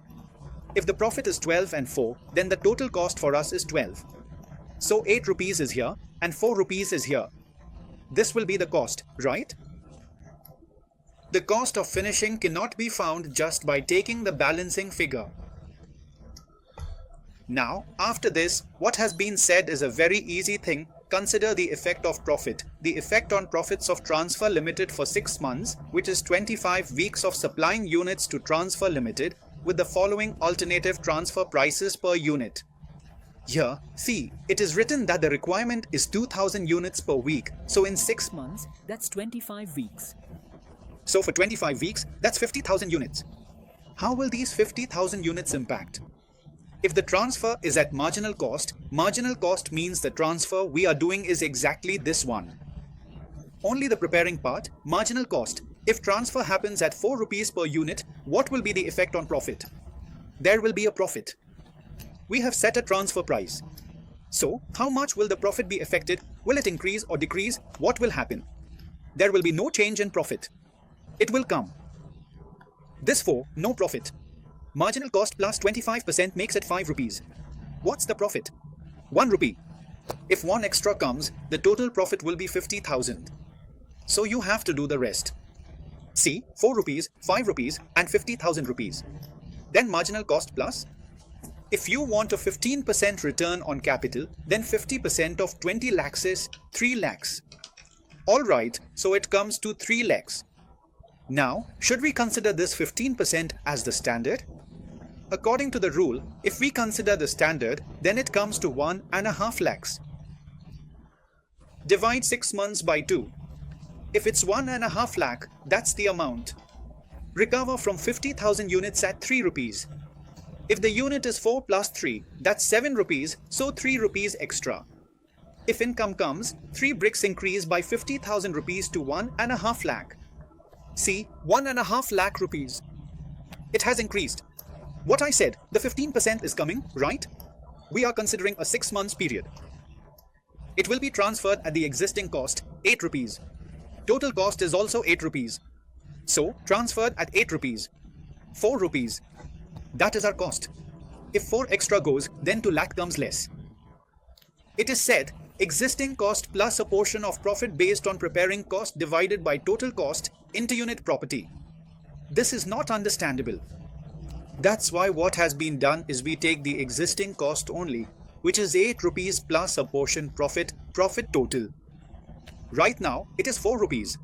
If the profit is 12 and 4, then the total cost for us is 12. So 8 rupees is here and 4 rupees is here. This will be the cost, right? The cost of finishing cannot be found just by taking the balancing figure. Now, after this, what has been said is a very easy thing. Consider the effect of profit. The effect on profits of Transfer Limited for 6 months, which is 25 weeks of supplying units to Transfer Limited, with the following alternative transfer prices per unit. Here, see, it is written that the requirement is 2000 units per week. So in 6 months, That's 25 weeks. so for 25 weeks, that's 50,000 units. How will these 50,000 units impact? If the transfer is at marginal cost means the transfer we are doing is exactly this one. Only the preparing part, marginal cost. If transfer happens at 4 rupees per unit, what will be the effect on profit? There will be a profit. We have set a transfer price. So, how much will the profit be affected? Will it increase or decrease? What will happen? There will be no change in profit. It will come. This 4, no profit. Marginal cost plus 25% makes it 5 rupees. What's the profit? 1 rupee. If 1 extra comes, the total profit will be 50,000. So you have to do the rest. See, 4 rupees, 5 rupees and 50,000 rupees. Then marginal cost plus. If you want a 15% return on capital, then 50% of 20 lakhs is 3 lakhs. Alright, so it comes to 3 lakhs. Now, should we consider this 15% as the standard? According to the rule, if we consider the standard, then it comes to 1.5 lakhs. Divide 6 months by 2. If it's 1.5 lakh, that's the amount. Recover from 50,000 units at 3 rupees. If the unit is 4 plus 3, that's 7 rupees, so 3 rupees extra. If income comes, 3 bricks increase by 50,000 rupees to 1.5 lakh. See, 1.5 lakh rupees. It has increased. What I said, the 15% is coming, right? We are considering a 6 months period. It will be transferred at the existing cost, 8 rupees. Total cost is also 8 rupees. So, transferred at 8 rupees. 4 rupees. That is our cost. If 4 extra goes, then 2 lakh comes less. It is said, existing cost plus a portion of profit based on preparing cost divided by total cost into unit property. This is not understandable. That's why what has been done is we take the existing cost only, which is 8 rupees plus a portion profit total. Right now, it is 4 rupees.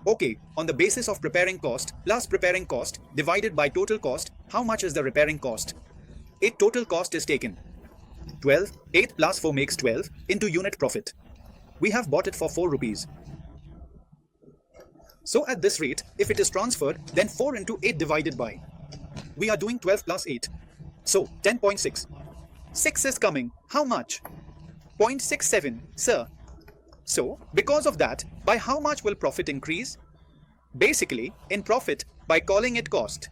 Okay, on the basis of preparing cost plus preparing cost divided by total cost, how much is the repairing cost? 8 total cost is taken. 12, 8 plus 4 makes 12 into unit profit. We have bought it for 4 rupees. So at this rate, if it is transferred, then 4 into 8 divided by. We are doing 12 plus 8. So 10.6. 6 is coming. How much? 0.67, sir. So, because of that, by how much will profit increase? Basically, in profit, by calling it cost.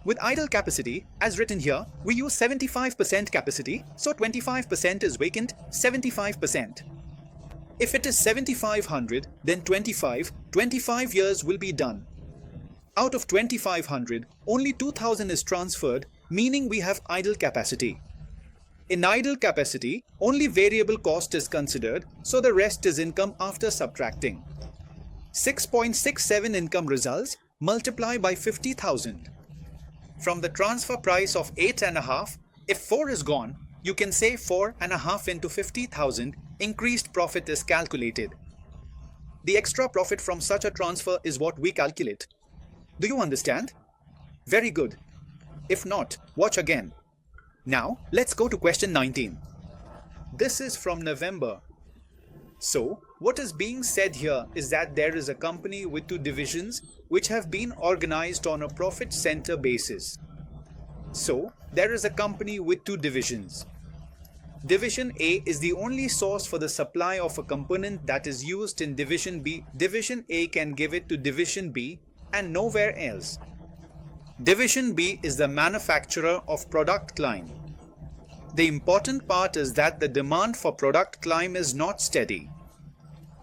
With idle capacity, as written here, we use 75% capacity, so 25% is vacant, 75%. If it is 7500, then 25 years will be done. Out of 2500, only 2000 is transferred, meaning we have idle capacity. In idle capacity, only variable cost is considered, so the rest is income after subtracting. 6.67 income results, multiply by 50,000. From the transfer price of 8.5, if 4 is gone, you can say 4.5 into 50,000, increased profit is calculated. The extra profit from such a transfer is what we calculate. Do you understand? Very good. If not, watch again. Now, let's go to question 19. This is from November. So, what is being said here is that there is a company with 2 divisions which have been organized on a profit center basis. So, there is a company with 2 divisions. Division A is the only source for the supply of a component that is used in Division B. Division A can give it to Division B and nowhere else. Division B is the manufacturer of product climb. The important part is that the demand for product climb is not steady.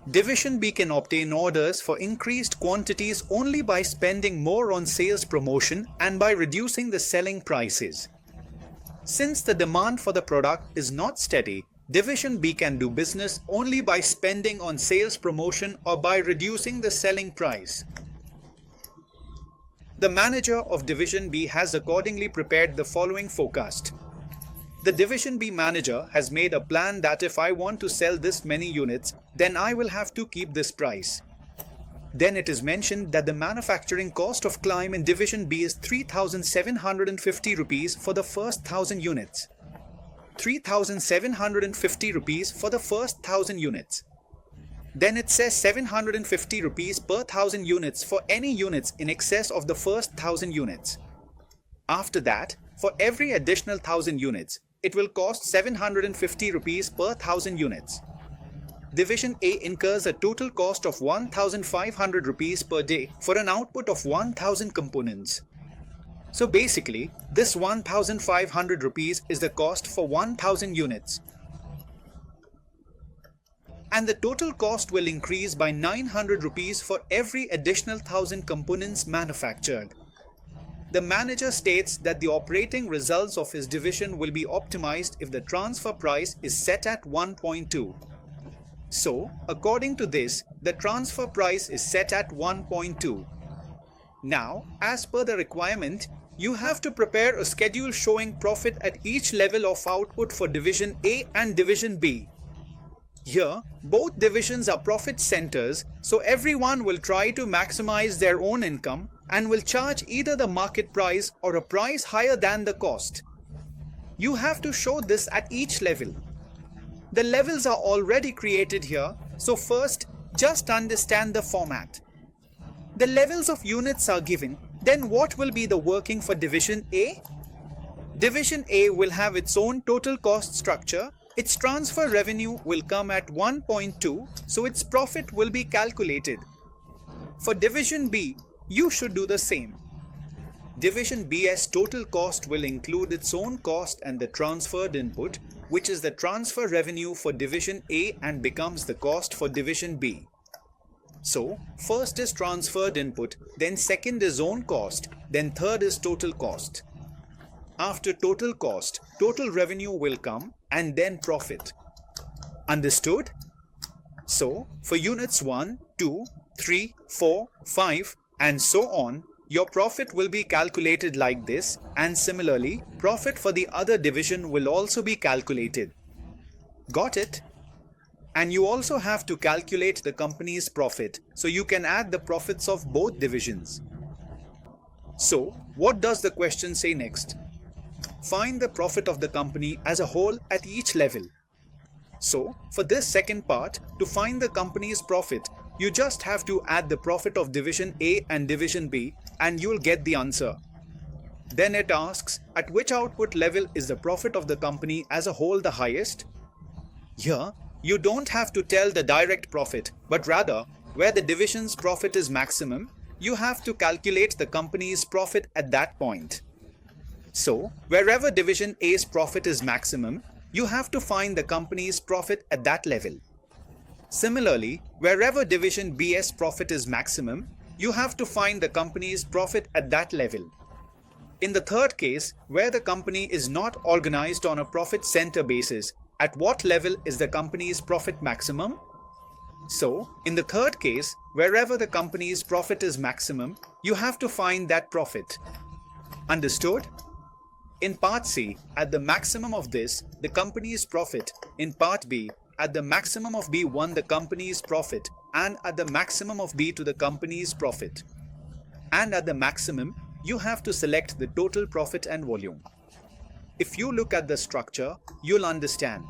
Division B can obtain orders for increased quantities only by spending more on sales promotion and by reducing the selling prices. Since the demand for the product is not steady, Division B can do business only by spending on sales promotion or by reducing the selling price. The manager of Division B has accordingly prepared the following forecast. The Division B manager has made a plan that if I want to sell this many units, then I will have to keep this price. Then it is mentioned that the manufacturing cost of climb in Division B is 3,750 rupees for the first 1000 units. 3,750 rupees for the first 1000 units. Then it says 750 rupees per 1000 units for any units in excess of the first 1000 units. After that, for every additional 1000 units, it will cost 750 rupees per 1000 units. Division A incurs a total cost of 1,500 rupees per day for an output of 1,000 components. So basically, this 1,500 rupees is the cost for 1,000 units. And the total cost will increase by 900 rupees for every additional 1,000 components manufactured. The manager states that the operating results of his division will be optimized if the transfer price is set at 1.2. So, according to this, the transfer price is set at 1.2. Now, as per the requirement, you have to prepare a schedule showing profit at each level of output for Division A and Division B. Here, both divisions are profit centers, so everyone will try to maximize their own income and will charge either the market price or a price higher than the cost. You have to show this at each level. The levels are already created here, so first, just understand the format. The levels of units are given, then what will be the working for Division A? Division A will have its own total cost structure its transfer revenue will come at 1.2, so its profit will be calculated. For Division B, you should do the same. Division B's total cost will include its own cost and the transferred input, which is the transfer revenue for Division A and becomes the cost for Division B. So, first is transferred input, then second is own cost, then third is total cost. After total cost, total revenue will come and then profit. Understood? So, for units 1, 2, 3, 4, 5 and so on, your profit will be calculated like this, and similarly, profit for the other division will also be calculated. Got it? And you also have to calculate the company's profit, so you can add the profits of both divisions. So, what does the question say next? Find the profit of the company as a whole at each level. So, for this second part, to find the company's profit, you just have to add the profit of Division A and Division B and you'll get the answer. Then it asks, at which output level is the profit of the company as a whole the highest? Here, you don't have to tell the direct profit, but rather, where the division's profit is maximum, you have to calculate the company's profit at that point. So, wherever Division A's profit is maximum, you have to find the company's profit at that level. Similarly, wherever Division B's profit is maximum, you have to find the company's profit at that level. In the third case, where the company is not organized on a profit center basis, at what level is the company's profit maximum? So, in the third case, wherever the company's profit is maximum, you have to find that profit. Understood? In Part C, at the maximum of this, the company's profit. In Part B, at the maximum of B1 the company's profit, and at the maximum of B2 the company's profit. And at the maximum, you have to select the total profit and volume. If you look at the structure, you'll understand.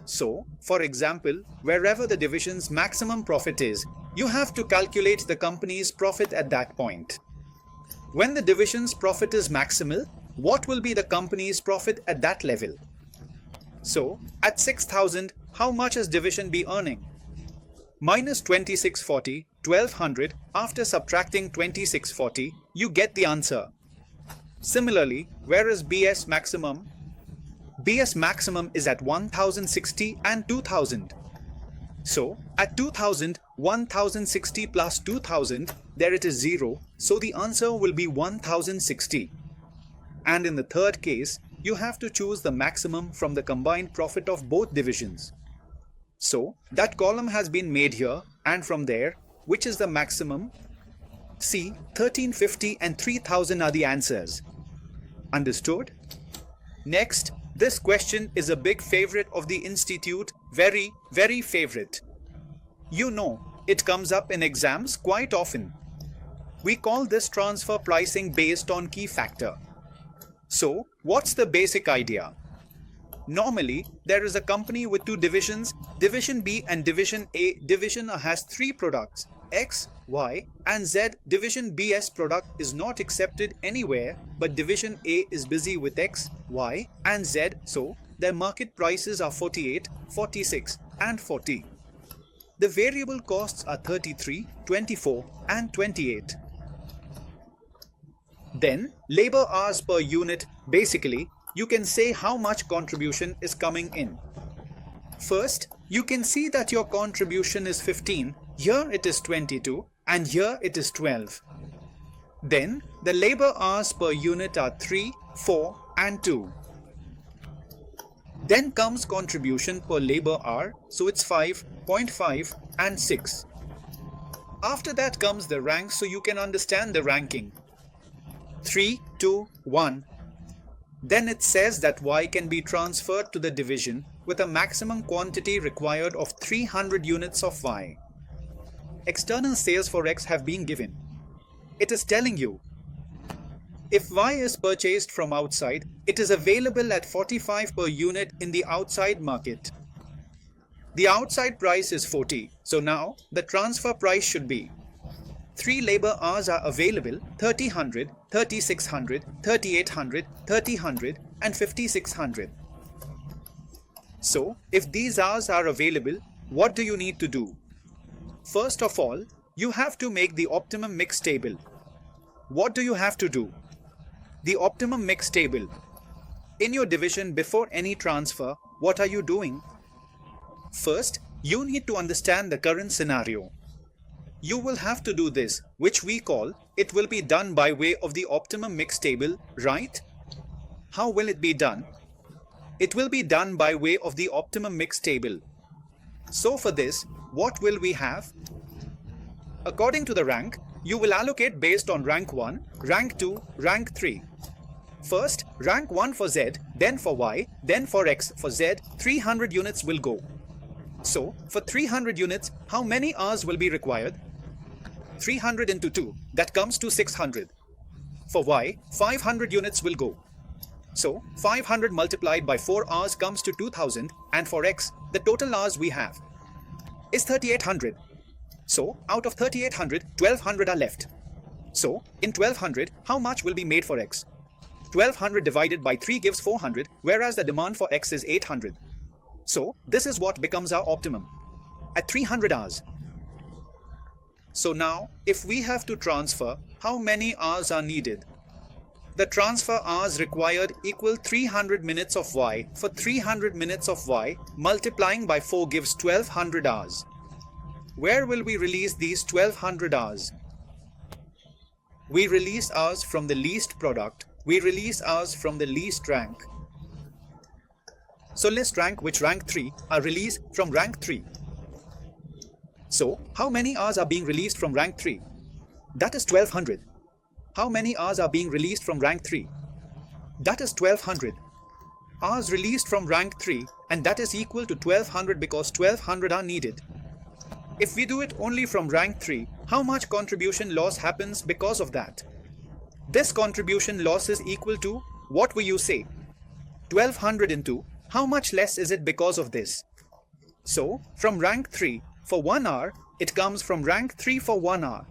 So, for example, wherever the division's maximum profit is, you have to calculate the company's profit at that point. When the division's profit is maximal, what will be the company's profit at that level? So, at 6,000, how much is Division B earning? Minus 2640, 1200, after subtracting 2640, you get the answer. Similarly, where is BS maximum? BS maximum is at 1060 and 2000. So, at 2000, 1060 plus 2000, there it is 0, so the answer will be 1060. And in the third case, you have to choose the maximum from the combined profit of both divisions. So, that column has been made here, and from there, which is the maximum? See, 1350 and 3000 are the answers. Understood? Next, this question is a big favorite of the institute, very, very favorite. You know, it comes up in exams quite often. We call this transfer pricing based on key factor. So, what's the basic idea? Normally, there is a company with two divisions, Division B and Division A. Division A has three products, X, Y, and Z. Division B's product is not accepted anywhere, but Division A is busy with X, Y, and Z, so their market prices are 48, 46, and 40. The variable costs are 33, 24, and 28. Then, labor hours per unit, basically, you can say how much contribution is coming in. First, you can see that your contribution is 15, here it is 22, and here it is 12. Then, the labor hours per unit are 3, 4, and 2. Then comes contribution per labor hour, so it's 5, 0.5, and 6. After that comes the rank, so you can understand the ranking. 3, 2, 1. Then it says that Y can be transferred to the division with a maximum quantity required of 300 units of Y. External sales for X have been given. It is telling you, if Y is purchased from outside, it is available at 45 per unit in the outside market. The outside price is 40, so now the transfer price should be 3 labor hours are available, 3000, 3600, 3800, 3000 and 5600. So, if these hours are available, what do you need to do? First of all, you have to make the optimum mix table. What do you have to do? The optimum mix table. In your division before any transfer, what are you doing? First, you need to understand the current scenario. You will have to do this, which we call, it will be done by way of the optimum mix table, right? How will it be done? It will be done by way of the optimum mix table. So for this, what will we have? According to the rank, you will allocate based on rank 1, rank 2, rank 3. First, rank 1 for Z, then for Y, then for X. For Z, 300 units will go. So, for 300 units, how many hours will be required? 300 into 2, that comes to 600. For Y, 500 units will go. So, 500 multiplied by 4 hours comes to 2000, and for X, the total hours we have is 3800. So, out of 3800, 1200 are left. So, in 1200, how much will be made for X? 1200 divided by 3 gives 400, whereas the demand for X is 800. So, this is what becomes our optimum at 300 hours. So now, if we have to transfer, how many hours are needed? The transfer hours required equal 300 minutes of Y. For 300 minutes of Y, multiplying by 4 gives 1200 hours. Where will we release these 1200 hours? We release hours from the least product. We release hours from the least rank. So list rank, which rank 3, are released from rank 3. So how many hours are being released from rank 3? That is 1200. How many hours are being released from rank 3? That is 1200. Hours released from rank 3, and that is equal to 1200 because 1200 are needed. If we do it only from rank 3, how much contribution loss happens because of that? This contribution loss is equal to, what will you say? 1200 into, how much less is it because of this? So, from rank 3, for 1 hour, it comes from rank 3 for 1 hour.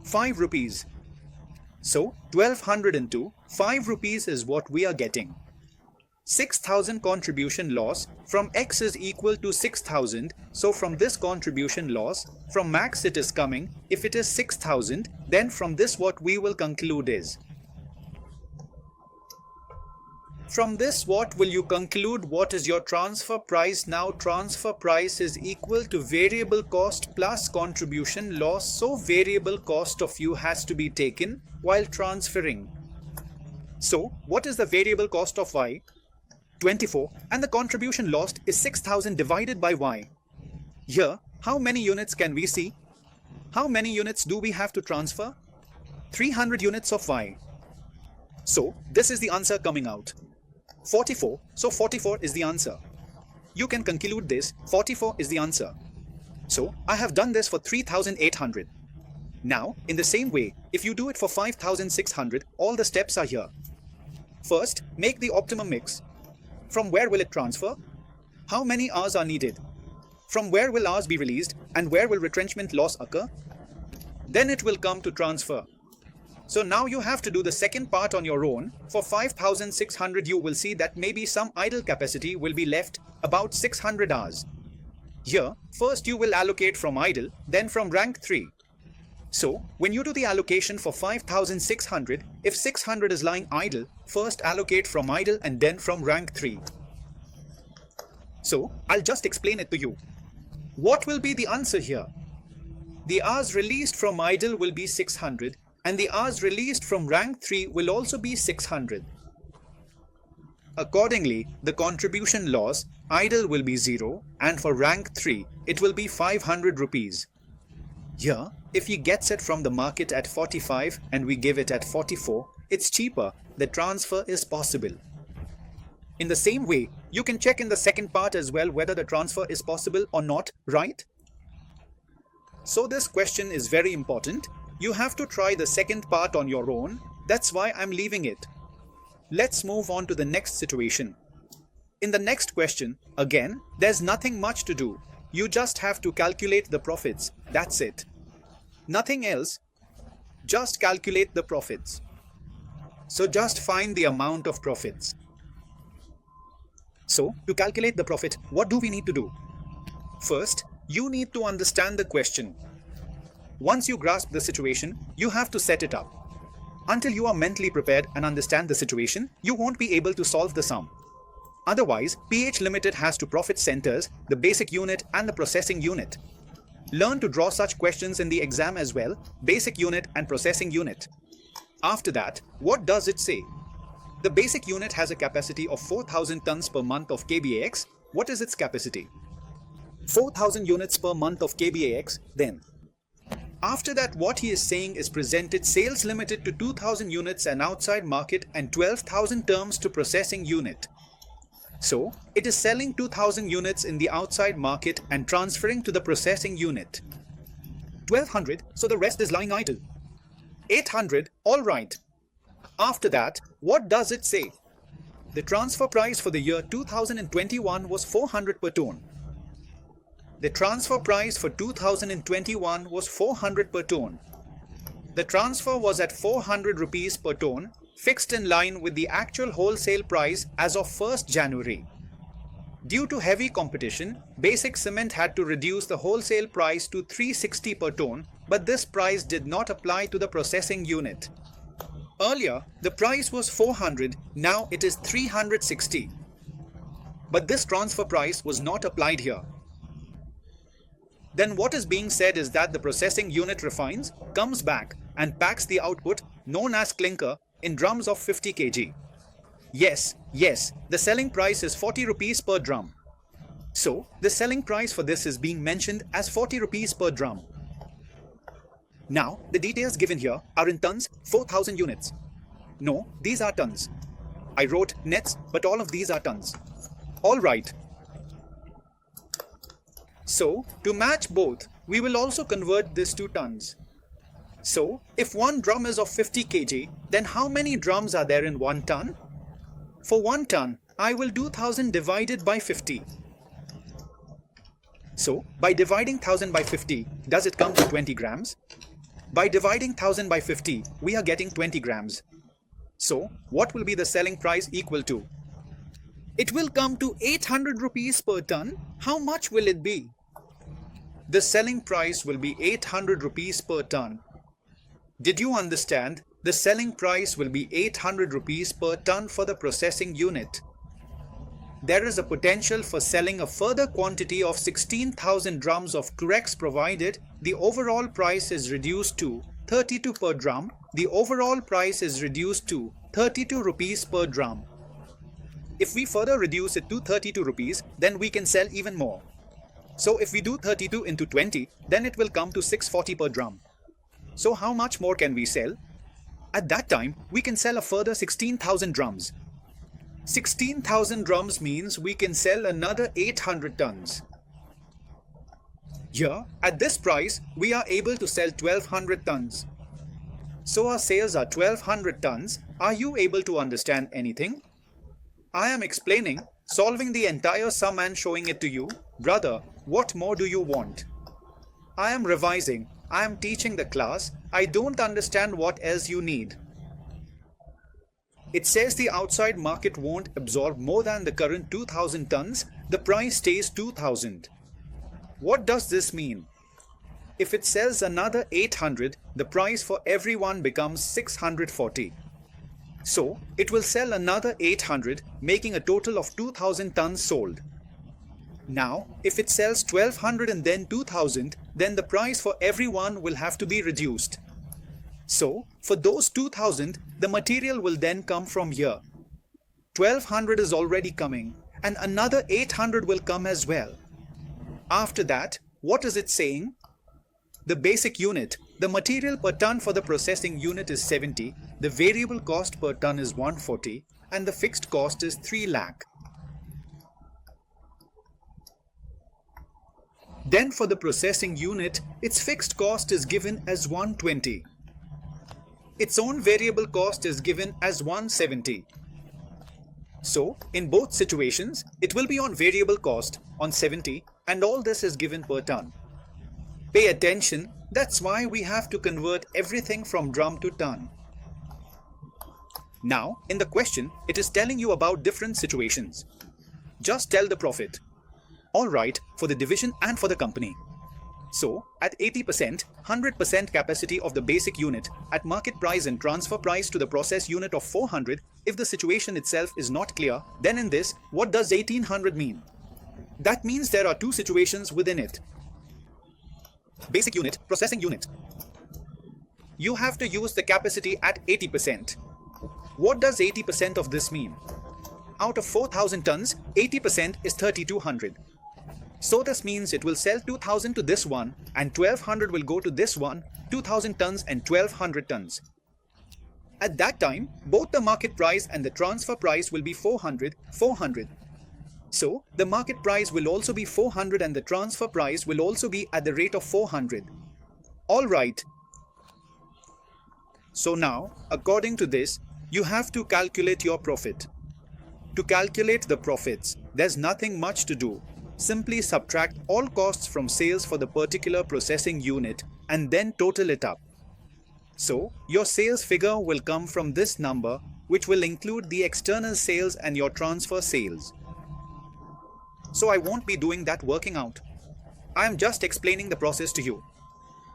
5 rupees. So, 1200 into 5 rupees is what we are getting. 6000 contribution loss from X is equal to 6000. So from this contribution loss, from max it is coming. If it is 6000, then from this what we will conclude is. From this, what will you conclude? What is your transfer price? Now transfer price is equal to variable cost plus contribution loss. So variable cost of you has to be taken while transferring. So what is the variable cost of Y? 24, and the contribution lost is 6000 divided by Y. Here, how many units can we see? How many units do we have to transfer? 300 units of Y. So this is the answer coming out. 44, so 44 is the answer. You can conclude this, 44 is the answer. So I have done this for 3800. Now, in the same way, if you do it for 5600, all the steps are here. First, make the optimum mix. From where will it transfer? How many hours are needed? From where will hours be released, and where will retrenchment loss occur? Then it will come to transfer. So now you have to do the second part on your own. For 5600 you will see that maybe some idle capacity will be left, about 600 hours. Here, first you will allocate from idle, then from rank 3. So, when you do the allocation for 5600, if 600 is lying idle, first allocate from idle and then from rank 3. So, I'll just explain it to you. What will be the answer here? The hours released from idle will be 600, and the hours released from rank 3 will also be 600. Accordingly, the contribution loss, idle will be 0, and for rank 3, it will be 500 rupees. Here, if he gets it from the market at 45 and we give it at 44, it's cheaper. The transfer is possible. In the same way, you can check in the second part as well whether the transfer is possible or not, right? So this question is very important. You have to try the second part on your own. That's why I'm leaving it. Let's move on to the next situation. In the next question, again, there's nothing much to do. You just have to calculate the profits. That's it. Nothing else. Just calculate the profits. So just find the amount of profits. So, to calculate the profit, what do we need to do? First, you need to understand the question. Once you grasp the situation, you have to set it up. Until you are mentally prepared and understand the situation, you won't be able to solve the sum. Otherwise, PH Limited has two profit centers, the basic unit and the processing unit. Learn to draw such questions in the exam as well, basic unit and processing unit. After that, what does it say? The basic unit has a capacity of 4,000 tons per month of KBAX. What is its capacity? 4,000 units per month of KBAX, then. After that, what he is saying is presented sales limited to 2,000 units and outside market and 12,000 terms to processing unit. So, it is selling 2,000 units in the outside market and transferring to the processing unit. 1,200, so the rest is lying idle. 800, alright. After that, what does it say? The transfer price for the year 2021 was 400 per ton. The transfer price for 2021 was 400 per ton. The transfer was at 400 rupees per ton, fixed in line with the actual wholesale price as of 1st January. Due to heavy competition, Basic Cement had to reduce the wholesale price to 360 per ton, but this price did not apply to the processing unit. Earlier, the price was 400, now it is 360. But this transfer price was not applied here. Then what is being said is that the processing unit refines, comes back and packs the output, known as clinker, in drums of 50 kg. Yes, the selling price is 40 rupees per drum. So, the selling price for this is being mentioned as 40 rupees per drum. Now, the details given here are in tons, 4,000 units. No, these are tons. I wrote nets, but all of these are tons. Alright. So, to match both, we will also convert this to tons. So, if one drum is of 50 kg, then how many drums are there in 1 ton? For 1 ton, I will do 1000 divided by 50. So, by dividing 1000 by 50, does it come to 20 grams? By dividing 1000 by 50, we are getting 20 grams. So, what will be the selling price equal to? It will come to 800 rupees per ton. How much will it be? The selling price will be 800 rupees per ton. Did you understand? The selling price will be 800 rupees per ton for the processing unit. There is a potential for selling a further quantity of 16,000 drums of Turex provided the overall price is reduced to 32 per drum. The overall price is reduced to 32 rupees per drum. If we further reduce it to 32 rupees, then we can sell even more. So if we do 32 into 20, then it will come to 640 per drum. So how much more can we sell? At that time, we can sell a further 16,000 drums. 16,000 drums means we can sell another 800 tons. Here, at this price, we are able to sell 1200 tons. So our sales are 1200 tons. Are you able to understand anything? I am explaining, solving the entire sum and showing it to you. Brother, what more do you want? I am revising. I am teaching the class. I don't understand what else you need. It says the outside market won't absorb more than the current 2000 tons. The price stays 2000. What does this mean? If it sells another 800, the price for everyone becomes 640. So, it will sell another 800, making a total of 2000 tons sold. Now, if it sells 1200 and then 2000, then the price for everyone will have to be reduced. So, for those 2000, the material will then come from here. 1200 is already coming, and another 800 will come as well. After that, what is it saying? The basic unit, the material per ton for the processing unit is 70, the variable cost per ton is 140, and the fixed cost is 3 lakh. Then for the processing unit, its fixed cost is given as 120. Its own variable cost is given as 170. So, in both situations, it will be on variable cost, on 70, and all this is given per ton. Pay attention, that's why we have to convert everything from drum to ton. Now, in the question, it is telling you about different situations. Just tell the profit. Alright, for the division and for the company. So, at 80%, 100% capacity of the basic unit, at market price and transfer price to the process unit of 400, if the situation itself is not clear, then in this, what does 1800 mean? That means there are two situations within it. Basic unit, processing unit. You have to use the capacity at 80%. What does 80% of this mean? Out of 4000 tons, 80% is 3200. So this means it will sell 2000 to this one and 1200 will go to this one, 2000 tons and 1200 tons. At that time, both the market price and the transfer price will be 400. So the market price will also be 400 and the transfer price will also be at the rate of 400. Alright. So now, according to this, you have to calculate your profit. To calculate the profits, there's nothing much to do. Simply subtract all costs from sales for the particular processing unit and then total it up. So, your sales figure will come from this number, which will include the external sales and your transfer sales. So I won't be doing that working out. I am just explaining the process to you.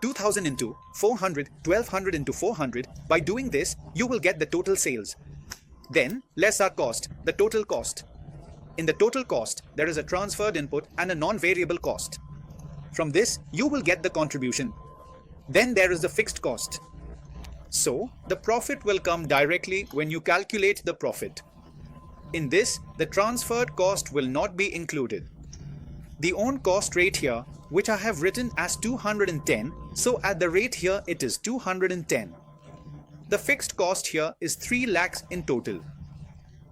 2000 into 400, 1200 into 400. By doing this, you will get the total sales. Then, less our cost, the total cost. In the total cost, there is a transferred input and a non-variable cost. From this, you will get the contribution. Then there is the fixed cost. So, the profit will come directly when you calculate the profit. In this, the transferred cost will not be included. The own cost rate here, which I have written as 210, so at the rate here it is 210. The fixed cost here is 3 lakhs in total.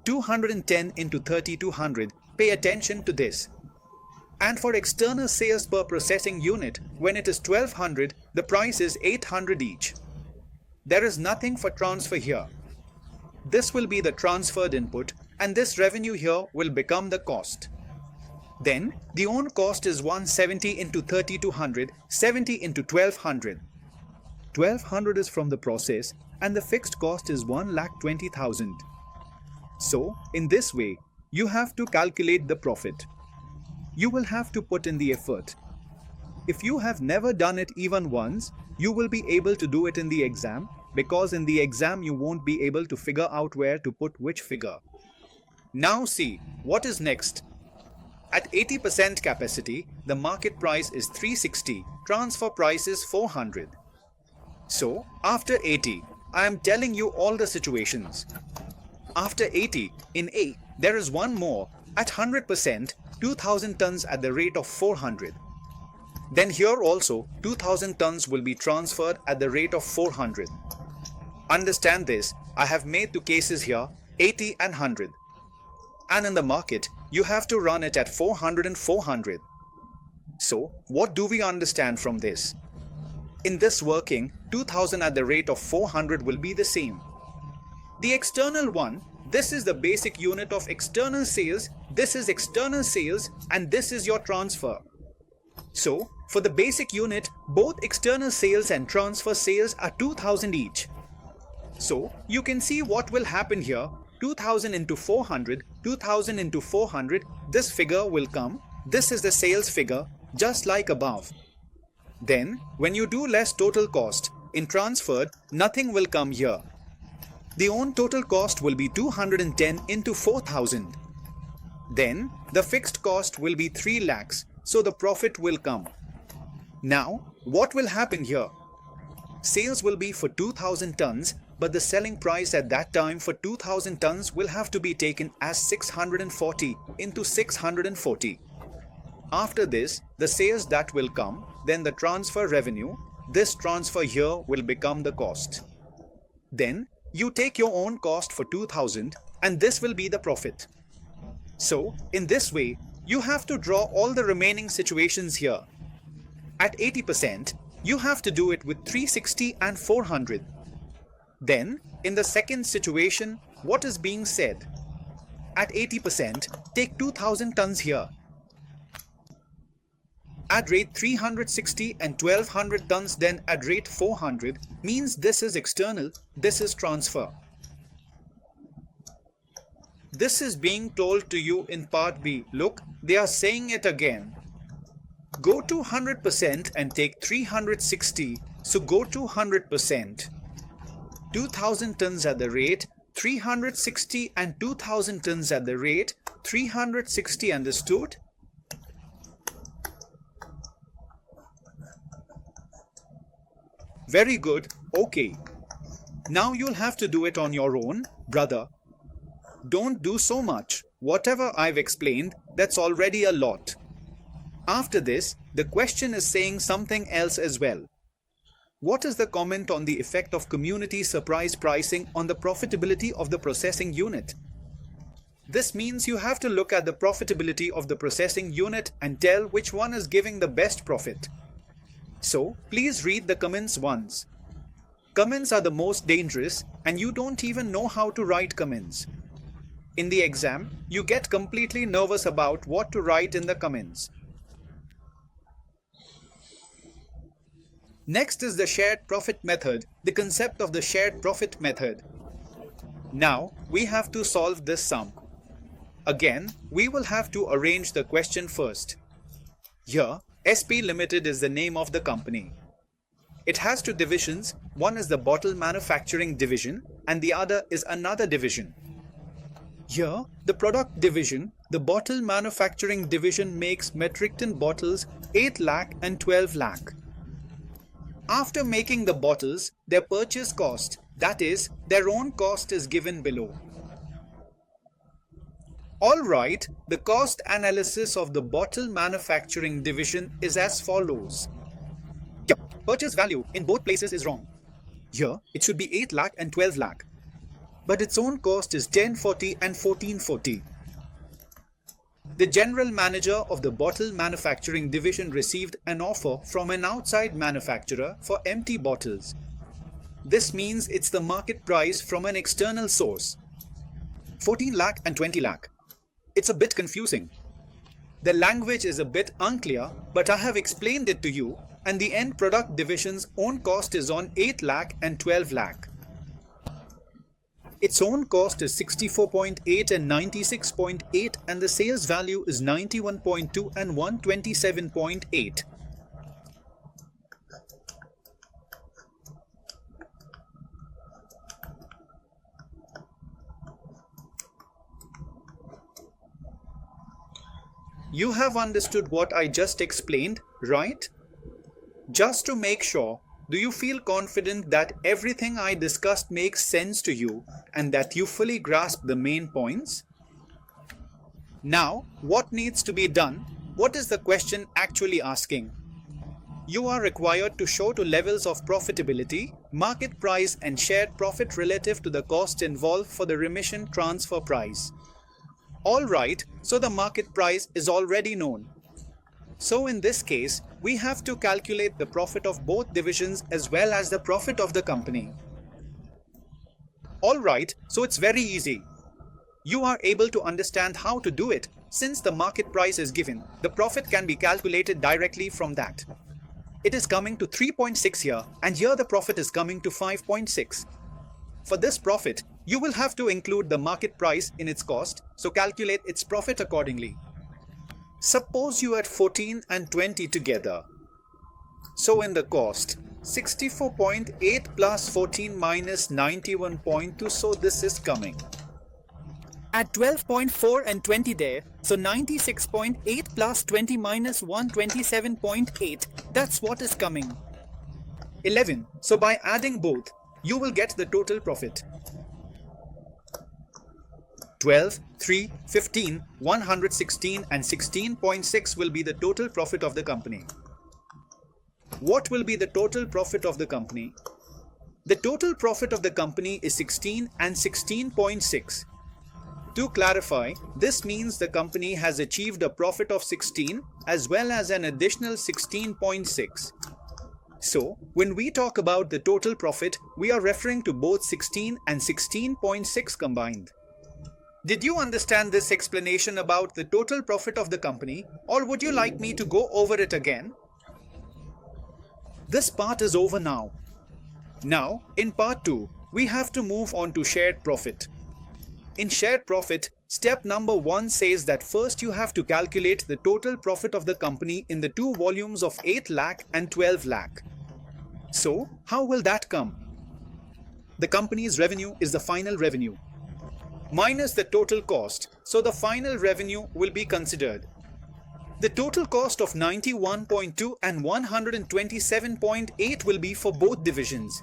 210 into 3200, pay attention to this. And for external sales per processing unit, when it is 1200, the price is 800 each. There is nothing for transfer here. This will be the transferred input and this revenue here will become the cost. Then, the own cost is 170 into 3200, 70 into 1200. 1200 is from the process and the fixed cost is 1,20,000. So, in this way, you have to calculate the profit. You will have to put in the effort. If you have never done it even once, you will be able to do it in the exam, because in the exam you won't be able to figure out where to put which figure. Now see, what is next? At 80% capacity, the market price is 360, transfer price is 400. So, after 80, I am telling you all the situations. After 80, in A, there is one more, at 100%, 2000 tons at the rate of 400. Then here also, 2000 tons will be transferred at the rate of 400. Understand this, I have made two cases here, 80 and 100. And in the market, you have to run it at 400 and 400. So, what do we understand from this? In this working, 2000 at the rate of 400 will be the same. The external one, this is the basic unit of external sales, this is external sales and this is your transfer. So, for the basic unit, both external sales and transfer sales are 2000 each. So, you can see what will happen here, 2000 into 400, 2000 into 400, this figure will come, this is the sales figure, just like above. Then, when you do less total cost, in transferred, nothing will come here. The own total cost will be 210 into 4000. Then, the fixed cost will be 3 lakhs, so the profit will come. Now, what will happen here? Sales will be for 2000 tons, but the selling price at that time for 2000 tons will have to be taken as 640 into 640. After this, the sales that will come, then the transfer revenue, this transfer here will become the cost. Then, you take your own cost for 2000 and this will be the profit. So, in this way, you have to draw all the remaining situations here. At 80%, you have to do it with 360 and 400. Then, in the second situation, what is being said? At 80%, take 2000 tons here. At rate 360 and 1200 tons, then at rate 400, means this is external, this is transfer. This is being told to you in part B. Look, they are saying it again. Go to 100% and take 360, so go to 100%. 2000 tons at the rate 360 and 2000 tons at the rate 360, understood? Very good, okay. Now you'll have to do it on your own, brother. Don't do so much. Whatever I've explained, that's already a lot. After this, the question is saying something else as well. What is the comment on the effect of community surprise pricing on the profitability of the processing unit? This means you have to look at the profitability of the processing unit and tell which one is giving the best profit. So, please read the comments once. Comments are the most dangerous and you don't even know how to write comments. In the exam, you get completely nervous about what to write in the comments. Next is the shared profit method, the concept of the shared profit method. Now, we have to solve this sum. Again, we will have to arrange the question first. Here, SP Limited is the name of the company. It has two divisions, one is the bottle manufacturing division and the other is another division. Here, the product division, the bottle manufacturing division makes metric ton bottles 8 lakh and 12 lakh. After making the bottles, their purchase cost, that is, their own cost is given below. Alright, the cost analysis of the bottle manufacturing division is as follows. Purchase value in both places is wrong. Here, it should be 8 lakh and 12 lakh. But its own cost is 1040 and 1440. The general manager of the bottle manufacturing division received an offer from an outside manufacturer for empty bottles. This means it's the market price from an external source. 14 lakh and 20 lakh. It's a bit confusing. The language is a bit unclear, but I have explained it to you, and the end product division's own cost is on 8 lakh and 12 lakh. Its own cost is 64.8 and 96.8 and the sales value is 91.2 and 127.8. You have understood what I just explained, right? Just to make sure, do you feel confident that everything I discussed makes sense to you and that you fully grasp the main points? Now, what needs to be done? What is the question actually asking? You are required to show two levels of profitability, market price and shared profit relative to the cost involved for the remission transfer price. Alright, so the market price is already known. So in this case, we have to calculate the profit of both divisions as well as the profit of the company. Alright, so it's very easy. You are able to understand how to do it. Since the market price is given, the profit can be calculated directly from that. It is coming to 3.6 here, and here the profit is coming to 5.6. For this profit, you will have to include the market price in its cost, so calculate its profit accordingly. Suppose you add 14 and 20 together. So in the cost, 64.8 plus 14 minus 91.2, so this is coming. Add 12.4 and 20 there, so 96.8 plus 20 minus 127.8, that's what is coming. 11. So by adding both, you will get the total profit. 12, 3, 15, 116 and 16.6 will be the total profit of the company. What will be the total profit of the company? The total profit of the company is 16 and 16.6. To clarify, this means the company has achieved a profit of 16 as well as an additional 16.6. So, when we talk about the total profit, we are referring to both 16 and 16.6 combined. Did you understand this explanation about the total profit of the company, or would you like me to go over it again? This part is over now. Now, in part 2, we have to move on to shared profit. In shared profit, Step number 1 says that first you have to calculate the total profit of the company in the two volumes of 8 lakh and 12 lakh. So, how will that come? The company's revenue is the final revenue minus the total cost, so the final revenue will be considered. The total cost of 91.2 and 127.8 will be for both divisions.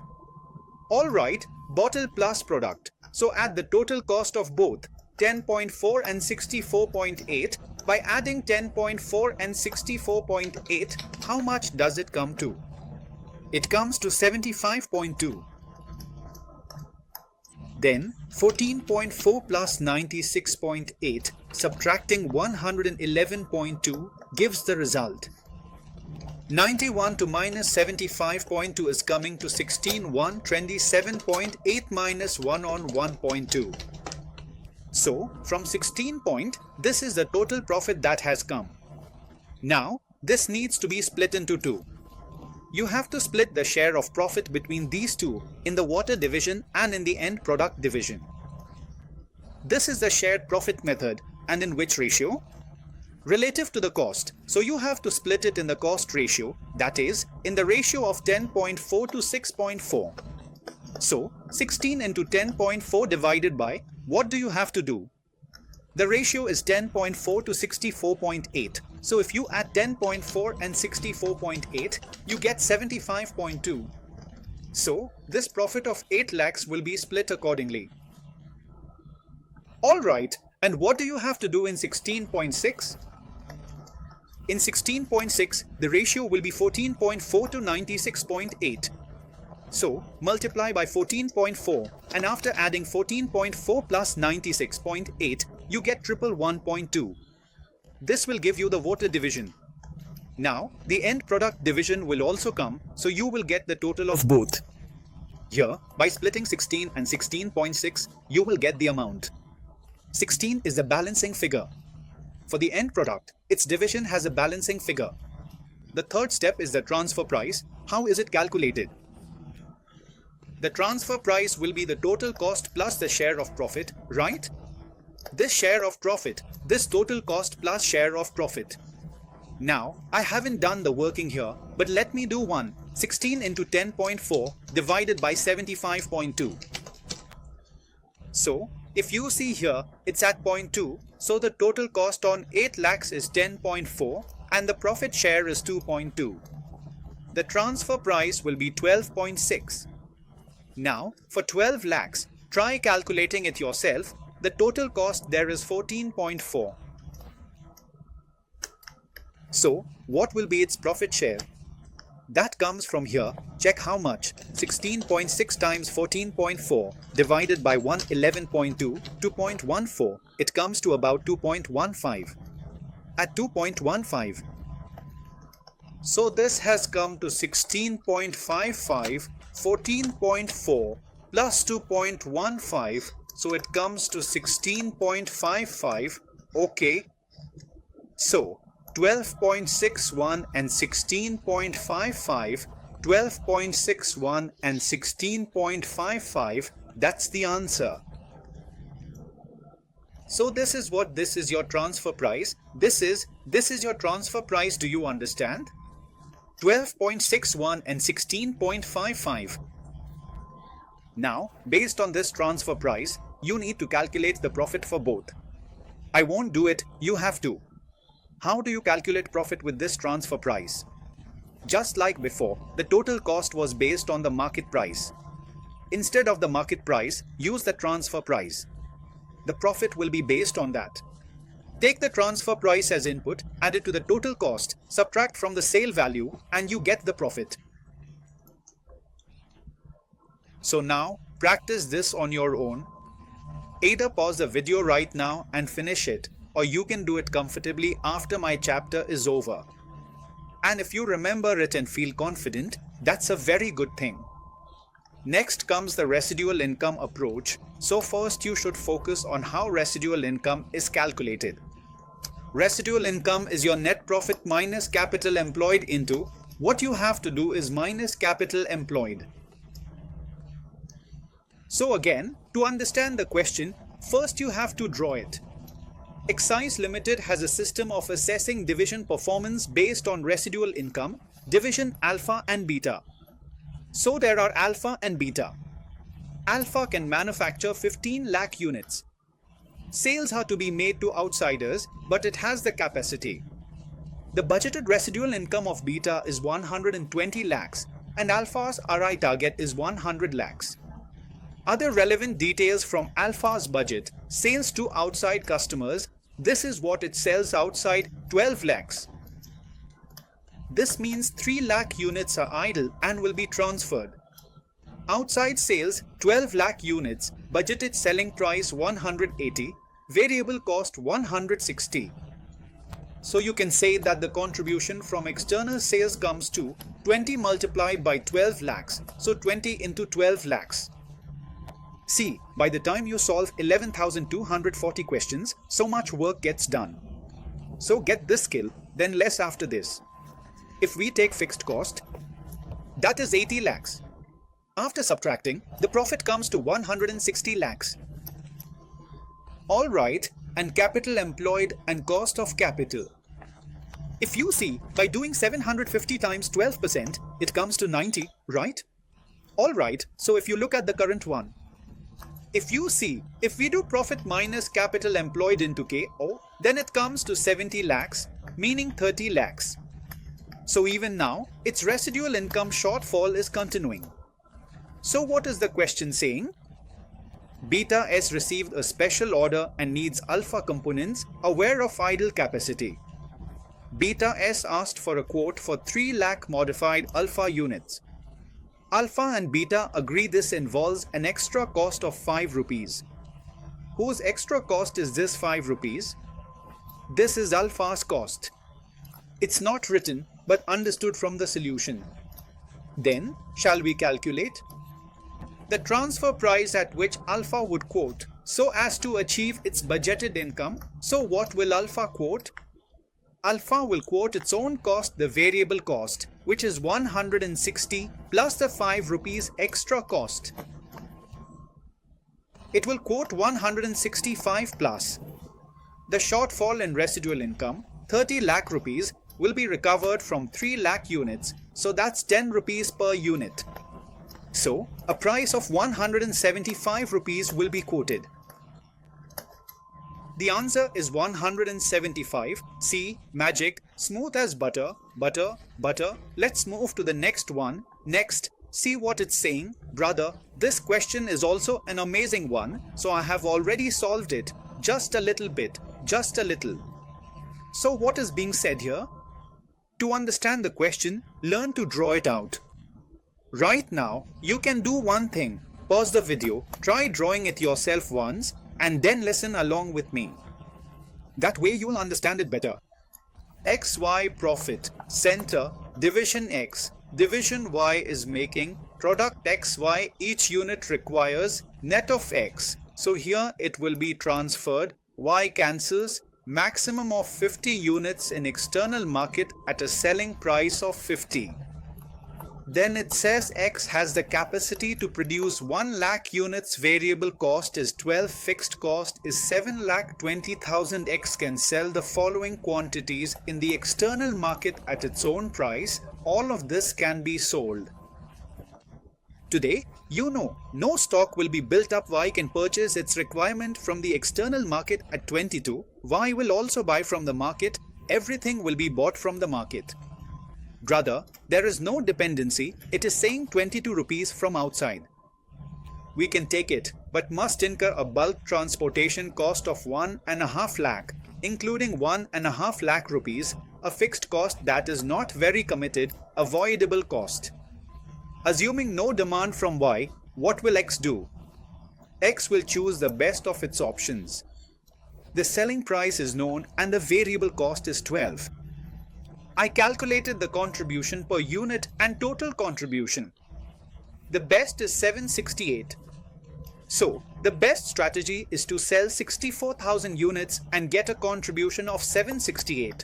Alright, bottle plus product. So add the total cost of both 10.4 and 64.8 by adding 10.4 and 64.8. How much does it come to? It comes to 75.2. Then 14.4 plus 96.8 subtracting 111.2 gives the result. 91 to minus 75.2 is coming to 16,127.8 minus 1 on 1.2. So from 16 point, this is the total profit that has come. Now this needs to be split into two. You have to split the share of profit between these two in the water division and in the end product division. This is the shared profit method, and in which ratio? Relative to the cost. So you have to split it in the cost ratio, that is, in the ratio of 10.4 to 6.4. So 16 into 10.4 divided by, what do you have to do? The ratio is 10.4 to 64.8. So if you add 10.4 and 64.8, you get 75.2. So this profit of 8 lakhs will be split accordingly. Alright, and what do you have to do in 16.6? In 16.6, the ratio will be 14.4 to 96.8. So multiply by 14.4, and after adding 14.4 plus 96.8, you get 111.2. This will give you the water division. Now, the end product division will also come, so you will get the total of both. Here, by splitting 16 and 16.6, you will get the amount. 16 is the balancing figure. For the end product, its division has a balancing figure. The third step is the transfer price. How is it calculated? The transfer price will be the total cost plus the share of profit, right? This share of profit, this total cost plus share of profit. Now, I haven't done the working here, but let me do one. 16 into 10.4 divided by 75.2. So, if you see here, it's at 0.2, so the total cost on 8 lakhs is 10.4 and the profit share is 2.2. The transfer price will be 12.6. Now, for 12 lakhs, try calculating it yourself. The total cost there is 14.4. So, what will be its profit share? That comes from here. Check how much. 16.6 times 14.4 divided by 111.2, 2.14. It comes to about 2.15. At 2.15. So this has come to 16.55, 14.4 plus 2.15. So it comes to 16.55. Okay. So 12.61 and 16.55, 12.61 and 16.55, that's the answer. So this is your transfer price. This is your transfer price, do you understand? 12.61 and 16.55. Now, based on this transfer price, you need to calculate the profit for both. I won't do it, you have to. How do you calculate profit with this transfer price? Just like before, the total cost was based on the market price. Instead of the market price, use the transfer price. The profit will be based on that. Take the transfer price as input, add it to the total cost, subtract from the sale value, and you get the profit. So now, practice this on your own. Either pause the video right now and finish it, or you can do it comfortably after my chapter is over. And if you remember it and feel confident, that's a very good thing. Next comes the residual income approach. So first you should focus on how residual income is calculated. Residual income is your net profit minus capital employed into, what you have to do is minus capital employed. So again, to understand the question, first you have to draw it. Excise Limited has a system of assessing division performance based on residual income, division alpha and beta. So there are alpha and beta. Alpha can manufacture 15 lakh units. Sales are to be made to outsiders, but it has the capacity. The budgeted residual income of beta is 120 lakhs and alpha's RI target is 100 lakhs. Other relevant details from alpha's budget: sales to outside customers. This is what it sells outside: 12 lakhs. This means 3 lakh units are idle and will be transferred. Outside sales 12 lakh units, budgeted selling price 180, variable cost 160. So you can say that the contribution from external sales comes to 20 multiplied by 12 lakhs, so 20 into 12 lakhs. See, by the time you solve 11,240 questions, so much work gets done. So get this skill, then less after this. If we take fixed cost, that is 80 lakhs. After subtracting, the profit comes to 160 lakhs. Alright, and capital employed and cost of capital. If you see, by doing 750 times 12%, it comes to 90, right? Alright, so if you look at the current one, if you see, if we do profit minus capital employed into KO, then it comes to 70 lakhs, meaning 30 lakhs. So even now, its residual income shortfall is continuing. So what is the question saying? Beta S received a special order and needs alpha components aware of idle capacity. Beta S asked for a quote for 3 lakh modified alpha units. Alpha and beta agree this involves an extra cost of 5 rupees. Whose extra cost is this 5 rupees? This is alpha's cost. It's not written but understood from the solution. Then, shall we calculate? The transfer price at which alpha would quote so as to achieve its budgeted income. So what will alpha quote? Alpha will quote its own cost, the variable cost, which is 160 plus the 5 rupees extra cost. It will quote 165 plus. The shortfall in residual income, 30 lakh rupees, will be recovered from 3 lakh units, so that's 10 rupees per unit. So, a price of 175 rupees will be quoted. The answer is 175. See, magic, smooth as butter, butter, butter. Let's move to the next one. Next, see what it's saying. Brother, this question is also an amazing one, so I have already solved it. Just a little bit, just a little. So what is being said here? To understand the question, learn to draw it out. Right now, you can do one thing. Pause the video, try drawing it yourself once, and then listen along with me. That way you'll understand it better. XY profit, center, division X, division Y is making, product XY, each unit requires, net of X. So here it will be transferred, Y cancels, maximum of 50 units in external market at a selling price of 50. Then it says X has the capacity to produce 1 lakh units, variable cost is 12, fixed cost is 7 lakh 20,000. X can sell the following quantities in the external market at its own price. All of this can be sold. Today, you know, no stock will be built up. Y can purchase its requirement from the external market at 22. Y will also buy from the market. Everything will be bought from the market. Brother, there is no dependency. It is saying 22 rupees from outside. We can take it, but must incur a bulk transportation cost of 1.5 lakh, including 1.5 lakh rupees, a fixed cost that is not very committed, avoidable cost. Assuming no demand from Y, what will X do? X will choose the best of its options. The selling price is known and the variable cost is 12. I calculated the contribution per unit and total contribution. The best is 768. So, the best strategy is to sell 64,000 units and get a contribution of 768.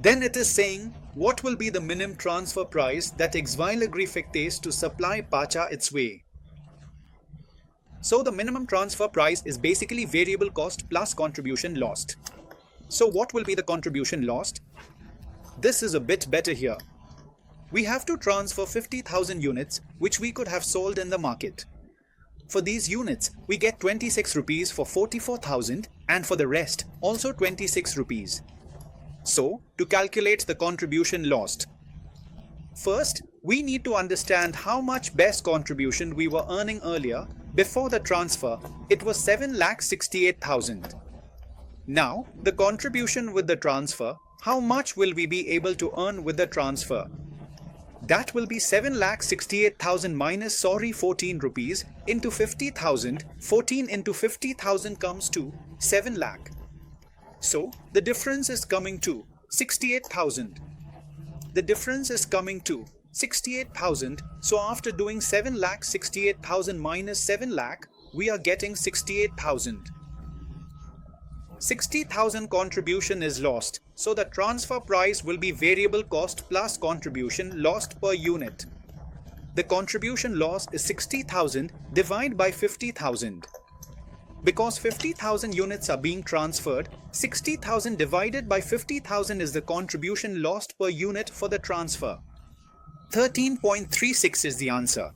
Then it is saying, what will be the minimum transfer price that XY will agree to supply Pacha its way? So the minimum transfer price is basically variable cost plus contribution lost. So what will be the contribution lost? This is a bit better here. We have to transfer 50,000 units which we could have sold in the market. For these units, we get 26 rupees for 44,000 and for the rest also 26 rupees. So, to calculate the contribution lost, first, we need to understand how much best contribution we were earning earlier. Before the transfer, it was 7,68,000. Now, the contribution with the transfer, how much will we be able to earn with the transfer? That will be 7,68,000 minus 14 rupees into 50,000. 14 into 50,000 comes to 7 lakh. So the difference is coming to 68,000. The difference is coming to 68,000. So after doing 7,68,000 minus 7 lakh, we are getting 68,000. 60,000 contribution is lost, so the transfer price will be variable cost plus contribution lost per unit. The contribution loss is 60,000 divided by 50,000. Because 50,000 units are being transferred, 60,000 divided by 50,000 is the contribution lost per unit for the transfer. 13.36 is the answer.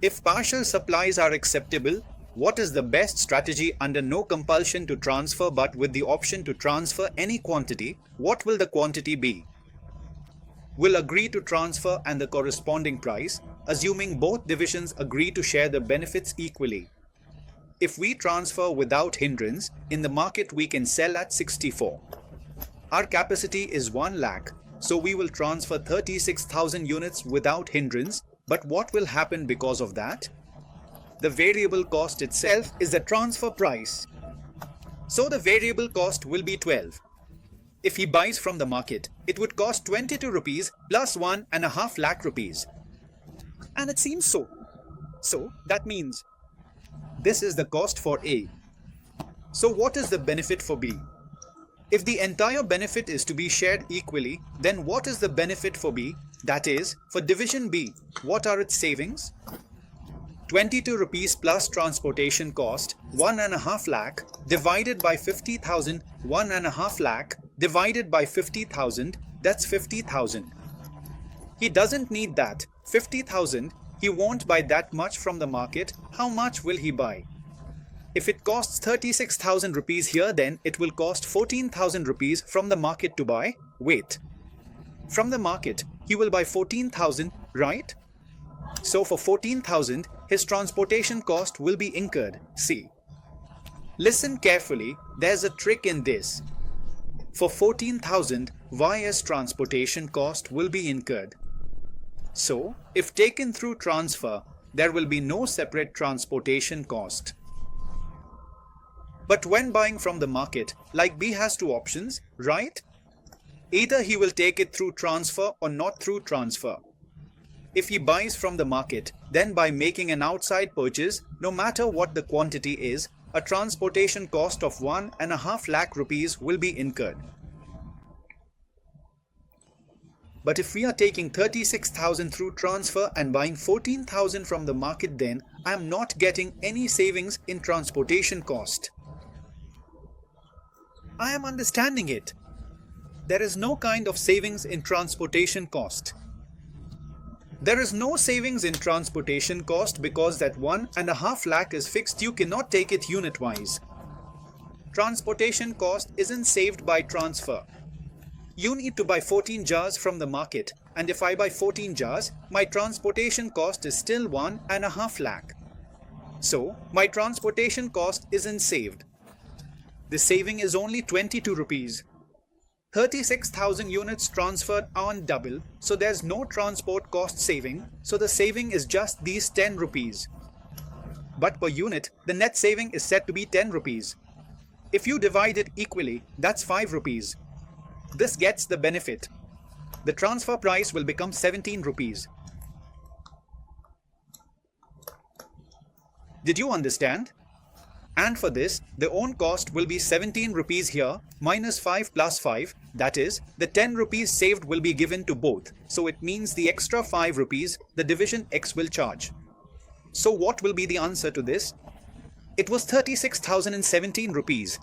If partial supplies are acceptable, what is the best strategy under no compulsion to transfer but with the option to transfer any quantity? What will the quantity be? We'll agree to transfer and the corresponding price, assuming both divisions agree to share the benefits equally. If we transfer without hindrance, in the market we can sell at 64. Our capacity is 1 lakh, so we will transfer 36,000 units without hindrance, but what will happen because of that? The variable cost itself is the transfer price. So the variable cost will be 12. If he buys from the market, it would cost 22 rupees plus 1.5 lakh rupees. And it seems so. So that means this is the cost for A. So what is the benefit for B? If the entire benefit is to be shared equally, then what is the benefit for B? That is, for division B, what are its savings? 22 rupees plus transportation cost, 1.5 lakh, divided by 50,000, 1.5 lakh, divided by 50,000, that's 50,000. He doesn't need that, 50,000, he won't buy that much from the market. How much will he buy? If it costs 36,000 rupees here, then it will cost 14,000 rupees from the market to buy. Wait. From the market, he will buy 14,000, right? So for 14,000, his transportation cost will be incurred. See. Listen carefully, there's a trick in this. For 14,000, YS transportation cost will be incurred. So, if taken through transfer, there will be no separate transportation cost. But when buying from the market, like B has two options, right? Either he will take it through transfer or not through transfer. If he buys from the market, then by making an outside purchase, no matter what the quantity is, a transportation cost of 1.5 lakh rupees will be incurred. But if we are taking 36,000 through transfer and buying 14,000 from the market, then I am not getting any savings in transportation cost. I am understanding it. There is no kind of savings in transportation cost. There is no savings in transportation cost because that 1.5 lakh is fixed. You cannot take it unit-wise. Transportation cost isn't saved by transfer. You need to buy 14 jars from the market, and if I buy 14 jars, my transportation cost is still 1.5 lakh. So, my transportation cost isn't saved. The saving is only 22 rupees. 36,000 units transferred on double, so there's no transport cost saving, so the saving is just these 10 rupees. But per unit, the net saving is said to be 10 rupees. If you divide it equally, that's 5 rupees. This gets the benefit. The transfer price will become 17 rupees. Did you understand? And for this, the own cost will be 17 rupees here, minus 5 plus 5, that is, the 10 rupees saved will be given to both, so it means the extra 5 rupees the division X will charge. So what will be the answer to this? It was 36,017 rupees.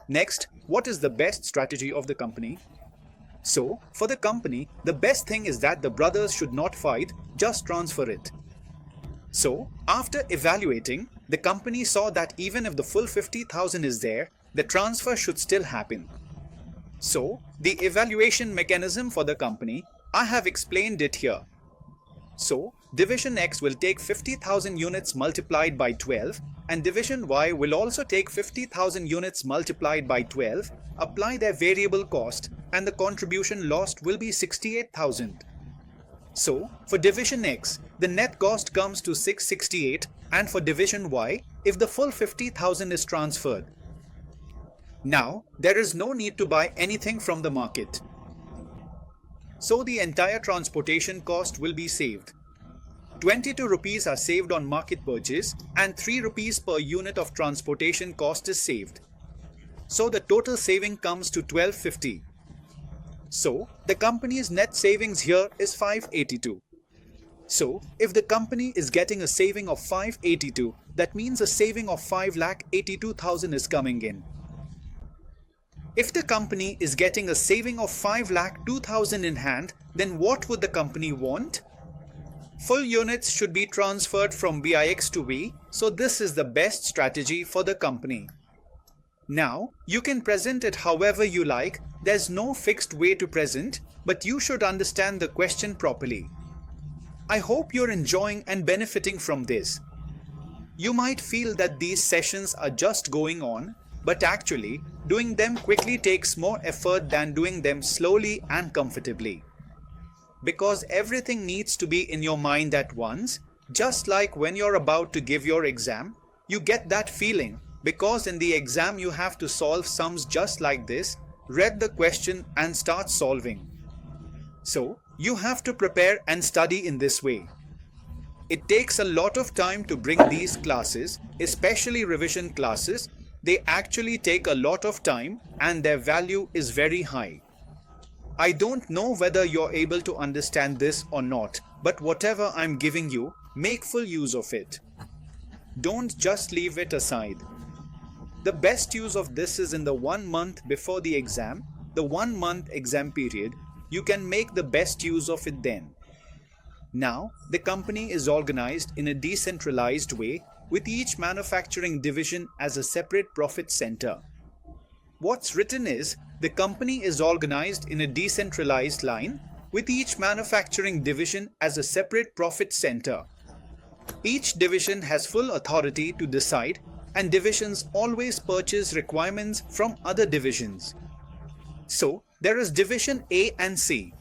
Next, what is the best strategy of the company? So, for the company, the best thing is that the brothers should not fight, just transfer it. So, after evaluating, the company saw that even if the full 50,000 is there, the transfer should still happen. So, the evaluation mechanism for the company, I have explained it here. So, Division X will take 50,000 units multiplied by 12 and Division Y will also take 50,000 units multiplied by 12, apply their variable cost and the contribution lost will be 68,000. So, for Division X, the net cost comes to 668 and for Division Y, if the full 50,000 is transferred. Now, there is no need to buy anything from the market. So the entire transportation cost will be saved. 22 rupees are saved on market purchase and 3 rupees per unit of transportation cost is saved. So the total saving comes to 1250. So the company's net savings here is 582. So if the company is getting a saving of 582, that means a saving of 5,82,000 is coming in. If the company is getting a saving of 5,02,000 in hand, then what would the company want? Full units should be transferred from BIX to V, so this is the best strategy for the company. Now, you can present it however you like, there's no fixed way to present, but you should understand the question properly. I hope you're enjoying and benefiting from this. You might feel that these sessions are just going on, but actually, doing them quickly takes more effort than doing them slowly and comfortably. Because everything needs to be in your mind at once, just like when you're about to give your exam, you get that feeling because in the exam you have to solve sums just like this, read the question and start solving. So, you have to prepare and study in this way. It takes a lot of time to bring these classes, especially revision classes. They actually take a lot of time and their value is very high. I don't know whether you're able to understand this or not, but whatever I'm giving you, make full use of it. Don't just leave it aside. The best use of this is in the 1 month before the exam, the 1 month exam period. You can make the best use of it then. Now, the company is organized in a decentralized way with each manufacturing division as a separate profit center. What's written is, the company is organized in a decentralized line with each manufacturing division as a separate profit center. Each division has full authority to decide and divisions always purchase requirements from other divisions. So, there is Division A and C.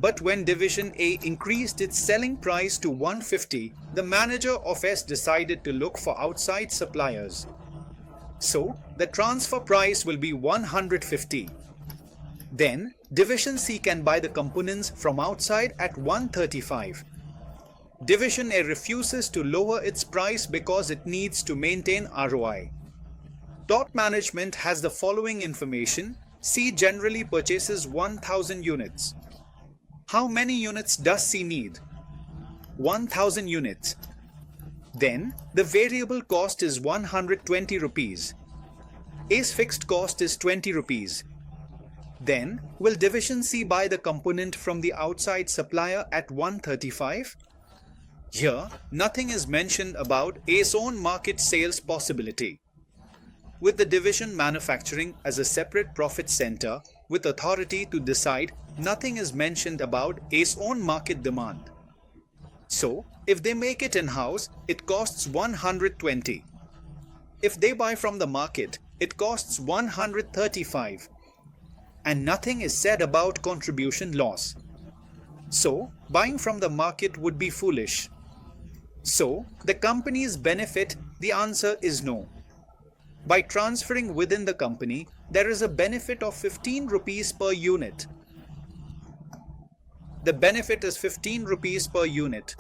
But when Division A increased its selling price to 150, the manager of S decided to look for outside suppliers. So, the transfer price will be 150. Then, Division C can buy the components from outside at 135. Division A refuses to lower its price because it needs to maintain ROI. Top management has the following information. C generally purchases 1000 units. How many units does C need? 1000 units. Then, the variable cost is 120 rupees. A's fixed cost is 20 rupees. Then, will Division C buy the component from the outside supplier at 135? Here, nothing is mentioned about A's own market sales possibility. With the division manufacturing as a separate profit center with authority to decide, nothing is mentioned about A's own market demand. So, if they make it in-house, it costs 120. If they buy from the market, it costs 135. And nothing is said about contribution loss. So, buying from the market would be foolish. So, the company's benefit, the answer is no. By transferring within the company, there is a benefit of 15 rupees per unit. The benefit is 15 rupees per unit.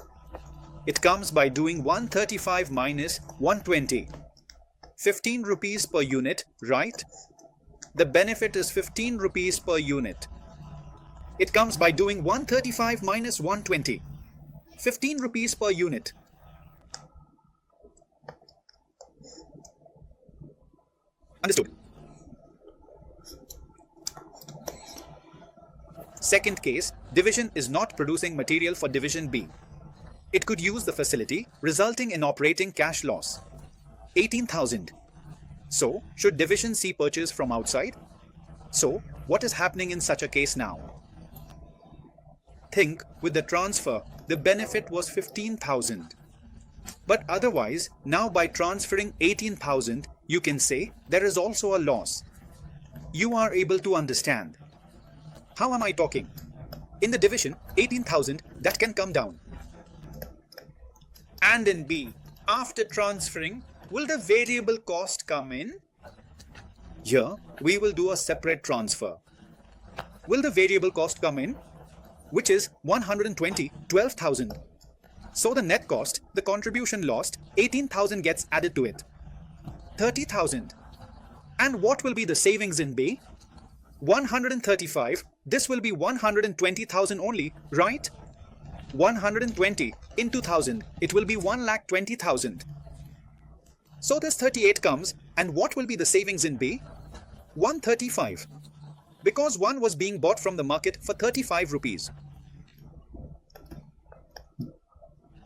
It comes by doing 135 minus 120. 15 rupees per unit, right? The benefit is 15 rupees per unit. It comes by doing 135 minus 120. 15 rupees per unit. Understood. Second case, division is not producing material for division B. It could use the facility, resulting in operating cash loss. 18,000. So, should division C purchase from outside? So, what is happening in such a case now? Think, with the transfer, the benefit was 15,000. But otherwise, now by transferring 18,000, you can say there is also a loss. You are able to understand. How am I talking? In the division, 18,000, that can come down. And in B, after transferring, will the variable cost come in? Here, we will do a separate transfer. Will the variable cost come in? Which is 12,000. So the net cost, the contribution lost, 18,000 gets added to it. 30,000. And what will be the savings in B? 135. This will be 120,000 only, right? 120 into 1,000, it will be 1,20,000. So this 38 comes, and what will be the savings in B? 135. Because one was being bought from the market for 35 rupees.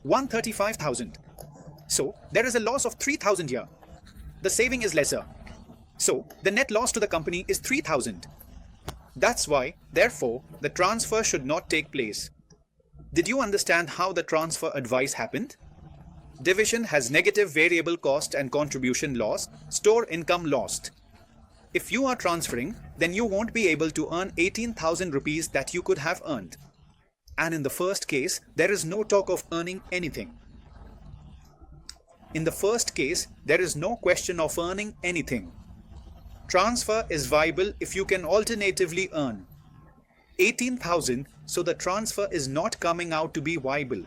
135,000. So there is a loss of 3,000 here. The saving is lesser. So the net loss to the company is 3,000. That's why, therefore, the transfer should not take place. Did you understand how the transfer advice happened? Division has negative variable cost and contribution loss, store income lost. If you are transferring, then you won't be able to earn 18,000 rupees that you could have earned. And in the first case, there is no talk of earning anything. In the first case, there is no question of earning anything. Transfer is viable if you can alternatively earn 18,000, so the transfer is not coming out to be viable.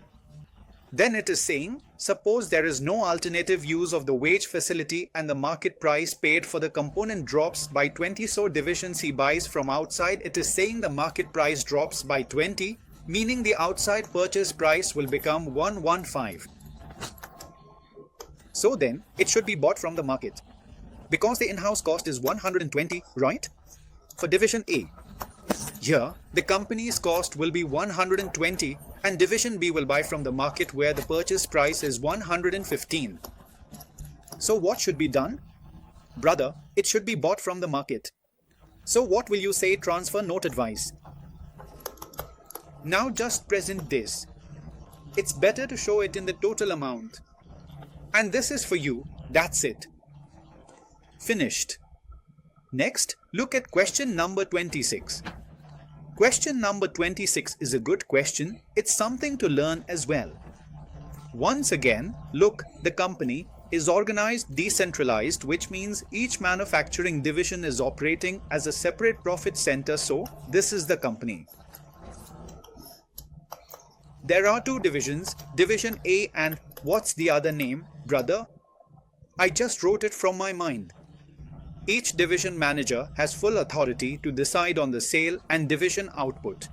Then it is saying, suppose there is no alternative use of the wage facility and the market price paid for the component drops by 20, so division C buys from outside. It is saying the market price drops by 20, meaning the outside purchase price will become 115. So then, it should be bought from the market. Because the in-house cost is 120, right? For division A. Here, the company's cost will be 120 and division B will buy from the market where the purchase price is 115. So what should be done? Brother, it should be bought from the market. So what will you say transfer note advice? Now just present this. It's better to show it in the total amount. And this is for you, that's it. Finished. Next, look at question number 26. Question number 26 is a good question. It's something to learn as well. Once again, look, the company is organized decentralized, which means each manufacturing division is operating as a separate profit center. So, this is the company. There are two divisions, Division A and what's the other name, brother? I just wrote it from my mind. Each division manager has full authority to decide on the sale and division output.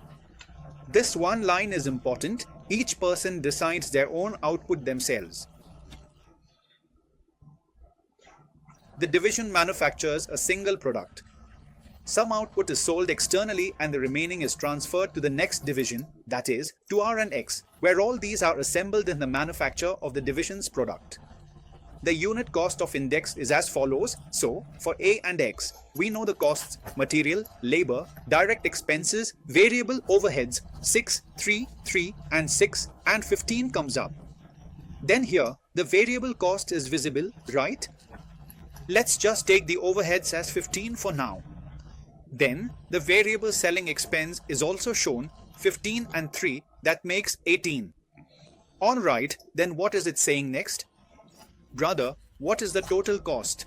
This one line is important. Each person decides their own output themselves. The division manufactures a single product. Some output is sold externally and the remaining is transferred to the next division, that is, to R&X, where all these are assembled in the manufacture of the division's product. The unit cost of index is as follows. So, for A and X, we know the costs: material, labor, direct expenses, variable overheads, 6, 3, 3 and 6 and 15 comes up. Then here, the variable cost is visible, right? Let's just take the overheads as 15 for now. Then, the variable selling expense is also shown, 15 and 3, that makes 18. Alright, then what is it saying next? Brother, what is the total cost?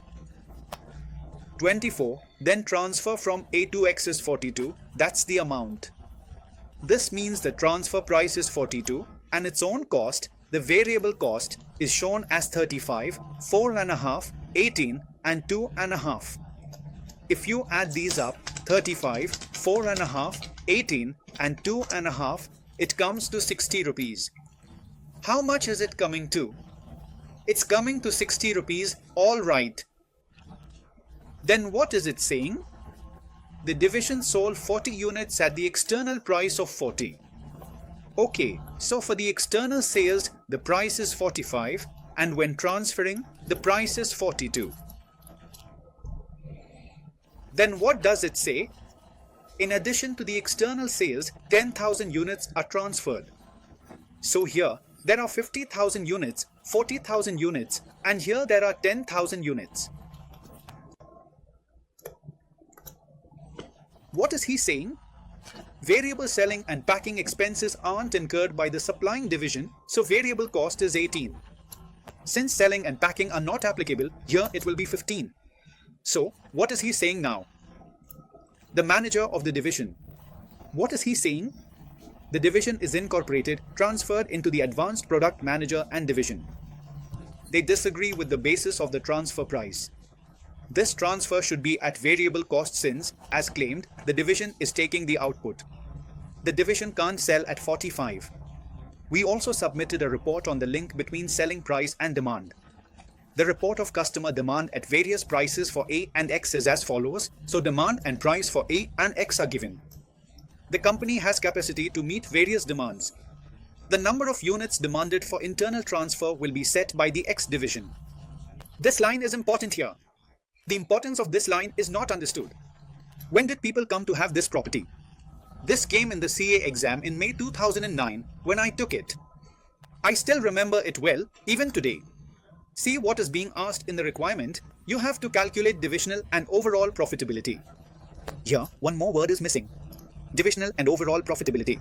24, then transfer from A to X is 42, that's the amount. This means the transfer price is 42 and its own cost, the variable cost, is shown as 35, 4.5, 18 and 2.5. If you add these up, 35, 4.5, 18 and 2.5, it comes to 60 rupees. How much is it coming to? It's coming to 60 rupees, all right. Then what is it saying? The division sold 40 units at the external price of 40. Okay, so for the external sales, the price is 45, and when transferring, the price is 42. Then what does it say? In addition to the external sales, 10,000 units are transferred. So here, there are 50,000 units, 40,000 units, and here there are 10,000 units. What is he saying? Variable selling and packing expenses aren't incurred by the supplying division, so variable cost is 18. Since selling and packing are not applicable, here it will be 15. So, what is he saying now? The manager of the division. What is he saying? The division is incorporated, transferred into the advanced product manager and division. They disagree with the basis of the transfer price. This transfer should be at variable cost since, as claimed, the division is taking the output. The division can't sell at 45. We also submitted a report on the link between selling price and demand. The report of customer demand at various prices for A and X is as follows, so demand and price for A and X are given. The company has capacity to meet various demands. The number of units demanded for internal transfer will be set by the X division. This line is important here. The importance of this line is not understood. When did people come to have this property? This came in the CA exam in May 2009 when I took it. I still remember it well, even today. See what is being asked in the requirement. You have to calculate divisional and overall profitability. Here, one more word is missing. Divisional and overall profitability.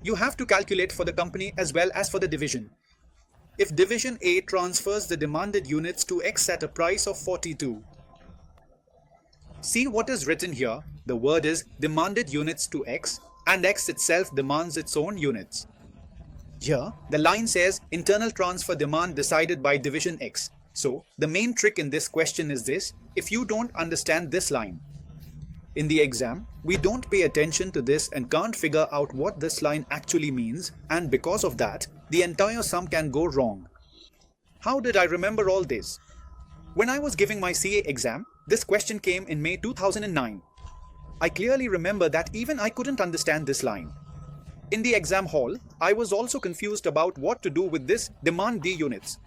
You have to calculate for the company as well as for the division. If division A transfers the demanded units to X at a price of 42. See what is written here. The word is demanded units to X, and X itself demands its own units. Here, the line says internal transfer demand decided by division X. So, the main trick in this question is this: if you don't understand this line. In the exam, we don't pay attention to this and can't figure out what this line actually means, and because of that, the entire sum can go wrong. How did I remember all this? When I was giving my CA exam, this question came in May 2009. I clearly remember that even I couldn't understand this line. In the exam hall, I was also confused about what to do with this demand D units.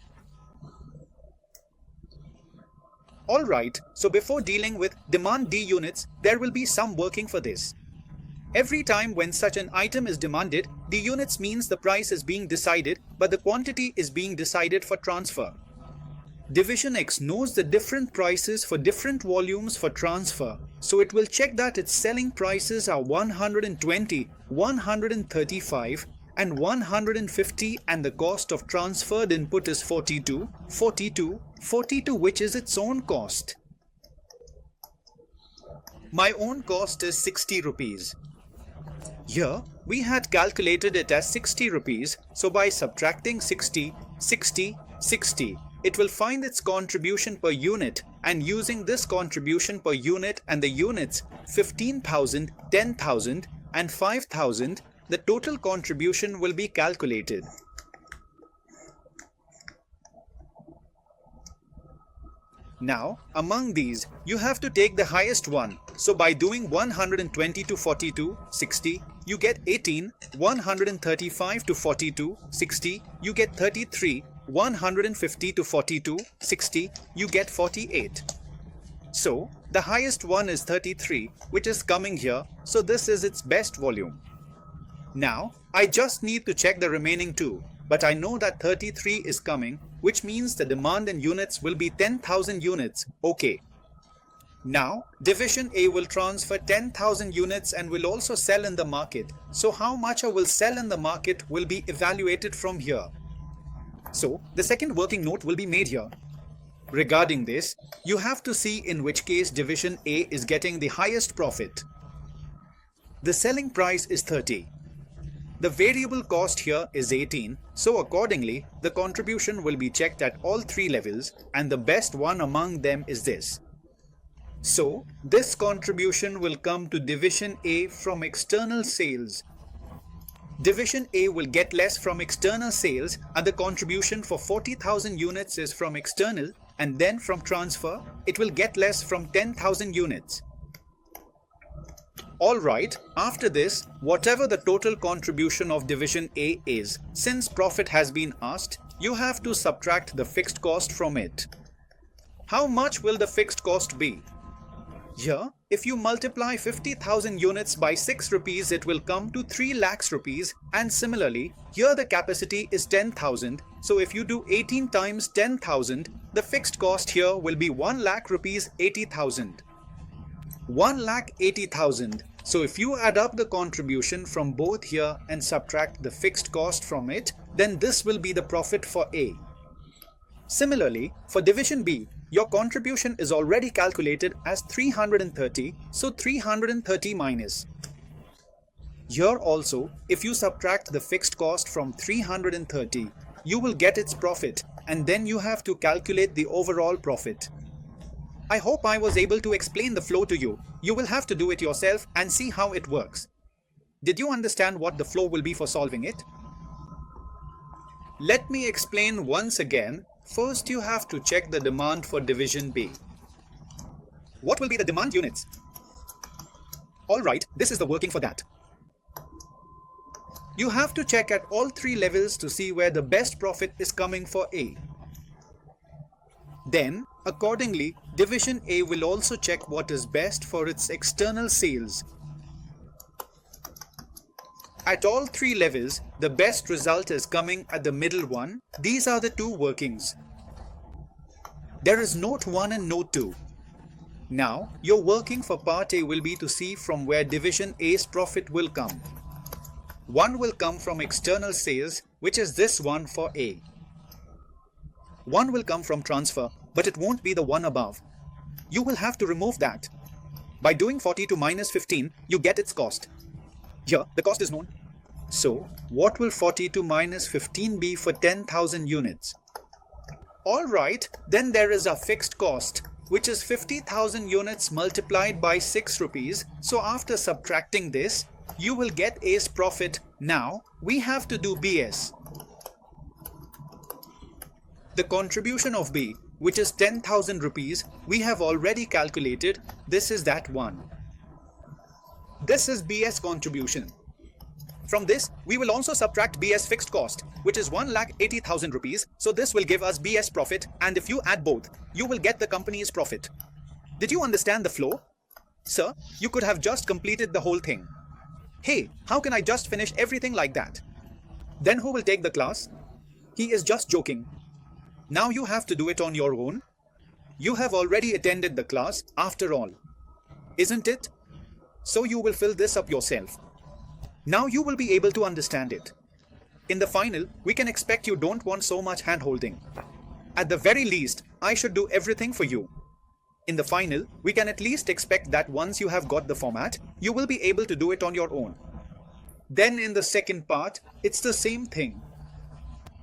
Alright, so before dealing with demand D units, there will be some working for this. Every time when such an item is demanded, the units means the price is being decided, but the quantity is being decided for transfer. Division X knows the different prices for different volumes for transfer, so it will check that its selling prices are 120, 135 and 150 and the cost of transferred input is 42, 42, 42 which is its own cost. My own cost is 60 rupees. Here, we had calculated it as 60 rupees, so by subtracting 60, 60, 60, it will find its contribution per unit, and using this contribution per unit and the units 15,000, 10,000 and 5,000, the total contribution will be calculated. Now, among these, you have to take the highest one. So by doing 120 to 42, 60, you get 18, 135 to 42, 60, you get 33, 150 to 42, 60, you get 48. So, the highest one is 33, which is coming here, so this is its best volume. Now, I just need to check the remaining two, but I know that 33 is coming, which means the demand in units will be 10,000 units, okay. Now, Division A will transfer 10,000 units and will also sell in the market, so how much I will sell in the market will be evaluated from here. So, the second working note will be made here. Regarding this, you have to see in which case Division A is getting the highest profit. The selling price is 30. The variable cost here is 18, so accordingly, the contribution will be checked at all three levels and the best one among them is this. So, this contribution will come to Division A from external sales. Division A will get less from external sales and the contribution for 40,000 units is from external and then from transfer, it will get less from 10,000 units. Alright, after this, whatever the total contribution of division A is, since profit has been asked, you have to subtract the fixed cost from it. How much will the fixed cost be? Here, if you multiply 50,000 units by 6 rupees, it will come to 3 lakhs rupees, and similarly, here the capacity is 10,000, so if you do 18 times 10,000, the fixed cost here will be 1 lakh rupees 80,000. 1 lakh 80,000. So if you add up the contribution from both here and subtract the fixed cost from it, then this will be the profit for A. Similarly, for division B, your contribution is already calculated as 330, so 330 minus. Here also, if you subtract the fixed cost from 330, you will get its profit, and then you have to calculate the overall profit. I hope I was able to explain the flow to you. You will have to do it yourself and see how it works. Did you understand what the flow will be for solving it? Let me explain once again. First, you have to check the demand for division B. What will be the demand units? Alright, this is the working for that. You have to check at all 3 levels to see where the best profit is coming for A. Then, accordingly, division A will also check what is best for its external sales. At all 3 levels, the best result is coming at the middle one. These are the 2 workings. There is note 1 and note 2. Now, your working for part A will be to see from where division A's profit will come. One will come from external sales, which is this one for A. One will come from transfer, but it won't be the one above. You will have to remove that. By doing 42 minus 15, you get its cost. Here, the cost is known. So, what will 42 minus 15 be for 10,000 units? Alright, then there is a fixed cost, which is 50,000 units multiplied by 6 rupees. So after subtracting this, you will get A's profit. Now, we have to do BS. The contribution of B, which is 10,000 rupees, we have already calculated. This is that one. This is BS contribution. From this, we will also subtract BS fixed cost, which is 1,80,000 rupees. So this will give us BS profit, and if you add both, you will get the company's profit. Did you understand the flow? Sir, you could have just completed the whole thing. Hey, how can I just finish everything like that? Then who will take the class? He is just joking. Now you have to do it on your own. You have already attended the class after all, isn't it? So you will fill this up yourself. Now you will be able to understand it. In the final, we can expect you don't want so much hand-holding. At the very least, I should do everything for you. In the final, we can at least expect that once you have got the format, you will be able to do it on your own. Then in the second part, it's the same thing.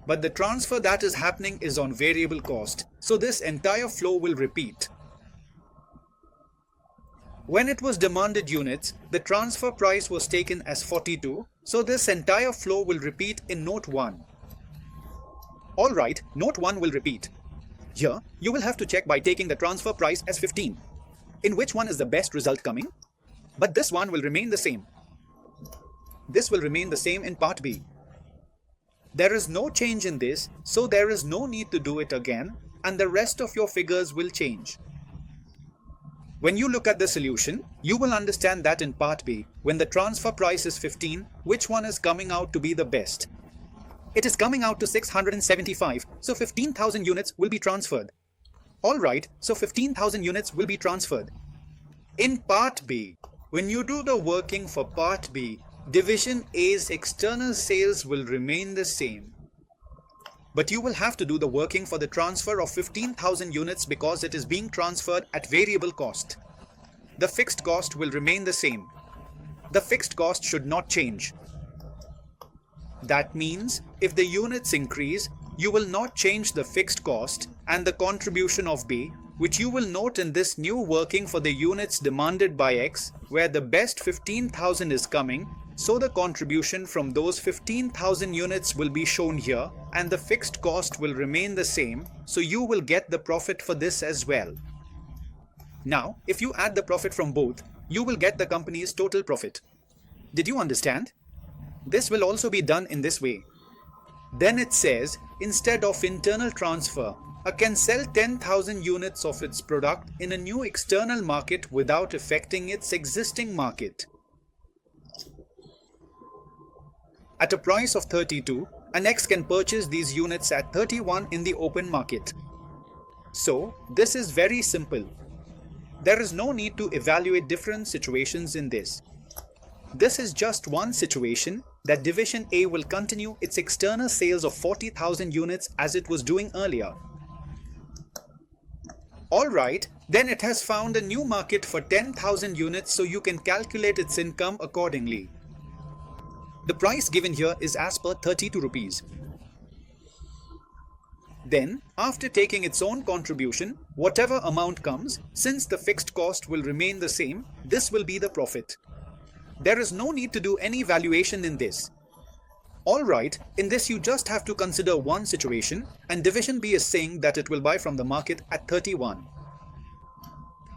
But the transfer that is happening is on variable cost, so this entire flow will repeat. When it was demanded units, the transfer price was taken as 42, so this entire flow will repeat in note 1. Alright, note 1 will repeat. Here, you will have to check by taking the transfer price as 15. In which one is the best result coming? But this one will remain the same. This will remain the same in part B. There is no change in this, so there is no need to do it again, and the rest of your figures will change. When you look at the solution, you will understand that in part B, when the transfer price is 15, which one is coming out to be the best? It is coming out to 675, so 15,000 units will be transferred. Alright, so 15,000 units will be transferred. In part B, when you do the working for part B, division A's external sales will remain the same. But you will have to do the working for the transfer of 15,000 units because it is being transferred at variable cost. The fixed cost will remain the same. The fixed cost should not change. That means if the units increase, you will not change the fixed cost, and the contribution of B, which you will note in this new working for the units demanded by X, where the best 15,000 is coming, So the contribution from those 15,000 units will be shown here and the fixed cost will remain the same, so you will get the profit for this as well. Now, if you add the profit from both, you will get the company's total profit. Did you understand? This will also be done in this way. Then it says, instead of internal transfer, A can sell 10,000 units of its product in a new external market without affecting its existing market. At a price of 32, an X can purchase these units at 31 in the open market. So, this is very simple. There is no need to evaluate different situations in this. This is just one situation that Division A will continue its external sales of 40,000 units as it was doing earlier. Alright, then it has found a new market for 10,000 units, so you can calculate its income accordingly. The price given here is as per 32 rupees. Then, after taking its own contribution, whatever amount comes, since the fixed cost will remain the same, this will be the profit. There is no need to do any valuation in this. Alright, in this you just have to consider one situation, and Division B is saying that it will buy from the market at 31.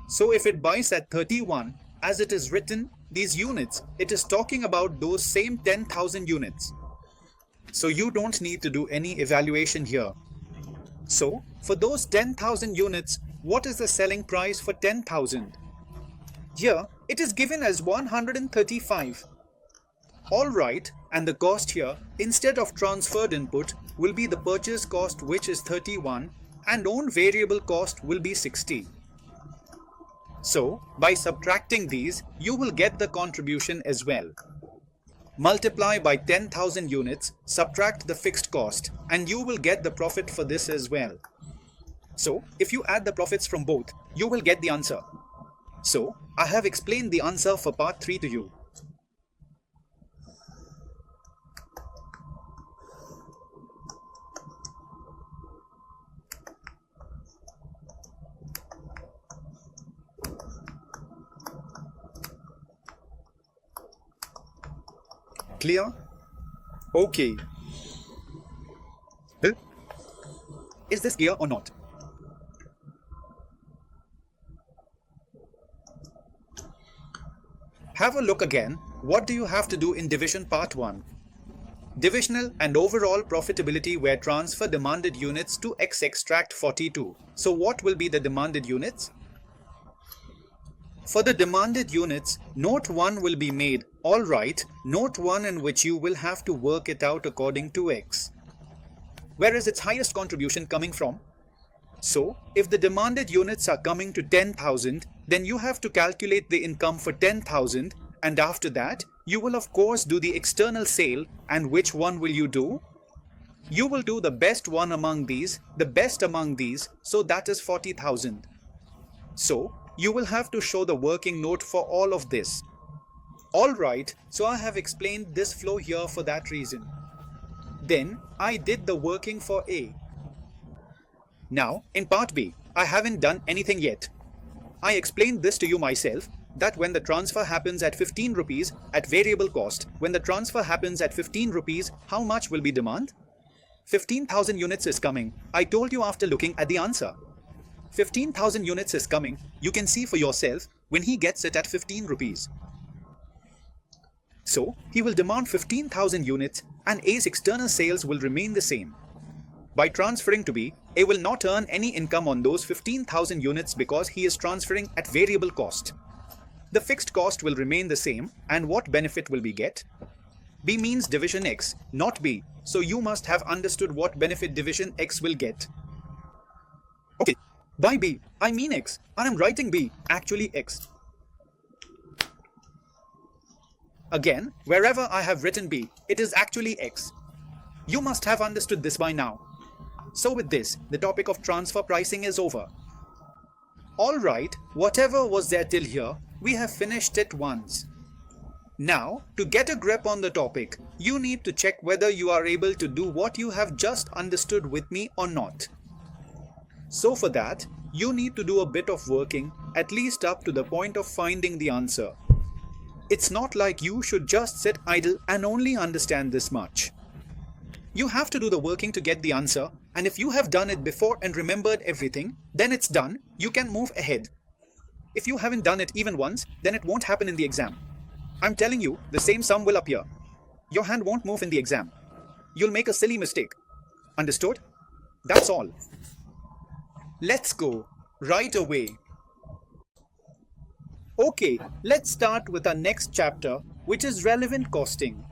So if it buys at 31, as it is written, these units, it is talking about those same 10,000 units. So you don't need to do any evaluation here. So, for those 10,000 units, what is the selling price for 10,000? Here, it is given as 135. Alright, and the cost here, instead of transferred input, will be the purchase cost, which is 31, and own variable cost will be 60. So, by subtracting these, you will get the contribution as well. Multiply by 10,000 units, subtract the fixed cost, and you will get the profit for this as well. So, if you add the profits from both, you will get the answer. So, I have explained the answer for part 3 to you. Clear? Okay. Is this clear or not? Have a look again. What do you have to do in division part 1? Divisional and overall profitability where transfer demanded units to X extract 42. So what will be the demanded units? For the demanded units, note 1 will be made. Alright, note 1 in which you will have to work it out according to X. Where is its highest contribution coming from? So, if the demanded units are coming to 10,000, then you have to calculate the income for 10,000, and after that, you will of course do the external sale, and which one will you do? You will do the best one among these, the best among these, so that is 40,000. So, you will have to show the working note for all of this. Alright, so I have explained this flow here for that reason. Then, I did the working for A. Now, in part B, I haven't done anything yet. I explained this to you myself, that when the transfer happens at 15 rupees at variable cost, when the transfer happens at 15 rupees, how much will be demand? 15,000 units is coming. I told you after looking at the answer. 15,000 units is coming. You can see for yourself when he gets it at 15 rupees. So, he will demand 15,000 units and A's external sales will remain the same. By transferring to B, A will not earn any income on those 15,000 units because he is transferring at variable cost. The fixed cost will remain the same, and what benefit will we get? B means division X, not B, so you must have understood what benefit division X will get. Okay, by B, I mean X, and I'm writing B, actually X. Again, wherever I have written B, it is actually X. You must have understood this by now. So with this, the topic of transfer pricing is over. Alright, whatever was there till here, we have finished it once. Now, to get a grip on the topic, you need to check whether you are able to do what you have just understood with me or not. So for that, you need to do a bit of working, at least up to the point of finding the answer. It's not like you should just sit idle and only understand this much. You have to do the working to get the answer, and if you have done it before and remembered everything, then it's done, you can move ahead. If you haven't done it even once, then it won't happen in the exam. I'm telling you, the same sum will appear. Your hand won't move in the exam. You'll make a silly mistake. Understood? That's all. Let's go right away. Okay, let's start with our next chapter, which is relevant costing.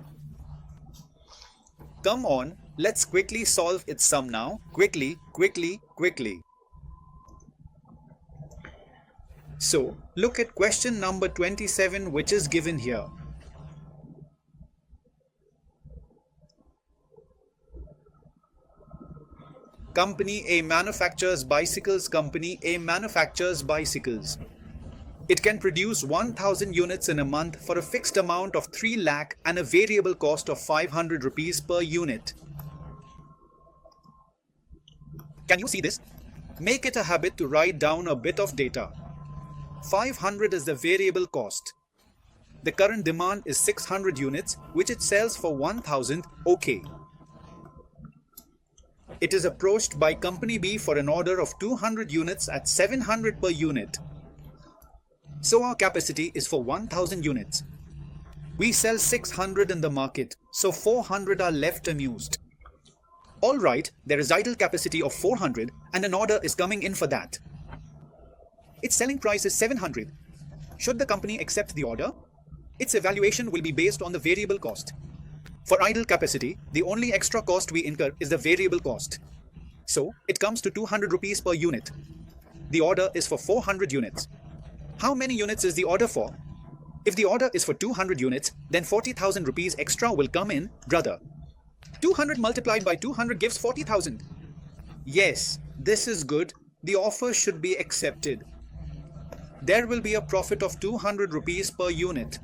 Come on, let's quickly solve its sum now. Quickly. So, look at question number 27, which is given here. Company A manufactures bicycles. Company A manufactures bicycles. It can produce 1000 units in a month for a fixed amount of 3 lakh and a variable cost of 500 rupees per unit. Can you see this? Make it a habit to write down a bit of data. 500 is the variable cost. The current demand is 600 units, which it sells for 1000. Okay. It is approached by Company B for an order of 200 units at 700 per unit. So our capacity is for 1000 units. We sell 600 in the market, so 400 are left unused. Alright, there is idle capacity of 400 and an order is coming in for that. Its selling price is 700. Should the company accept the order? Its evaluation will be based on the variable cost. For idle capacity, the only extra cost we incur is the variable cost. So, it comes to 200 rupees per unit. The order is for 400 units. How many units is the order for? If the order is for 200 units, then 40,000 rupees extra will come in, brother. 200 multiplied by 200 gives 40,000. Yes, this is good. The offer should be accepted. There will be a profit of 200 rupees per unit.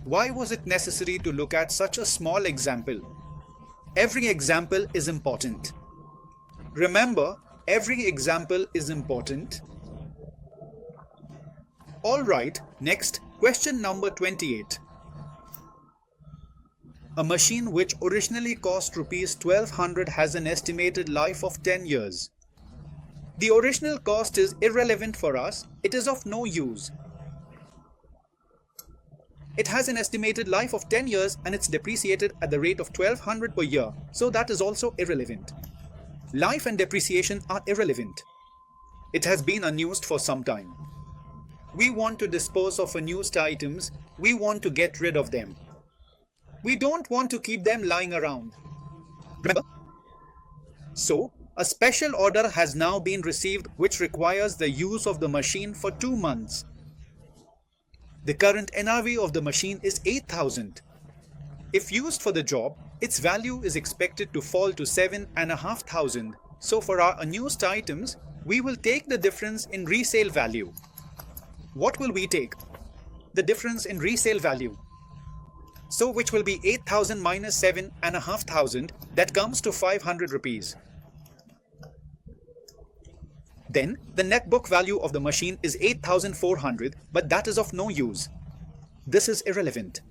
Why was it necessary to look at such a small example? Every example is important. Remember, every example is important. Alright, next, question number 28. A machine which originally cost rupees 1200 has an estimated life of 10 years. The original cost is irrelevant for us, it is of no use. It has an estimated life of 10 years and it's depreciated at the rate of 1200 per year, so that is also irrelevant. Life and depreciation are irrelevant. It has been unused for some time. We want to dispose of unused items, we want to get rid of them. We don't want to keep them lying around. Remember? So, a special order has now been received which requires the use of the machine for 2 months. The current NRV of the machine is 8,000. If used for the job, its value is expected to fall to 7,500. So for our unused items, we will take the difference in resale value. What will we take? The difference in resale value. So which will be 8,000 minus 7,500, that comes to 500 rupees. Then, the net book value of the machine is 8,400, but that is of no use. This is irrelevant.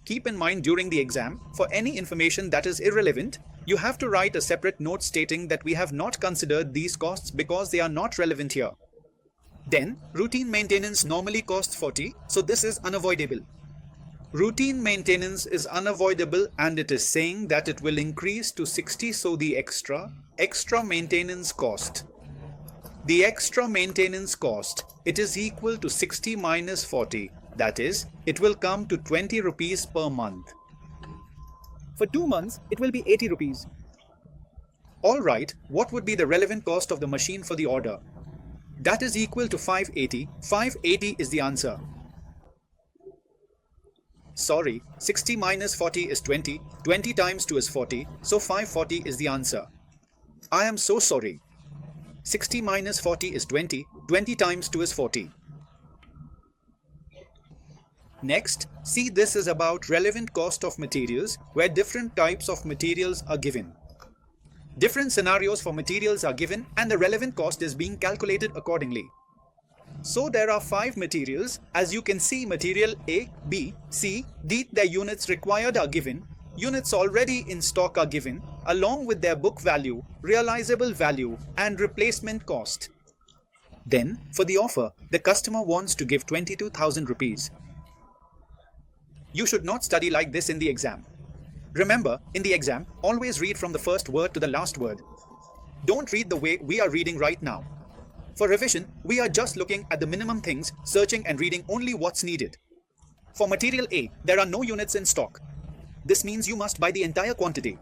Keep in mind during the exam, for any information that is irrelevant, you have to write a separate note stating that we have not considered these costs because they are not relevant here. Then, routine maintenance normally costs 40, so this is unavoidable. Routine maintenance is unavoidable and it is saying that it will increase to 60, so the extra maintenance cost. The extra maintenance cost, it is equal to 60 minus 40, that is, it will come to 20 rupees per month. For 2 months, it will be 80 rupees. Alright, what would be the relevant cost of the machine for the order? That is equal to 580. 580 is the answer. Sorry, 60 minus 40 is 20. 20 times 2 is 40, so 540 is the answer. I am so sorry. 60 minus 40 is 20. 20 times 2 is 40. Next, see, this is about relevant cost of materials where different types of materials are given. Different scenarios for materials are given and the relevant cost is being calculated accordingly. So there are 5 materials. As you can see, material A, B, C, D, their units required are given, units already in stock are given, along with their book value, realizable value, and replacement cost. Then, for the offer, the customer wants to give 22,000 rupees. You should not study like this in the exam. Remember, in the exam, always read from the first word to the last word. Don't read the way we are reading right now. For revision, we are just looking at the minimum things, searching and reading only what's needed. For material A, there are no units in stock. This means you must buy the entire quantity.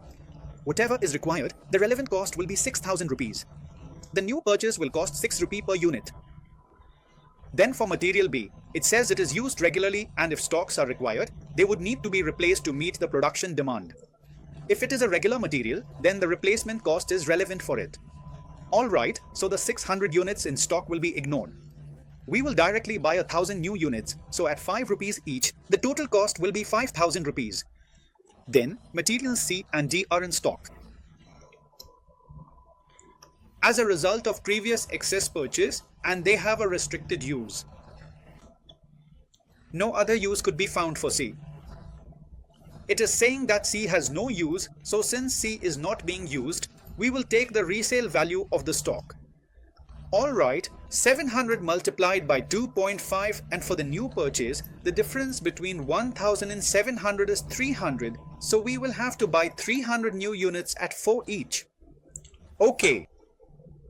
Whatever is required, the relevant cost will be 6,000 rupees. The new purchase will cost 6 rupee per unit. Then for material B, it says it is used regularly and if stocks are required, they would need to be replaced to meet the production demand. If it is a regular material, then the replacement cost is relevant for it. Alright, so the 600 units in stock will be ignored. We will directly buy 1,000 new units, so at 5 rupees each, the total cost will be 5,000 rupees. Then, materials C and D are in stock. As a result of previous excess purchase, and they have a restricted use. No other use could be found for C. It is saying that C has no use, so since C is not being used, we will take the resale value of the stock. Alright, 700 multiplied by 2.5, and for the new purchase, the difference between 1000 and 700 is 300, so we will have to buy 300 new units at 4 each. Okay.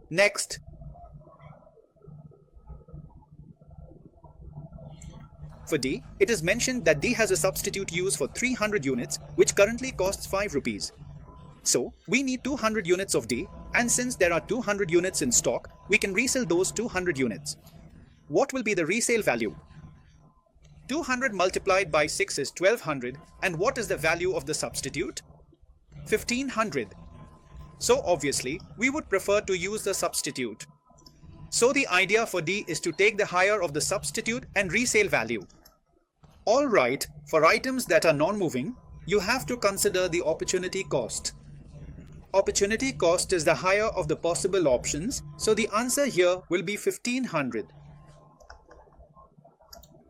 Next. For D, it is mentioned that D has a substitute use for 300 units, which currently costs 5 rupees. So, we need 200 units of D, and since there are 200 units in stock, we can resell those 200 units. What will be the resale value? 200 multiplied by 6 is 1200, and what is the value of the substitute? 1500. So obviously, we would prefer to use the substitute. So the idea for D is to take the higher of the substitute and resale value. Alright, for items that are non-moving, you have to consider the opportunity cost. Opportunity cost is the higher of the possible options, so the answer here will be 1500.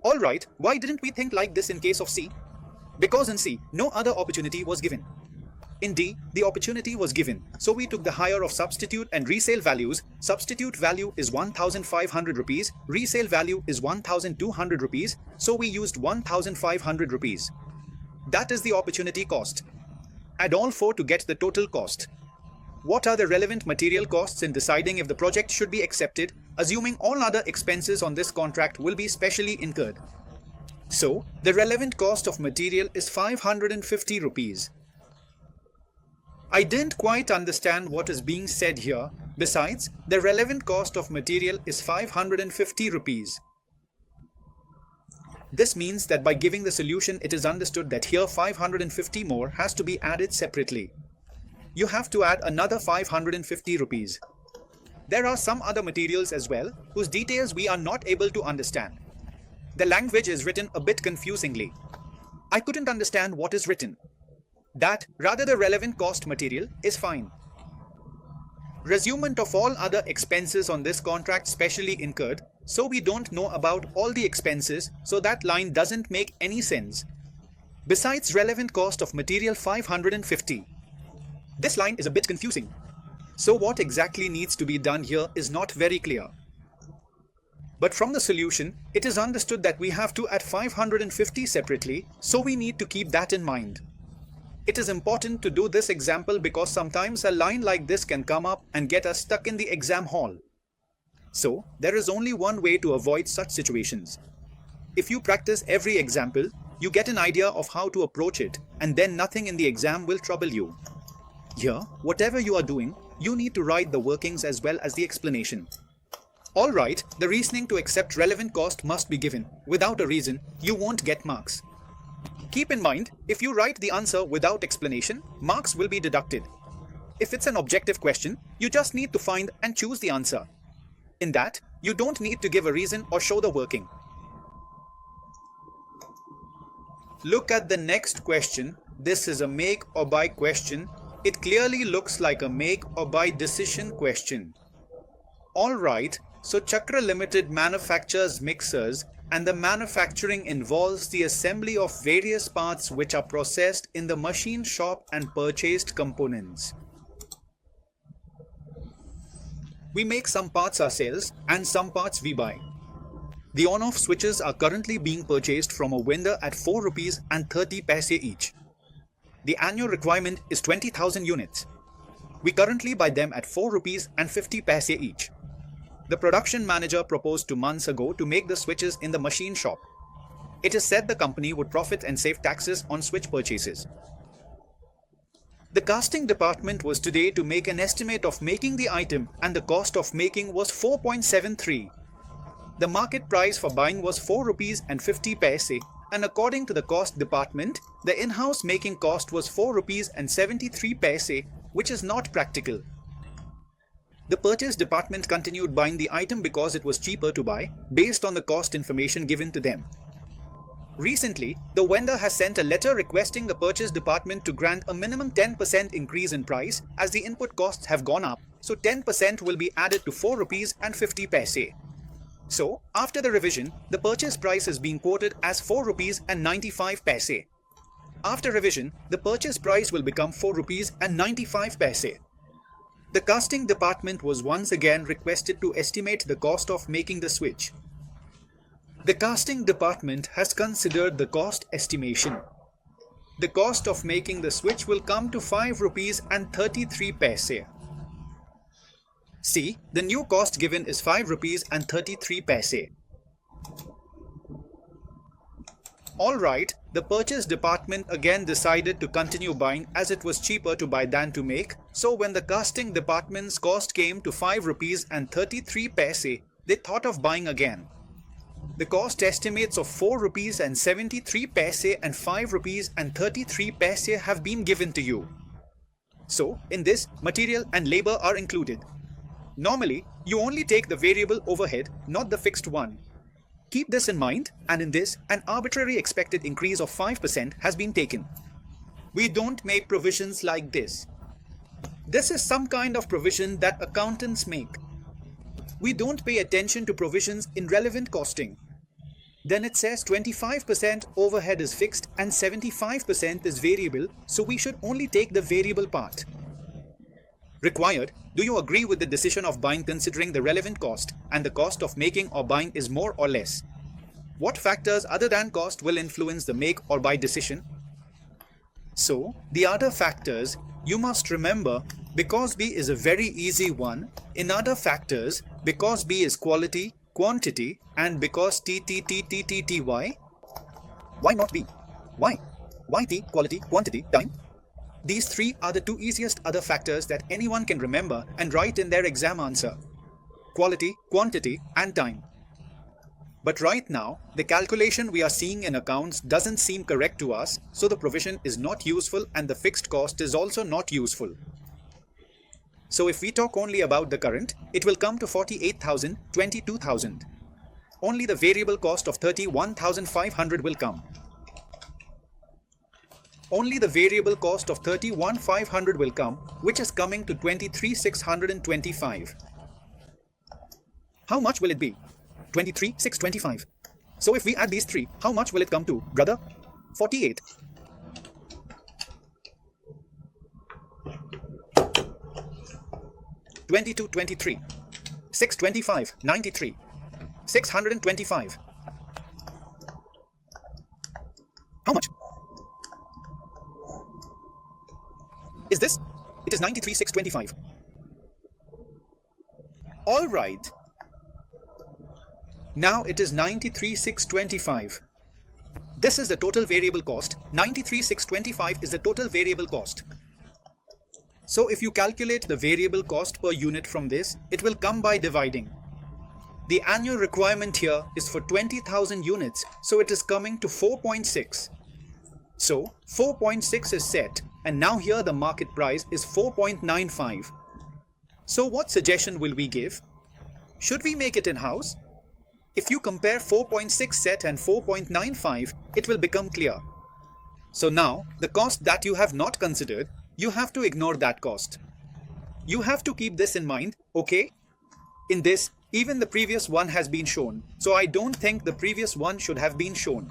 Alright, why didn't we think like this in case of C? Because in C, no other opportunity was given. In D, the opportunity was given, so we took the higher of substitute and resale values. Substitute value is 1500 rupees, resale value is 1200 rupees, so we used 1500 rupees. That is the opportunity cost. Add all 4 to get the total cost. What are the relevant material costs in deciding if the project should be accepted, assuming all other expenses on this contract will be specially incurred? So, the relevant cost of material is 550 rupees. I didn't quite understand what is being said here. Besides, the relevant cost of material is 550 rupees. This means that by giving the solution, it is understood that here 550 more has to be added separately. You have to add another 550 rupees. There are some other materials as well, whose details we are not able to understand. The language is written a bit confusingly. I couldn't understand what is written. That, rather the relevant cost material, is fine. Resumement of all other expenses on this contract specially incurred, so we don't know about all the expenses, so that line doesn't make any sense. Besides relevant cost of material 550. This line is a bit confusing. So what exactly needs to be done here is not very clear. But from the solution, it is understood that we have to add 550 separately, so we need to keep that in mind. It is important to do this example because sometimes a line like this can come up and get us stuck in the exam hall. So, there is only one way to avoid such situations. If you practice every example, you get an idea of how to approach it, and then nothing in the exam will trouble you. Here, whatever you are doing, you need to write the workings as well as the explanation. Alright, the reasoning to accept relevant cost must be given. Without a reason, you won't get marks. Keep in mind, if you write the answer without explanation, marks will be deducted. If it's an objective question, you just need to find and choose the answer. In that, you don't need to give a reason or show the working. Look at the next question. This is a make or buy question. It clearly looks like a make or buy decision question. Alright, So Chakra Limited manufactures mixers, and the manufacturing involves the assembly of various parts which are processed in the machine shop and purchased components. We make some parts ourselves and some parts we buy. The on-off switches are currently being purchased from a vendor at 4 rupees and 30 paise each. The annual requirement is 20,000 units. We currently buy them at 4 rupees and 50 paise each. The production manager proposed 2 months ago to make the switches in the machine shop. It is said the company would profit and save taxes on switch purchases. The casting department was today to make an estimate of making the item, and the cost of making was 4.73. The market price for buying was 4 rupees and 50 paise, and according to the cost department, the in-house making cost was 4 rupees and 73 paise, which is not practical. The purchase department continued buying the item because it was cheaper to buy, based on the cost information given to them. Recently, the vendor has sent a letter requesting the purchase department to grant a minimum 10% increase in price as the input costs have gone up, so 10% will be added to 4 rupees and 50 paise. So, after the revision, the purchase price is being quoted as 4 rupees and 95 paise. After revision, the purchase price will become 4 rupees and 95 paise. The casting department was once again requested to estimate the cost of making the switch. The casting department has considered the cost estimation. The cost of making the switch will come to 5 rupees and 33 paise. See, the new cost given is 5 rupees and 33 paise. Alright, the purchase department again decided to continue buying as it was cheaper to buy than to make, so when the casting department's cost came to 5 rupees and 33 paise, they thought of buying again. The cost estimates of 4 rupees and 73 paise and 5 rupees and 33 paise have been given to you. So, in this, material and labor are included. Normally, you only take the variable overhead, not the fixed one. Keep this in mind, and in this, an arbitrary expected increase of 5% has been taken. We don't make provisions like this. This is some kind of provision that accountants make. We don't pay attention to provisions in relevant costing. Then it says 25% overhead is fixed and 75% is variable, so we should only take the variable part. Required, do you agree with the decision of buying considering the relevant cost and the cost of making or buying is more or less? What factors other than cost will influence the make or buy decision? So, the other factors, you must remember, because B is a very easy one, in other factors, because B is quality, quantity, and because T, why? Why not B? Why? Why T, quality, quantity, time? These 3 are the 2 easiest other factors that anyone can remember and write in their exam answer. Quality, quantity, and time. But right now, the calculation we are seeing in accounts doesn't seem correct to us, so the provision is not useful and the fixed cost is also not useful. So if we talk only about the current, it will come to 48,000, 22,000. Only the variable cost of 31,500 will come. Only the variable cost of 31,500 will come, which is coming to 23,625. How much will it be? 23,625. So if we add these 3, how much will it come to, brother? 48. $22, 23. 625, 93. 625. How much? Is this? It is 93,625. All right. Now it is 93,625. This is the total variable cost. 93,625 is the total variable cost. So if you calculate the variable cost per unit from this, it will come by dividing. The annual requirement here is for 20,000 units, so it is coming to 4.6. So 4.6 is set, and now here the market price is 4.95. So what suggestion will we give? Should we make it in-house? If you compare 4.6 set and 4.95, it will become clear. So now, the cost that you have not considered, you have to ignore that cost. You have to keep this in mind, okay? In this, Even the previous one has been shown, so I don't think the previous one should have been shown.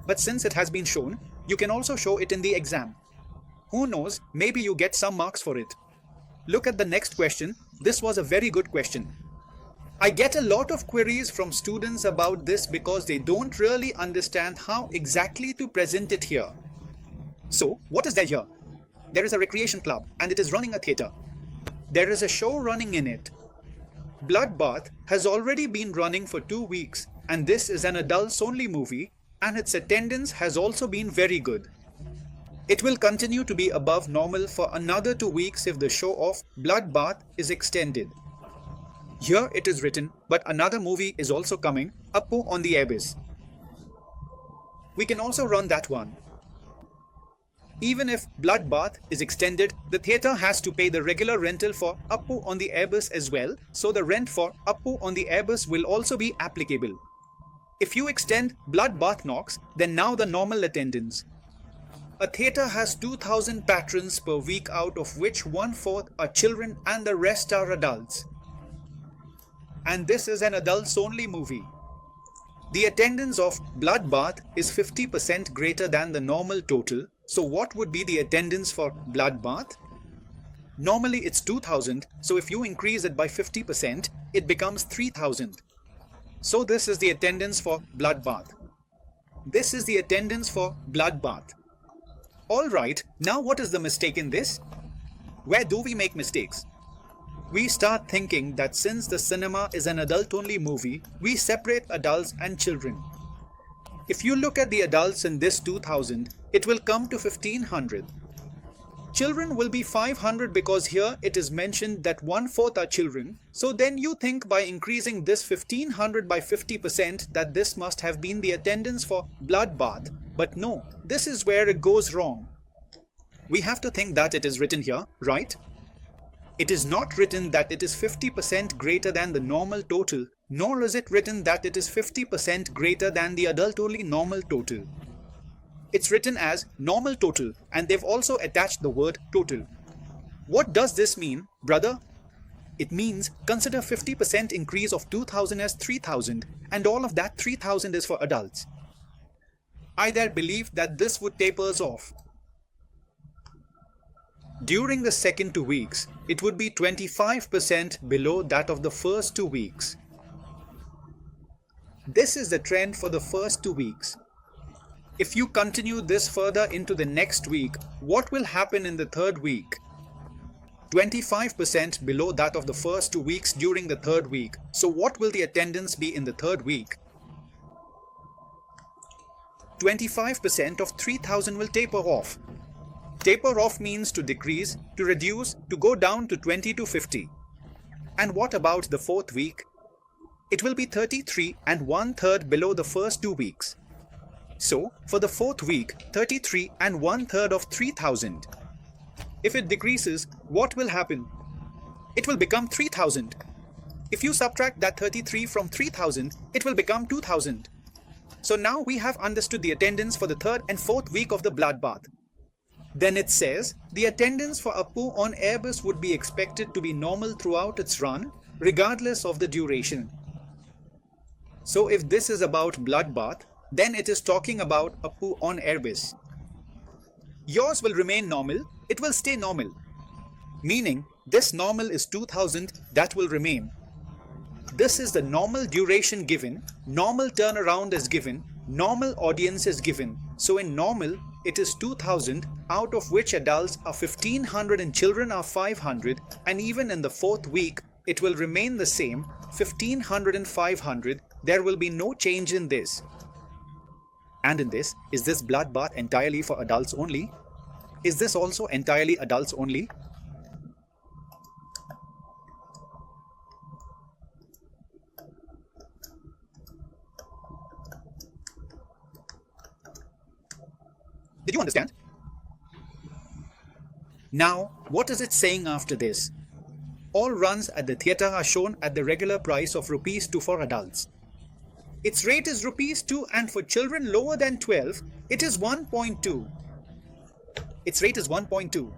But since it has been shown, you can also show it in the exam. Who knows, maybe you get some marks for it. Look at the next question. This was a very good question. I get a lot of queries from students about this because they don't really understand how exactly to present it here. So, what is there here? There is a recreation club and it is running a theatre. There is a show running in it. Bloodbath has already been running for 2 weeks and this is an adults-only movie and its attendance has also been very good. It will continue to be above normal for another 2 weeks if the show of Bloodbath is extended. Here it is written, but another movie is also coming, Appu on the Abyss. We can also run that one. Even if Bloodbath is extended, the theatre has to pay the regular rental for Appu on the Abyss as well, so the rent for Appu on the Abyss will also be applicable. If you extend Bloodbath knocks, then now the normal attendance. A theatre has 2,000 patrons per week, out of which 1/4 are children and the rest are adults. And this is an adults-only movie. The attendance of Bloodbath is 50% greater than the normal total. So what would be the attendance for Bloodbath? Normally it's 2,000, so if you increase it by 50%, it becomes 3,000. So this is the attendance for Bloodbath. This is the attendance for Bloodbath. Alright, now what is the mistake in this? Where do we make mistakes? We start thinking that since the cinema is an adult-only movie, we separate adults and children. If you look at the adults in this 2000, it will come to 1500. Children will be 500 because here it is mentioned that 1/4 are children. So then you think by increasing this 1500 by 50% that this must have been the attendance for Bloodbath. But no, this is where it goes wrong. We have to think that it is written here, right? It is not written that it is 50% greater than the normal total, nor is it written that it is 50% greater than the adult-only normal total. It's written as normal total and they've also attached the word total. What does this mean, brother? It means consider 50% increase of 2000 as 3000 and all of that 3000 is for adults. I there believe that this would tapers off. During the second 2 weeks, it would be 25% below that of the first 2 weeks. This is the trend for the first 2 weeks. If you continue this further into the next week, what will happen in the third week? 25% below that of the first 2 weeks during the third week. So what will the attendance be in the third week? 25% of 3000 will taper off. Taper off means to decrease, to reduce, to go down to 20 to 50. And what about the fourth week? It will be 33 and 1/3 below the first 2 weeks. So, for the fourth week, 33 and 1/3 of 3000. If it decreases, what will happen? It will become 3000. If you subtract that 33 from 3000, it will become 2000. So now we have understood the attendance for the third and fourth week of the Bloodbath. Then it says, the attendance for Appu on Airbus would be expected to be normal throughout its run, regardless of the duration. So if this is about Bloodbath, then it is talking about Appu on Airbus. Yours will remain normal, it will stay normal. Meaning, this normal is 2000, that will remain. This is the normal duration given, normal turnaround is given, normal audience is given. So in normal, it is 2000, out of which adults are 1500 and children are 500, and even in the fourth week, it will remain the same, 1500 and 500, there will be no change in this. And in this, is this Bloodbath entirely for adults only? Is this also entirely adults only? Did you understand? Now, what is it saying after this? All runs at the theatre are shown at the regular price of ₹2 for adults. Its rate is ₹2 and for children lower than 12, it is 1.2. Its rate is 1.2.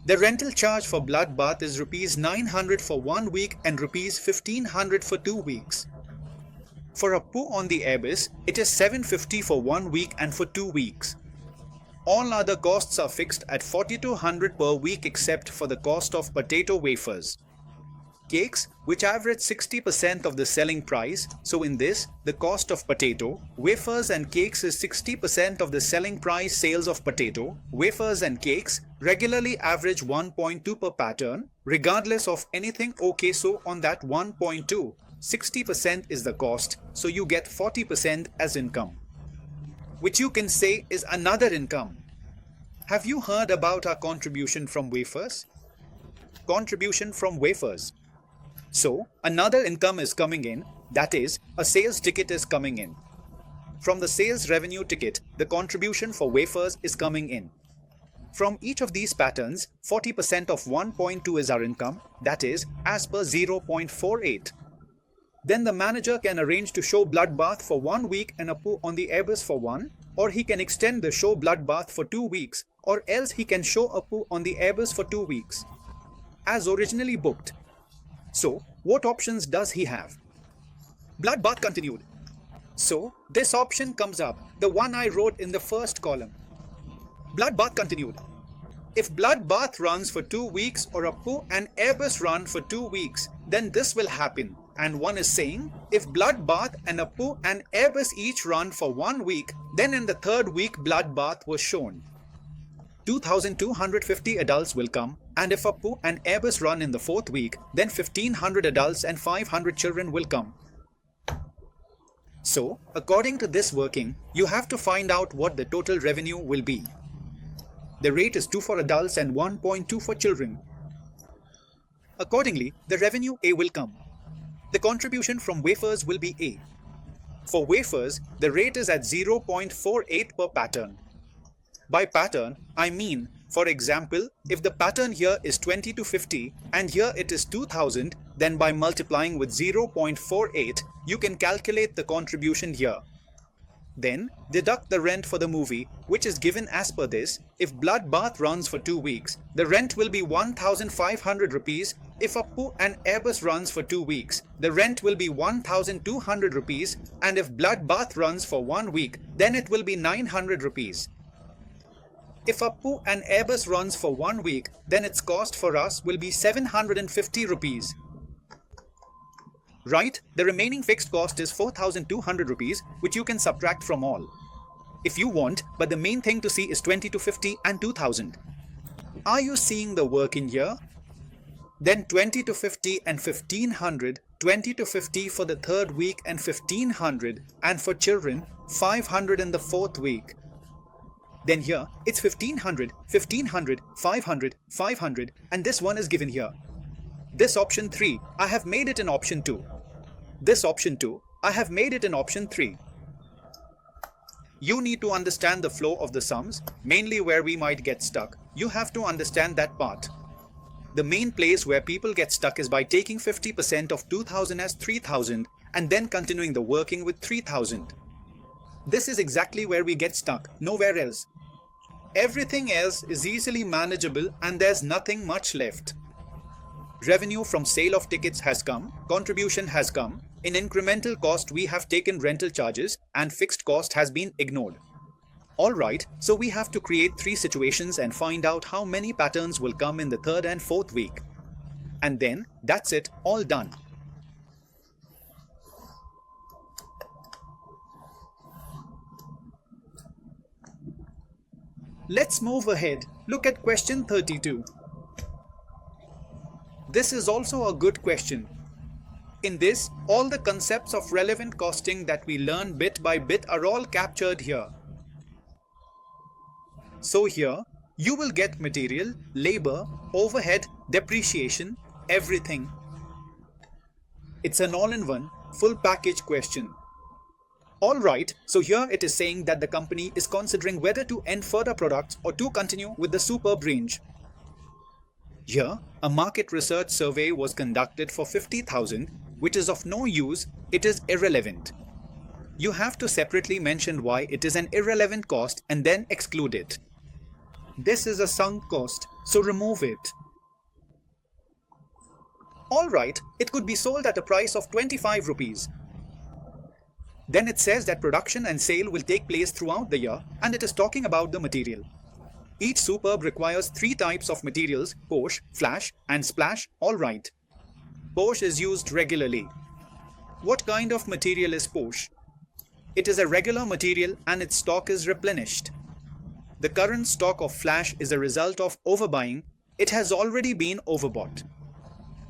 The rental charge for bloodbath is rupees 900 for 1 week and rupees 1500 for 2 weeks. For a poo on the abyss, it is 750 for 1 week and for 2 weeks. All other costs are fixed at 4200 per week except for the cost of potato wafers. Cakes, which average 60% of the selling price, so in this, the cost of potato, wafers and cakes is 60% of the selling price. Sales of potato, wafers and cakes regularly average 1.2 per pattern, regardless of anything. Okay, so on that 1.2, 60% is the cost, so you get 40% as income, which you can say is another income. Have you heard about our contribution from wafers? Contribution from wafers. So, another income is coming in, that is, a sales ticket is coming in. From the sales revenue ticket, the contribution for wafers is coming in. From each of these patterns, 40% of 1.2 is our income, that is, as per 0.48. Then the manager can arrange to show bloodbath for 1 week and a poo on the abyss for 1, or he can extend the show bloodbath for 2 weeks, or else he can show a poo on the abyss for 2 weeks, as originally booked. So, what options does he have? Bloodbath continued. So, this option comes up, the one I wrote in the first column. Bloodbath continued. If bloodbath runs for 2 weeks or a poo and abyss run for 2 weeks, then this will happen. And one is saying, if bloodbath and a poo and abyss each run for 1 week, then in the 3rd week bloodbath was shown. 2,250 adults will come, and if a poo and abyss run in the 4th week, then 1,500 adults and 500 children will come. So, according to this working, you have to find out what the total revenue will be. The rate is 2 for adults and 1.2 for children. Accordingly, the revenue A will come. The contribution from wafers will be A. For wafers, the rate is at 0.48 per pattern. By pattern, I mean, for example, if the pattern here is 20 to 50 and here it is 2000, then by multiplying with 0.48, you can calculate the contribution here. Then, deduct the rent for the movie, which is given as per this. If bloodbath runs for 2 weeks, the rent will be 1,500 rupees. If a poo and abyss runs for 2 weeks, the rent will be 1,200 rupees. And if bloodbath runs for 1 week, then it will be 900 rupees. If a poo and abyss runs for 1 week, then its cost for us will be 750 rupees. Right, the remaining fixed cost is 4,200 rupees, which you can subtract from all, if you want, but the main thing to see is 20 to 50 and 2,000. Are you seeing the work in here? Then 20 to 50 and 1,500, 20 to 50 for the 3rd week and 1,500, and for children, 500 in the 4th week. Then here, it's 1,500, 1,500, 500, 500, and this one is given here. This option 3, I have made it in option 2. This option 2, I have made it in option 3. You need to understand the flow of the sums, mainly where we might get stuck. You have to understand that part. The main place where people get stuck is by taking 50% of 2,000 as 3,000 and then continuing the working with 3,000. This is exactly where we get stuck, nowhere else. Everything else is easily manageable and there's nothing much left. Revenue from sale of tickets has come, contribution has come, in incremental cost we have taken rental charges and fixed cost has been ignored. Alright, so we have to create 3 situations and find out how many patterns will come in the 3rd and 4th week. And then, that's it, all done. Let's move ahead. Look at question 32. This is also a good question. In this, all the concepts of relevant costing that we learn bit by bit are all captured here. So here, you will get material, labor, overhead, depreciation, everything. It's an all-in-one, full package question. Alright, so here it is saying that the company is considering whether to end further products or to continue with the superb range. Here, a market research survey was conducted for 50,000, which is of no use, it is irrelevant. You have to separately mention why it is an irrelevant cost and then exclude it. This is a sunk cost, so remove it. Alright, it could be sold at a price of 25 rupees. Then it says that production and sale will take place throughout the year, and it is talking about the material. Each Superb requires 3 types of materials: posh, flash and splash. Alright. Posh is used regularly. What kind of material is posh? It is a regular material and its stock is replenished. The current stock of flash is a result of overbuying. It has already been overbought.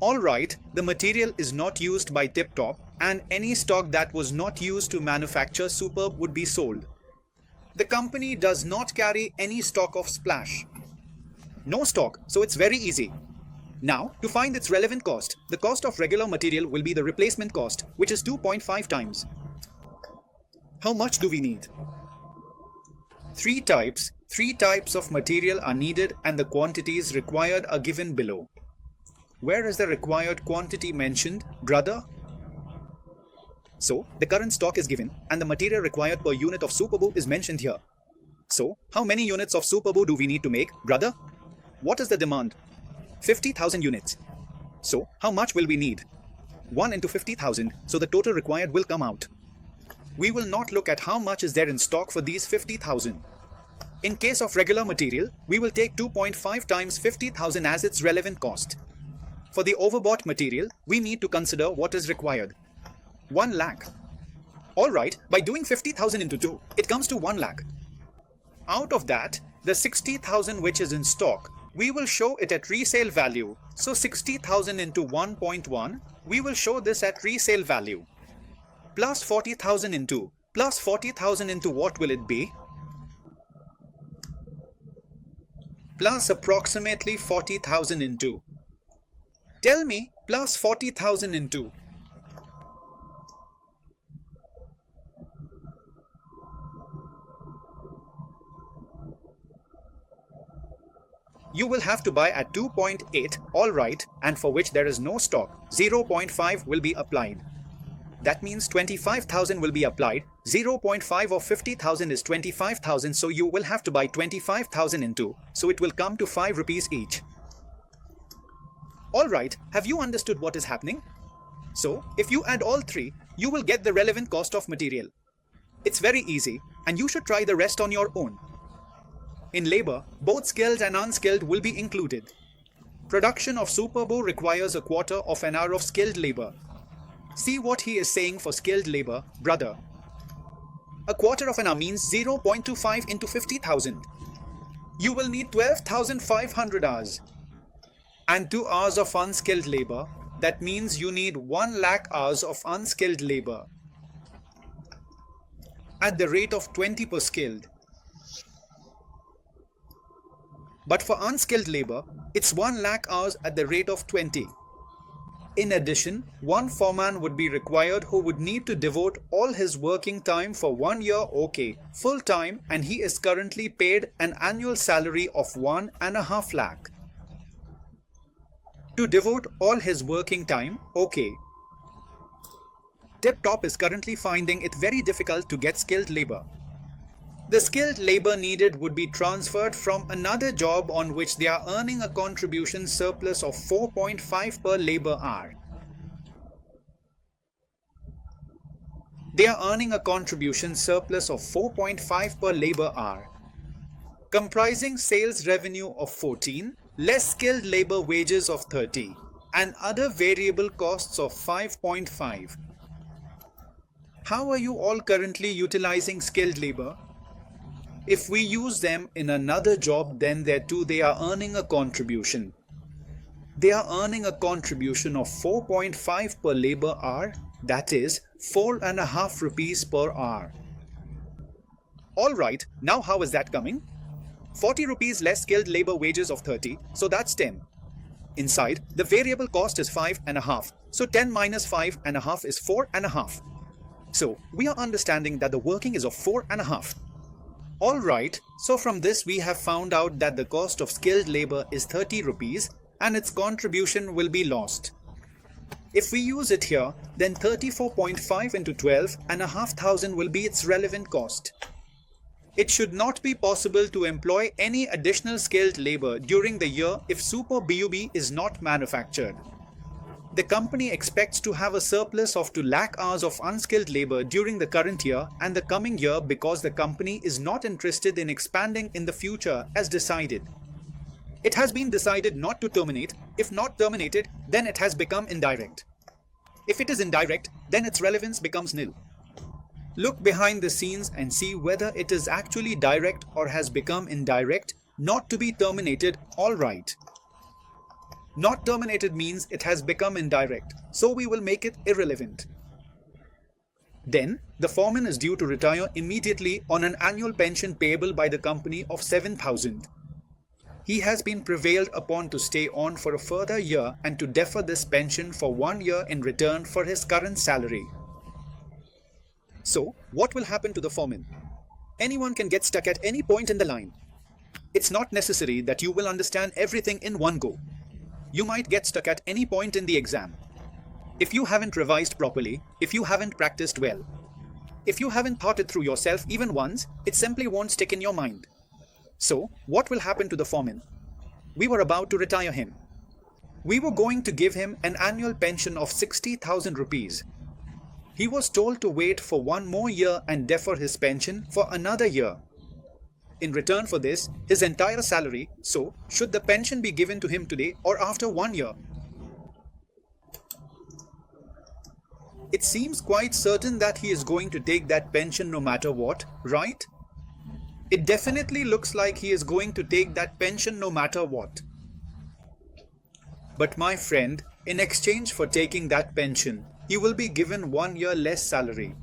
Alright, the material is not used by Tip Top, and any stock that was not used to manufacture Superb would be sold. The company does not carry any stock of Splash. No stock, so it's very easy. Now, to find its relevant cost, the cost of regular material will be the replacement cost, which is 2.5 times. How much do we need? 3 types of material are needed and the quantities required are given below. Where is the required quantity mentioned, brother? So, the current stock is given and the material required per unit of Superboo is mentioned here. So, how many units of Superboo do we need to make, brother? What is the demand? 50,000 units. So, how much will we need? 1 into 50,000, so the total required will come out. We will not look at how much is there in stock for these 50,000. In case of regular material, we will take 2.5 times 50,000 as its relevant cost. For the overbought material, we need to consider what is required. 1 lakh. Alright, by doing 50,000 into 2, it comes to 1 lakh. Out of that, the 60,000 which is in stock, we will show it at resale value. So 60,000 into 1.1, we will show this at resale value. Plus 40,000 into, what will it be? Plus approximately 40,000 into. Tell me, plus 40,000 into. You will have to buy at 2.8, alright, and for which there is no stock, 0.5 will be applied. That means 25,000 will be applied. 0.5 of 50,000 is 25,000, so you will have to buy 25,000 into, so it will come to 5 rupees each. Alright, have you understood what is happening? So, if you add all 3, you will get the relevant cost of material. It's very easy, and you should try the rest on your own. In labor, both skilled and unskilled will be included. Production of Superboo requires a quarter of an hour of skilled labor. See what he is saying for skilled labor, brother. A quarter of an hour means 0.25 into 50,000. You will need 12,500 hours. And 2 hours of unskilled labor, that means you need 1 lakh hours of unskilled labor. At the rate of 20 per skilled. But for unskilled labor, it's 1 lakh hours at the rate of 20. In addition, one foreman would be required who would need to devote all his working time for 1 year, full time, and he is currently paid an annual salary of 1.5 lakh. To devote all his working time, Tip Top is currently finding it very difficult to get skilled labor. The skilled labor needed would be transferred from another job on which they are earning a contribution surplus of 4.5 per labor hour. They are earning a contribution surplus of 4.5 per labor hour, comprising sales revenue of 14, less skilled labor wages of 30, and other variable costs of 5.5. How are you all currently utilizing skilled labor? If we use them in another job, then there too they are earning a contribution. They are earning a contribution of 4.5 per labor hour, that is 4.5 rupees per hour. Alright, now how is that coming? 40 rupees less skilled labor wages of 30, so that's 10. Inside, the variable cost is 5.5, so 10 minus 5.5 is 4.5. So, we are understanding that the working is of 4.5. Alright, so from this we have found out that the cost of skilled labor is 30 rupees and its contribution will be lost. If we use it here, then 34.5 into 12.5 thousand will be its relevant cost. It should not be possible to employ any additional skilled labor during the year if Super BUB is not manufactured. The company expects to have a surplus of 2 lakh hours of unskilled labor during the current year and the coming year because the company is not interested in expanding in the future as decided. It has been decided not to terminate. If not terminated, then it has become indirect. If it is indirect, then its relevance becomes nil. Look behind the scenes and see whether it is actually direct or has become indirect, not to be terminated, alright. Not terminated means it has become indirect, so we will make it irrelevant. Then, the foreman is due to retire immediately on an annual pension payable by the company of 7,000. He has been prevailed upon to stay on for a further year and to defer this pension for 1 year in return for his current salary. So, what will happen to the foreman? Anyone can get stuck at any point in the line. It's not necessary that you will understand everything in one go. You might get stuck at any point in the exam. If you haven't revised properly, if you haven't practiced well, if you haven't thought it through yourself even once, it simply won't stick in your mind. So, what will happen to the foreman? We were about to retire him. We were going to give him an annual pension of 60,000 rupees. He was told to wait for 1 more year and defer his pension for another year. In return for this, his entire salary, so should the pension be given to him today or after 1 year? It seems quite certain that he is going to take that pension no matter what, right? It definitely looks like he is going to take that pension no matter what. But my friend, in exchange for taking that pension, he will be given 1 year less salary.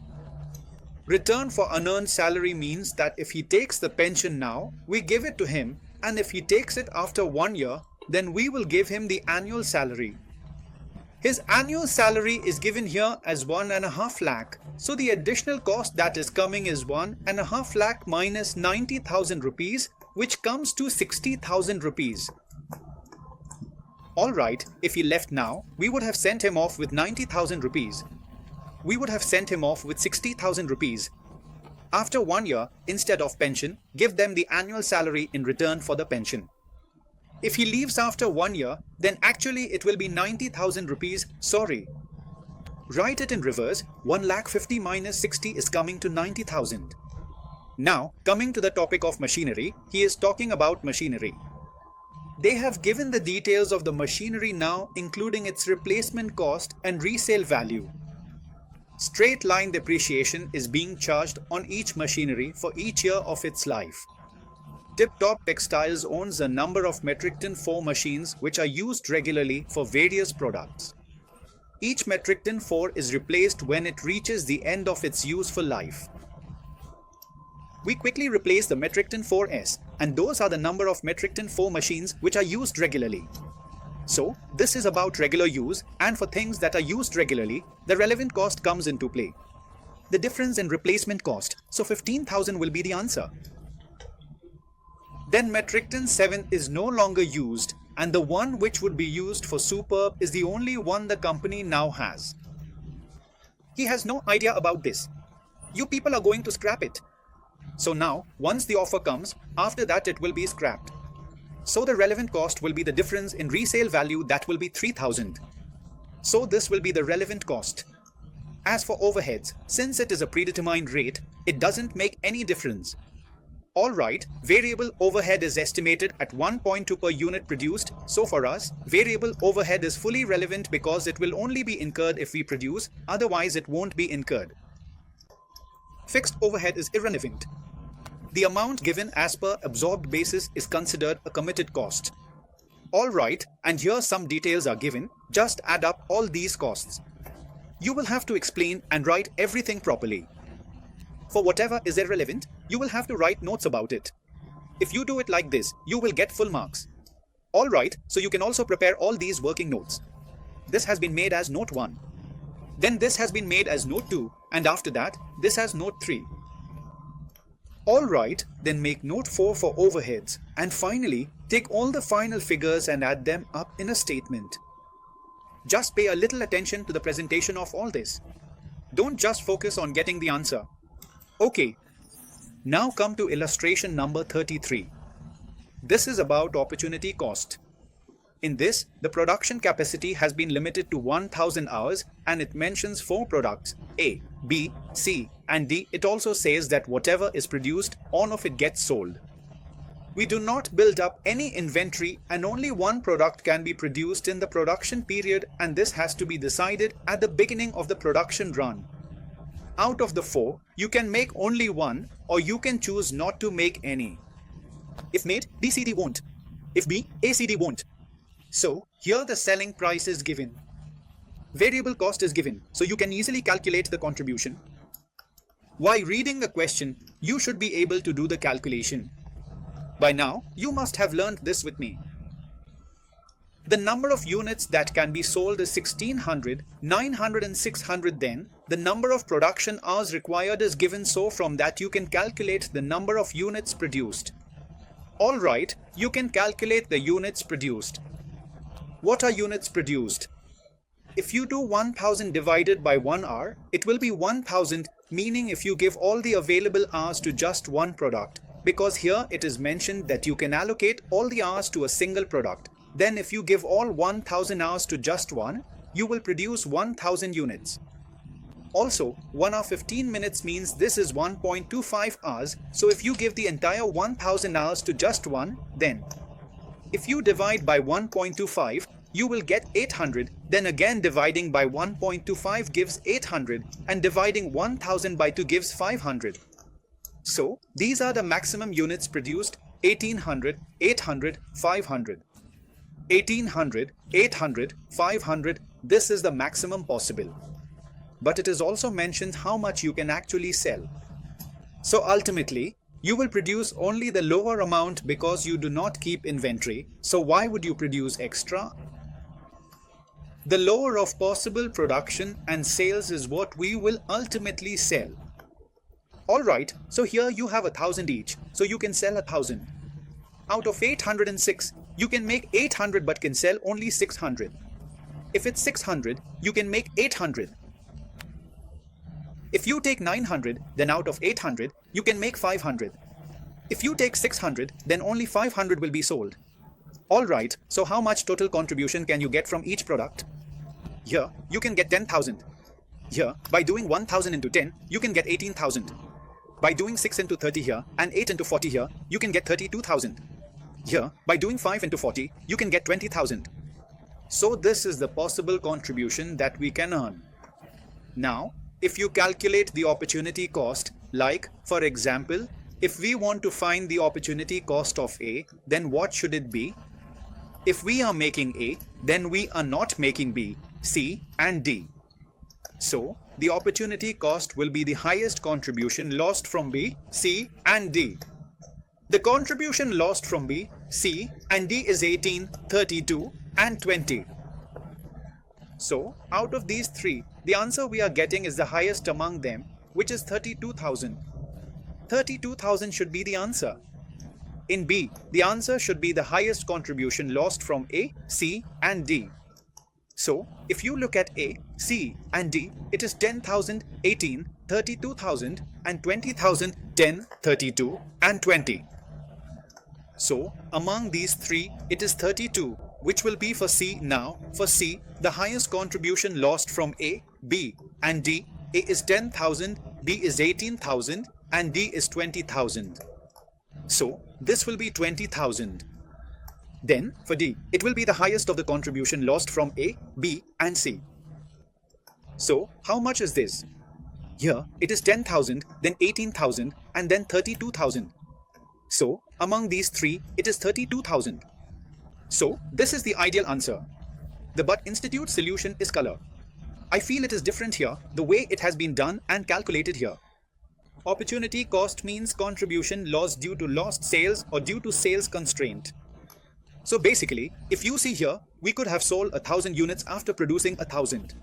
Return for unearned salary means that if he takes the pension now, we give it to him, and if he takes it after 1 year, then we will give him the annual salary. His annual salary is given here as 1.5 lakh, so the additional cost that is coming is 1.5 lakh minus 90,000 rupees, which comes to 60,000 rupees. Alright, if he left now, we would have sent him off with 90,000 rupees. We would have sent him off with 60,000 rupees. After 1 year, instead of pension, give them the annual salary in return for the pension. If he leaves after 1 year, then actually it will be 90,000 rupees, sorry. Write it in reverse, 1,50,000 minus 60 is coming to 90,000. Now, coming to the topic of machinery, he is talking about machinery. They have given the details of the machinery now, including its replacement cost and resale value. Straight line depreciation is being charged on each machinery for each year of its life. Tip Top Textiles owns a number of metric ton 4 machines which are used regularly for various products. Each metric ton 4 is replaced when it reaches the end of its useful life. We quickly replace the metric ton 4S, and those are the number of metric ton 4 machines which are used regularly. So, this is about regular use, and for things that are used regularly, the relevant cost comes into play. The difference in replacement cost, so 15,000 will be the answer. Then metric ton 7 is no longer used, and the one which would be used for Superb is the only one the company now has. He has no idea about this. You people are going to scrap it. So now, once the offer comes, after that it will be scrapped. So the relevant cost will be the difference in resale value, that will be 3,000. So this will be the relevant cost. As for overheads, since it is a predetermined rate, it doesn't make any difference. Alright, variable overhead is estimated at 1.2 per unit produced, so for us, variable overhead is fully relevant because it will only be incurred if we produce, otherwise it won't be incurred. Fixed overhead is irrelevant. The amount given as per absorbed basis is considered a committed cost. Alright, and here some details are given, just add up all these costs. You will have to explain and write everything properly. For whatever is irrelevant, you will have to write notes about it. If you do it like this, you will get full marks. Alright, so you can also prepare all these working notes. This has been made as note 1. Then this has been made as note 2, and after that, this as note 3. Alright, then make note 4 for overheads, and finally, take all the final figures and add them up in a statement. Just pay a little attention to the presentation of all this. Don't just focus on getting the answer. Okay, Now come to illustration number 33. This is about opportunity cost. In this, the production capacity has been limited to 1000 hours and it mentions 4 products A, B, C and D. It also says that whatever is produced, all of it gets sold. We do not build up any inventory and only one product can be produced in the production period, and this has to be decided at the beginning of the production run. Out of the 4, you can make only one or you can choose not to make any. If made, BCD won't. If B, ACD won't. So here the selling price is given. Variable cost is given, so you can easily calculate the contribution. While reading the question, you should be able to do the calculation. By now, you must have learned this with me. The number of units that can be sold is 1600, 900 and 600. Then, the number of production hours required is given, so from that you can calculate the number of units produced. Alright, you can calculate the units produced. What are units produced? If you do 1000 divided by 1 hour, it will be 1000, meaning if you give all the available hours to just one product, because here it is mentioned that you can allocate all the hours to a single product. Then if you give all 1000 hours to just one, you will produce 1000 units. Also, 1 hour 15 minutes means this is 1.25 hours, so if you give the entire 1000 hours to just one, then if you divide by 1.25, you will get 800, then again dividing by 1.25 gives 800 and dividing 1000 by 2 gives 500. So, these are the maximum units produced: 1800, 800, 500. 1800, 800, 500, this is the maximum possible. But it is also mentioned how much you can actually sell. So ultimately, you will produce only the lower amount because you do not keep inventory. So why would you produce extra? The lower of possible production and sales is what we will ultimately sell. Alright, so here you have 1000 each, so you can sell 1000. Out of 806, you can make 800 but can sell only 600. If it's 600, you can make 800. If you take 900, then out of 800, you can make 500. If you take 600, then only 500 will be sold. Alright, so how much total contribution can you get from each product? Here, you can get 10,000. Here, by doing 1000 into 10, you can get 18,000. By doing 6 into 30 here and 8 into 40 here, you can get 32,000. Here, by doing 5 into 40, you can get 20,000. So this is the possible contribution that we can earn. Now, if you calculate the opportunity cost, like, for example, if we want to find the opportunity cost of A, then what should it be? If we are making A, then we are not making B, C and D. So, the opportunity cost will be the highest contribution lost from B, C and D. The contribution lost from B, C and D is 18, 32 and 20. So, out of these 3, the answer we are getting is the highest among them, which is 32,000. 32,000 should be the answer. In B, the answer should be the highest contribution lost from A, C and D. So, if you look at A, C and D, it is 10,000, 18, 32,000 and 20,000, 10, 32 and 20. So, among these 3, it is 32, which will be for C. Now, for C, the highest contribution lost from A, B and D, A is 10,000, B is 18,000 and D is 20,000. So, this will be 20,000. Then, for D, it will be the highest of the contribution lost from A, B and C. So, how much is this? Here, it is 10,000, then 18,000 and then 32,000. So, among these 3, it is 32,000. So, this is the ideal answer. The But Institute solution is color. I feel it is different here, the way it has been done and calculated here. Opportunity cost means contribution lost due to lost sales or due to sales constraint. So basically, if you see here, we could have sold 1000 units after producing 1000.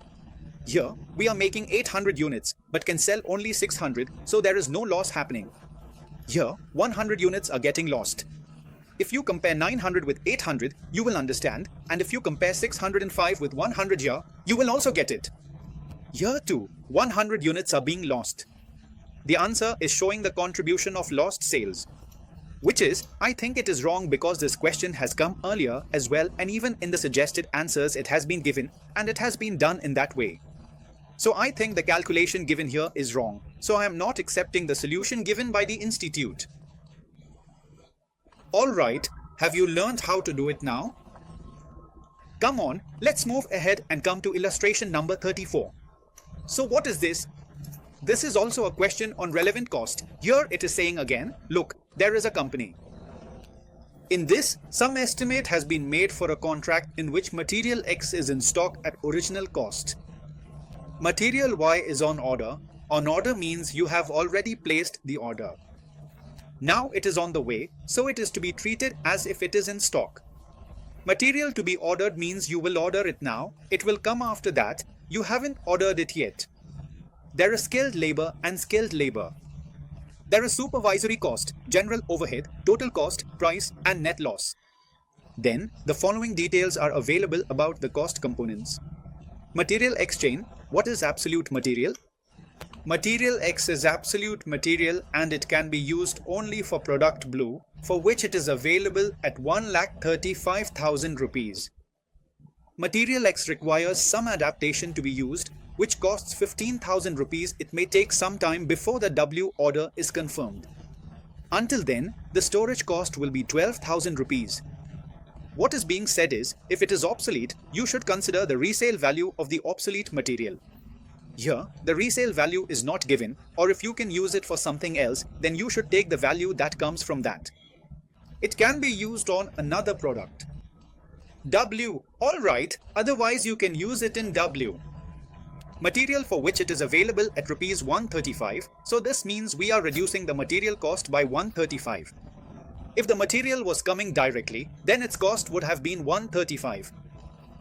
Here, we are making 800 units, but can sell only 600, so there is no loss happening. Here, 100 units are getting lost. If you compare 900 with 800, you will understand, and if you compare 605 with 100 here, you will also get it. Here too, 100 units are being lost. The answer is showing the contribution of lost sales. Which is, I think it is wrong because this question has come earlier as well, and even in the suggested answers it has been given and it has been done in that way. So I think the calculation given here is wrong. So I am not accepting the solution given by the institute. Alright, have you learned how to do it now? Come on, let's move ahead and come to illustration number 34. So what is this? This is also a question on relevant cost. Here it is saying again, look, there is a company. In this, some estimate has been made for a contract in which material X is in stock at original cost. Material Y is on order. On order means you have already placed the order. Now it is on the way, so it is to be treated as if it is in stock. Material to be ordered means you will order it now, it will come after that, you haven't ordered it yet. There is skilled labor and skilled labor. There is supervisory cost, general overhead, total cost, price, and net loss. Then, the following details are available about the cost components. Material X chain. What is absolute material? Material X is absolute material and it can be used only for product blue, for which it is available at 1,35,000 rupees. Material X requires some adaptation to be used, which costs 15,000 rupees. It may take some time before the W order is confirmed. Until then, the storage cost will be 12,000 rupees. What is being said is, if it is obsolete, you should consider the resale value of the obsolete material. Here, the resale value is not given, or if you can use it for something else, then you should take the value that comes from that. It can be used on another product. W, alright, otherwise you can use it in W. Material for which it is available at rupees 135, so this means we are reducing the material cost by 135. If the material was coming directly, then its cost would have been 135.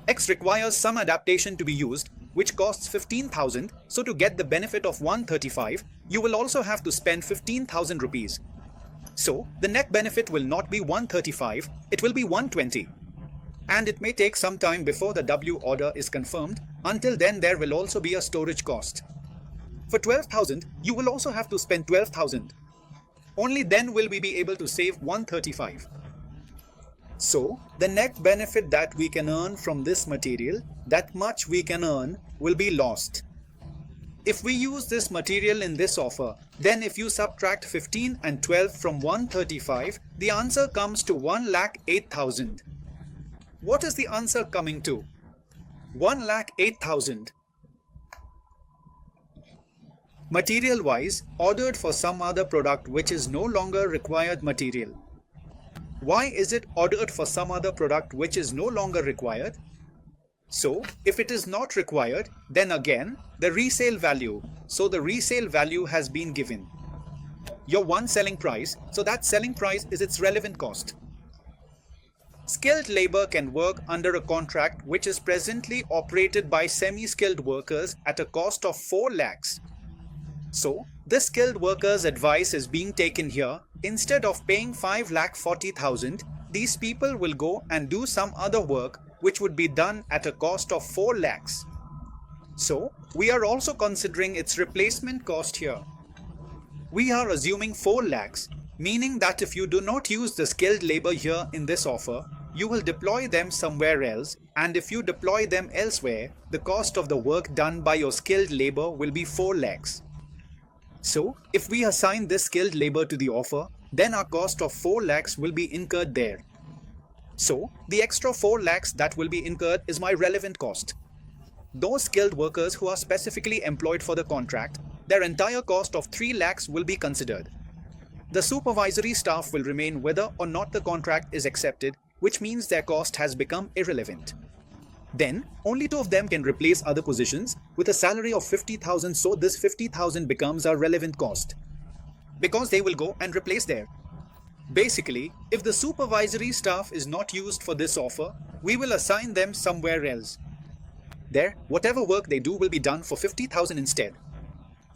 X requires some adaptation to be used, which costs 15,000, so to get the benefit of 135, you will also have to spend 15,000 rupees. So, the net benefit will not be 135, it will be 120. And it may take some time before the W order is confirmed. Until then, there will also be a storage cost. For 12,000, you will also have to spend 12,000. Only then will we be able to save 135. So, the net benefit that we can earn from this material, that much we can earn, will be lost. If we use this material in this offer, then if you subtract 15 and 12 from 135, the answer comes to 1,08,000. What is the answer coming to? 1,08,000. Material wise, ordered for some other product which is no longer required material. Why is it ordered for some other product which is no longer required? So, if it is not required, then again, the resale value. So the resale value has been given. Your one selling price, so that selling price is its relevant cost. Skilled labor can work under a contract which is presently operated by semi-skilled workers at a cost of 4 lakhs. So, this skilled workers' advice is being taken here. Instead of paying 5,40,000, these people will go and do some other work which would be done at a cost of 4 lakhs. So, we are also considering its replacement cost here. We are assuming 4 lakhs, meaning that if you do not use the skilled labor here in this offer, you will deploy them somewhere else, and if you deploy them elsewhere, the cost of the work done by your skilled labor will be 4 lakhs. So, if we assign this skilled labor to the offer, then our cost of 4 lakhs will be incurred there. So, the extra 4 lakhs that will be incurred is my relevant cost. Those skilled workers who are specifically employed for the contract, their entire cost of 3 lakhs will be considered. The supervisory staff will remain whether or not the contract is accepted, which means their cost has become irrelevant. Then, only 2 of them can replace other positions with a salary of 50,000, so this 50,000 becomes our relevant cost. Because they will go and replace there. Basically, if the supervisory staff is not used for this offer, we will assign them somewhere else. There, whatever work they do will be done for 50,000 instead.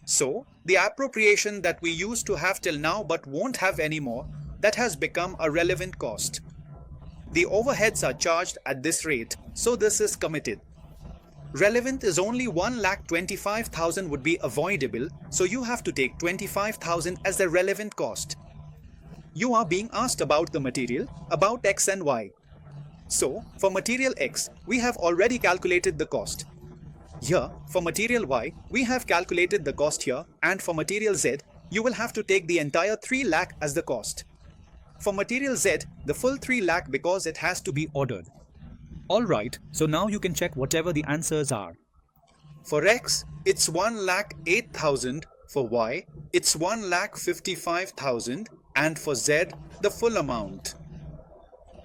So, the appropriation that we used to have till now but won't have anymore, that has become a relevant cost. The overheads are charged at this rate, so this is committed. relevant is only 1,25,000 would be avoidable, so you have to take 25,000 as the relevant cost. You are being asked about the material, about X and Y. So, for material X, we have already calculated the cost. Here, for material Y, we have calculated the cost here, and for material Z, you will have to take the entire 3 lakh as the cost. For material Z, the full 3 lakh because it has to be ordered. Alright, so now you can check whatever the answers are. For X, it's 1,08,000, for Y, it's 1,55,000, and for Z, the full amount.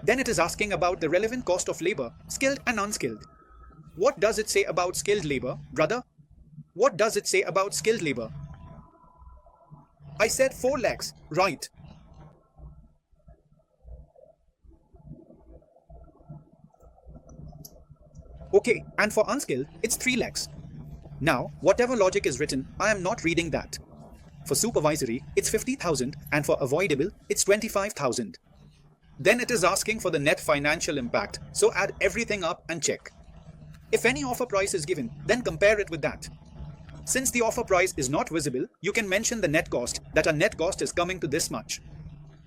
Then it is asking about the relevant cost of labor, skilled and unskilled. What does it say about skilled labor, brother? What does it say about skilled labor? I said 4 lakhs, right. Okay, and for unskilled, it's 3 lakhs. Now, whatever logic is written, I am not reading that. For supervisory, it's 50,000, and for avoidable, it's 25,000. Then it is asking for the net financial impact, so add everything up and check. If any offer price is given, then compare it with that. Since the offer price is not visible, you can mention the net cost, that our net cost is coming to this much.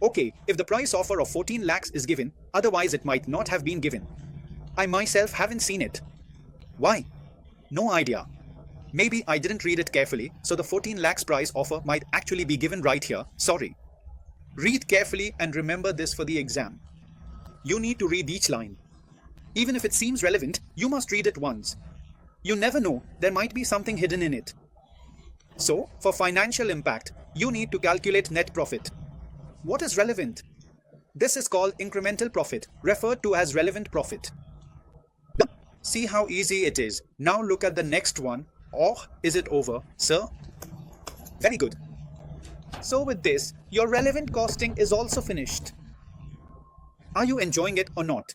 Okay, if the price offer of 14 lakhs is given, otherwise it might not have been given. I myself haven't seen it. Why? No idea. Maybe I didn't read it carefully, so the 14 lakhs price offer might actually be given right here, sorry. Read carefully and remember this for the exam. You need to read each line. Even if it seems relevant, you must read it once. You never know, there might be something hidden in it. So, for financial impact, you need to calculate net profit. What is relevant? This is called incremental profit, referred to as relevant profit. See how easy it is. Now look at the next one. Or is it over, sir? Very good. So with this, your relevant costing is also finished. Are you enjoying it or not?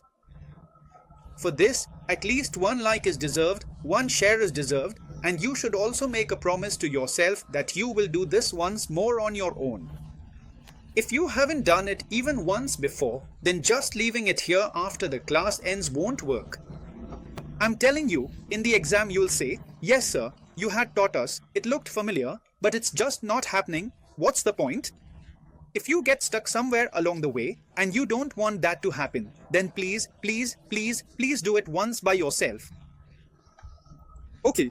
For this, at least 1 like is deserved, 1 share is deserved, and you should also make a promise to yourself that you will do this once more on your own. If you haven't done it even once before, then just leaving it here after the class ends won't work. I'm telling you, in the exam you'll say, yes sir, you had taught us, it looked familiar, but it's just not happening. What's the point? If you get stuck somewhere along the way and you don't want that to happen, then please do it once by yourself. Okay.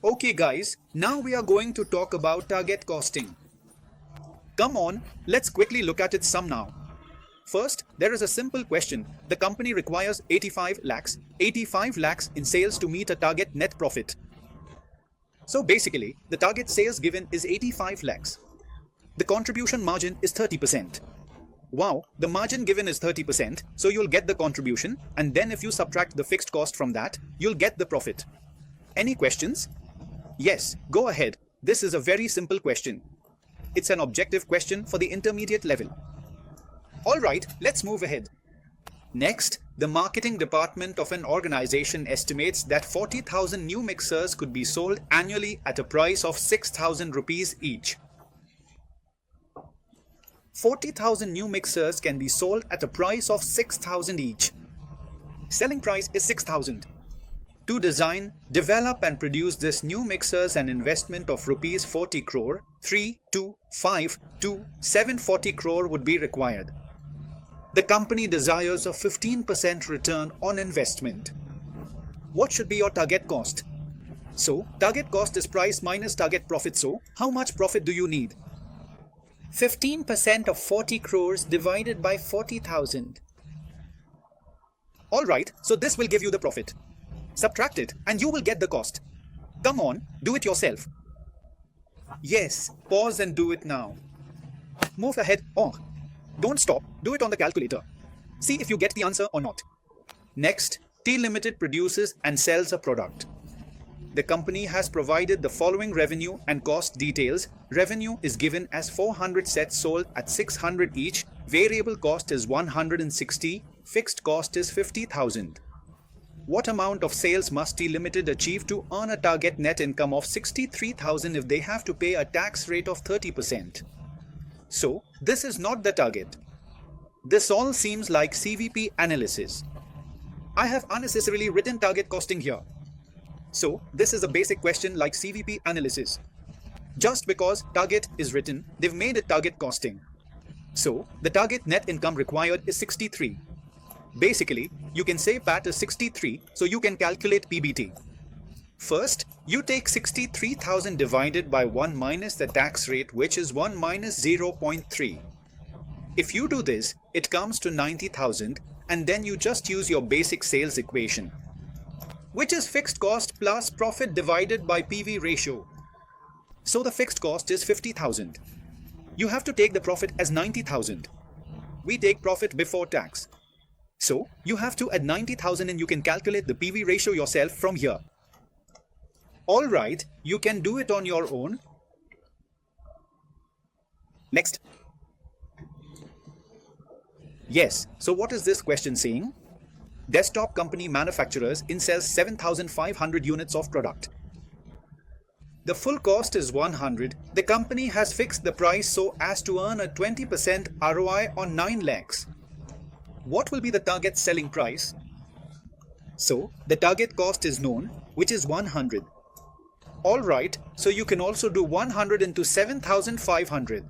Okay guys, now we are going to talk about target costing. Come on, let's quickly look at its sum now. First, there is a simple question. The company requires 85 lakhs in sales to meet a target net profit. So basically, the target sales given is 85 lakhs. The contribution margin is 30%. Wow, the margin given is 30%, so you'll get the contribution, and then if you subtract the fixed cost from that, you'll get the profit. Any questions? Yes, go ahead. This is a very simple question. It's an objective question for the intermediate level. Alright, let's move ahead. Next, the marketing department of an organization estimates that 40,000 new mixers could be sold annually at a price of 6,000 rupees each. 40,000 new mixers can be sold at a price of 6,000 each. Selling price is 6,000. To design, develop and produce this new mixers an investment of rupees 40 crore, 3 to 5 to 740 crore would be required. The company desires a 15% return on investment. What should be your target cost? So, target cost is price minus target profit. So, how much profit do you need? 15% of 40 crores divided by 40,000. Alright, so this will give you the profit. Subtract it and you will get the cost. Come on, do it yourself. Yes, pause and do it now. Move ahead or don't stop, do it on the calculator. See if you get the answer or not. Next, T Limited produces and sells a product. The company has provided the following revenue and cost details. Revenue is given as 400 sets sold at 600 each. Variable cost is 160. Fixed cost is 50,000. What amount of sales must T Limited achieve to earn a target net income of 63,000 if they have to pay a tax rate of 30%? So, this is not the target. This all seems like CVP analysis. I have unnecessarily written target costing here. So this is a basic question like CVP analysis. Just because target is written, they've made it target costing. So the target net income required is 63. Basically, you can say PAT is 63, so you can calculate PBT. First, you take 63,000 divided by 1 minus the tax rate, which is 1 minus 0.3. If you do this, it comes to 90,000, and then you just use your basic sales equation, which is fixed cost plus profit divided by PV ratio. So the fixed cost is 50,000. You have to take the profit as 90,000. We take profit before tax. So you have to add 90,000 and you can calculate the PV ratio yourself from here. Alright, you can do it on your own. Next. Yes, so what is this question saying? Desktop company manufacturers in sells 7,500 units of product. The full cost is 100. The company has fixed the price so as to earn a 20% ROI on 9 lakhs. What will be the target selling price? So the target cost is known, which is 100. Alright, so you can also do 100 into 7,500.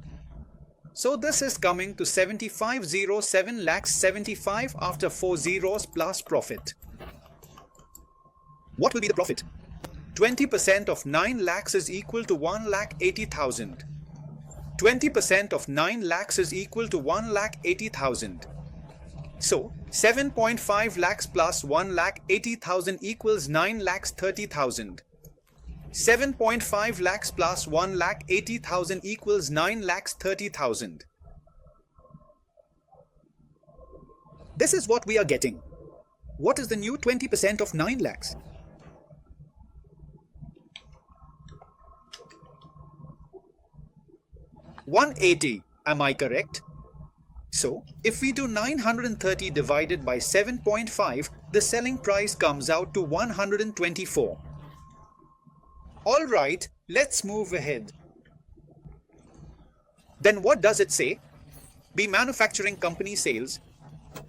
So this is coming to 7507 lakhs 75 after 4 zeros plus profit. What will be the profit? 20% of 9 lakhs is equal to 1,80,000. 20% of 9 lakhs is equal to 1,80,000. So 7.5 lakhs plus 1,80,000 equals 9,30,000. 7.5 lakhs plus 1,80,000 equals 9,30,000. This is what we are getting. What is the new 20% of 9 lakhs? $180, am I correct? So, if we do 930 divided by 7.5, the selling price comes out to 124. Alright, let's move ahead. Then what does it say? Be manufacturing company sales.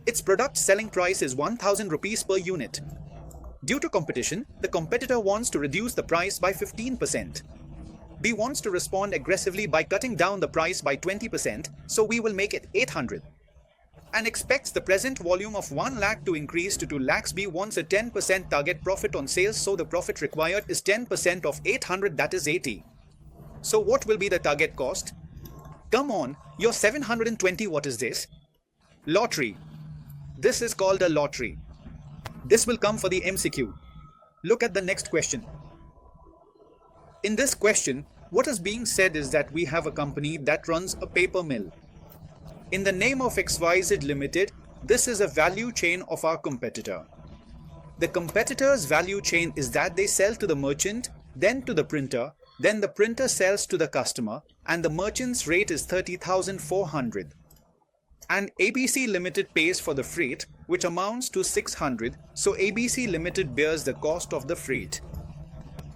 Its product selling price is 1,000 rupees per unit. Due to competition, the competitor wants to reduce the price by 15%. B wants to respond aggressively by cutting down the price by 20%, so we will make it 800. And expects the present volume of 1 lakh to increase to 2 lakhs. B wants a 10% target profit on sales, so the profit required is 10% of 800, that is 80. So what will be the target cost? Come on, you're 720, what is this? Lottery. This is called a lottery. This will come for the MCQ. Look at the next question. In this question, what is being said is that we have a company that runs a paper mill. In the name of XYZ Limited, this is a value chain of our competitor. The competitor's value chain is that they sell to the merchant, then to the printer, then the printer sells to the customer, and the merchant's rate is 30,400. And ABC Limited pays for the freight, which amounts to 600, so ABC Limited bears the cost of the freight.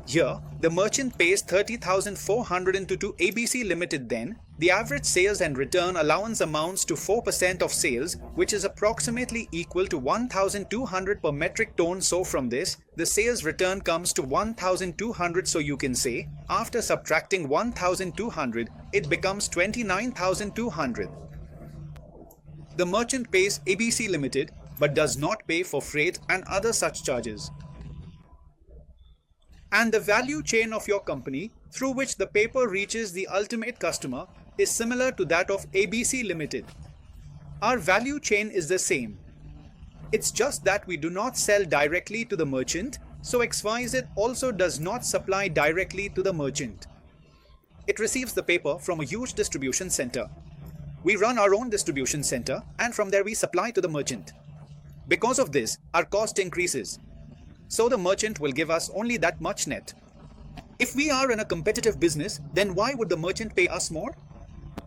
Here, the merchant pays 30,400 into to ABC Limited. Then, the average sales and return allowance amounts to 4% of sales, which is approximately equal to 1,200 per metric ton. So from this, the sales return comes to 1,200. So you can say, after subtracting 1,200, it becomes 29,200. The merchant pays ABC Limited, but does not pay for freight and other such charges. And the value chain of your company, through which the paper reaches the ultimate customer, is similar to that of ABC Limited. Our value chain is the same. It's just that we do not sell directly to the merchant, so XYZ also does not supply directly to the merchant. It receives the paper from a huge distribution center. We run our own distribution center, and from there we supply to the merchant. Because of this, our cost increases. So the merchant will give us only that much net. If we are in a competitive business, then why would the merchant pay us more?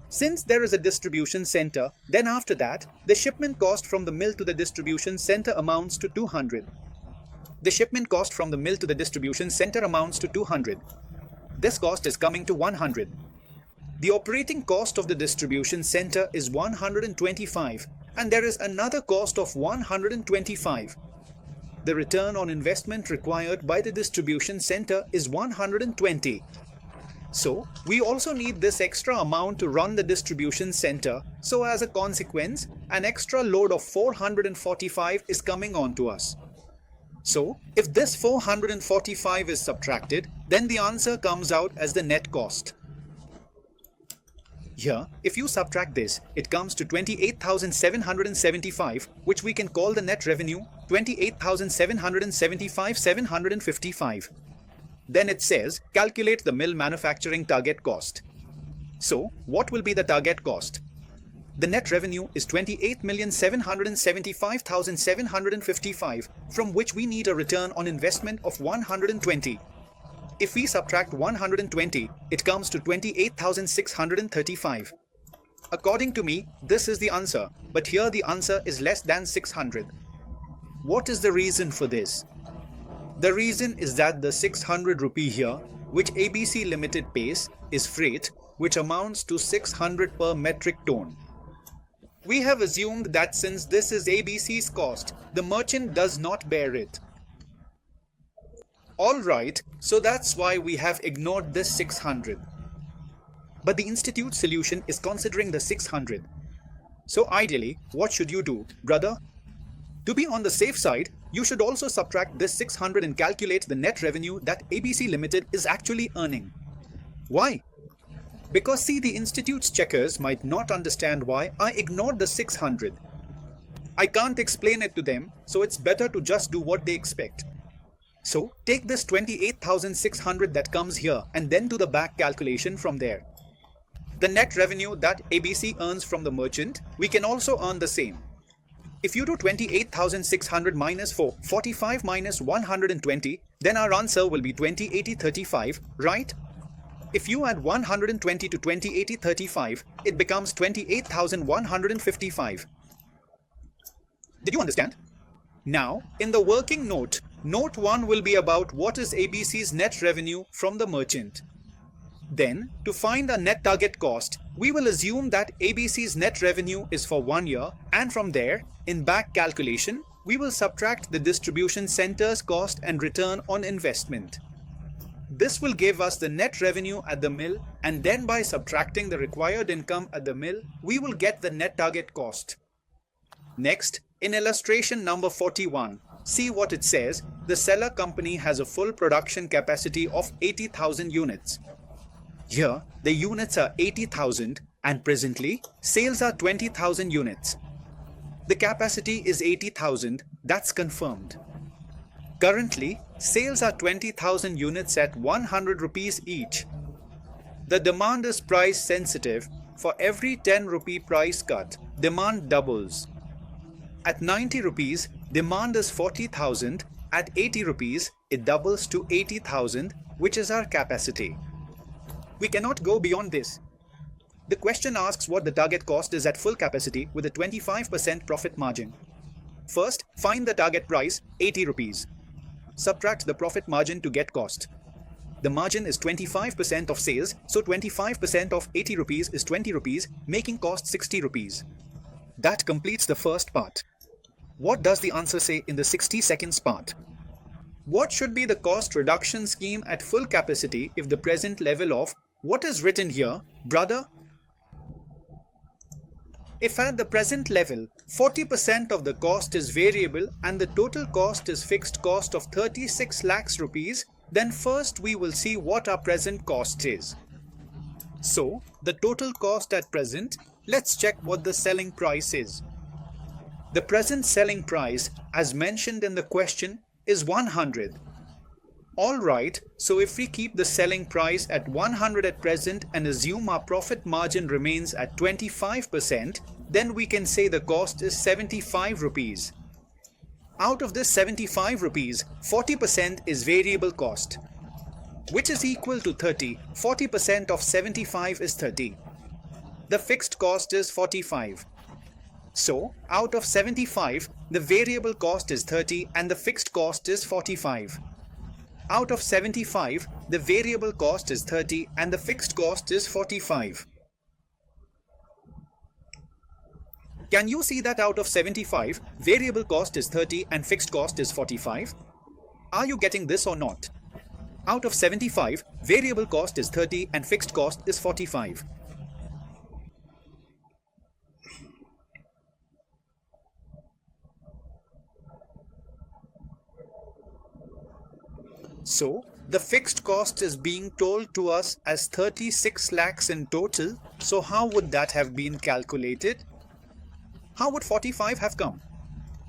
Since there is a distribution center, then after that, the shipment cost from the mill to the distribution center amounts to 200. The shipment cost from the mill to the distribution center amounts to 200. This cost is coming to 100. The operating cost of the distribution center is 125, and there is another cost of 125. The return on investment required by the distribution center is 120. So, we also need this extra amount to run the distribution center, so as a consequence, an extra load of 445 is coming on to us. So, if this 445 is subtracted, then the answer comes out as the net cost. Here, if you subtract this, it comes to 28,775, which we can call the net revenue 28,775,755. Then it says, calculate the mill manufacturing target cost. So, what will be the target cost? The net revenue is 28,775,755, from which we need a return on investment of 120. If we subtract 120, it comes to 28,635. According to me, this is the answer, but here the answer is less than 600. What is the reason for this? The reason is that the 600 rupee here, which ABC Limited pays, is freight, which amounts to 600 per metric ton. We have assumed that since this is ABC's cost, the merchant does not bear it. Alright, so that's why we have ignored this 600. But the institute solution is considering the 600. So ideally, what should you do, brother? To be on the safe side, you should also subtract this 600 and calculate the net revenue that ABC Limited is actually earning. Why? Because see, the institute's checkers might not understand why I ignored the 600. I can't explain it to them, so it's better to just do what they expect. So, take this 28,600 that comes here and then do the back calculation from there. The net revenue that ABC earns from the merchant, we can also earn the same. If you do 28,600 minus 45 minus 120, then our answer will be 208035, right? If you add 120 to 208035, it becomes 28,155. Did you understand? Now, in the working note, Note 1 will be about what is ABC's net revenue from the merchant. Then, to find our net target cost, we will assume that ABC's net revenue is for 1 year, and from there, in back calculation, we will subtract the distribution center's cost and return on investment. This will give us the net revenue at the mill, and then by subtracting the required income at the mill, we will get the net target cost. Next, in illustration number 41, see what it says. The seller company has a full production capacity of 80,000 units. Here, the units are 80,000 and presently, sales are 20,000 units. The capacity is 80,000, that's confirmed. Currently, sales are 20,000 units at 100 rupees each. The demand is price sensitive. For every 10 rupee price cut, demand doubles. At 90 rupees, demand is 40,000. At 80 rupees, it doubles to 80,000, which is our capacity. We cannot go beyond this. The question asks what the target cost is at full capacity with a 25% profit margin. First, find the target price, 80 rupees. Subtract the profit margin to get cost. The margin is 25% of sales, so 25% of 80 rupees is 20 rupees, making cost 60 rupees. That completes the first part. What does the answer say in the 60 seconds part? What should be the cost reduction scheme at full capacity if the present level of what is written here, brother? If at the present level, 40% of the cost is variable and the total cost is fixed cost of 36 lakhs rupees, then first we will see what our present cost is. So, the total cost at present, let's check what the selling price is. The present selling price, as mentioned in the question, is 100. Alright, so if we keep the selling price at 100 at present and assume our profit margin remains at 25%, then we can say the cost is 75 rupees. Out of this 75 rupees, 40% is variable cost, which is equal to 30. 40% of 75 is 30. The fixed cost is 45. So, out of 75, the variable cost is 30 and the fixed cost is 45. Out of 75, the variable cost is 30 and the fixed cost is 45. Can you see that out of 75, variable cost is 30 and fixed cost is 45? Are you getting this or not? Out of 75, variable cost is 30 and fixed cost is 45. So, the fixed cost is being told to us as 36 lakhs in total. So how would that have been calculated? How would 45 have come?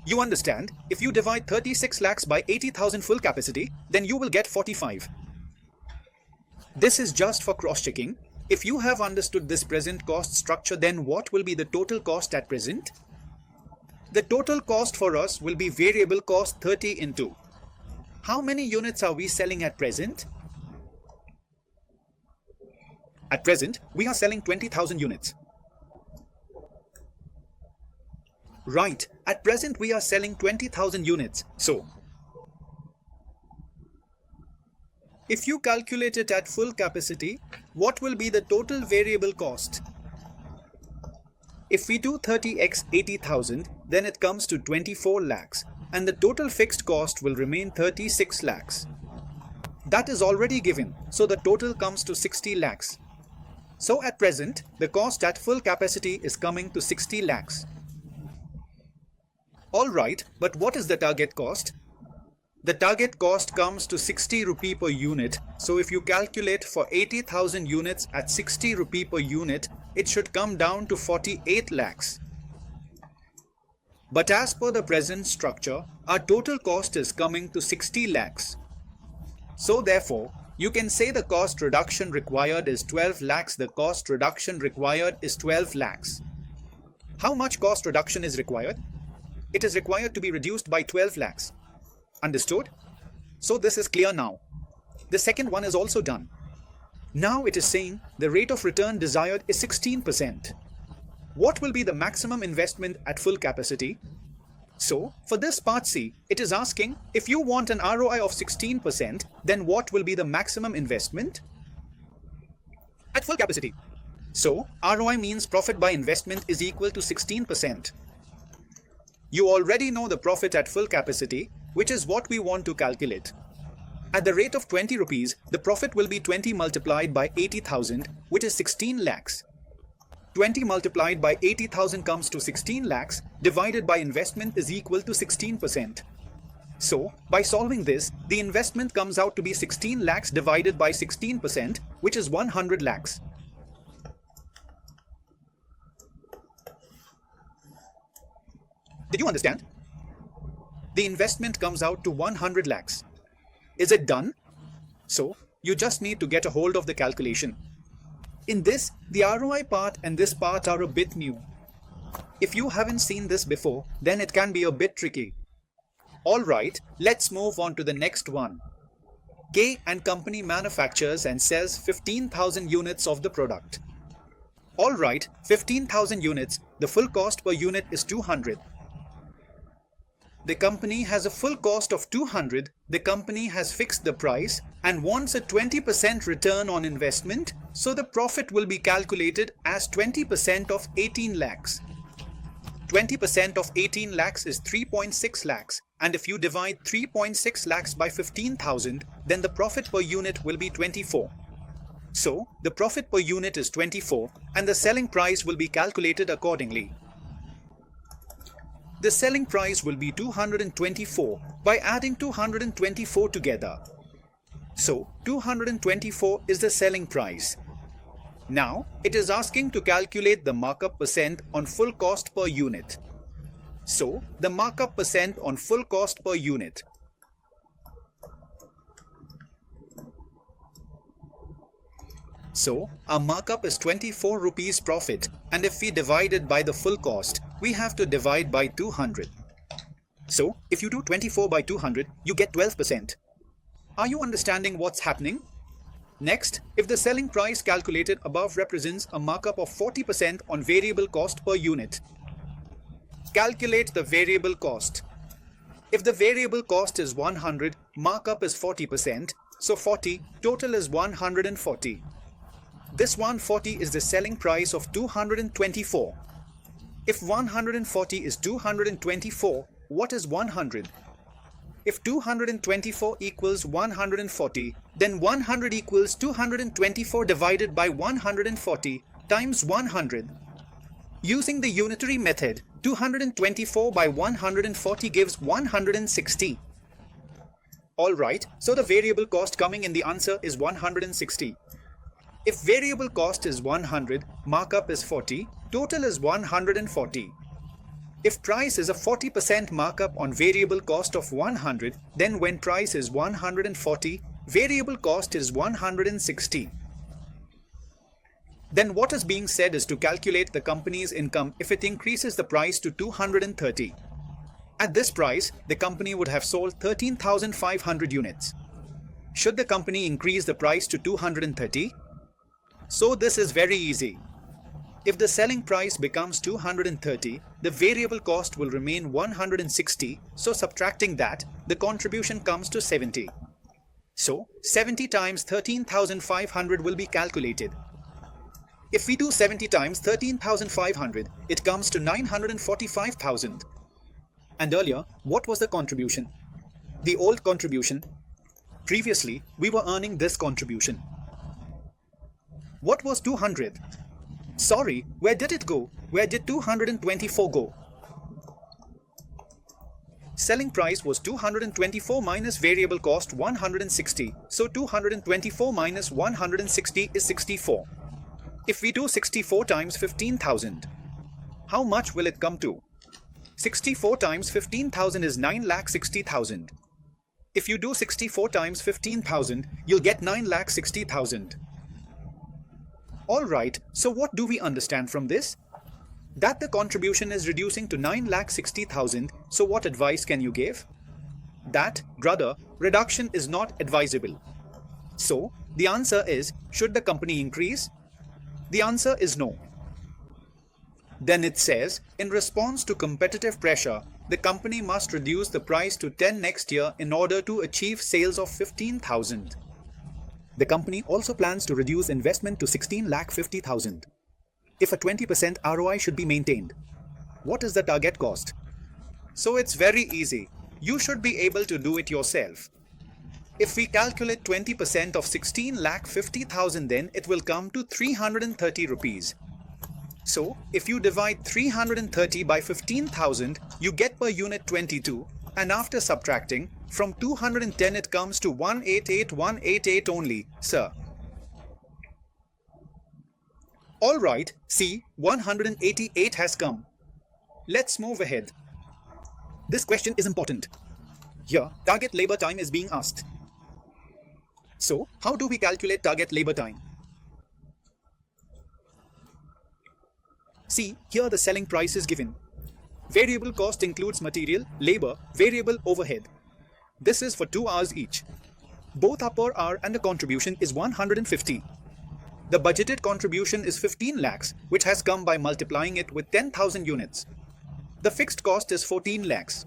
You understand, if you divide 36 lakhs by 80,000 full capacity, then you will get 45. This is just for cross-checking. If you have understood this present cost structure, then what will be the total cost at present? The total cost for us will be variable cost 30 into. How many units are we selling at present? At present, we are selling 20,000 units. Right, at present we are selling 20,000 units. So, if you calculate it at full capacity, what will be the total variable cost? If we do 30x 80,000, then it comes to 24 lakhs. And the total fixed cost will remain 36 lakhs. That is already given, so the total comes to 60 lakhs. So at present, the cost at full capacity is coming to 60 lakhs. Alright, but what is the target cost? The target cost comes to 60 rupee per unit. So if you calculate for 80,000 units at 60 rupee per unit, it should come down to 48 lakhs. But as per the present structure, our total cost is coming to 60 lakhs. So therefore, you can say the cost reduction required is 12 lakhs. The cost reduction required is 12 lakhs. How much cost reduction is required? It is required to be reduced by 12 lakhs. Understood? So this is clear now. The second one is also done. Now it is saying the rate of return desired is 16%. What will be the maximum investment at full capacity? So, for this part C, it is asking if you want an ROI of 16%, then what will be the maximum investment? At full capacity. So, ROI means profit by investment is equal to 16%. You already know the profit at full capacity, which is what we want to calculate. At the rate of 20 rupees, the profit will be 20 multiplied by 80,000, which is 16 lakhs. 20 multiplied by 80,000 comes to 16 lakhs, divided by investment is equal to 16%. So, by solving this, the investment comes out to be 16 lakhs divided by 16%, which is 100 lakhs. Did you understand? The investment comes out to 100 lakhs. Is it done? So, you just need to get a hold of the calculation. In this, the ROI part and this part are a bit new. If you haven't seen this before, then it can be a bit tricky. Alright, let's move on to the next one. K and company manufactures and sells 15,000 units of the product. Alright, 15,000 units, the full cost per unit is 200. The company has a full cost of 200, the company has fixed the price and wants a 20% return on investment, so the profit will be calculated as 20% of 18 lakhs. 20% of 18 lakhs is 3.6 lakhs, and if you divide 3.6 lakhs by 15,000, then the profit per unit will be 24. So, the profit per unit is 24 and the selling price will be calculated accordingly. The selling price will be 224 by adding 224 together. So, 224 is the selling price. Now, it is asking to calculate the markup percent on full cost per unit. So, the markup percent on full cost per unit. So, our markup is 24 rupees profit, and if we divide it by the full cost, we have to divide by 200. So, if you do 24 by 200, you get 12%. Are you understanding what's happening? Next, if the selling price calculated above represents a markup of 40% on variable cost per unit, calculate the variable cost. If the variable cost is 100, markup is 40%, so 40, total is 140. This 140 is the selling price of 224. If 140 is 224, what is 100? If 224 equals 140, then 100 equals 224 divided by 140 times 100. Using the unitary method, 224 by 140 gives 160. Alright, so the variable cost coming in the answer is 160. If variable cost is 100, markup is 40, total is 140. If price is a 40% markup on variable cost of 100, then when price is 140, variable cost is 160. Then what is being said is to calculate the company's income if it increases the price to 230. At this price, the company would have sold 13,500 units. Should the company increase the price to 230? So this is very easy. If the selling price becomes 230, the variable cost will remain 160, so subtracting that, the contribution comes to 70. So 70 times 13,500 will be calculated. If we do 70 times 13,500, it comes to 945,000. And earlier, what was the contribution? The old contribution. Previously, we were earning this contribution. What was 200? Sorry, where did it go? Where did 224 go? Selling price was 224 minus variable cost 160. So 224 minus 160 is 64. If we do 64 times 15,000, how much will it come to? 64 times 15,000 is 9,60,000. If you do 64 times 15,000, you'll get 9,60,000. Alright, so what do we understand from this? That the contribution is reducing to 9,60,000, so what advice can you give? That, brother, reduction is not advisable. So, the answer is, should the company increase? The answer is no. Then it says, in response to competitive pressure, the company must reduce the price to 10 next year in order to achieve sales of 15,000. The company also plans to reduce investment to 16,50,000. If a 20% ROI should be maintained, what is the target cost? So it's very easy. You should be able to do it yourself. If we calculate 20% of 16,50,000, then it will come to 330 rupees. So, if you divide 330 by 15,000, you get per unit 22, and after subtracting, from 210 it comes to 188,188 only, sir. Alright, see, 188 has come. Let's move ahead. This question is important. Here, target labor time is being asked. So, how do we calculate target labor time? See, here the selling price is given. Variable cost includes material, labor, variable overhead. This is for 2 hours each. Both are per hour and the contribution is 150. The budgeted contribution is 15 lakhs, which has come by multiplying it with 10,000 units. The fixed cost is 14 lakhs.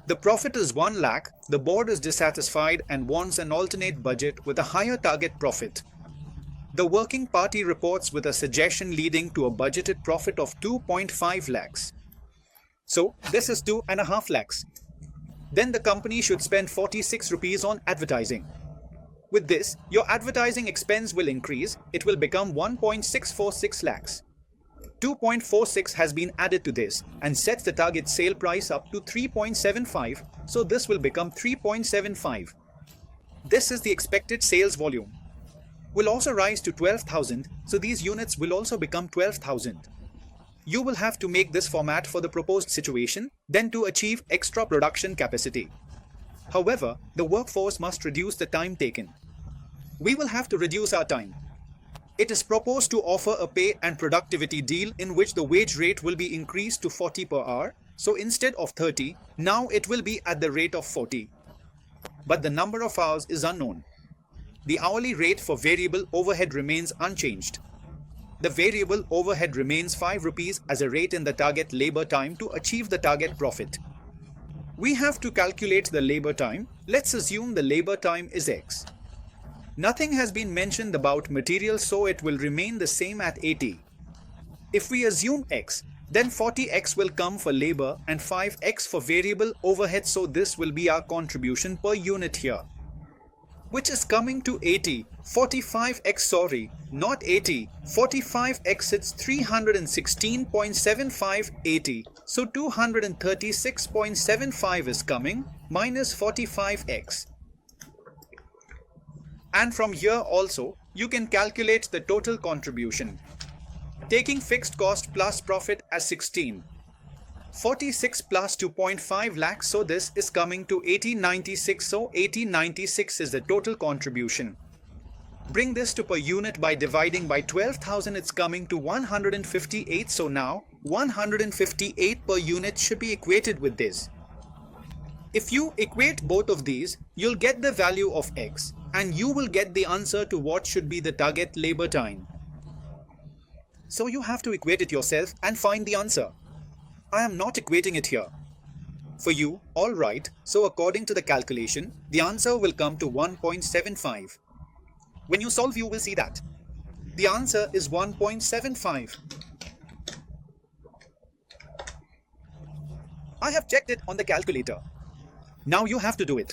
The profit is 1 lakh, the board is dissatisfied and wants an alternate budget with a higher target profit. The working party reports with a suggestion leading to a budgeted profit of 2.5 lakhs. So, this is 2.5 lakhs. Then the company should spend 46 rupees on advertising. With this, your advertising expense will increase, it will become 1.646 lakhs. 2.46 has been added to this and sets the target sale price up to 3.75, so this will become 3.75. This is the expected sales volume. Will also rise to 12,000, so these units will also become 12,000. You will have to make this format for the proposed situation, then to achieve extra production capacity. However, the workforce must reduce the time taken. We will have to reduce our time. It is proposed to offer a pay and productivity deal in which the wage rate will be increased to 40 per hour, so instead of 30, now it will be at the rate of 40. But the number of hours is unknown. The hourly rate for variable overhead remains unchanged. The variable overhead remains 5 rupees as a rate in the target labor time to achieve the target profit. We have to calculate the labor time. Let's assume the labor time is X. Nothing has been mentioned about material, so it will remain the same at 80. If we assume X, Then 40x will come for labor and 5x for variable overhead, so this will be our contribution per unit here, which is coming to 80. 45x, sorry, not 80. 45x, it's 316.75. 80. So 236.75 is coming minus 45x. And from here also, you can calculate the total contribution. Taking fixed cost plus profit as 16. 46 plus 2.5 lakhs, so this is coming to 1896, so 1896 is the total contribution. Bring this to per unit by dividing by 12,000, it's coming to 158, so now 158 per unit should be equated with this. If you equate both of these, you'll get the value of x, and you will get the answer to what should be the target labor time. So you have to equate it yourself and find the answer. I am not equating it here. For you, alright, so according to the calculation, the answer will come to 1.75. When you solve, you will see that. The answer is 1.75. I have checked it on the calculator. Now you have to do it.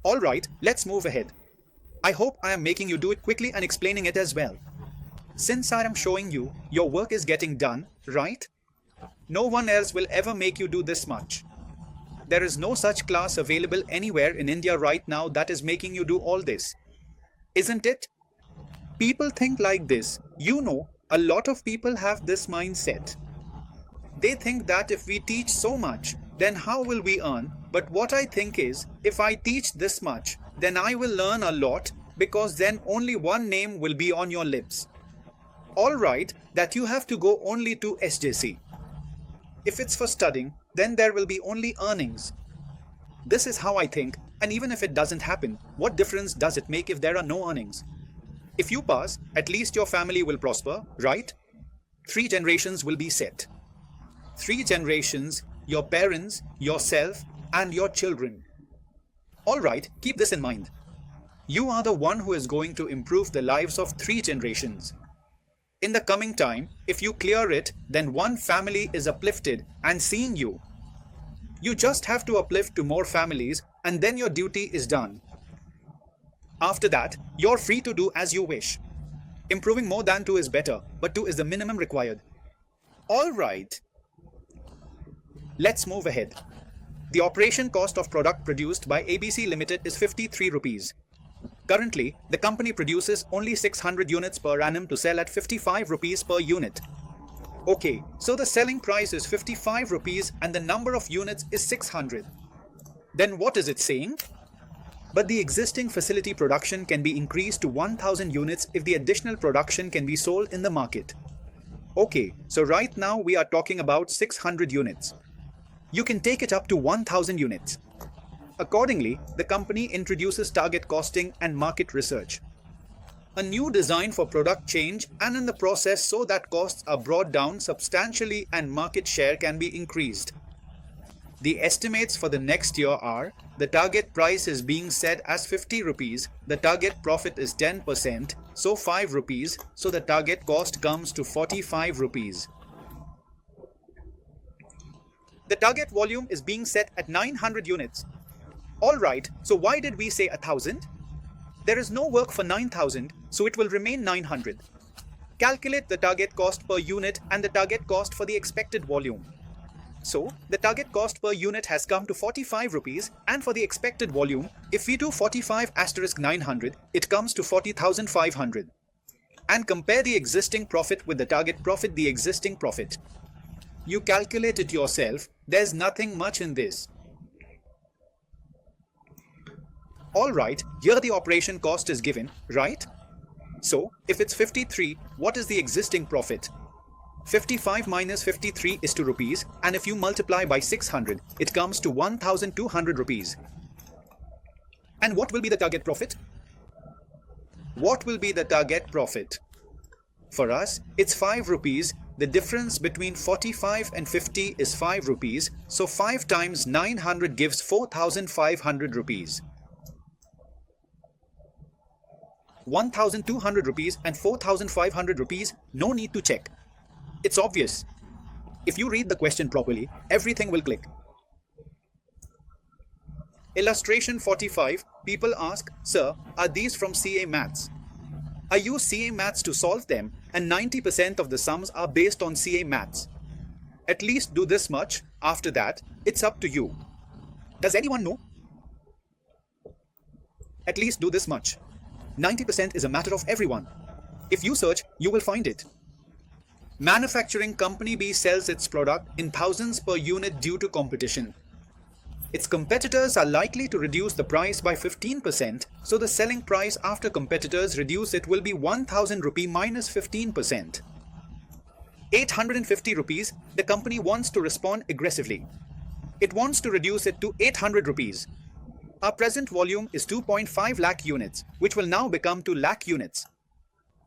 Alright, let's move ahead. I hope I am making you do it quickly and explaining it as well. Since I am showing you, your work is getting done, right? No one else will ever make you do this much. There is no such class available anywhere in India right now that is making you do all this. Isn't it? People think like this. You know, a lot of people have this mindset. They think that if we teach so much, then how will we earn? But what I think is, if I teach this much, then I will learn a lot, because then only one name will be on your lips. Alright, that you have to go only to SJC. If it's for studying, then there will be only earnings. This is how I think, and even if it doesn't happen, what difference does it make if there are no earnings? If you pass, at least your family will prosper, right? 3 generations will be set. 3 generations, your parents, yourself, and your children. Alright, keep this in mind. You are the one who is going to improve the lives of 3 generations. In the coming time, if you clear it, then one family is uplifted and seeing you. You just have to uplift to more families, and then your duty is done. After that, you're free to do as you wish. Improving more than 2 is better, but 2 is the minimum required. Alright. Let's move ahead. The operation cost of product produced by ABC Limited is 53 rupees. Currently, the company produces only 600 units per annum to sell at 55 rupees per unit. Okay, so the selling price is 55 rupees and the number of units is 600. Then what is it saying? But the existing facility production can be increased to 1000 units if the additional production can be sold in the market. Okay, so right now we are talking about 600 units. You can take it up to 1000 units. Accordingly, the company introduces target costing and market research. A new design for product change and in the process so that costs are brought down substantially and market share can be increased. The estimates for the next year are, the target price is being set as 50 rupees, the target profit is 10%, so 5 rupees, so the target cost comes to 45 rupees. The target volume is being set at 900 units. Alright, so why did we say 1000? There is no work for 9000, so it will remain 900. Calculate the target cost per unit and the target cost for the expected volume. So, the target cost per unit has come to 45 rupees, and for the expected volume, if we do 45 * 900, it comes to 40,500. And compare the existing profit with the target profit, the existing profit. You calculate it yourself, there's nothing much in this. Alright, here the operation cost is given, right? So, if it's 53, what is the existing profit? 55 minus 53 is 2 rupees, and if you multiply by 600, it comes to 1200 rupees. And what will be the target profit? What will be the target profit? For us, it's 5 rupees. The difference between 45 and 50 is 5 rupees, so 5 times 900 gives 4500 rupees. 1200 rupees and 4500 rupees, no need to check. It's obvious. If you read the question properly, everything will click. Illustration 45. People ask, Sir, are these from CA Maths? I use CA Maths to solve them, and 90% of the sums are based on CA Maths. At least do this much. After that, it's up to you. Does anyone know? At least do this much. 90% is a matter of everyone. If you search, you will find it. Manufacturing company B sells its product in thousands per unit due to competition. Its competitors are likely to reduce the price by 15%, so the selling price after competitors reduce it will be 1000 rupee minus 15%. 850 rupees, the company wants to respond aggressively. It wants to reduce it to 800 rupees. Our present volume is 2.5 lakh units, which will now become 2 lakh units.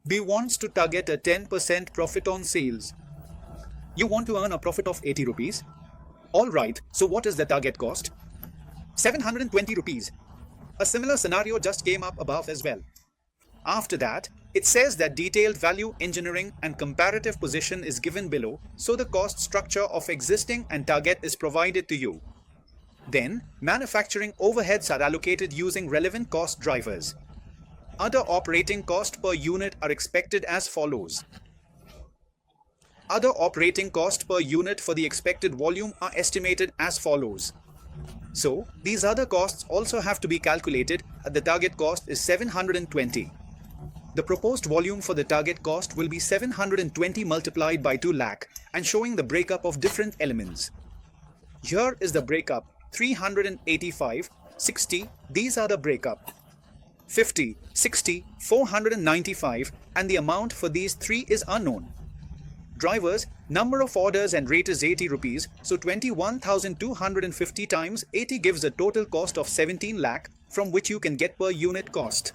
B wants to target a 10% profit on sales. You want to earn a profit of 80 rupees? Alright, so what is the target cost? 720 rupees. A similar scenario just came up above as well. After that, it says that detailed value engineering and comparative position is given below, so the cost structure of existing and target is provided to you. Then, manufacturing overheads are allocated using relevant cost drivers. Other operating cost per unit are expected as follows. Other operating cost per unit for the expected volume are estimated as follows. So, these other costs also have to be calculated. The target cost is 720. The proposed volume for the target cost will be 720 multiplied by 2 lakh and showing the breakup of different elements. Here is the breakup. 385, 60, these are the breakup. 50, 60, 495, and the amount for these three is unknown. Drivers, number of orders and rate is 80 rupees, so 21,250 times 80 gives a total cost of 17 lakh, from which you can get per unit cost.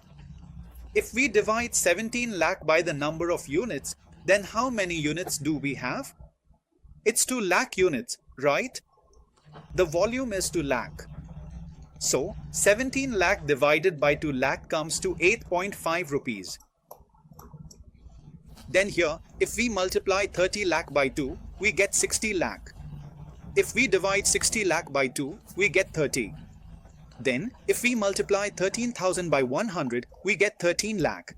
If we divide 17 lakh by the number of units, then how many units do we have? It's 2 lakh units, right? The volume is 2 lakh. So, 17 lakh divided by 2 lakh comes to 8.5 rupees. Then here, if we multiply 30 lakh by 2, we get 60 lakh. If we divide 60 lakh by 2, we get 30. Then, if we multiply 13,000 by 100, we get 13 lakh.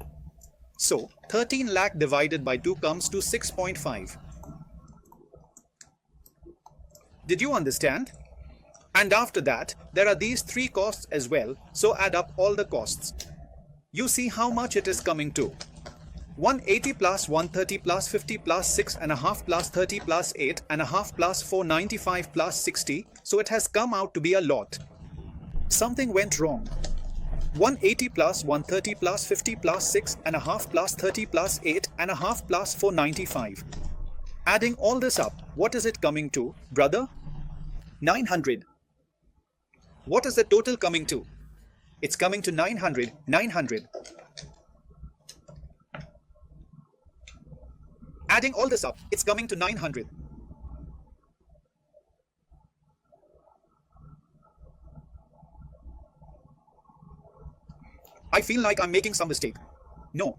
So, 13 lakh divided by 2 comes to 6.5. Did you understand? And after that, there are these three costs as well, so add up all the costs. You see how much it is coming to. 180 plus 130 plus 50 plus 6.5 plus 30 plus 8.5 plus 495 plus 60, so it has come out to be a lot. Something went wrong. 180 plus 130 plus 50 plus 6.5 plus 30 plus 8.5 plus 495. Adding all this up, what is it coming to, brother? 900. What is the total coming to? It's coming to 900. Adding all this up, it's coming to 900. I feel like I'm making some mistake. No.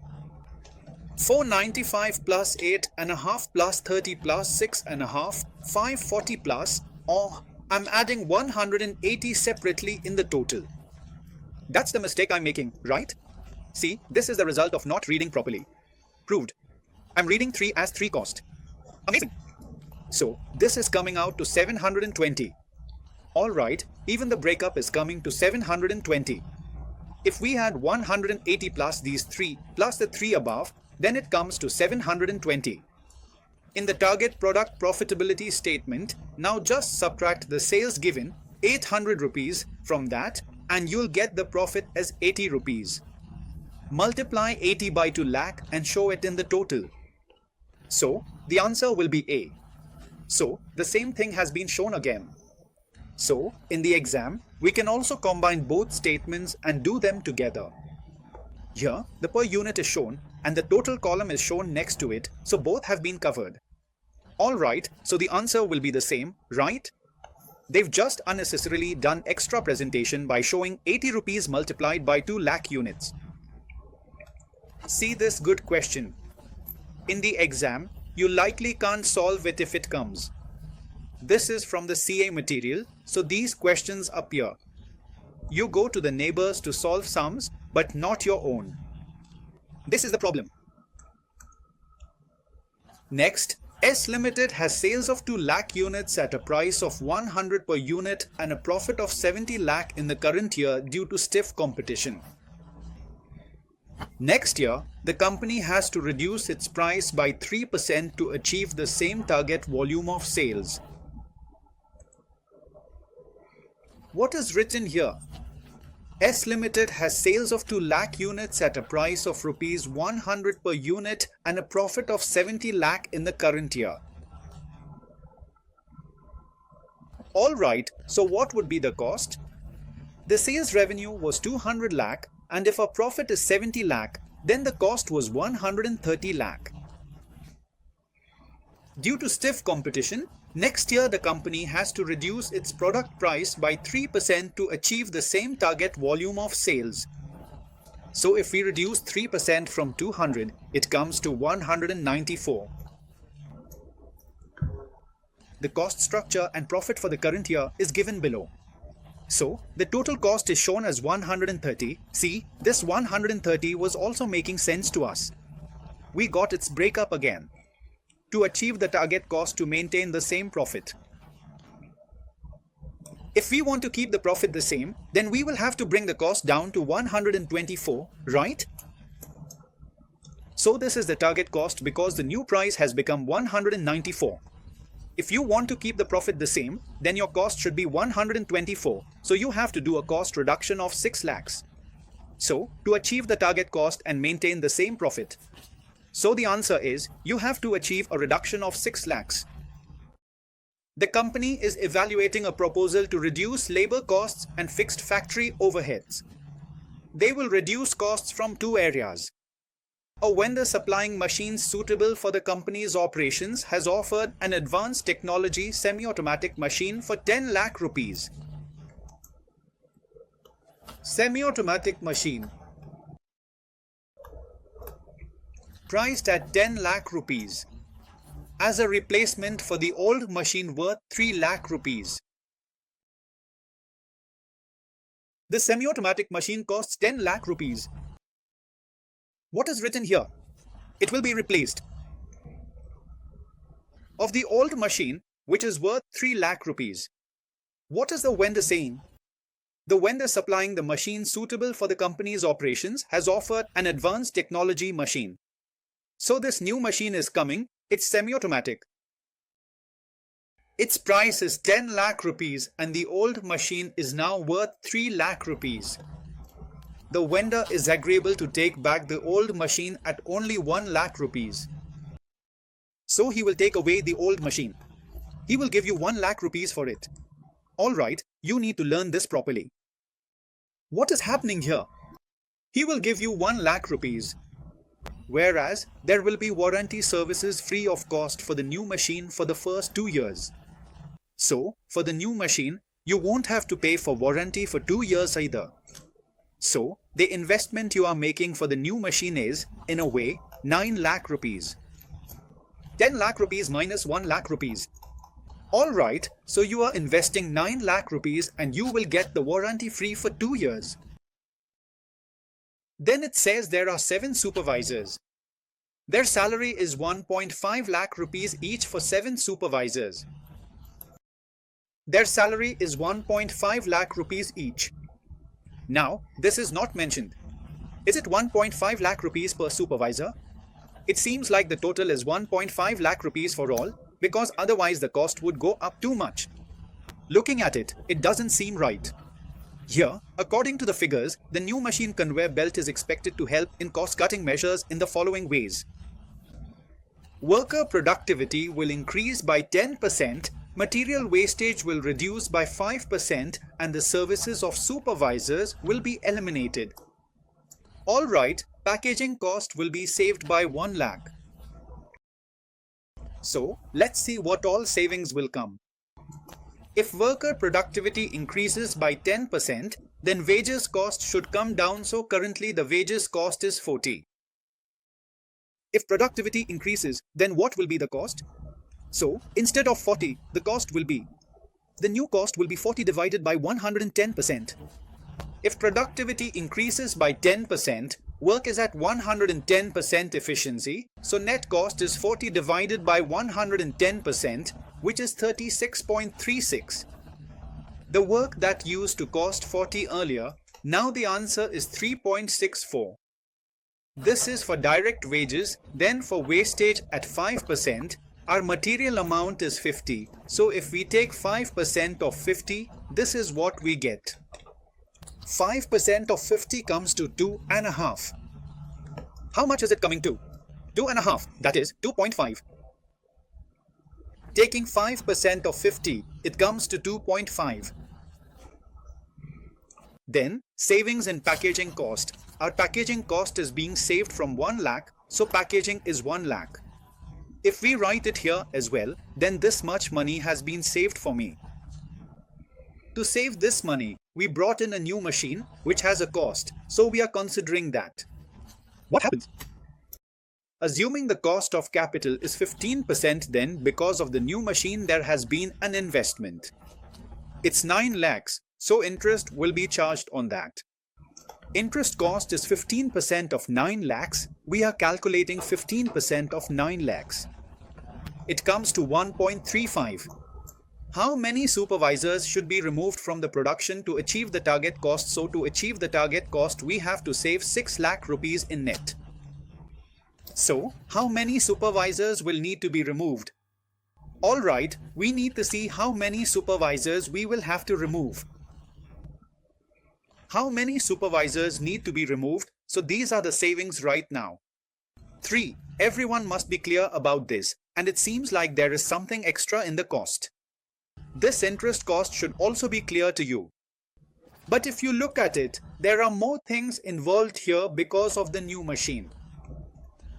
495 plus 8.5 plus 30 plus 6.5, 540 plus, or I'm adding 180 separately in the total. That's the mistake I'm making, right? See, this is the result of not reading properly. Proved. I'm reading 3 as 3 cost. Amazing. So, this is coming out to 720. Alright, even the breakup is coming to 720. If we had 180 plus these 3 plus the 3 above, then it comes to 720. In the target product profitability statement, now just subtract the sales given, 800 rupees, from that, and you'll get the profit as 80 rupees. Multiply 80 by 2 lakh and show it in the total. So, the answer will be A. So, the same thing has been shown again. So, in the exam, we can also combine both statements and do them together. Here, the per unit is shown and the total column is shown next to it, so both have been covered. Alright, so the answer will be the same, right? They've just unnecessarily done extra presentation by showing 80 rupees multiplied by 2 lakh units. See this good question. In the exam, you likely can't solve it if it comes. This is from the CA material, so these questions appear. You go to the neighbors to solve sums, but not your own. This is the problem. Next, S Limited has sales of 2 lakh units at a price of 100 per unit and a profit of 70 lakh in the current year due to stiff competition. Next year, the company has to reduce its price by 3% to achieve the same target volume of sales. What is written here? S Limited has sales of 2 lakh units at a price of rupees 100 per unit and a profit of 70 lakh in the current year. Alright, so what would be the cost? The sales revenue was 200 lakh, and if a profit is 70 lakh, then the cost was 130 lakh. Due to stiff competition, next year the company has to reduce its product price by 3% to achieve the same target volume of sales. So if we reduce 3% from 200, it comes to 194. The cost structure and profit for the current year is given below. So the total cost is shown as 130. See, this 130 was also making sense to us. We got its breakup again. To achieve the target cost to maintain the same profit. If we want to keep the profit the same, then we will have to bring the cost down to 124, right? So this is the target cost because the new price has become 194. If you want to keep the profit the same, then your cost should be 124, so you have to do a cost reduction of 6 lakhs. So, to achieve the target cost and maintain the same profit, so the answer is, you have to achieve a reduction of 6 lakhs. The company is evaluating a proposal to reduce labor costs and fixed factory overheads. They will reduce costs from 2 areas. A vendor supplying machines suitable for the company's operations has offered an advanced technology semi-automatic machine for 10 lakh rupees. Semi-automatic machine. Priced at 10 lakh rupees as a replacement for the old machine worth 3 lakh rupees. The semi-automatic machine costs 10 lakh rupees. What is written here? It will be replaced. Of the old machine, which is worth 3 lakh rupees. What is the vendor saying? The vendor supplying the machine suitable for the company's operations has offered an advanced technology machine. So this new machine is coming, it's semi-automatic. Its price is 10 lakh rupees and the old machine is now worth 3 lakh rupees. The vendor is agreeable to take back the old machine at only 1 lakh rupees. So he will take away the old machine. He will give you 1 lakh rupees for it. Alright, you need to learn this properly. What is happening here? He will give you 1 lakh rupees. Whereas, there will be warranty services free of cost for the new machine for the first 2 years. So, for the new machine, you won't have to pay for warranty for 2 years either. So, the investment you are making for the new machine is, in a way, 9 lakh rupees. 10 lakh rupees minus 1 lakh rupees. Alright, so you are investing 9 lakh rupees and you will get the warranty free for 2 years. Then it says there are 7 supervisors. Their salary is 1.5 lakh rupees each for 7 supervisors. Their salary is 1.5 lakh rupees each. Now, this is not mentioned. Is it 1.5 lakh rupees per supervisor? It seems like the total is 1.5 lakh rupees for all, because otherwise the cost would go up too much. Looking at it, it doesn't seem right. Here, according to the figures, the new machine conveyor belt is expected to help in cost-cutting measures in the following ways. Worker productivity will increase by 10%, material wastage will reduce by 5%, and the services of supervisors will be eliminated. Alright, packaging cost will be saved by 1 lakh. So, let's see what all savings will come. If worker productivity increases by 10%, then wages cost should come down, so currently the wages cost is 40. If productivity increases, then what will be the cost? So instead of 40, the new cost will be 40 divided by 110%. If productivity increases by 10%, work is at 110% efficiency, so net cost is 40 divided by 110%, which is 36.36. The work that used to cost 40 earlier, now the answer is 3.64. This is for direct wages, then for wastage at 5%, our material amount is 50, so if we take 5% of 50, this is what we get. 5% of 50 comes to 2.5. How much is it coming to? 2.5, that is 2.5. Taking 5% of 50, it comes to 2.5. Then, savings in packaging cost. Our packaging cost is being saved from 1 lakh, so packaging is 1 lakh. If we write it here as well, then this much money has been saved for me. To save this money, we brought in a new machine which has a cost, so we are considering that. What happens? Assuming the cost of capital is 15%, then because of the new machine there has been an investment. It's 9 lakhs, so interest will be charged on that. Interest cost is 15% of 9 lakhs. We are calculating 15% of 9 lakhs. It comes to 1.35. How many supervisors should be removed from the production to achieve the target cost? So to achieve the target cost, we have to save 6 lakh rupees in net. So, how many supervisors will need to be removed? Alright, we need to see how many supervisors we will have to remove. How many supervisors need to be removed? So these are the savings right now. 3. Everyone must be clear about this, and it seems like there is something extra in the cost. This interest cost should also be clear to you. But if you look at it, there are more things involved here because of the new machine.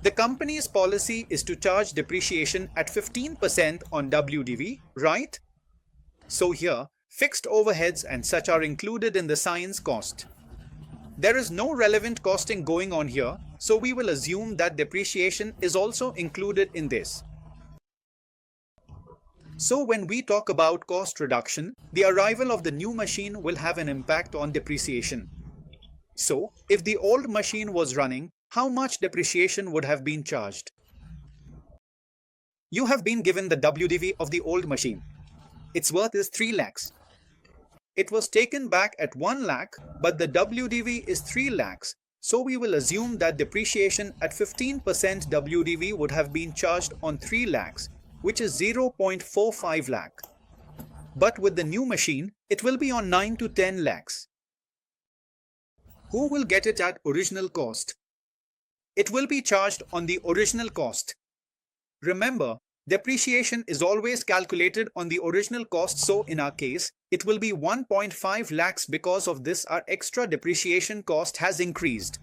The company's policy is to charge depreciation at 15% on WDV, right? So here, fixed overheads and such are included in the science cost. There is no relevant costing going on here, so we will assume that depreciation is also included in this. So when we talk about cost reduction, the arrival of the new machine will have an impact on depreciation. So, if the old machine was running, how much depreciation would have been charged? You have been given the WDV of the old machine. Its worth is 3 lakhs. It was taken back at 1 lakh, but the WDV is 3 lakhs. So we will assume that depreciation at 15% WDV would have been charged on 3 lakhs, which is 0.45 lakh. But with the new machine, it will be on 9 to 10 lakhs. Who will get it at original cost? It will be charged on the original cost. Remember, depreciation is always calculated on the original cost, so in our case, it will be 1.5 lakhs. Because of this, our extra depreciation cost has increased.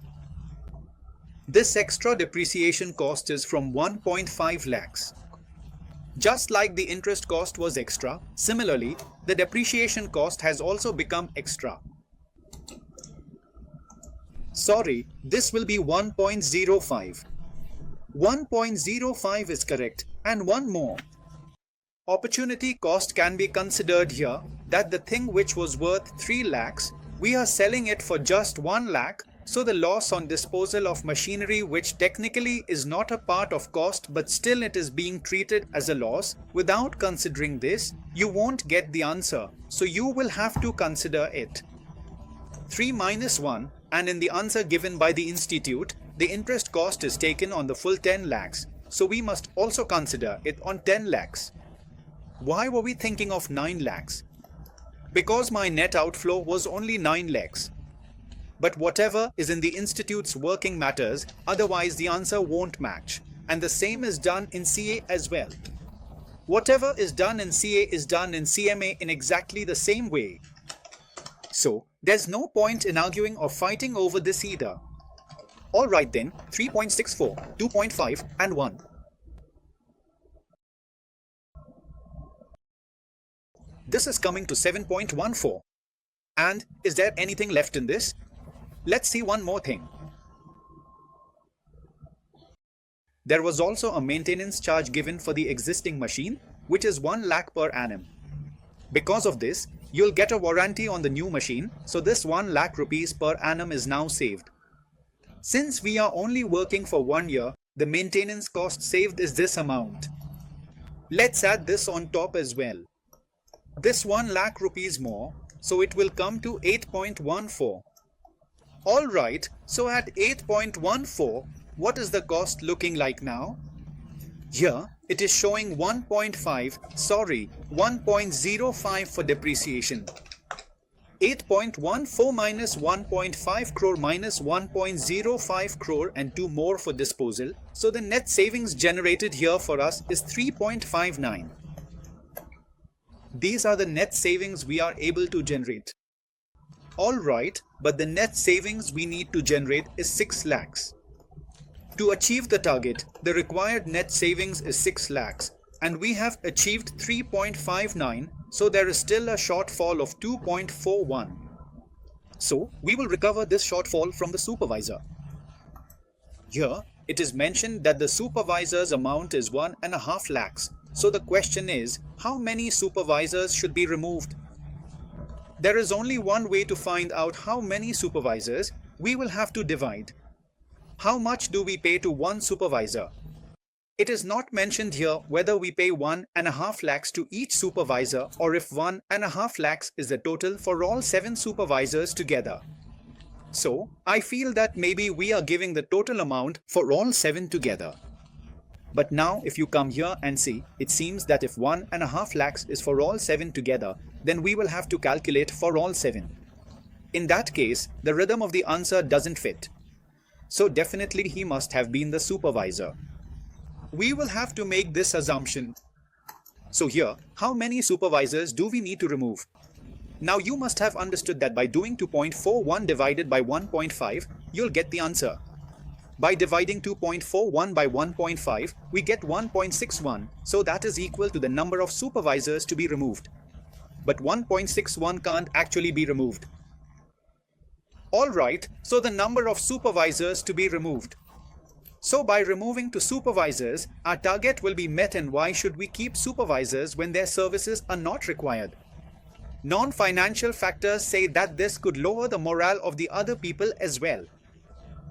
This extra depreciation cost is from 1.5 lakhs. Just like the interest cost was extra, similarly, the depreciation cost has also become extra. Sorry, this will be 1.05. 1.05 is correct, and one more. Opportunity cost can be considered here, that the thing which was worth 3 lakhs, we are selling it for just 1 lakh, so the loss on disposal of machinery, which technically is not a part of cost but still it is being treated as a loss. Without considering this, you won't get the answer, so you will have to consider it. 3 minus 1, and in the answer given by the institute, the interest cost is taken on the full 10 lakhs, so we must also consider it on 10 lakhs. Why were we thinking of 9 lakhs? Because my net outflow was only 9 lakhs. But whatever is in the institute's working matters, otherwise the answer won't match. And the same is done in CA as well. Whatever is done in CA is done in CMA in exactly the same way. So, there's no point in arguing or fighting over this either. Alright then, 3.64, 2.5 and 1. This is coming to 7.14. And is there anything left in this? Let's see one more thing. There was also a maintenance charge given for the existing machine, which is 1 lakh per annum. Because of this, you'll get a warranty on the new machine, so this 1 lakh rupees per annum is now saved. Since we are only working for 1 year, the maintenance cost saved is this amount. Let's add this on top as well. This 1 lakh rupees more, so it will come to 8.14. Alright, so at 8.14, what is the cost looking like now? Here, it is showing 1.05 for depreciation. 8.14 minus 1.5 crore minus 1.05 crore and 2 more for disposal. So the net savings generated here for us is 3.59. These are the net savings we are able to generate. Alright, but the net savings we need to generate is 6 lakhs. To achieve the target, the required net savings is 6 lakhs and we have achieved 3.59, so there is still a shortfall of 2.41. So we will recover this shortfall from the supervisor. Here it is mentioned that the supervisor's amount is 1.5 lakhs. So the question is, how many supervisors should be removed? There is only one way to find out how many supervisors. We will have to divide. How much do we pay to one supervisor? It is not mentioned here whether we pay 1.5 lakhs to each supervisor or if 1.5 lakhs is the total for all 7 supervisors together. So, I feel that maybe we are giving the total amount for all 7 together. But now if you come here and see, it seems that if 1.5 lakhs is for all 7 together, then we will have to calculate for all 7. In that case, the rhythm of the answer doesn't fit. So definitely he must have been the supervisor. We will have to make this assumption. So here, how many supervisors do we need to remove? Now you must have understood that by doing 2.41 divided by 1.5, you'll get the answer. By dividing 2.41 by 1.5, we get 1.61, so that is equal to the number of supervisors to be removed. But 1.61 can't actually be removed. Alright, so the number of supervisors to be removed. So by removing to supervisors, our target will be met, and why should we keep supervisors when their services are not required? Non-financial factors say that this could lower the morale of the other people as well.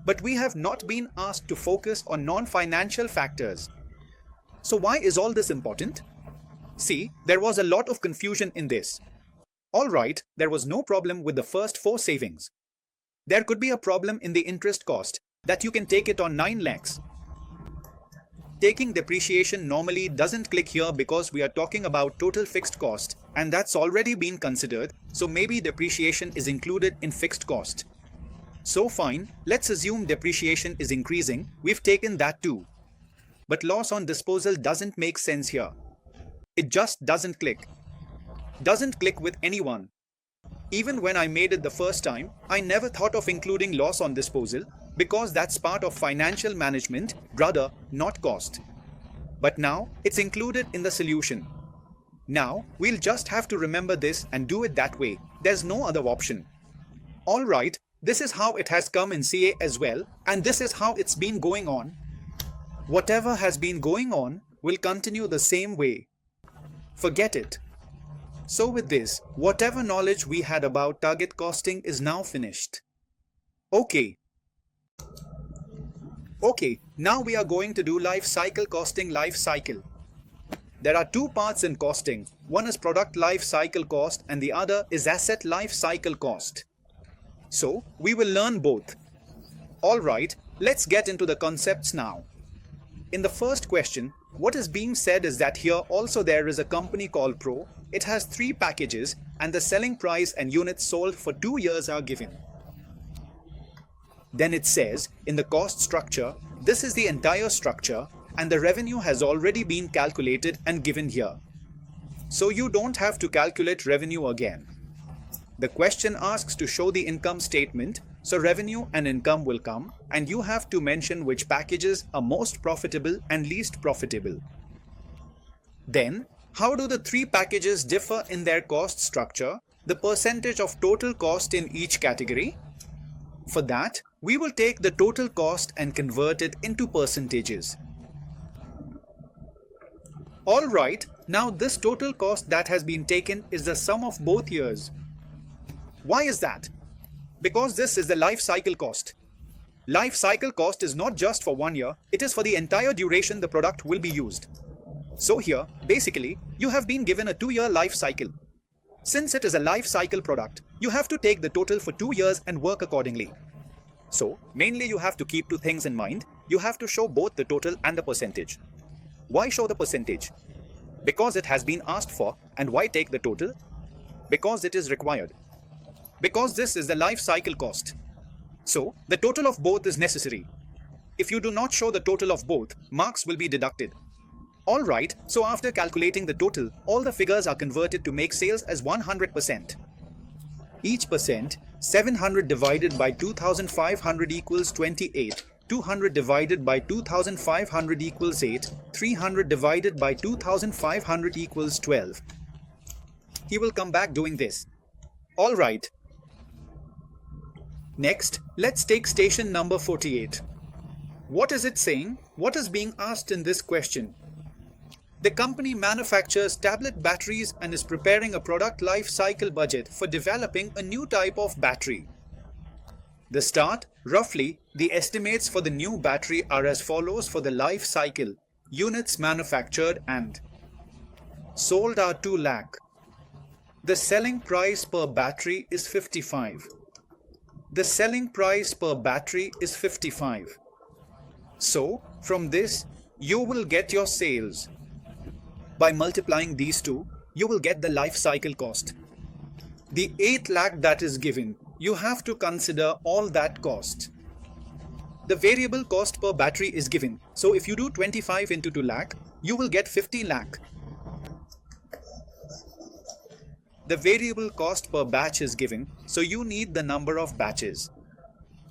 But we have not been asked to focus on non-financial factors. So why is all this important? See, there was a lot of confusion in this. Alright, there was no problem with the first 4 savings. There could be a problem in the interest cost, that you can take it on 9 lakhs. Taking depreciation normally doesn't click here because we are talking about total fixed cost, and that's already been considered, so maybe depreciation is included in fixed cost. So fine, let's assume depreciation is increasing, we've taken that too. But loss on disposal doesn't make sense here. It just doesn't click. Doesn't click with anyone. Even when I made it the first time, I never thought of including loss on disposal because that's part of financial management, rather not cost. But now it's included in the solution. Now we'll just have to remember this and do it that way. There's no other option. Alright, this is how it has come in CA as well, and this is how it's been going on. Whatever has been going on will continue the same way. Forget it. So with this, whatever knowledge we had about target costing is now finished. Okay, now we are going to do life cycle costing. Life cycle. There are 2 parts in costing. One is product life cycle cost and the other is asset life cycle cost. So we will learn both. Alright, let's get into the concepts now. In the first question, what is being said is that here also there is a company called Pro. It has 3 packages and the selling price and units sold for 2 years are given. Then it says in the cost structure, this is the entire structure and the revenue has already been calculated and given here. So you don't have to calculate revenue again. The question asks to show the income statement, so revenue and income will come and you have to mention which packages are most profitable and least profitable. Then, how do the 3 packages differ in their cost structure, the percentage of total cost in each category? For that, we will take the total cost and convert it into percentages. Alright, now this total cost that has been taken is the sum of both years. Why is that? Because this is the life cycle cost. Life cycle cost is not just for 1 year, it is for the entire duration the product will be used. So here, basically, you have been given a 2-year life cycle. Since it is a life cycle product, you have to take the total for 2 years and work accordingly. So, mainly you have to keep 2 things in mind. You have to show both the total and the percentage. Why show the percentage? Because it has been asked for. And why take the total? Because it is required. Because this is the life cycle cost. So, the total of both is necessary. If you do not show the total of both, marks will be deducted. Alright, so after calculating the total, all the figures are converted to make sales as 100%. Each percent, 700 divided by 2500 equals 28, 200 divided by 2500 equals 8, 300 divided by 2500 equals 12. He will come back doing this. Alright. Next, let's take station number 48. What is it saying? What is being asked in this question? The company manufactures tablet batteries and is preparing a product life cycle budget for developing a new type of battery. The start, roughly, the estimates for the new battery are as follows for the life cycle. Units manufactured and sold are 2 lakh. The selling price per battery is 55. The selling price per battery is 55. So, from this, you will get your sales. By multiplying these two, you will get the life cycle cost. The 8 lakh that is given, you have to consider all that cost. The variable cost per battery is given, so if you do 25 into 2 lakh, you will get 50 lakh. The variable cost per batch is given, so you need the number of batches.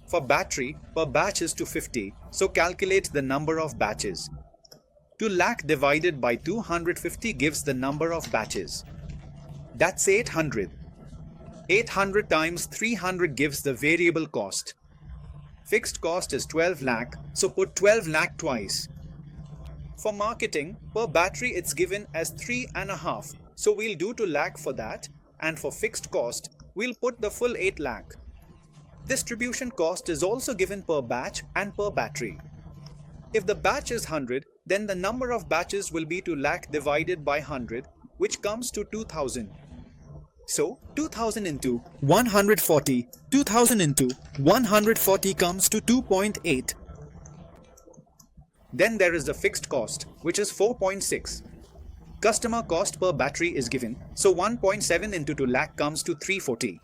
For battery, per batch is 250, so calculate the number of batches. 2 lakh divided by 250 gives the number of batches. That's 800. 800 times 300 gives the variable cost. Fixed cost is 12 lakh, so put 12 lakh twice. For marketing, per battery it's given as 3.5, so we'll do 2 lakh for that, and for fixed cost, we'll put the full 8 lakh. Distribution cost is also given per batch and per battery. If the batch is 100, then the number of batches will be 2 lakh divided by 100, which comes to 2000. So, 2000 into 140, 2000 into 140 comes to 2.8. Then there is the fixed cost, which is 4.6. Customer cost per battery is given, so 1.7 into 2 lakh comes to 340.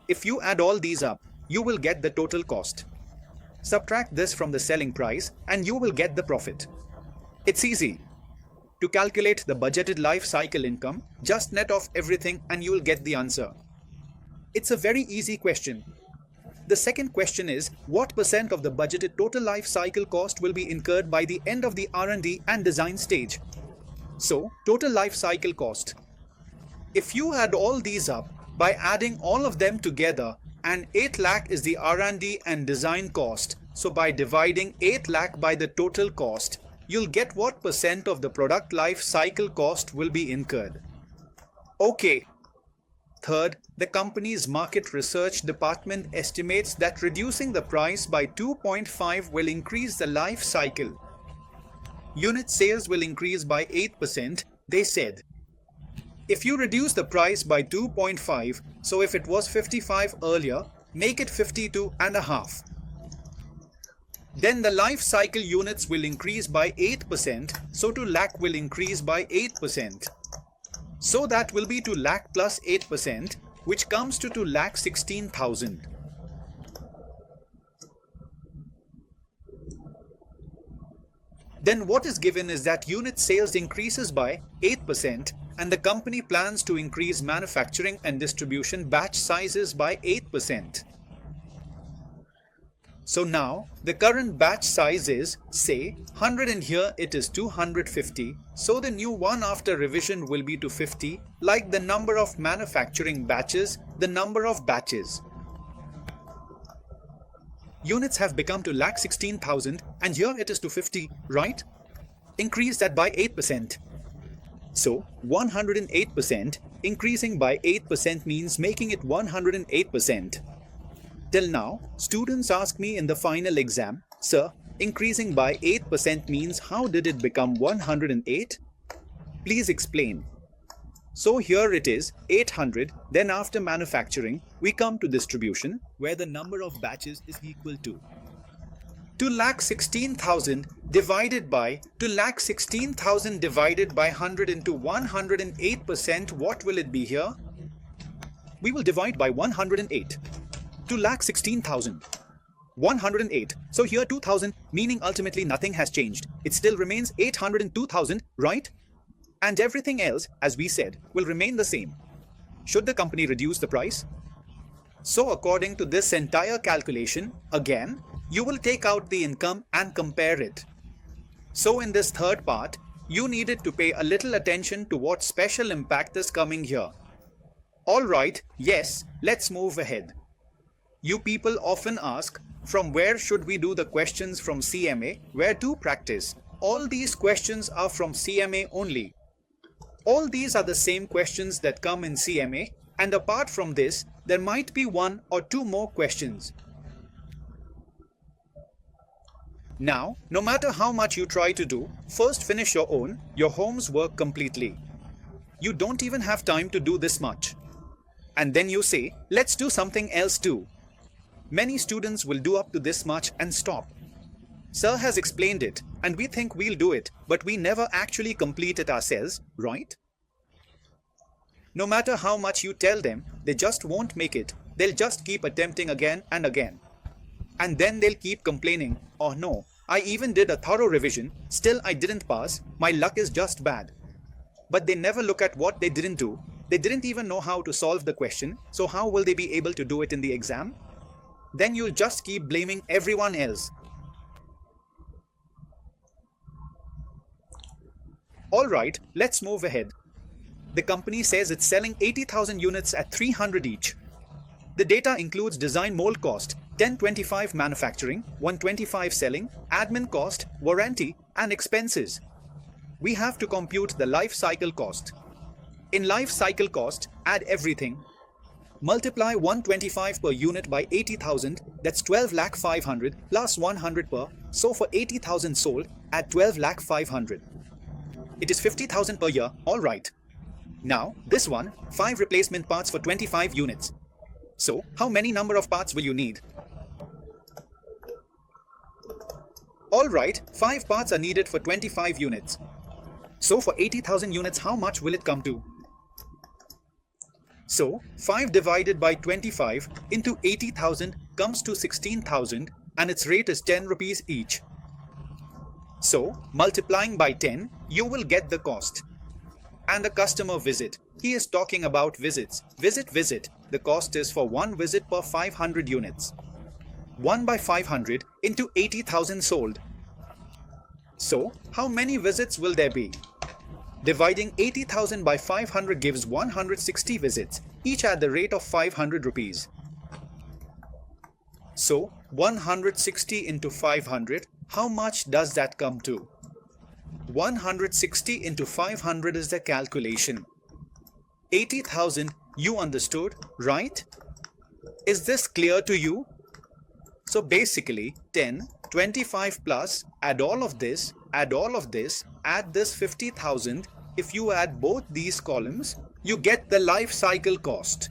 If you add all these up, you will get the total cost. Subtract this from the selling price and you will get the profit. It's easy. To calculate the budgeted life cycle income, just net off everything and you will get the answer. It's a very easy question. The second question is, what percent of the budgeted total life cycle cost will be incurred by the end of the R&D and design stage? So, total life cycle cost. If you add all these up by adding all of them together, and 8 lakh is the R&D and design cost, so by dividing 8 lakh by the total cost, you'll get what percent of the product life cycle cost will be incurred. Okay. Third, the company's market research department estimates that reducing the price by 2.5 will increase the life cycle. Unit sales will increase by 8%, they said. If you reduce the price by 2.5, so if it was 55 earlier, make it 52.5. Then the life cycle units will increase by 8%, so 2 lakh will increase by 8%. So that will be 2 lakh plus 8%, which comes to 2 lakh 16,000. Then what is given is that unit sales increases by 8% and the company plans to increase manufacturing and distribution batch sizes by 8%. So now, the current batch size is, say, 100 and here it is 250, so the new one after revision will be to 50, like the number of manufacturing batches, the number of batches. Units have become to 16,000 and here it is to 50, right? Increase that by 8%. So 108% increasing by 8% means making it 108%. Till now, students ask me in the final exam, "Sir, increasing by 8% means how did it become 108? Please explain." So here it is, 800, then after manufacturing, we come to distribution, where the number of batches is equal to 2,16,000 divided by 2,16,000 divided by 100 into 108%. What will it be here? We will divide by 108. 2,16,000. 108. So here 2,000, meaning ultimately nothing has changed. It still remains 802,000, right? And everything else, as we said, will remain the same. Should the company reduce the price? So according to this entire calculation, again, you will take out the income and compare it. So in this third part, you needed to pay a little attention to what special impact is coming here. Alright, yes, let's move ahead. You people often ask, from where should we do the questions from CMA, where to practice? All these questions are from CMA only. All these are the same questions that come in CMA, and apart from this, there might be one or two more questions. Now, no matter how much you try to do, first finish your home's work completely. You don't even have time to do this much. And then you say, let's do something else too. Many students will do up to this much and stop. Sir has explained it, and we think we'll do it, but we never actually complete it ourselves, right? No matter how much you tell them, they just won't make it. They'll just keep attempting again and again. And then they'll keep complaining, "Oh no, I even did a thorough revision, still I didn't pass, my luck is just bad." But they never look at what they didn't do. They didn't even know how to solve the question, so how will they be able to do it in the exam? Then you'll just keep blaming everyone else. Alright, let's move ahead. The company says it's selling 80,000 units at 300 each. The data includes design mold cost, 1025 manufacturing, 125 selling, admin cost, warranty, and expenses. We have to compute the life cycle cost. In life cycle cost, add everything. Multiply 125 per unit by 80,000, that's 12,500 plus 100 per, so for 80,000 sold, add 12,500. It is 50,000 per year, alright. Now, this one, 5 replacement parts for 25 units. So, how many number of parts will you need? Alright, 5 parts are needed for 25 units. So for 80,000 units, how much will it come to? So, 5 divided by 25 into 80,000 comes to 16,000 and its rate is 10 rupees each. So, multiplying by 10, you will get the cost. And a customer visit. He is talking about visits. Visit. The cost is for one visit per 500 units. 1 by 500 into 80,000 sold. So, how many visits will there be? Dividing 80,000 by 500 gives 160 visits, each at the rate of 500 rupees. So, 160 into 500, how much does that come to? 160 into 500 is the calculation. 80,000, you understood, right? Is this clear to you? So basically, 10, 25 plus, add all of this, add this 50,000. If you add both these columns, you get the life cycle cost.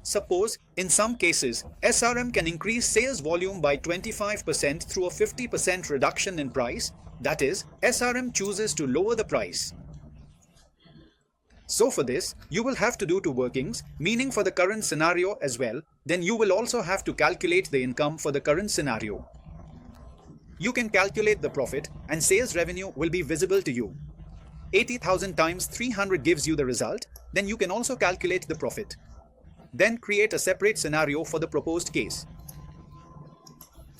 Suppose, in some cases, SRM can increase sales volume by 25% through a 50% reduction in price. That is, SRM chooses to lower the price. So for this, you will have to do two workings, meaning for the current scenario as well. Then you will also have to calculate the income for the current scenario. You can calculate the profit and sales revenue will be visible to you. 80,000 times 300 gives you the result. Then you can also calculate the profit. Then create a separate scenario for the proposed case.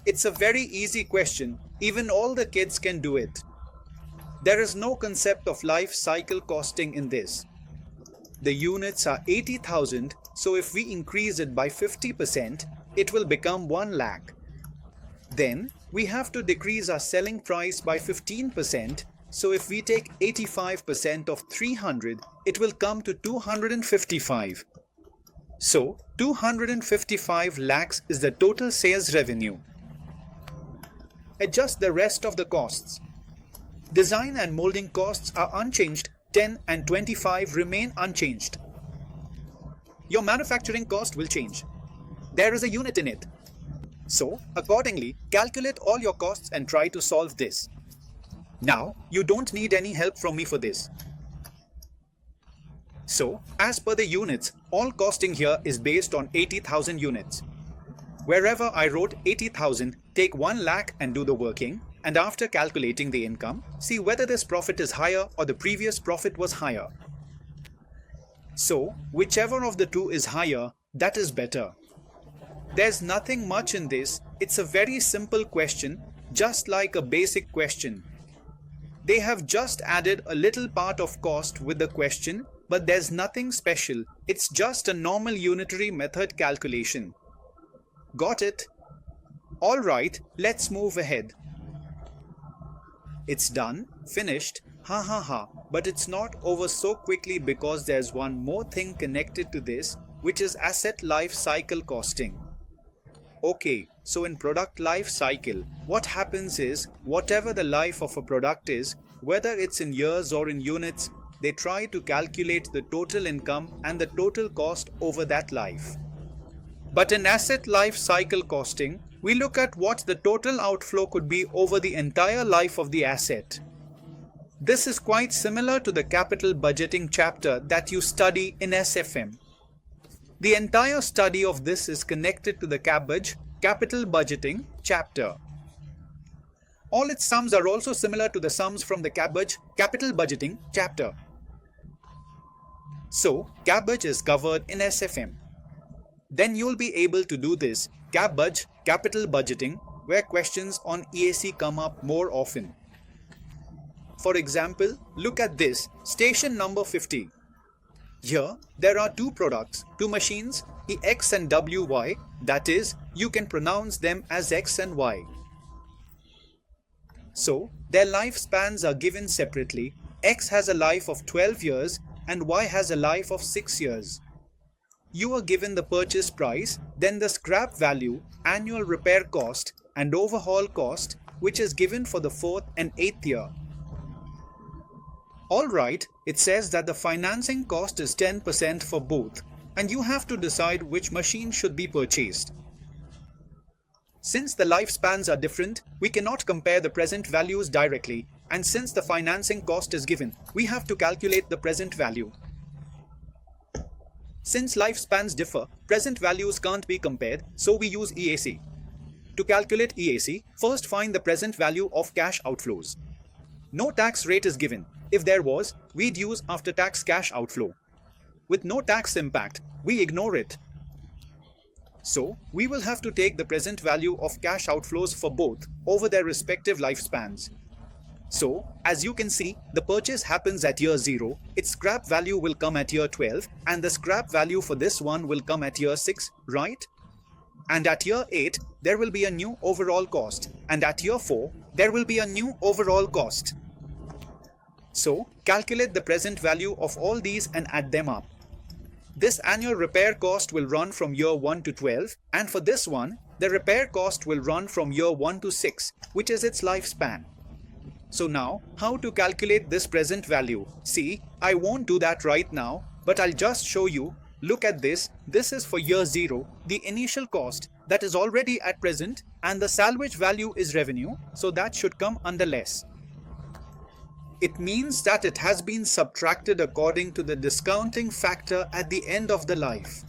It's a very easy question. Even all the kids can do it. There is no concept of life cycle costing in this. The units are 80,000, so if we increase it by 50%, it will become 1 lakh. Then we have to decrease our selling price by 15%, So if we take 85% of 300, it will come to 255. So 255 lakhs is the total sales revenue. Adjust the rest of the costs. Design and molding costs are unchanged, 10 and 25 remain unchanged. Your manufacturing cost will change. There is a unit in it. So, accordingly, calculate all your costs and try to solve this. Now, you don't need any help from me for this. So, as per the units, all costing here is based on 80,000 units. Wherever I wrote 80,000, take 1 lakh and do the working, and after calculating the income, see whether this profit is higher or the previous profit was higher. So, whichever of the two is higher, that is better. There's nothing much in this, it's a very simple question, just like a basic question. They have just added a little part of cost with the question, but there's nothing special, it's just a normal unitary method calculation. Got it? Alright, let's move ahead. It's done, finished, ha ha ha, but it's not over so quickly because there's one more thing connected to this, which is asset life cycle costing. Okay, so in product life cycle, what happens is, whatever the life of a product is, whether it's in years or in units, they try to calculate the total income and the total cost over that life. But in asset life cycle costing, we look at what the total outflow could be over the entire life of the asset. This is quite similar to the capital budgeting chapter that you study in SFM. The entire study of this is connected to the capital budgeting chapter. All its sums are also similar to the sums from the capital budgeting chapter. So, cabbage is covered in SFM. Then you'll be able to do this capital budgeting, where questions on EAC come up more often. For example, look at this, station number 50. Here, there are two products, two machines, X and WY, that is, you can pronounce them as X and Y. So, their lifespans are given separately. X has a life of 12 years and Y has a life of 6 years. You are given the purchase price, then the scrap value, annual repair cost, and overhaul cost, which is given for the 4th and 8th year. Alright, it says that the financing cost is 10% for both, and you have to decide which machine should be purchased. Since the lifespans are different, we cannot compare the present values directly, and since the financing cost is given, we have to calculate the present value. Since lifespans differ, present values can't be compared, so we use EAC. To calculate EAC, first find the present value of cash outflows. No tax rate is given. If there was, we'd use after-tax cash outflow. With no tax impact, we ignore it. So, we will have to take the present value of cash outflows for both over their respective lifespans. So, as you can see, the purchase happens at year 0, its scrap value will come at year 12, and the scrap value for this one will come at year 6, right? And at year 8, there will be a new overall cost, and at year 4, there will be a new overall cost. So, calculate the present value of all these and add them up. This annual repair cost will run from year 1 to 12, and for this one, the repair cost will run from year 1 to 6, which is its lifespan. So now, how to calculate this present value? See, I won't do that right now, but I'll just show you. Look at this, this is for year 0, the initial cost that is already at present, and the salvage value is revenue, so that should come under less. It means that it has been subtracted according to the discounting factor at the end of the life.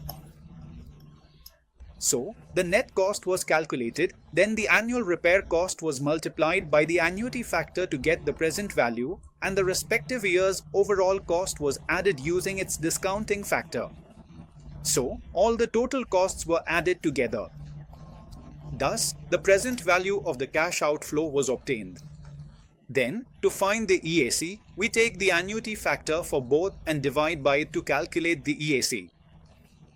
So, the net cost was calculated, then the annual repair cost was multiplied by the annuity factor to get the present value, and the respective year's overall cost was added using its discounting factor. So, all the total costs were added together. Thus, the present value of the cash outflow was obtained. Then, to find the EAC, we take the annuity factor for both and divide by it to calculate the EAC.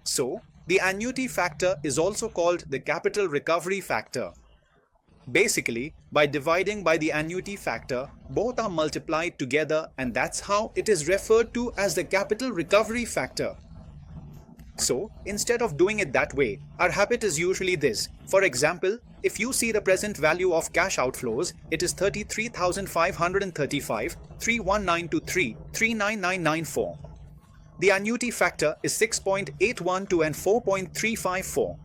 So, the annuity factor is also called the capital recovery factor. Basically, by dividing by the annuity factor, both are multiplied together, and that's how it is referred to as the capital recovery factor. So, instead of doing it that way, our habit is usually this. For example, if you see the present value of cash outflows, it is 33,535, 31923, 39994. The annuity factor is 6.812 and 4.354.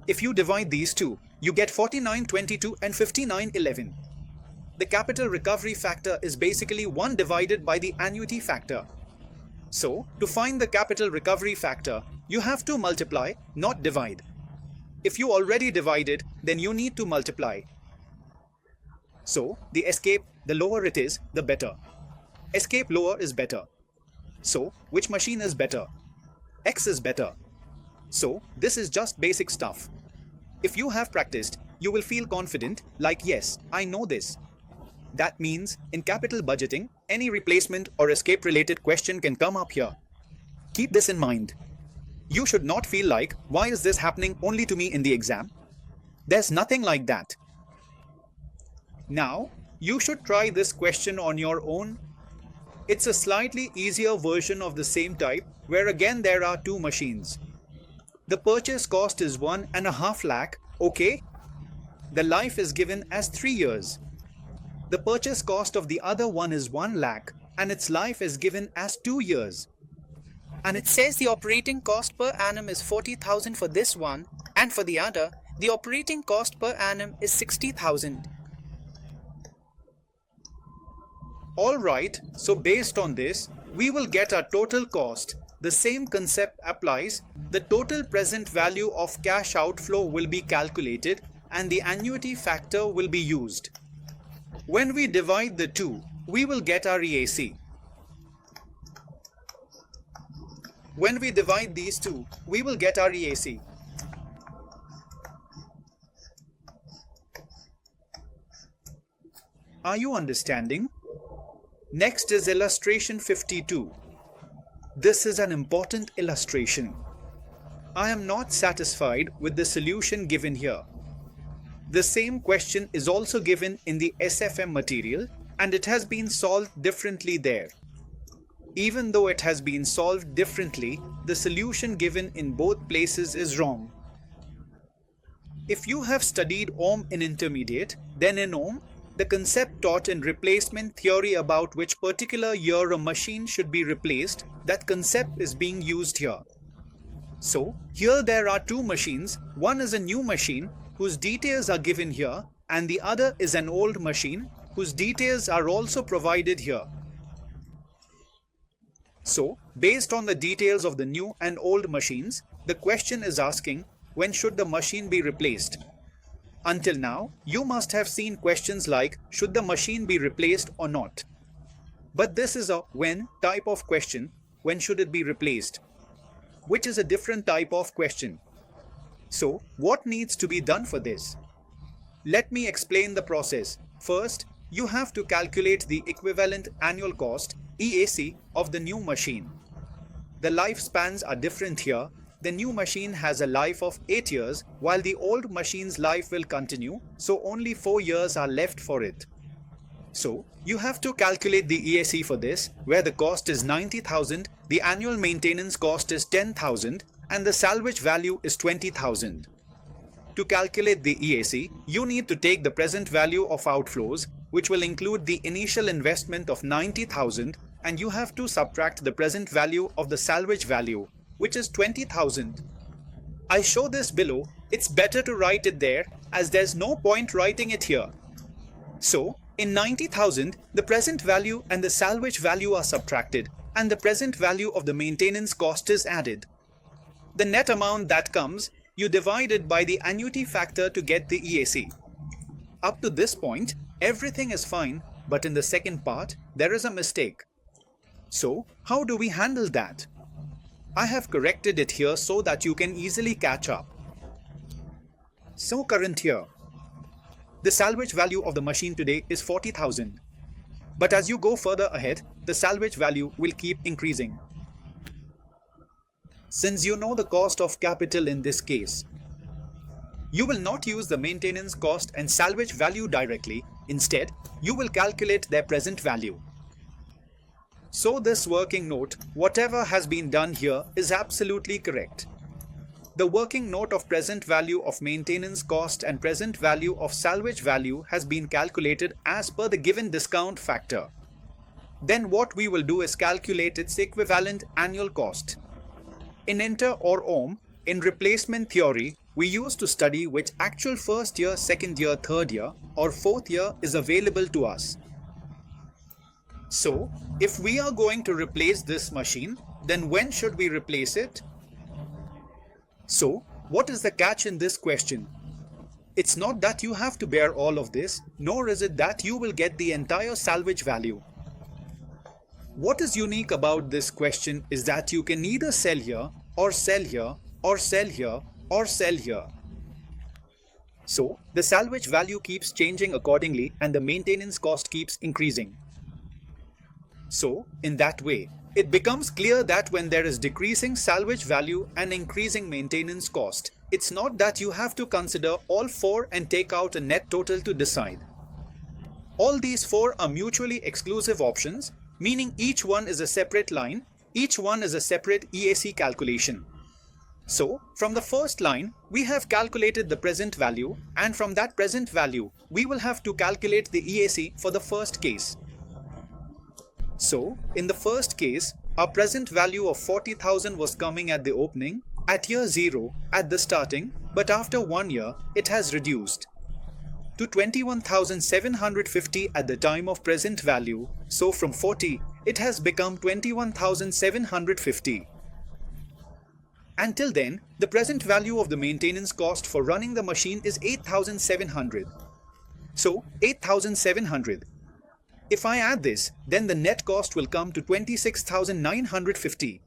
If you divide these two, you get 4922 and 5911. The capital recovery factor is basically 1 divided by the annuity factor. So, to find the capital recovery factor, you have to multiply, not divide. If you already divided, then you need to multiply. So, the escape, the lower it is, the better. Escape lower is better. So, which machine is better? X is better. So, this is just basic stuff. If you have practiced, you will feel confident, like yes, I know this. That means, in capital budgeting, any replacement or escape related question can come up here. Keep this in mind. You should not feel like, why is this happening only to me in the exam? There's nothing like that. Now, you should try this question on your own. It's a slightly easier version of the same type, where again there are two machines. The purchase cost is 1.5 lakh, okay? The life is given as 3 years. The purchase cost of the other one is 1 lakh and its life is given as 2 years. And it says the operating cost per annum is 40,000 for this one, and for the other, the operating cost per annum is 60,000. Alright, so based on this, we will get our total cost. The same concept applies. The total present value of cash outflow will be calculated and the annuity factor will be used. When we divide the two, we will get our EAC. When we divide these two, we will get our EAC. Are you understanding? Next is illustration 52. This is an important illustration. I am not satisfied with the solution given here. The same question is also given in the SFM material and it has been solved differently there. Even though it has been solved differently, the solution given in both places is wrong. If you have studied OM in intermediate, then in OM, the concept taught in replacement theory about which particular year a machine should be replaced, that concept is being used here. So, here there are two machines. One is a new machine whose details are given here and the other is an old machine whose details are also provided here. So, based on the details of the new and old machines, the question is asking, when should the machine be replaced? Until now, you must have seen questions like, should the machine be replaced or not? But this is a when type of question, when should it be replaced? Which is a different type of question. So, what needs to be done for this? Let me explain the process. First, you have to calculate the equivalent annual cost, EAC, of the new machine. The lifespans are different here. The new machine has a life of 8 years, while the old machine's life will continue, so only 4 years are left for it. So, you have to calculate the EAC for this, where the cost is 90,000, the annual maintenance cost is 10,000, and the salvage value is 20,000. To calculate the EAC, you need to take the present value of outflows, which will include the initial investment of 90,000, and you have to subtract the present value of the salvage value, which is 20,000. I show this below. It's better to write it there as there's no point writing it here. So, in 90,000, the present value and the salvage value are subtracted and the present value of the maintenance cost is added. The net amount that comes, you divide it by the annuity factor to get the EAC. Up to this point, everything is fine, but in the second part, there is a mistake. So, how do we handle that? I have corrected it here so that you can easily catch up. So current here. The salvage value of the machine today is 40,000. But as you go further ahead, the salvage value will keep increasing. Since you know the cost of capital in this case, you will not use the maintenance cost and salvage value directly. Instead, you will calculate their present value. So this working note, whatever has been done here is absolutely correct. The working note of present value of maintenance cost and present value of salvage value has been calculated as per the given discount factor. Then what we will do is calculate its equivalent annual cost. In Inter or OM, in replacement theory, we used to study which actual first year, second year, third year or fourth year is available to us. So, if we are going to replace this machine, then when should we replace it? So, what is the catch in this question? It's not that you have to bear all of this, nor is it that you will get the entire salvage value. What is unique about this question is that you can neither sell here, or sell here, or sell here, or sell here. So, the salvage value keeps changing accordingly and the maintenance cost keeps increasing. So, in that way, it becomes clear that when there is decreasing salvage value and increasing maintenance cost, it's not that you have to consider all four and take out a net total to decide. All these four are mutually exclusive options, meaning each one is a separate line, each one is a separate EAC calculation. So, from the first line, we have calculated the present value, and from that present value, we will have to calculate the EAC for the first case. So, in the first case, our present value of 40,000 was coming at the opening, at year 0, at the starting, but after 1 year, it has reduced to 21,750 at the time of present value. So from 40, it has become 21,750. Until then, the present value of the maintenance cost for running the machine is 8,700. So, 8,700. If I add this, then the net cost will come to 26,950.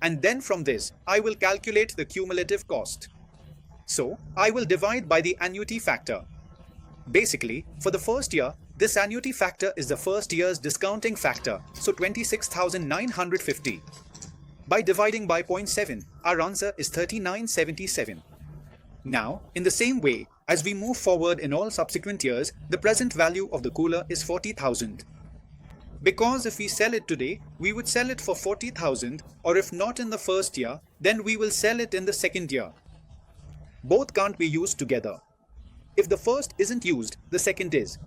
And then from this, I will calculate the cumulative cost. So, I will divide by the annuity factor. Basically, for the first year, this annuity factor is the first year's discounting factor, so 26,950. By dividing by 0.7, our answer is 3977. Now, in the same way, as we move forward in all subsequent years, the present value of the cooler is 40,000. Because if we sell it today, we would sell it for 40,000, or if not in the first year, then we will sell it in the second year. Both can't be used together. If the first isn't used, the second is.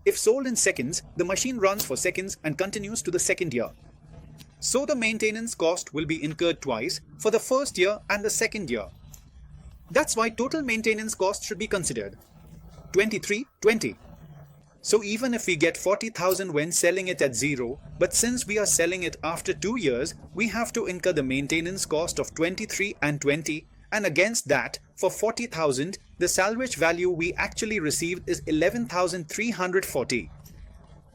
If sold in seconds, the machine runs for seconds and continues to the second year. So the maintenance cost will be incurred twice, for the first year and the second year. That's why total maintenance cost should be considered. 2320. So even if we get 40,000 when selling it at 0, but since we are selling it after 2 years, we have to incur the maintenance cost of 23 and 20, and against that, for 40,000, the salvage value we actually received is 11,340.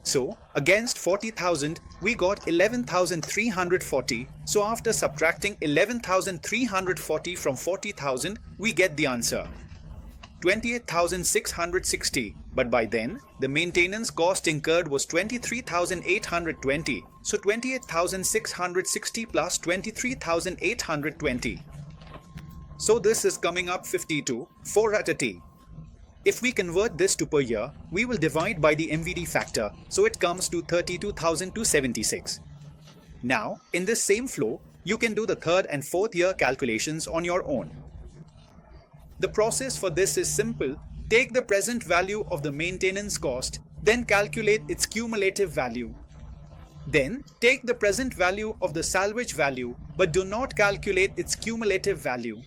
So, against 40,000, we got 11,340. So after subtracting 11,340 from 40,000, we get the answer 28,660. But by then, the maintenance cost incurred was 23,820. So 28,660 plus 23,820. So this is coming up 52, 4 at a T. If we convert this to per year, we will divide by the MVD factor, so it comes to 32,276. Now, in this same flow, you can do the third and fourth year calculations on your own. The process for this is simple. Take the present value of the maintenance cost, then calculate its cumulative value. Then, take the present value of the salvage value, but do not calculate its cumulative value.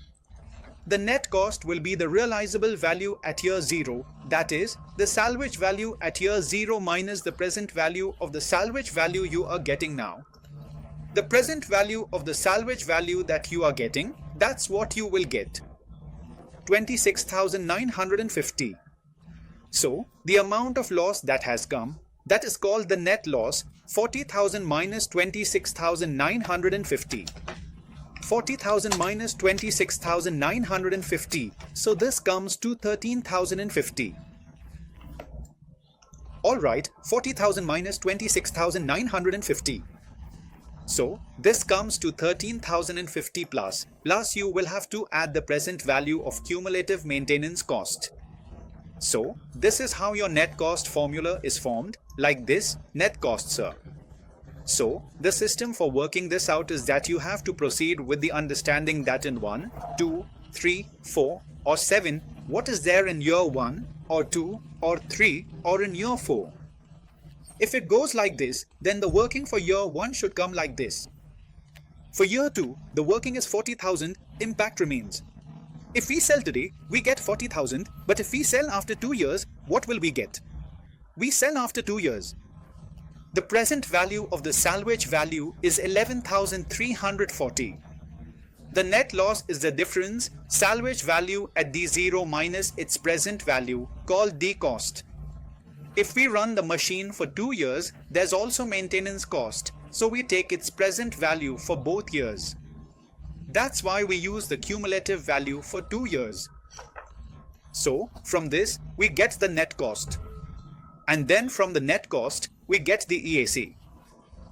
The net cost will be the realizable value at year 0, that is, the salvage value at year 0 minus the present value of the salvage value you are getting now. The present value of the salvage value that you are getting, that's what you will get. 26,950. So, the amount of loss that has come, that is called the net loss, 40,000 minus 26,950. 40,000 minus 26,950, so this comes to 13,050. Alright, 40,000 minus 26,950. So this comes to 13,050 plus you will have to add the present value of cumulative maintenance cost. So this is how your net cost formula is formed, like this: net cost, sir. So the system for working this out is that you have to proceed with the understanding that in 1, 2, 3, 4 or 7, what is there in year 1 or 2 or 3 or in year 4. If it goes like this, then the working for year 1 should come like this. For year 2, the working is 40,000, impact remains. If we sell today, we get 40,000, but if we sell after 2 years, what will we get? We sell after 2 years. The present value of the salvage value is 11,340. The net loss is the difference salvage value at D0 minus its present value, called D cost. If we run the machine for 2 years, there's also maintenance cost, so we take its present value for both years. That's why we use the cumulative value for 2 years. So from this, we get the net cost. And then from the net cost, we get the EAC.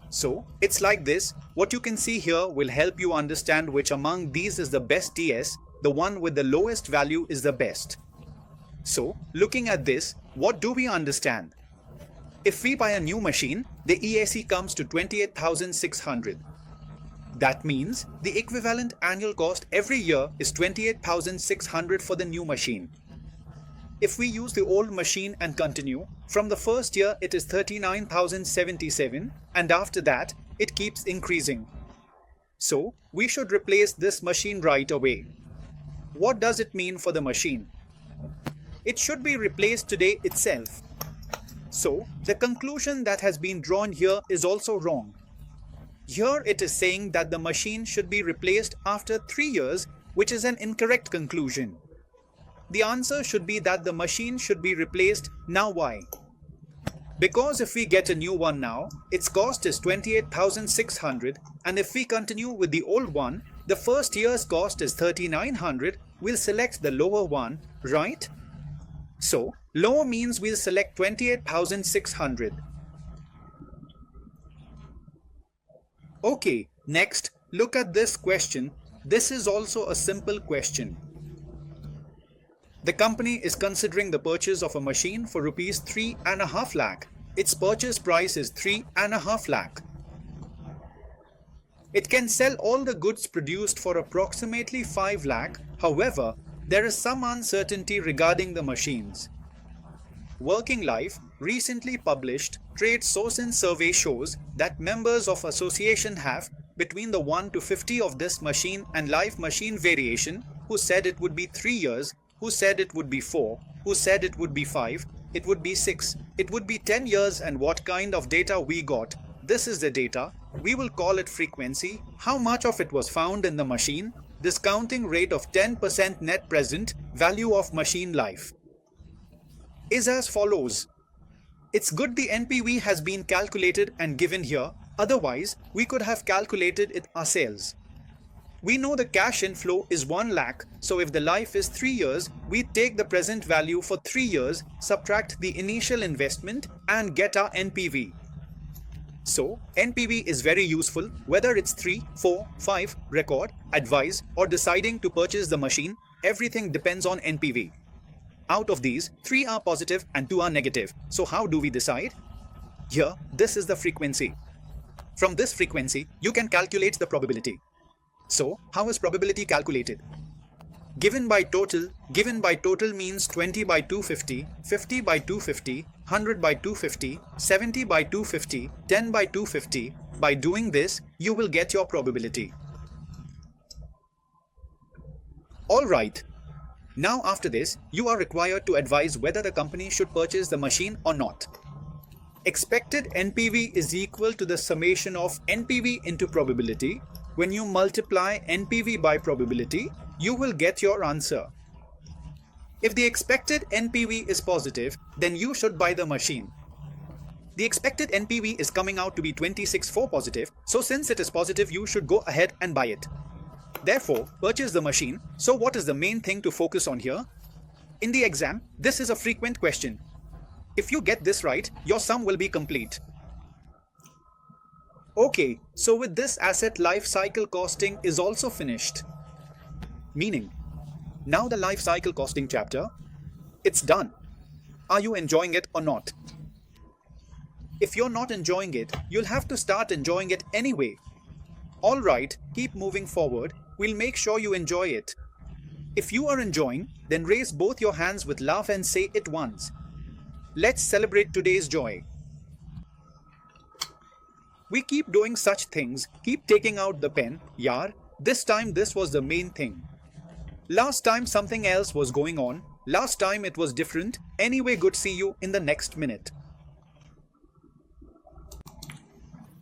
So it's like this. What you can see here will help you understand which among these is the best TS. The one with the lowest value is the best. So looking at this, what do we understand? If we buy a new machine, the EAC comes to 28,600. That means the equivalent annual cost every year is 28,600 for the new machine. If we use the old machine and continue, from the first year it is 39,077 and after that it keeps increasing. So we should replace this machine right away. What does it mean for the machine? It should be replaced today itself. So the conclusion that has been drawn here is also wrong. Here it is saying that the machine should be replaced after 3 years, which is an incorrect conclusion. The answer should be that the machine should be replaced now. Why? Because if we get a new one now, its cost is 28,600, and if we continue with the old one, the first year's cost is 3,900, we'll select the lower one, right? So lower means we'll select 28,600. Okay, next, look at this question. This is also a simple question. The company is considering the purchase of a machine for rupees 3.5 lakh. Its purchase price is 3.5 lakh. It can sell all the goods produced for approximately 5 lakh. However, there is some uncertainty regarding the machines. Working Life recently published trade sourcing survey shows that members of association have between the 1 to 50 of this machine and life machine variation, who said it would be 3 years, who said it would be 4, who said it would be 5, it would be 6, it would be 10 years. And what kind of data we got? This is the data. We will call it frequency. How much of it was found in the machine? Discounting rate of 10% net present value of machine life is as follows. It's good the NPV has been calculated and given here, otherwise we could have calculated it ourselves. We know the cash inflow is 1 lakh, so if the life is 3 years, we take the present value for 3 years, subtract the initial investment and get our NPV. So NPV is very useful whether it's 3, 4, 5, record, advise or deciding to purchase the machine. Everything depends on NPV. Out of these, 3 are positive and 2 are negative. So how do we decide? Here, this is the frequency. From this frequency, you can calculate the probability. So how is probability calculated? Given by total means 20 by 250, 50 by 250, 100 by 250, 70 by 250, 10 by 250. By doing this, you will get your probability. Alright. Now after this, you are required to advise whether the company should purchase the machine or not. Expected NPV is equal to the summation of NPV into probability. When you multiply NPV by probability, you will get your answer. If the expected NPV is positive, then you should buy the machine. The expected NPV is coming out to be 26.4 positive, so since it is positive, you should go ahead and buy it. Therefore, purchase the machine. So what is the main thing to focus on here? In the exam, this is a frequent question. If you get this right, your sum will be complete. Okay, so with this asset life cycle costing is also finished. Meaning, now the life cycle costing chapter, it's done. Are you enjoying it or not? If you're not enjoying it, you'll have to start enjoying it anyway. Alright, keep moving forward, we'll make sure you enjoy it. If you are enjoying, then raise both your hands with love and say it once. Let's celebrate today's joy. We keep doing such things, keep taking out the pen, yaar, this time this was the main thing. Last time something else was going on, last time it was different, anyway good see you in the next minute.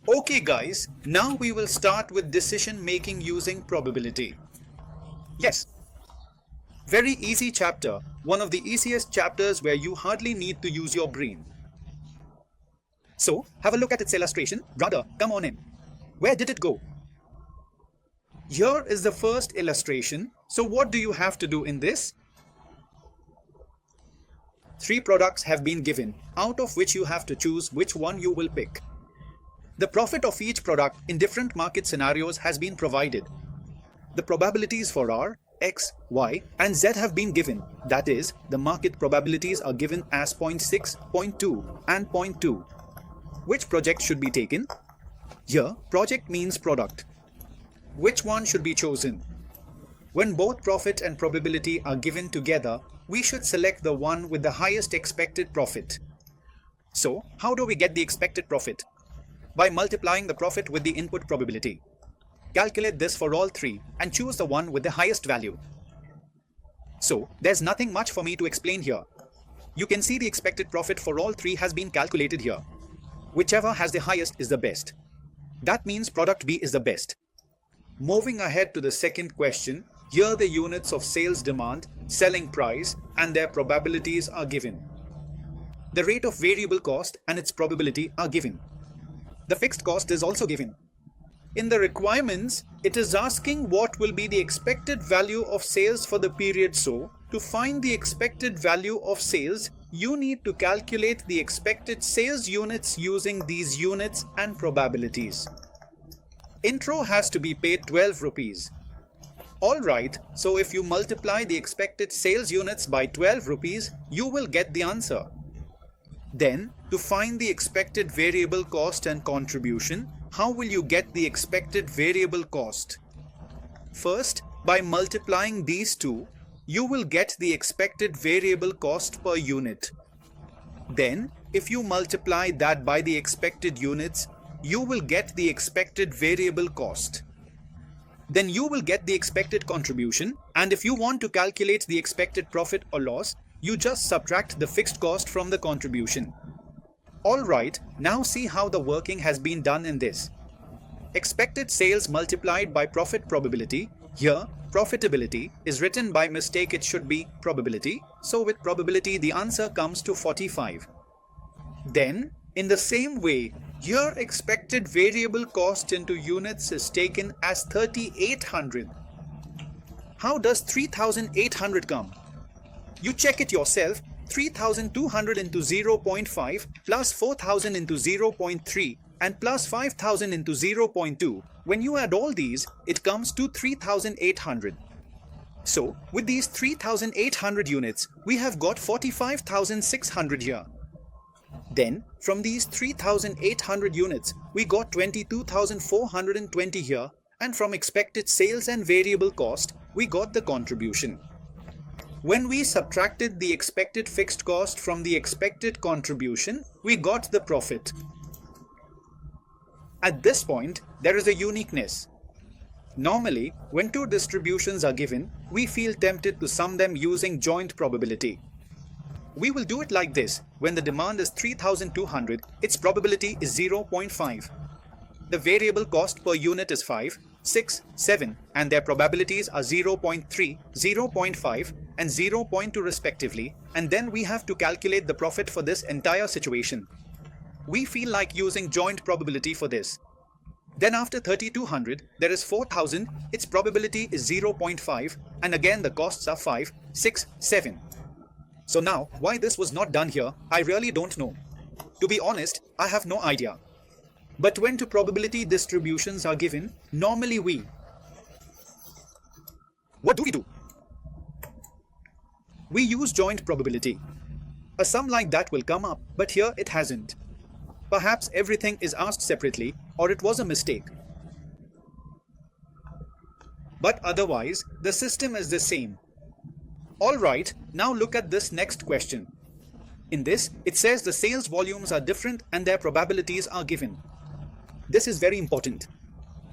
Okay guys, now we will start with decision making using probability. Yes. Very easy chapter, one of the easiest chapters where you hardly need to use your brain. So, have a look at its illustration. Brother, come on in. Where did it go? Here is the first illustration. So what do you have to do in this? 3 products have been given, out of which you have to choose which one you will pick. The profit of each product in different market scenarios has been provided. The probabilities for R, X, Y, and Z have been given. That is, the market probabilities are given as 0.6, 0.2, and 0.2. Which project should be taken? Here, project means product. Which one should be chosen? When both profit and probability are given together, we should select the one with the highest expected profit. So, how do we get the expected profit? By multiplying the profit with the input probability. Calculate this for all 3 and choose the one with the highest value. So, there's nothing much for me to explain here. You can see the expected profit for all 3 has been calculated here. Whichever has the highest is the best. That means product B is the best. Moving ahead to the second question, here the units of sales demand, selling price, and their probabilities are given. The rate of variable cost and its probability are given. The fixed cost is also given. In the requirements, it is asking what will be the expected value of sales for the period. So, to find the expected value of sales, you need to calculate the expected sales units using these units and probabilities. Intro has to be paid 12 rupees. Alright, so if you multiply the expected sales units by 12 rupees, you will get the answer. Then, to find the expected variable cost and contribution, how will you get the expected variable cost? First, by multiplying these two, you will get the expected variable cost per unit. Then, if you multiply that by the expected units, you will get the expected variable cost. Then you will get the expected contribution, and if you want to calculate the expected profit or loss, you just subtract the fixed cost from the contribution. Alright, now see how the working has been done in this. Expected sales multiplied by profit probability. Here, profitability is written by mistake, it should be probability. So with probability the answer comes to 45. Then, in the same way, here expected variable cost into units is taken as 3800. How does 3800 come? You check it yourself. 3200 into 0.5 plus 4000 into 0.3 and plus 5000 into 0.2. When you add all these, it comes to 3800. So, with these 3800 units, we have got 45,600 here. Then, from these 3800 units, we got 22,420 here, and from expected sales and variable cost, we got the contribution. When we subtracted the expected fixed cost from the expected contribution, we got the profit. At this point, there is a uniqueness. Normally, when 2 distributions are given, we feel tempted to sum them using joint probability. We will do it like this. When the demand is 3200, its probability is 0.5. The variable cost per unit is 5, 6, 7, and their probabilities are 0.3, 0.5, and 0.2 respectively, and then we have to calculate the profit for this entire situation. We feel like using joint probability for this. Then after 3200, there is 4000, its probability is 0.5, and again the costs are 5, 6, 7. So now, why this was not done here, I really don't know. To be honest, I have no idea. But when two probability distributions are given, normally what do? We use joint probability. A sum like that will come up, but here it hasn't. Perhaps everything is asked separately, or it was a mistake. But otherwise, the system is the same. Alright, now look at this next question. In this, it says the sales volumes are different and their probabilities are given. This is very important.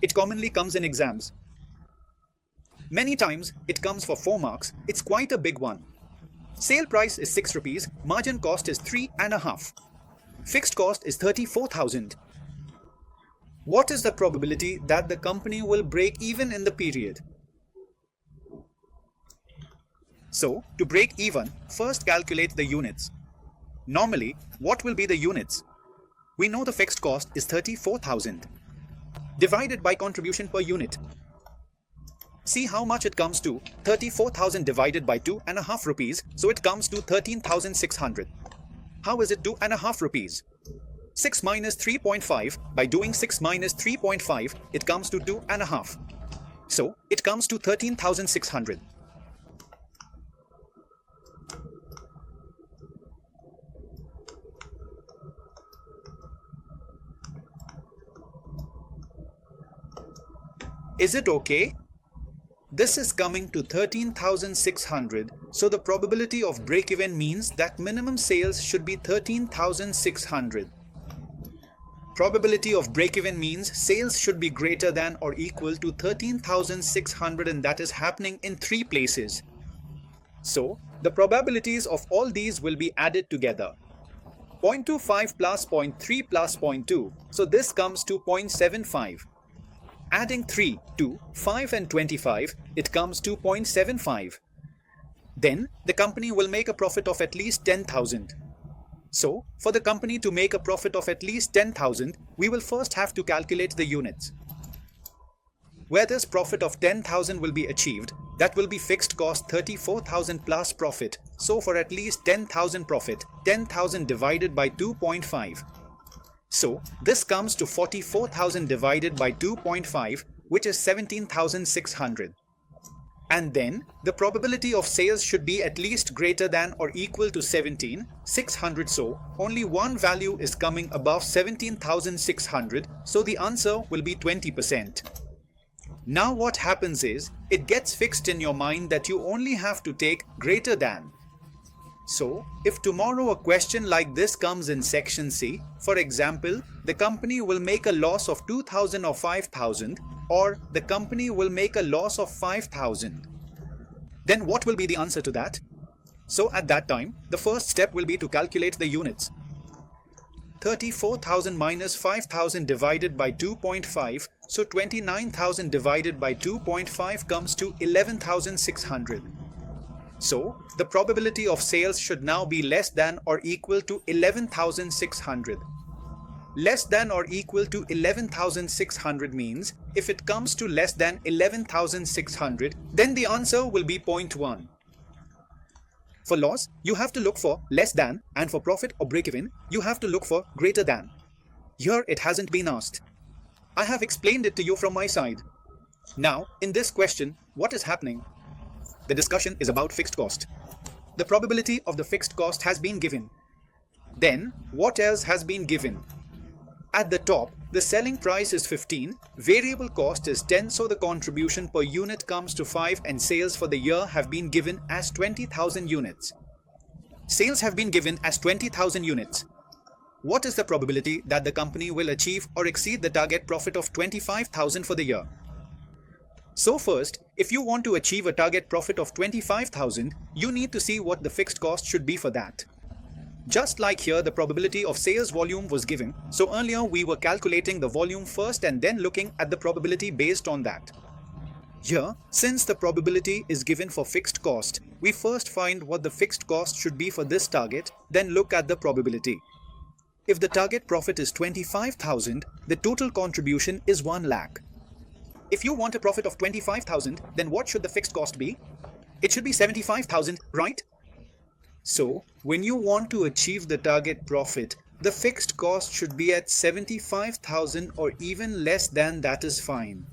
It commonly comes in exams. Many times, it comes for 4 marks. It's quite a big one. Sale price is 6 rupees, margin cost is 3.5. Fixed cost is 34,000. What is the probability that the company will break even in the period? So, to break even, first calculate the units. Normally, what will be the units? We know the fixed cost is 34,000. Divided by contribution per unit. See how much it comes to. 34,000 divided by 2.5 rupees, so it comes to 13,600. How is it 2.5 rupees? 6 minus 3.5, by doing 6 minus 3.5, it comes to 2.5. So, it comes to 13,600. Is it okay? This is coming to 13,600, so the probability of break-even means that minimum sales should be 13,600. Probability of break-even means sales should be greater than or equal to 13,600, and that is happening in 3 places. So, the probabilities of all these will be added together. 0.25 plus 0.3 plus 0.2, so this comes to 0.75. Adding 3 to 5 and 25, it comes to 0.75. Then, the company will make a profit of at least 10,000. So, for the company to make a profit of at least 10,000, we will first have to calculate the units. Where this profit of 10,000 will be achieved, that will be fixed cost 34,000 plus profit. So, for at least 10,000 profit, 10,000 divided by 2.5. So, this comes to 44,000 divided by 2.5, which is 17,600. And then, the probability of sales should be at least greater than or equal to 17,600. So, only one value is coming above 17,600, so the answer will be 20%. Now what happens is, it gets fixed in your mind that you only have to take greater than. So, if tomorrow a question like this comes in section C, for example, the company will make a loss of 2,000 or 5,000, or the company will make a loss of 5,000. Then what will be the answer to that? So at that time, the first step will be to calculate the units. 34,000 minus 5,000 divided by 2.5, so 29,000 divided by 2.5 comes to 11,600. So, the probability of sales should now be less than or equal to 11,600. Less than or equal to 11,600 means, if it comes to less than 11,600, then the answer will be 0.1. For loss, you have to look for less than, and for profit or break-even, you have to look for greater than. Here it hasn't been asked. I have explained it to you from my side. Now, in this question, what is happening? The discussion is about fixed cost. The probability of the fixed cost has been given. Then, what else has been given? At the top, the selling price is 15, variable cost is 10, so the contribution per unit comes to 5, and sales for the year have been given as 20,000 units. Sales have been given as 20,000 units. What is the probability that the company will achieve or exceed the target profit of 25,000 for the year? So first, if you want to achieve a target profit of 25,000, you need to see what the fixed cost should be for that. Just like here, the probability of sales volume was given, so earlier we were calculating the volume first and then looking at the probability based on that. Here, since the probability is given for fixed cost, we first find what the fixed cost should be for this target, then look at the probability. If the target profit is 25,000, the total contribution is 1 lakh. If you want a profit of 25,000, then what should the fixed cost be? It should be 75,000, right? So, when you want to achieve the target profit, The fixed cost should be at 75,000 or even less than that is fine.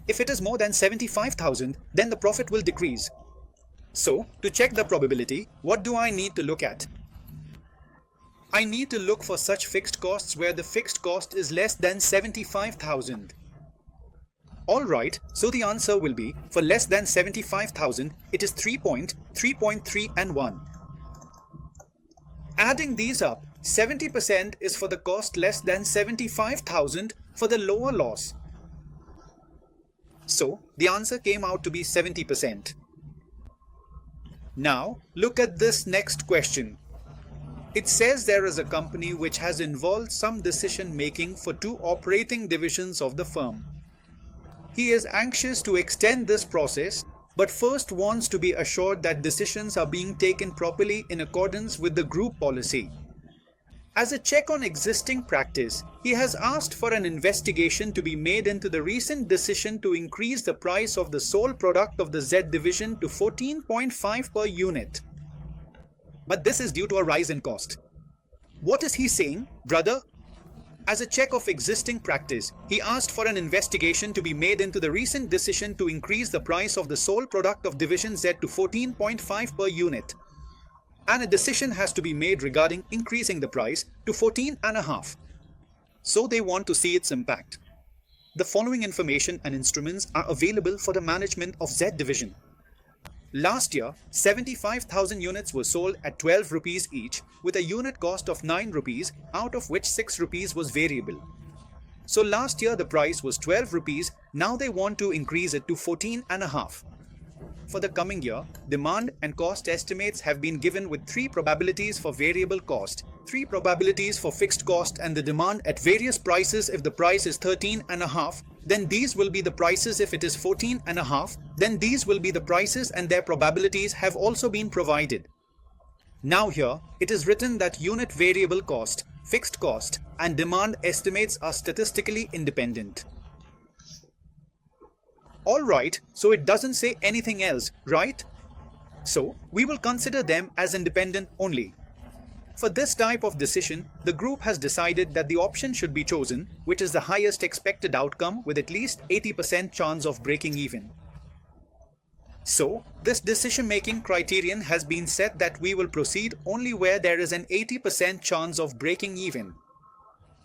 If it is more than 75,000, then the profit will decrease. So, to check the probability, what do I need to look at? I need to look for such fixed costs where the fixed cost is less than 75,000. Alright, so the answer will be, for less than 75,000, it is 3.3 and 1. Adding these up, 70% is for the cost less than 75,000 for the lower loss. So, the answer came out to be 70%. Now, look at this next question. It says there is a company which has involved some decision making for two operating divisions of the firm. He is anxious to extend this process, but first wants to be assured that decisions are being taken properly in accordance with the group policy. As a check on existing practice, he has asked for an investigation to be made into the recent decision to increase the price of the sole product of the Z division to 14.5 per unit. But this is due to a rise in cost. What is he saying, brother? As a check of existing practice, he asked for an investigation to be made into the recent decision to increase the price of the sole product of division Z to 14.5 per unit. And a decision has to be made regarding increasing the price to 14.5. So they want to see its impact. The following information and instruments are available for the management of Z division. Last year, 75,000 units were sold at 12 rupees each with a unit cost of 9 rupees, out of which 6 rupees was variable. So last year the price was 12 rupees, now they want to increase it to 14.5. For the coming year, demand and cost estimates have been given with 3 probabilities for variable cost, 3 probabilities for fixed cost and the demand at various prices. If the price is 13.5, then these will be the prices. If it is 14.5, then these will be the prices, and their probabilities have also been provided. Now here, it is written that unit variable cost, fixed cost and demand estimates are statistically independent. Alright, so it doesn't say anything else, right? So, we will consider them as independent only. For this type of decision, the group has decided that the option should be chosen, which is the highest expected outcome with at least 80% chance of breaking even. So, this decision-making criterion has been set that we will proceed only where there is an 80% chance of breaking even.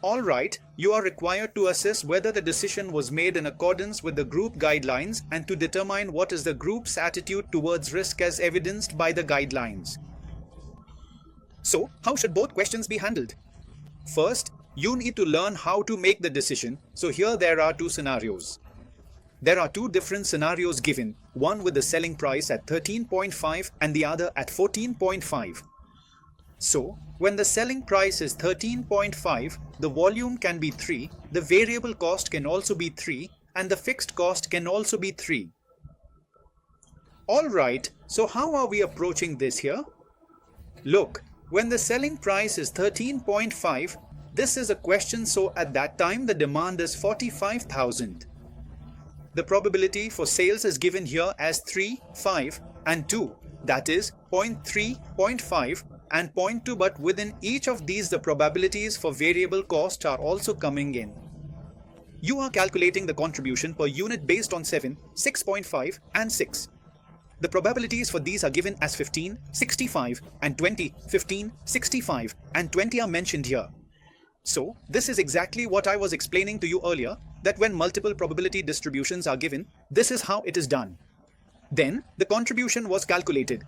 Alright, you are required to assess whether the decision was made in accordance with the group guidelines and to determine what is the group's attitude towards risk as evidenced by the guidelines. So, how should both questions be handled? First, you need to learn how to make the decision. So here there are 2 scenarios. There are 2 different scenarios given, one with the selling price at 13.5 and the other at 14.5. So, when the selling price is 13.5, the volume can be 3, the variable cost can also be 3, and the fixed cost can also be 3. Alright, so how are we approaching this here? Look, when the selling price is 13.5, this is a question, so at that time the demand is 45,000. The probability for sales is given here as 3, 5 and 2, that is 0.3, 0.5 and 0.2, but within each of these the probabilities for variable cost are also coming in. You are calculating the contribution per unit based on 7, 6.5 and 6. The probabilities for these are given as 15, 65 and 20, 15, 65 and 20 are mentioned here. So, this is exactly what I was explaining to you earlier, that when multiple probability distributions are given, this is how it is done. Then, the contribution was calculated.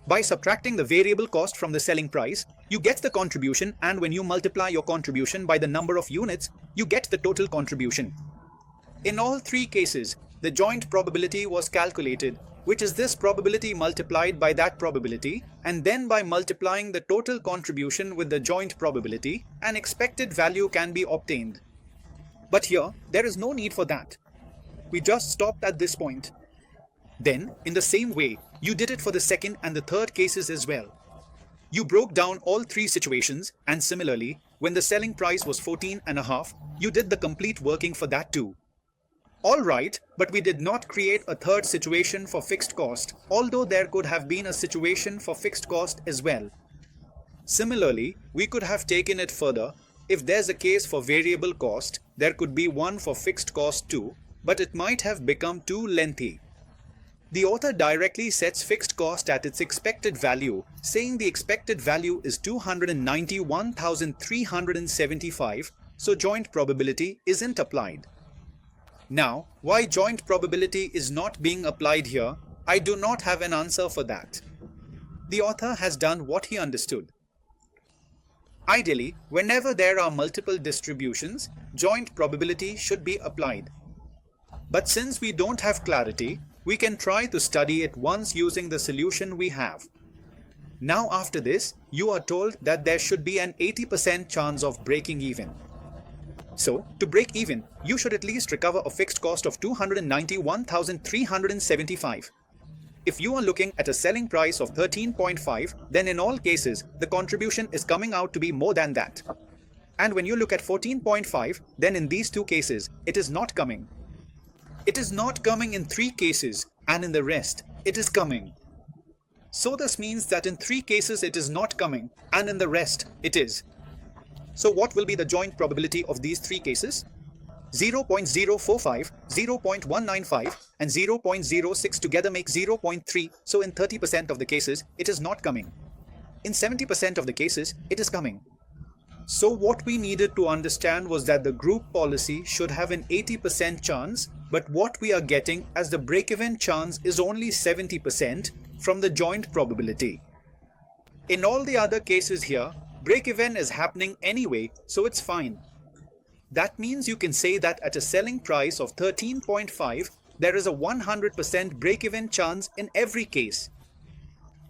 By subtracting the variable cost from the selling price, you get the contribution, and when you multiply your contribution by the number of units, you get the total contribution. In all 3 cases, the joint probability was calculated, which is this probability multiplied by that probability, and then by multiplying the total contribution with the joint probability, an expected value can be obtained. But here, there is no need for that. We just stopped at this point. Then, in the same way, you did it for the second and the third cases as well. You broke down all 3 situations, and similarly, when the selling price was 14.5, you did the complete working for that too. Alright, but we did not create a third situation for fixed cost, although there could have been a situation for fixed cost as well. Similarly, we could have taken it further. If there's a case for variable cost, there could be one for fixed cost too, but it might have become too lengthy. The author directly sets fixed cost at its expected value, saying the expected value is 291,375, so joint probability isn't applied. Now, why joint probability is not being applied here, I do not have an answer for that. The author has done what he understood. Ideally, whenever there are multiple distributions, joint probability should be applied. But since we don't have clarity, we can try to study it once using the solution we have. Now after this, you are told that there should be an 80% chance of breaking even. So, to break even, you should at least recover a fixed cost of 291,375. If you are looking at a selling price of 13.5, then in all cases, the contribution is coming out to be more than that. And when you look at 14.5, then in these two cases, it is not coming. It is not coming in 3 cases, and in the rest, it is coming. So this means that in 3 cases it is not coming, and in the rest, it is. So what will be the joint probability of these 3 cases? 0.045, 0.195, and 0.06 together make 0.3, so in 30% of the cases, it is not coming. In 70% of the cases, it is coming. So what we needed to understand was that the group policy should have an 80% chance, but what we are getting as the break-even chance is only 70% from the joint probability. In all the other cases here, break-even is happening anyway, so it's fine. That means you can say that at a selling price of 13.5, there is a 100% break-even chance in every case.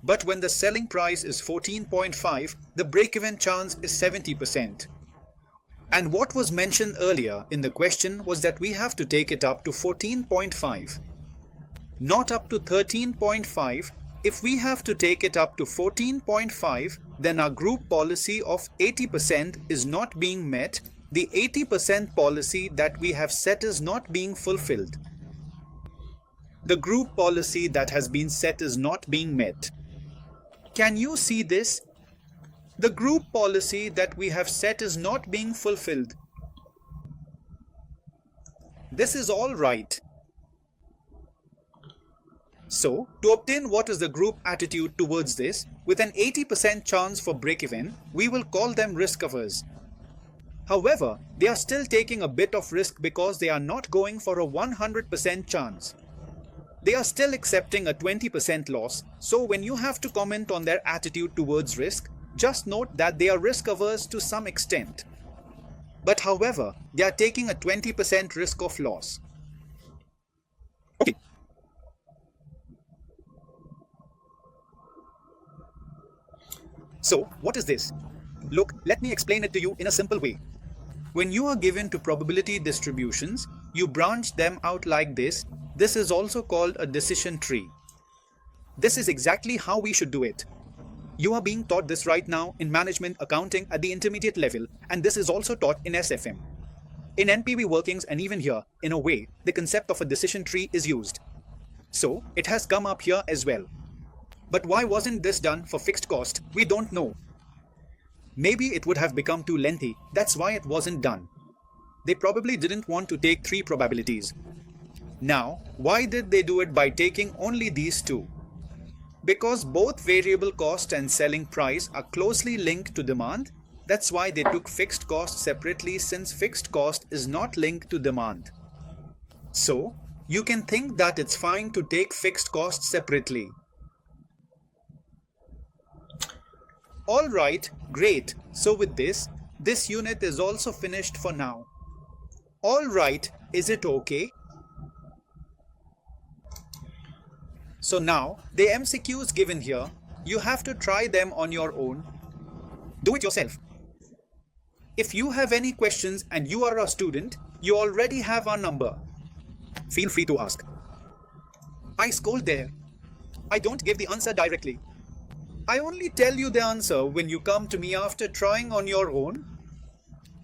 But when the selling price is 14.5, the break-even chance is 70%. And what was mentioned earlier in the question was that we have to take it up to 14.5. Not up to 13.5. If we have to take it up to 14.5, then our group policy of 80% is not being met. The 80% policy that we have set is not being fulfilled. The group policy that has been set is not being met. Can you see this? The group policy that we have set is not being fulfilled. This is all right. So, to obtain what is the group attitude towards this, with an 80% chance for break-even, we will call them risk-averse. However, they are still taking a bit of risk because they are not going for a 100% chance. They are still accepting a 20% loss, so when you have to comment on their attitude towards risk, just note that they are risk-averse to some extent. But however, they are taking a 20% risk of loss. Okay. So, what is this? Look, let me explain it to you in a simple way. When you are given to probability distributions, you branch them out like this. This is also called a decision tree. This is exactly how we should do it. You are being taught this right now in management accounting at the intermediate level, and this is also taught in SFM. In NPV workings and even here, in a way, the concept of a decision tree is used. So, it has come up here as well. But why wasn't this done for fixed cost? We don't know. Maybe it would have become too lengthy, that's why it wasn't done. They probably didn't want to take 3 probabilities. Now, why did they do it by taking only these 2? Because both variable cost and selling price are closely linked to demand. That's why they took fixed cost separately, since fixed cost is not linked to demand. So, you can think that it's fine to take fixed cost separately. Alright, great. So with this unit is also finished for now. Alright, is it okay? So now, the MCQs given here, you have to try them on your own. Do it yourself. If you have any questions and you are a student, you already have our number. Feel free to ask. I scold there. I don't give the answer directly. I only tell you the answer when you come to me after trying on your own.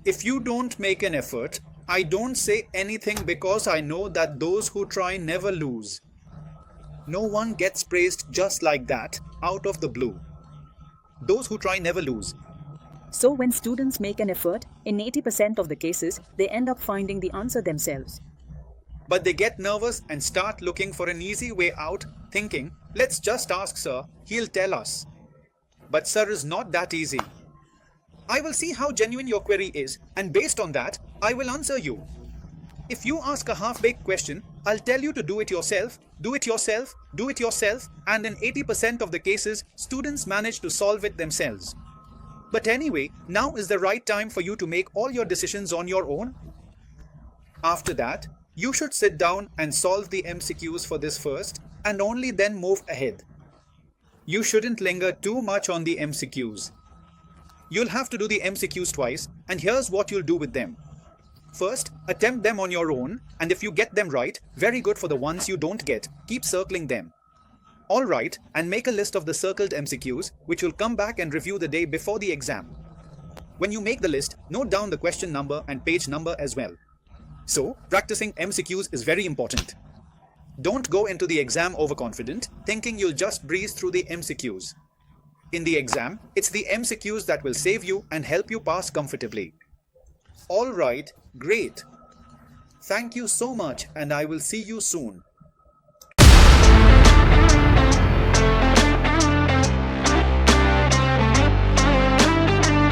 If you don't make an effort, I don't say anything because I know that those who try never lose. No one gets praised just like that, out of the blue. those who try never lose. So when students make an effort, in 80% of the cases, they end up finding the answer themselves. But they get nervous and start looking for an easy way out, thinking, let's just ask Sir, he'll tell us. But Sir is not that easy. I will see how genuine your query is, and based on that, I will answer you. If you ask a half-baked question, I'll tell you to do it yourself, do it yourself, do it yourself, and in 80% of the cases, students manage to solve it themselves. But anyway, now is the right time for you to make all your decisions on your own. After that, you should sit down and solve the MCQs for this first, and only then move ahead. You shouldn't linger too much on the MCQs. You'll have to do the MCQs twice, and here's what you'll do with them. First, attempt them on your own, and if you get them right, very good. For the ones you don't get, keep circling them. Alright, and make a list of the circled MCQs, which you'll come back and review the day before the exam. When you make the list, note down the question number and page number as well. So, practicing MCQs is very important. Don't go into the exam overconfident, thinking you'll just breeze through the MCQs. In the exam, it's the MCQs that will save you and help you pass comfortably. Alright, great. Thank you so much, and I will see you soon.